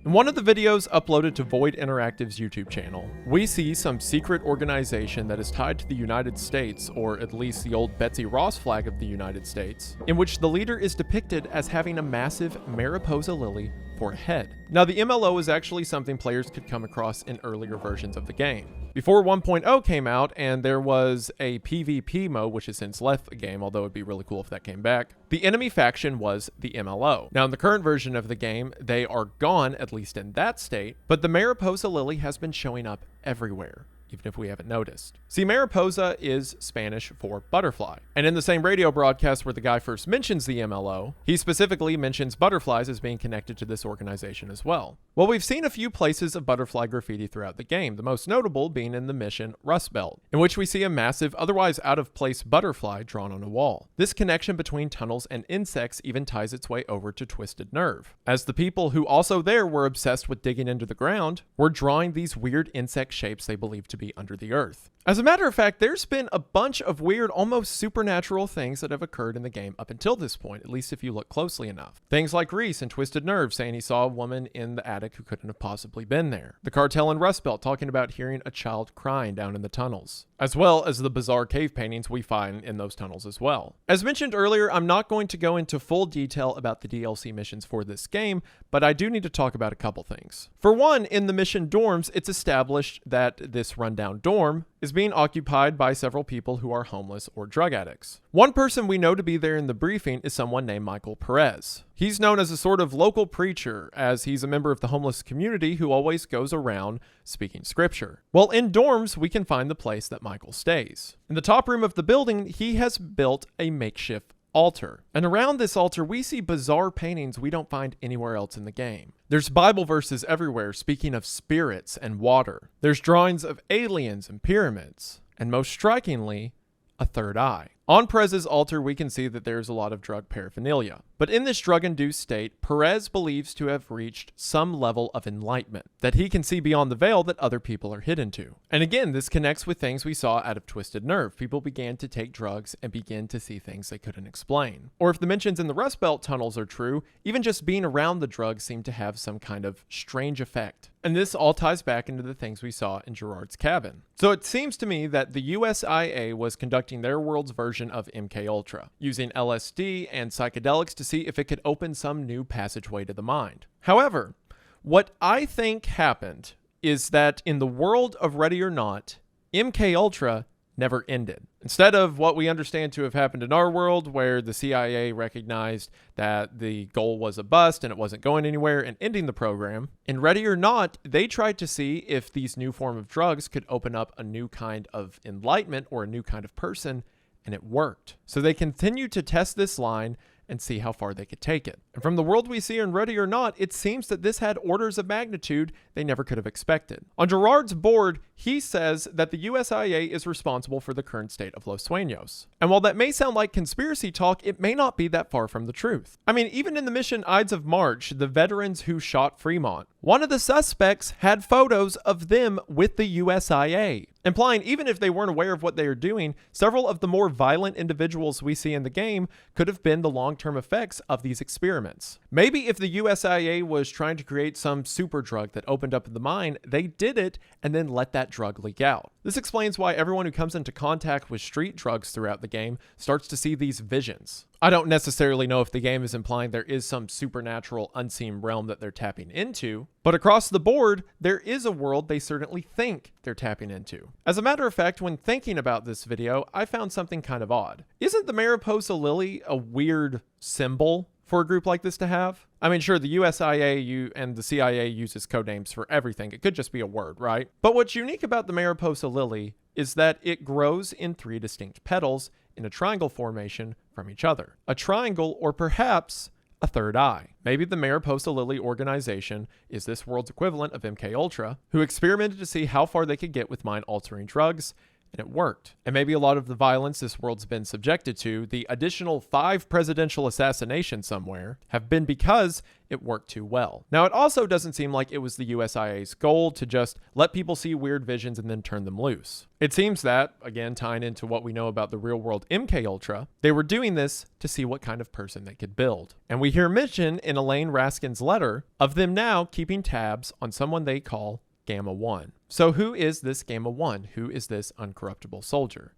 In one of the videos uploaded to Void Interactive's YouTube channel, we see some secret organization that is tied to the United States, or at least the old Betsy Ross flag of the United States, in which the leader is depicted as having a massive Mariposa lily for a head. Now, the MLO is actually something players could come across in earlier versions of the game. Before 1.0 came out and there was a PvP mode, which has since left the game, although it'd be really cool if that came back, the enemy faction was the MLO. Now, in the current version of the game, they are gone, at least in that state, but the Mariposa Lily has been showing up everywhere, even if we haven't noticed. See, Mariposa is Spanish for butterfly. And in the same radio broadcast where the guy first mentions the MLO, he specifically mentions butterflies as being connected to this organization as well. Well, we've seen a few places of butterfly graffiti throughout the game, the most notable being in the mission Rust Belt, in which we see a massive, otherwise out-of-place butterfly drawn on a wall. This connection between tunnels and insects even ties its way over to Twisted Nerve, as the people who also there were obsessed with digging into the ground were drawing these weird insect shapes they believed to be under the earth. As a matter of fact, there's been a bunch of weird, almost supernatural things that have occurred in the game up until this point, at least if you look closely enough. Things like Reese in Twisted Nerve saying he saw a woman in the attic who couldn't have possibly been there. The cartel in Rust Belt talking about hearing a child crying down in the tunnels, as well as the bizarre cave paintings we find in those tunnels as well. As mentioned earlier, I'm not going to go into full detail about the DLC missions for this game, but I do need to talk about a couple things. For one, in the mission dorms, it's established that this rundown dorm is being occupied by several people who are homeless or drug addicts. One person we know to be there in the briefing is someone named Michael Perez. He's known as a sort of local preacher, as he's a member of the homeless community who always goes around speaking scripture. Well, in dorms, we can find the place that Michael stays. In the top room of the building, he has built a makeshift altar. And around this altar, we see bizarre paintings we don't find anywhere else in the game. There's Bible verses everywhere speaking of spirits and water. There's drawings of aliens and pyramids. And most strikingly, a third eye. On Perez's altar, we can see that there's a lot of drug paraphernalia. But in this drug-induced state, Perez believes to have reached some level of enlightenment, that he can see beyond the veil that other people are hidden to. And again, this connects with things we saw out of Twisted Nerve. People began to take drugs and begin to see things they couldn't explain. Or if the mentions in the Rust Belt tunnels are true, even just being around the drugs seemed to have some kind of strange effect. And this all ties back into the things we saw in Gerard's cabin. So it seems to me that the USIA was conducting their world's version of MKUltra, using LSD and psychedelics to see if it could open some new passageway to the mind. However, what I think happened is that in the world of Ready or Not, MKUltra never ended. Instead of what we understand to have happened in our world, where the CIA recognized that the goal was a bust and it wasn't going anywhere and ending the program, in Ready or Not, they tried to see if these new form of drugs could open up a new kind of enlightenment or a new kind of person, and it worked. So they continued to test this line and see how far they could take it. And from the world we see in Ready or Not, it seems that this had orders of magnitude they never could have expected. On Gerard's board, he says that the USIA is responsible for the current state of Los Sueños. And while that may sound like conspiracy talk, it may not be that far from the truth. I mean, even in the mission Ides of March, the veterans who shot Fremont, one of the suspects had photos of them with the USIA, implying even if they weren't aware of what they are doing, several of the more violent individuals we see in the game could have been the long-term effects of these experiments. Maybe if the USIA was trying to create some super drug that opened up the mine, they did it and then let that drug leak out. This explains why everyone who comes into contact with street drugs throughout the game starts to see these visions. I don't necessarily know if the game is implying there is some supernatural unseen realm that they're tapping into, but across the board, there is a world they certainly think they're tapping into. As a matter of fact, when thinking about this video, I found something kind of odd. Isn't the Mariposa Lily a weird symbol for a group like this to have? I mean, sure, the USIA and the CIA uses codenames for everything. It could just be a word, right? But what's unique about the Mariposa Lily is that it grows in 3 distinct petals in a triangle formation from each other. A triangle, or perhaps a third eye. Maybe the Mariposa Lily organization is this world's equivalent of MKUltra, who experimented to see how far they could get with mind-altering drugs, and it worked. And maybe a lot of the violence this world's been subjected to, the additional 5 presidential assassinations somewhere, have been because it worked too well. Now, it also doesn't seem like it was the USIA's goal to just let people see weird visions and then turn them loose. It seems that, again tying into what we know about the real-world MKUltra, they were doing this to see what kind of person they could build. And we hear mention in Elaine Raskin's letter of them now keeping tabs on someone they call Gamma 1. So who is this Gamma 1? Who is this uncorruptible soldier?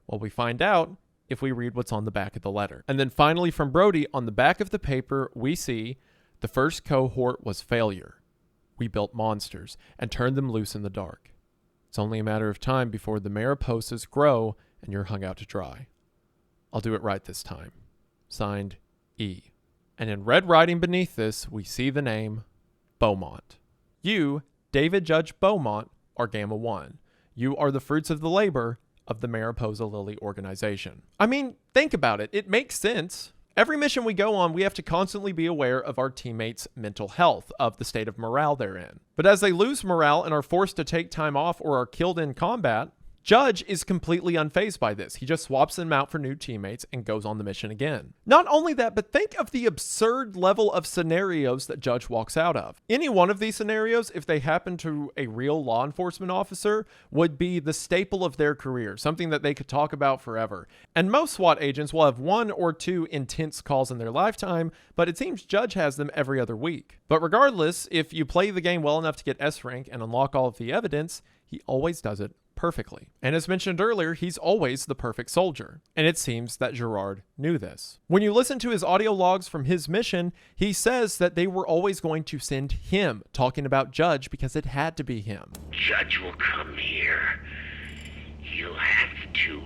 Well, we find out if we read what's on the back of the letter. And then finally from Brody, on the back of the paper, we see the first cohort was failure. We built monsters and turned them loose in the dark. It's only a matter of time before the Mariposas grow and you're hung out to dry. I'll do it right this time. Signed, E. And in red writing beneath this, we see the name Beaumont. You, David Judge Beaumont, are Gamma 1. You are the fruits of the labor of the Mariposa Lily organization. I mean, think about it. It makes sense. Every mission we go on, we have to constantly be aware of our teammates' mental health, of the state of morale they're in. But as they lose morale and are forced to take time off or are killed in combat, Judge is completely unfazed by this. He just swaps them out for new teammates and goes on the mission again. Not only that, but think of the absurd level of scenarios that Judge walks out of. Any one of these scenarios, if they happen to a real law enforcement officer, would be the staple of their career, something that they could talk about forever. And most SWAT agents will have 1 or 2 intense calls in their lifetime, but it seems Judge has them every other week. But regardless, if you play the game well enough to get S rank and unlock all of the evidence, he always does it perfectly. And as mentioned earlier, he's always the perfect soldier. And it seems that Gerard knew this. When you listen to his audio logs from his mission, he says that they were always going to send him, talking about Judge because it had to be him. Judge will come here. You'll have to.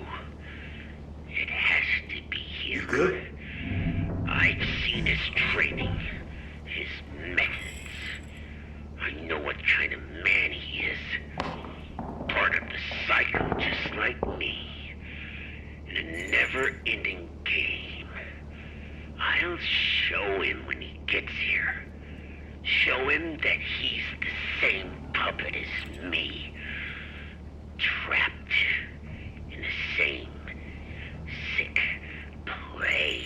It has to be here. You good? I've seen his training, his methods. I know what kind of man he is. Part of the cycle, just like me. In a never-ending game. I'll show him when he gets here. Show him that he's the same puppet as me. Trapped in the same sick play.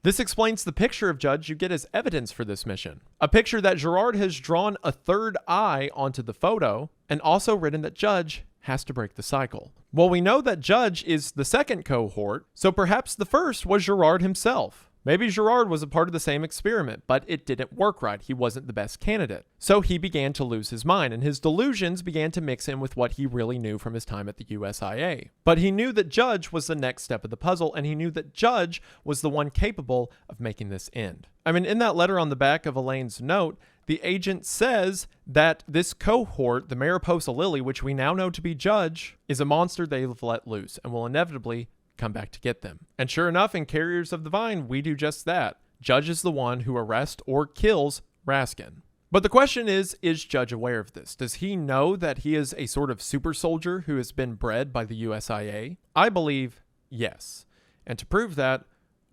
This explains the picture of Judge you get as evidence for this mission. A picture that Gerard has drawn a third eye onto the photo, and also written that Judge has to break the cycle. Well, we know that Judge is the second cohort, so perhaps the first was Gerard himself. Maybe Gerard was a part of the same experiment, but it didn't work right. He wasn't the best candidate. So he began to lose his mind, and his delusions began to mix in with what he really knew from his time at the USIA. But he knew that Judge was the next step of the puzzle, and he knew that Judge was the one capable of making this end. I mean, in that letter on the back of Elaine's note, the agent says that this cohort, the Mariposa Lily, which we now know to be Judge, is a monster they've let loose and will inevitably come back to get them. And sure enough, in Carriers of the Vine, we do just that. Judge is the one who arrests or kills Raskin. But the question is Judge aware of this? Does he know that he is a sort of super soldier who has been bred by the USIA? I believe yes. And to prove that,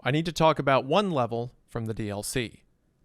I need to talk about one level from the DLC.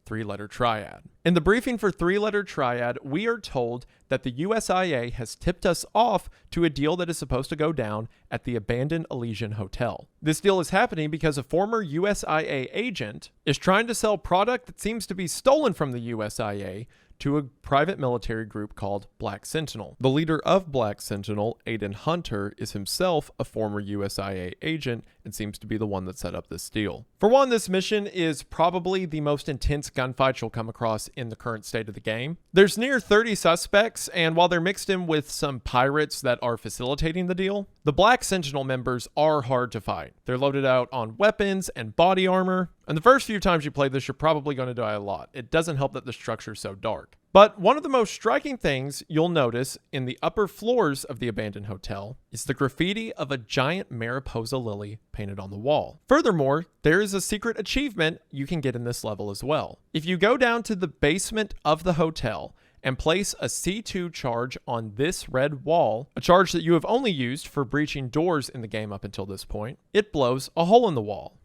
Three-letter triad. In the briefing for three-letter triad, we are told that the USIA has tipped us off to a deal that is supposed to go down at the abandoned Elysian Hotel. This deal is happening because a former USIA agent is trying to sell product that seems to be stolen from the USIA to a private military group called Black Sentinel. The leader of Black Sentinel, Aiden Hunter, is himself a former USIA agent and seems to be the one that set up this deal. For one, this mission is probably the most intense gunfight you'll come across in the current state of the game. There's near 30 suspects, and while they're mixed in with some pirates that are facilitating the deal, the Black Sentinel members are hard to fight. They're loaded out on weapons and body armor, and the first few times you play this, you're probably going to die a lot. It doesn't help that the structure is so dark. But one of the most striking things you'll notice in the upper floors of the abandoned hotel is the graffiti of a giant Mariposa lily painted on the wall. Furthermore, there is a secret achievement you can get in this level as well. If you go down to the basement of the hotel and place a C2 charge on this red wall, a charge that you have only used for breaching doors in the game up until this point, it blows a hole in the wall.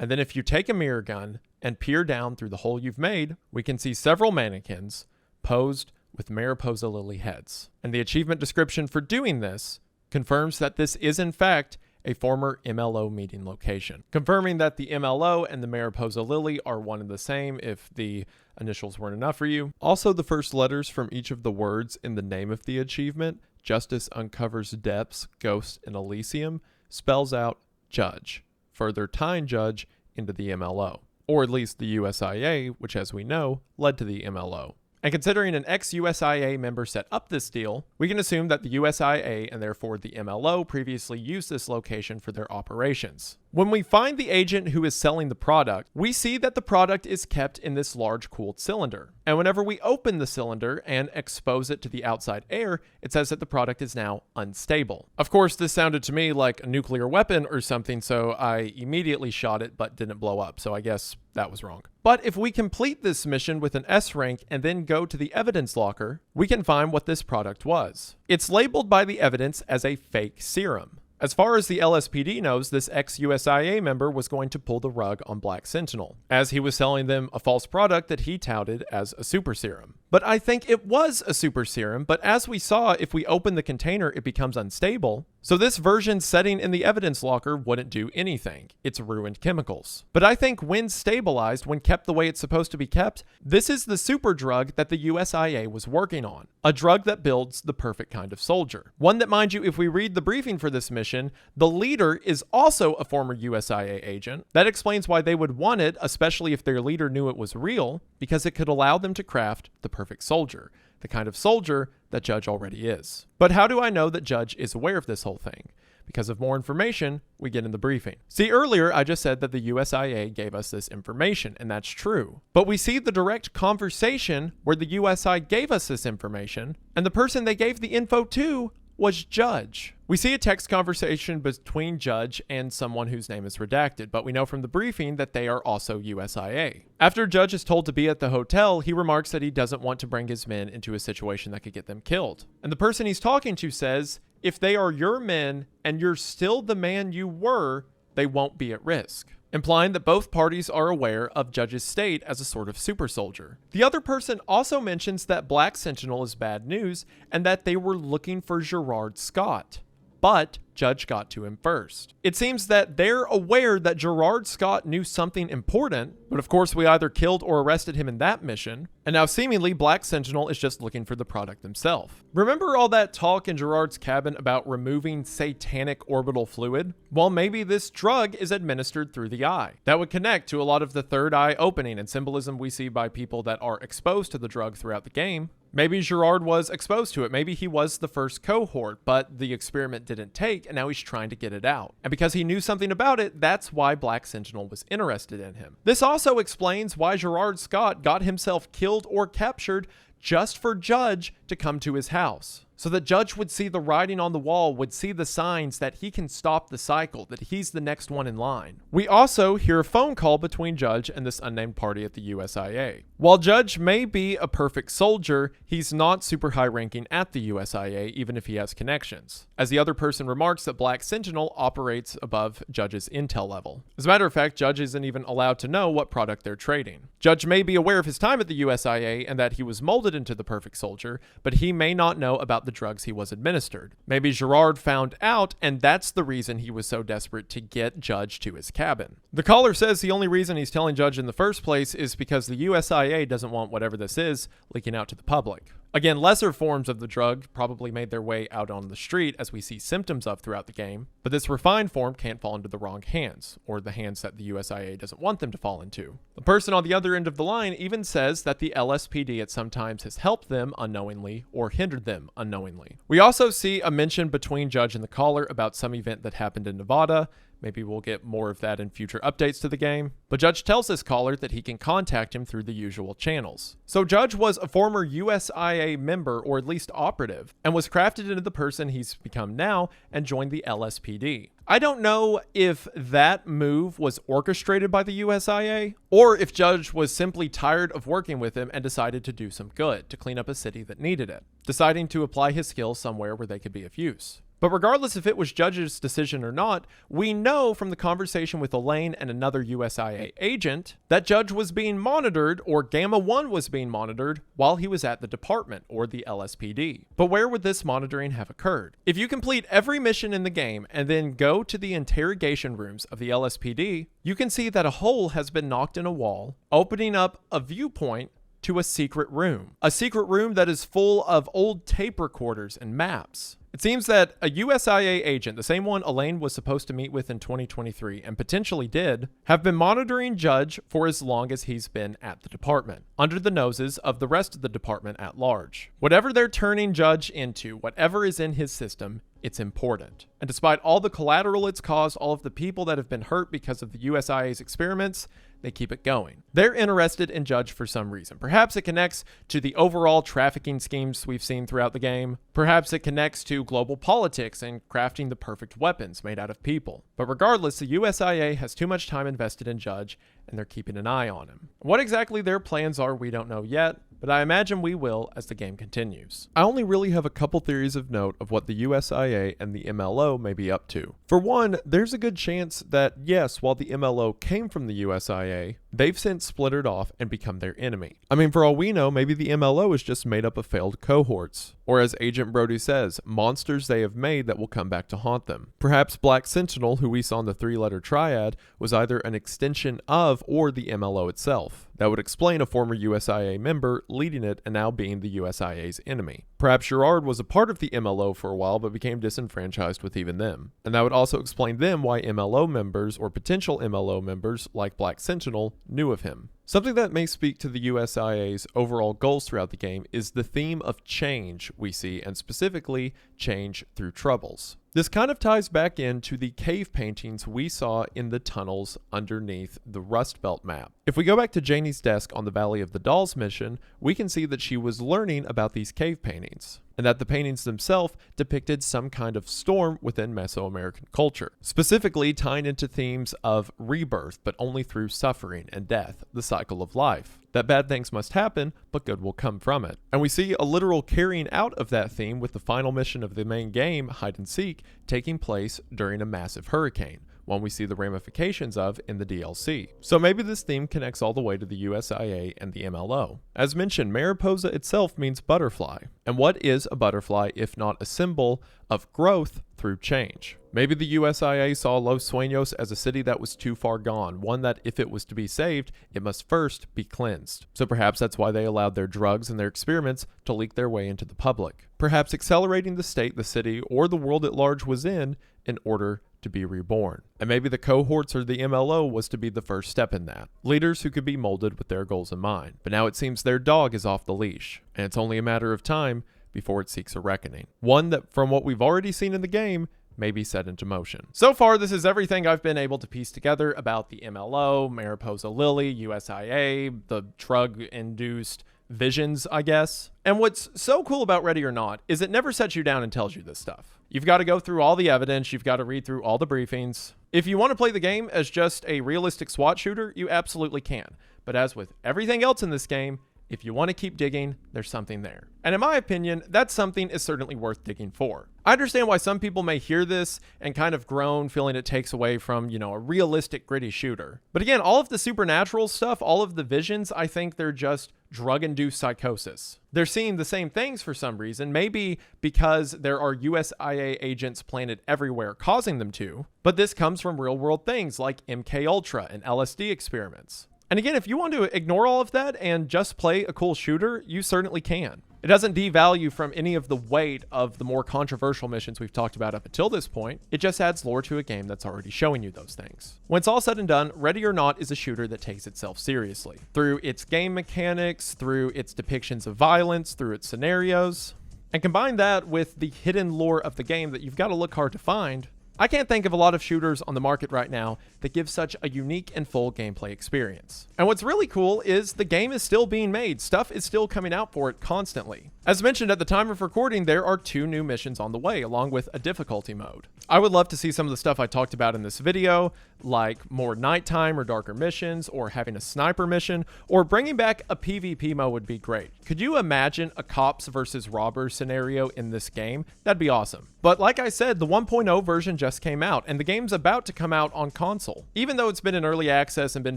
And then if you take a mirror gun and peer down through the hole you've made, we can see several mannequins posed with Mariposa lily heads. And the achievement description for doing this confirms that this is in fact a former MLO meeting location, confirming that the MLO and the Mariposa lily are one and the same if the initials weren't enough for you. Also, the first letters from each of the words in the name of the achievement, Justice Uncovers Depths, Ghosts, and Elysium, spells out Judge, further tying Judge into the MLO, or at least the USIA, which as we know, led to the MLO. And considering an ex-USIA member set up this deal, we can assume that the USIA and therefore the MLO previously used this location for their operations. When we find the agent who is selling the product, we see that the product is kept in this large cooled cylinder. And whenever we open the cylinder and expose it to the outside air, it says that the product is now unstable. Of course, this sounded to me like a nuclear weapon or something, so I immediately shot it but didn't blow up, so I guess that was wrong. But if we complete this mission with an S rank and then go to the evidence locker, we can find what this product was. It's labeled by the evidence as a fake serum. As far as the LSPD knows, this ex-USIA member was going to pull the rug on Black Sentinel, as he was selling them a false product that he touted as a super serum. But I think it was a super serum, but as we saw, if we open the container, it becomes unstable. So this version setting in the evidence locker wouldn't do anything. It's ruined chemicals. But I think when stabilized, when kept the way it's supposed to be kept, this is the super drug that the USIA was working on. A drug that builds the perfect kind of soldier. One that, mind you, if we read the briefing for this mission, the leader is also a former USIA agent. That explains why they would want it, especially if their leader knew it was real, because it could allow them to craft the perfect soldier. The kind of soldier that Judge already is. But how do I know that Judge is aware of this whole thing? Because of more information we get in the briefing. See, earlier I just said that the USIA gave us this information, and that's true. But we see the direct conversation where the USI gave us this information, and the person they gave the info to was Judge. We see a text conversation between Judge and someone whose name is redacted, but we know from the briefing that they are also USIA. After Judge is told to be at the hotel, he remarks that he doesn't want to bring his men into a situation that could get them killed. And the person he's talking to says, if they are your men and you're still the man you were, they won't be at risk. Implying that both parties are aware of Judge's state as a sort of super soldier. The other person also mentions that Black Sentinel is bad news and that they were looking for Gerard Scott. But Judge got to him first. It seems that they're aware that Gerard Scott knew something important, but of course we either killed or arrested him in that mission, and now seemingly Black Sentinel is just looking for the product himself. Remember all that talk in Gerard's cabin about removing satanic orbital fluid? Well, maybe this drug is administered through the eye. That would connect to a lot of the third eye opening and symbolism we see by people that are exposed to the drug throughout the game. Maybe Gerard was exposed to it. Maybe he was the first cohort, but the experiment didn't take, and now he's trying to get it out. And because he knew something about it, that's why Black Sentinel was interested in him. This also explains why Gerard Scott got himself killed or captured just for Judge to come to his house. so that Judge would see the writing on the wall, would see the signs that he can stop the cycle, that he's the next one in line. We also hear a phone call between Judge and this unnamed party at the USIA. While Judge may be a perfect soldier, he's not super high ranking at the USIA, even if he has connections, as the other person remarks that Black Sentinel operates above Judge's intel level. As a matter of fact, Judge isn't even allowed to know what product they're trading. Judge may be aware of his time at the USIA and that he was molded into the perfect soldier, but he may not know about the drugs he was administered. Maybe Gerard found out, and that's the reason he was so desperate to get Judge to his cabin. The caller says the only reason he's telling Judge in the first place is because the USIA doesn't want whatever this is leaking out to the public. Again, lesser forms of the drug probably made their way out on the street, as we see symptoms of throughout the game, but this refined form can't fall into the wrong hands, or the hands that the USIA doesn't want them to fall into. The person on the other end of the line even says that the LSPD at some times has helped them unknowingly or hindered them unknowingly. We also see a mention between Judge and the caller about some event that happened in Nevada. Maybe we'll get more of that in future updates to the game. But Judge tells this caller that he can contact him through the usual channels. So Judge was a former USIA member, or at least operative, and was crafted into the person he's become now and joined the LSPD. I don't know if that move was orchestrated by the USIA, or if Judge was simply tired of working with him and decided to do some good, to clean up a city that needed it, deciding to apply his skills somewhere where they could be of use. But regardless if it was Judge's decision or not, we know from the conversation with Elaine and another USIA agent that Judge was being monitored, or Gamma 1 was being monitored, while he was at the department, or the LSPD. But where would this monitoring have occurred? If you complete every mission in the game and then go to the interrogation rooms of the LSPD, you can see that a hole has been knocked in a wall, opening up a viewpoint to a secret room. A secret room that is full of old tape recorders and maps. It seems that a USIA agent, the same one Elaine was supposed to meet with in 2023 and potentially did, have been monitoring Judge for as long as he's been at the department, under the noses of the rest of the department at large. Whatever they're turning Judge into, whatever is in his system, it's important. And despite all the collateral it's caused, all of the people that have been hurt because of the USIA's experiments, they keep it going. They're interested in Judge for some reason. Perhaps it connects to the overall trafficking schemes we've seen throughout the game. Perhaps it connects to global politics and crafting the perfect weapons made out of people. But regardless, the USIA has too much time invested in Judge, and they're keeping an eye on him. What exactly their plans are, we don't know yet, but I imagine we will as the game continues. I only really have a couple theories of note of what the USIA and the MLO may be up to. For one, there's a good chance that, yes, while the MLO came from the USIA, they've since splittered off and become their enemy. I mean, for all we know, maybe the MLO is just made up of failed cohorts. Or as Agent Brody says, monsters they have made that will come back to haunt them. Perhaps Black Sentinel, who we saw in the three-letter triad, was either an extension of or the MLO itself. That would explain a former USIA member leading it and now being the USIA's enemy. Perhaps Gerard was a part of the MLO for a while but became disenfranchised with even them. And that would also explain then why MLO members or potential MLO members like Black Sentinel knew of him. Something that may speak to the USIA's overall goals throughout the game is the theme of change we see, and specifically change through troubles. This kind of ties back into the cave paintings we saw in the tunnels underneath the Rust Belt map. If we go back to Janie's desk on the Valley of the Dolls mission, we can see that she was learning about these cave paintings, and that the paintings themselves depicted some kind of storm within Mesoamerican culture, specifically tying into themes of rebirth, but only through suffering and death, the cycle of life. That bad things must happen, but good will come from it. And we see a literal carrying out of that theme with the final mission of the main game, Hide and Seek, taking place during a massive hurricane, one we see the ramifications of in the DLC. So maybe this theme connects all the way to the USIA and the MLO. As mentioned, Mariposa itself means butterfly. And what is a butterfly if not a symbol of growth through change? Maybe the USIA saw Los Sueños as a city that was too far gone, one that if it was to be saved, it must first be cleansed. So perhaps that's why they allowed their drugs and their experiments to leak their way into the public. Perhaps accelerating the state the city or the world at large was in order to be reborn. And maybe the cohorts or the MLO was to be the first step in that. Leaders who could be molded with their goals in mind. But now it seems their dog is off the leash, and it's only a matter of time before it seeks a reckoning. One that, from what we've already seen in the game, may be set into motion. So far, this is everything I've been able to piece together about the MLO, Mariposa Lily, USIA, the drug-induced visions, I guess. And what's so cool about Ready or Not is it never sets you down and tells you this stuff. You've got to go through all the evidence. You've got to read through all the briefings. If you want to play the game as just a realistic SWAT shooter, you absolutely can. But as with everything else in this game, if you want to keep digging, there's something there. And in my opinion, that something is certainly worth digging for. I understand why some people may hear this and kind of groan, feeling it takes away from, you know, a realistic, gritty shooter. But again, all of the supernatural stuff, all of the visions, I think they're just drug-induced psychosis. They're seeing the same things for some reason, maybe because there are USIA agents planted everywhere causing them to, but this comes from real-world things like MK and LSD experiments. And again, if you want to ignore all of that and just play a cool shooter, you certainly can. It doesn't devalue from any of the weight of the more controversial missions we've talked about up until this point. It just adds lore to a game that's already showing you those things. When it's all said and done, Ready or Not is a shooter that takes itself seriously. Through its game mechanics, through its depictions of violence, through its scenarios. And combine that with the hidden lore of the game that you've got to look hard to find, I can't think of a lot of shooters on the market right now that give such a unique and full gameplay experience. And what's really cool is the game is still being made. Stuff is still coming out for it constantly. As mentioned at the time of recording, there are 2 new missions on the way, along with a difficulty mode. I would love to see some of the stuff I talked about in this video, like more nighttime or darker missions, or having a sniper mission, or bringing back a PvP mode would be great. Could you imagine a cops versus robbers scenario in this game? That'd be awesome. But like I said, the 1.0 version just came out, and the game's about to come out on console. Even though it's been in early access and been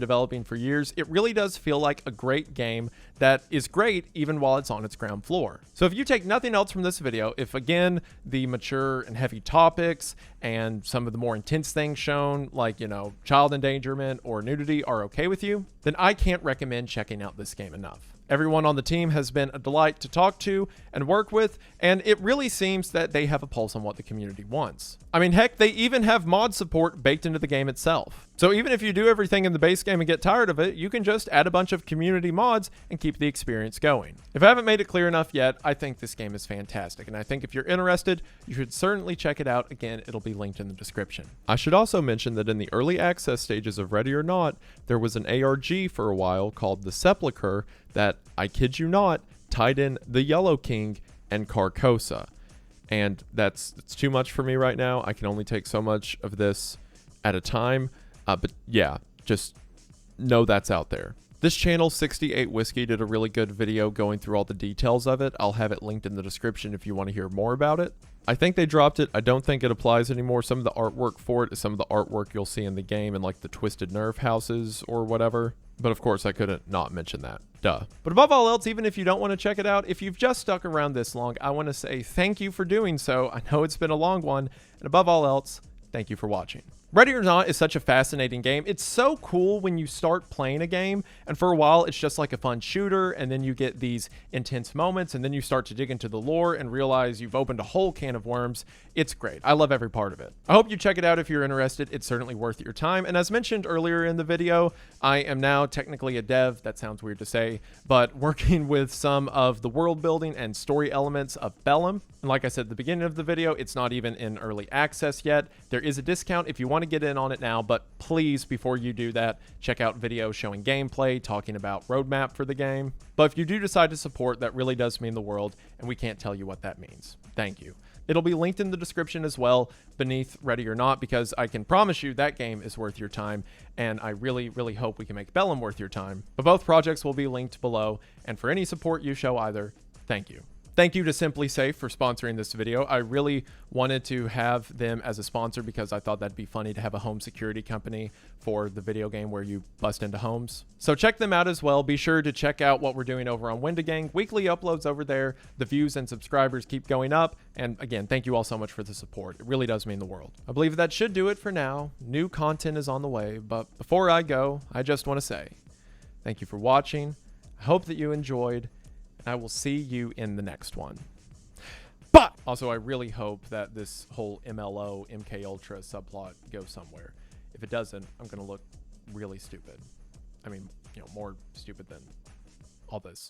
developing for years, it really does feel like a great game that is great even while it's on its ground floor. So if you take nothing else from this video, if again, the mature and heavy topics and some of the more intense things shown, like, you know, child endangerment or nudity are okay with you, then I can't recommend checking out this game enough. Everyone on the team has been a delight to talk to and work with, and it really seems that they have a pulse on what the community wants. I mean, heck, they even have mod support baked into the game itself. So even if you do everything in the base game and get tired of it, you can just add a bunch of community mods and keep the experience going. If I haven't made it clear enough yet, I think this game is fantastic, and I think if you're interested, you should certainly check it out. Again, it'll be linked in the description. I should also mention that in the early access stages of Ready or Not, there was an ARG for a while called the Sepulchre that, I kid you not, tied in the Yellow King and Carcosa. And it's too much for me right now. I can only take so much of this at a time. But yeah, just know that's out there. This channel, 68 Whiskey, did a really good video going through all the details of it. I'll have it linked in the description if you want to hear more about it. I think they dropped it. I don't think it applies anymore. Some of the artwork for it is some of the artwork you'll see in the game in like the Twisted Nerve houses or whatever. But of course, I couldn't not mention that. Duh. But above all else, even if you don't want to check it out, if you've just stuck around this long, I want to say thank you for doing so. I know it's been a long one. And above all else, thank you for watching. Ready or Not is such a fascinating game. It's so cool when you start playing a game, and for a while it's just like a fun shooter, and then you get these intense moments, and then you start to dig into the lore and realize you've opened a whole can of worms. It's great. I love every part of it. I hope you check it out if you're interested. It's certainly worth your time. And as mentioned earlier in the video, I am now technically a dev. That sounds weird to say, but working with some of the world building and story elements of Bellum. And like I said at the beginning of the video, it's not even in early access yet. There is a discount if you want to get in on it now, but please, before you do that, check out videos showing gameplay, talking about roadmap for the game. But if you do decide to support, that really does mean the world, and we can't tell you what that means. Thank you. It'll be linked in the description as well beneath Ready or Not, because I can promise you that game is worth your time, and I really, really hope we can make Bellum worth your time. But both projects will be linked below, and for any support you show either, thank you. Thank you to Simply Safe for sponsoring this video. I really wanted to have them as a sponsor because I thought that'd be funny to have a home security company for the video game where you bust into homes. So check them out as well. Be sure to check out what we're doing over on Wendigang. Weekly uploads over there. The views and subscribers keep going up. And again, thank you all so much for the support. It really does mean the world. I believe that should do it for now. New content is on the way. But before I go, I just want to say thank you for watching. I hope that you enjoyed. I will see you in the next one. But also, I really hope that this whole MLO, MK Ultra subplot goes somewhere. If it doesn't, I'm going to look really stupid. I mean, you know, more stupid than all this.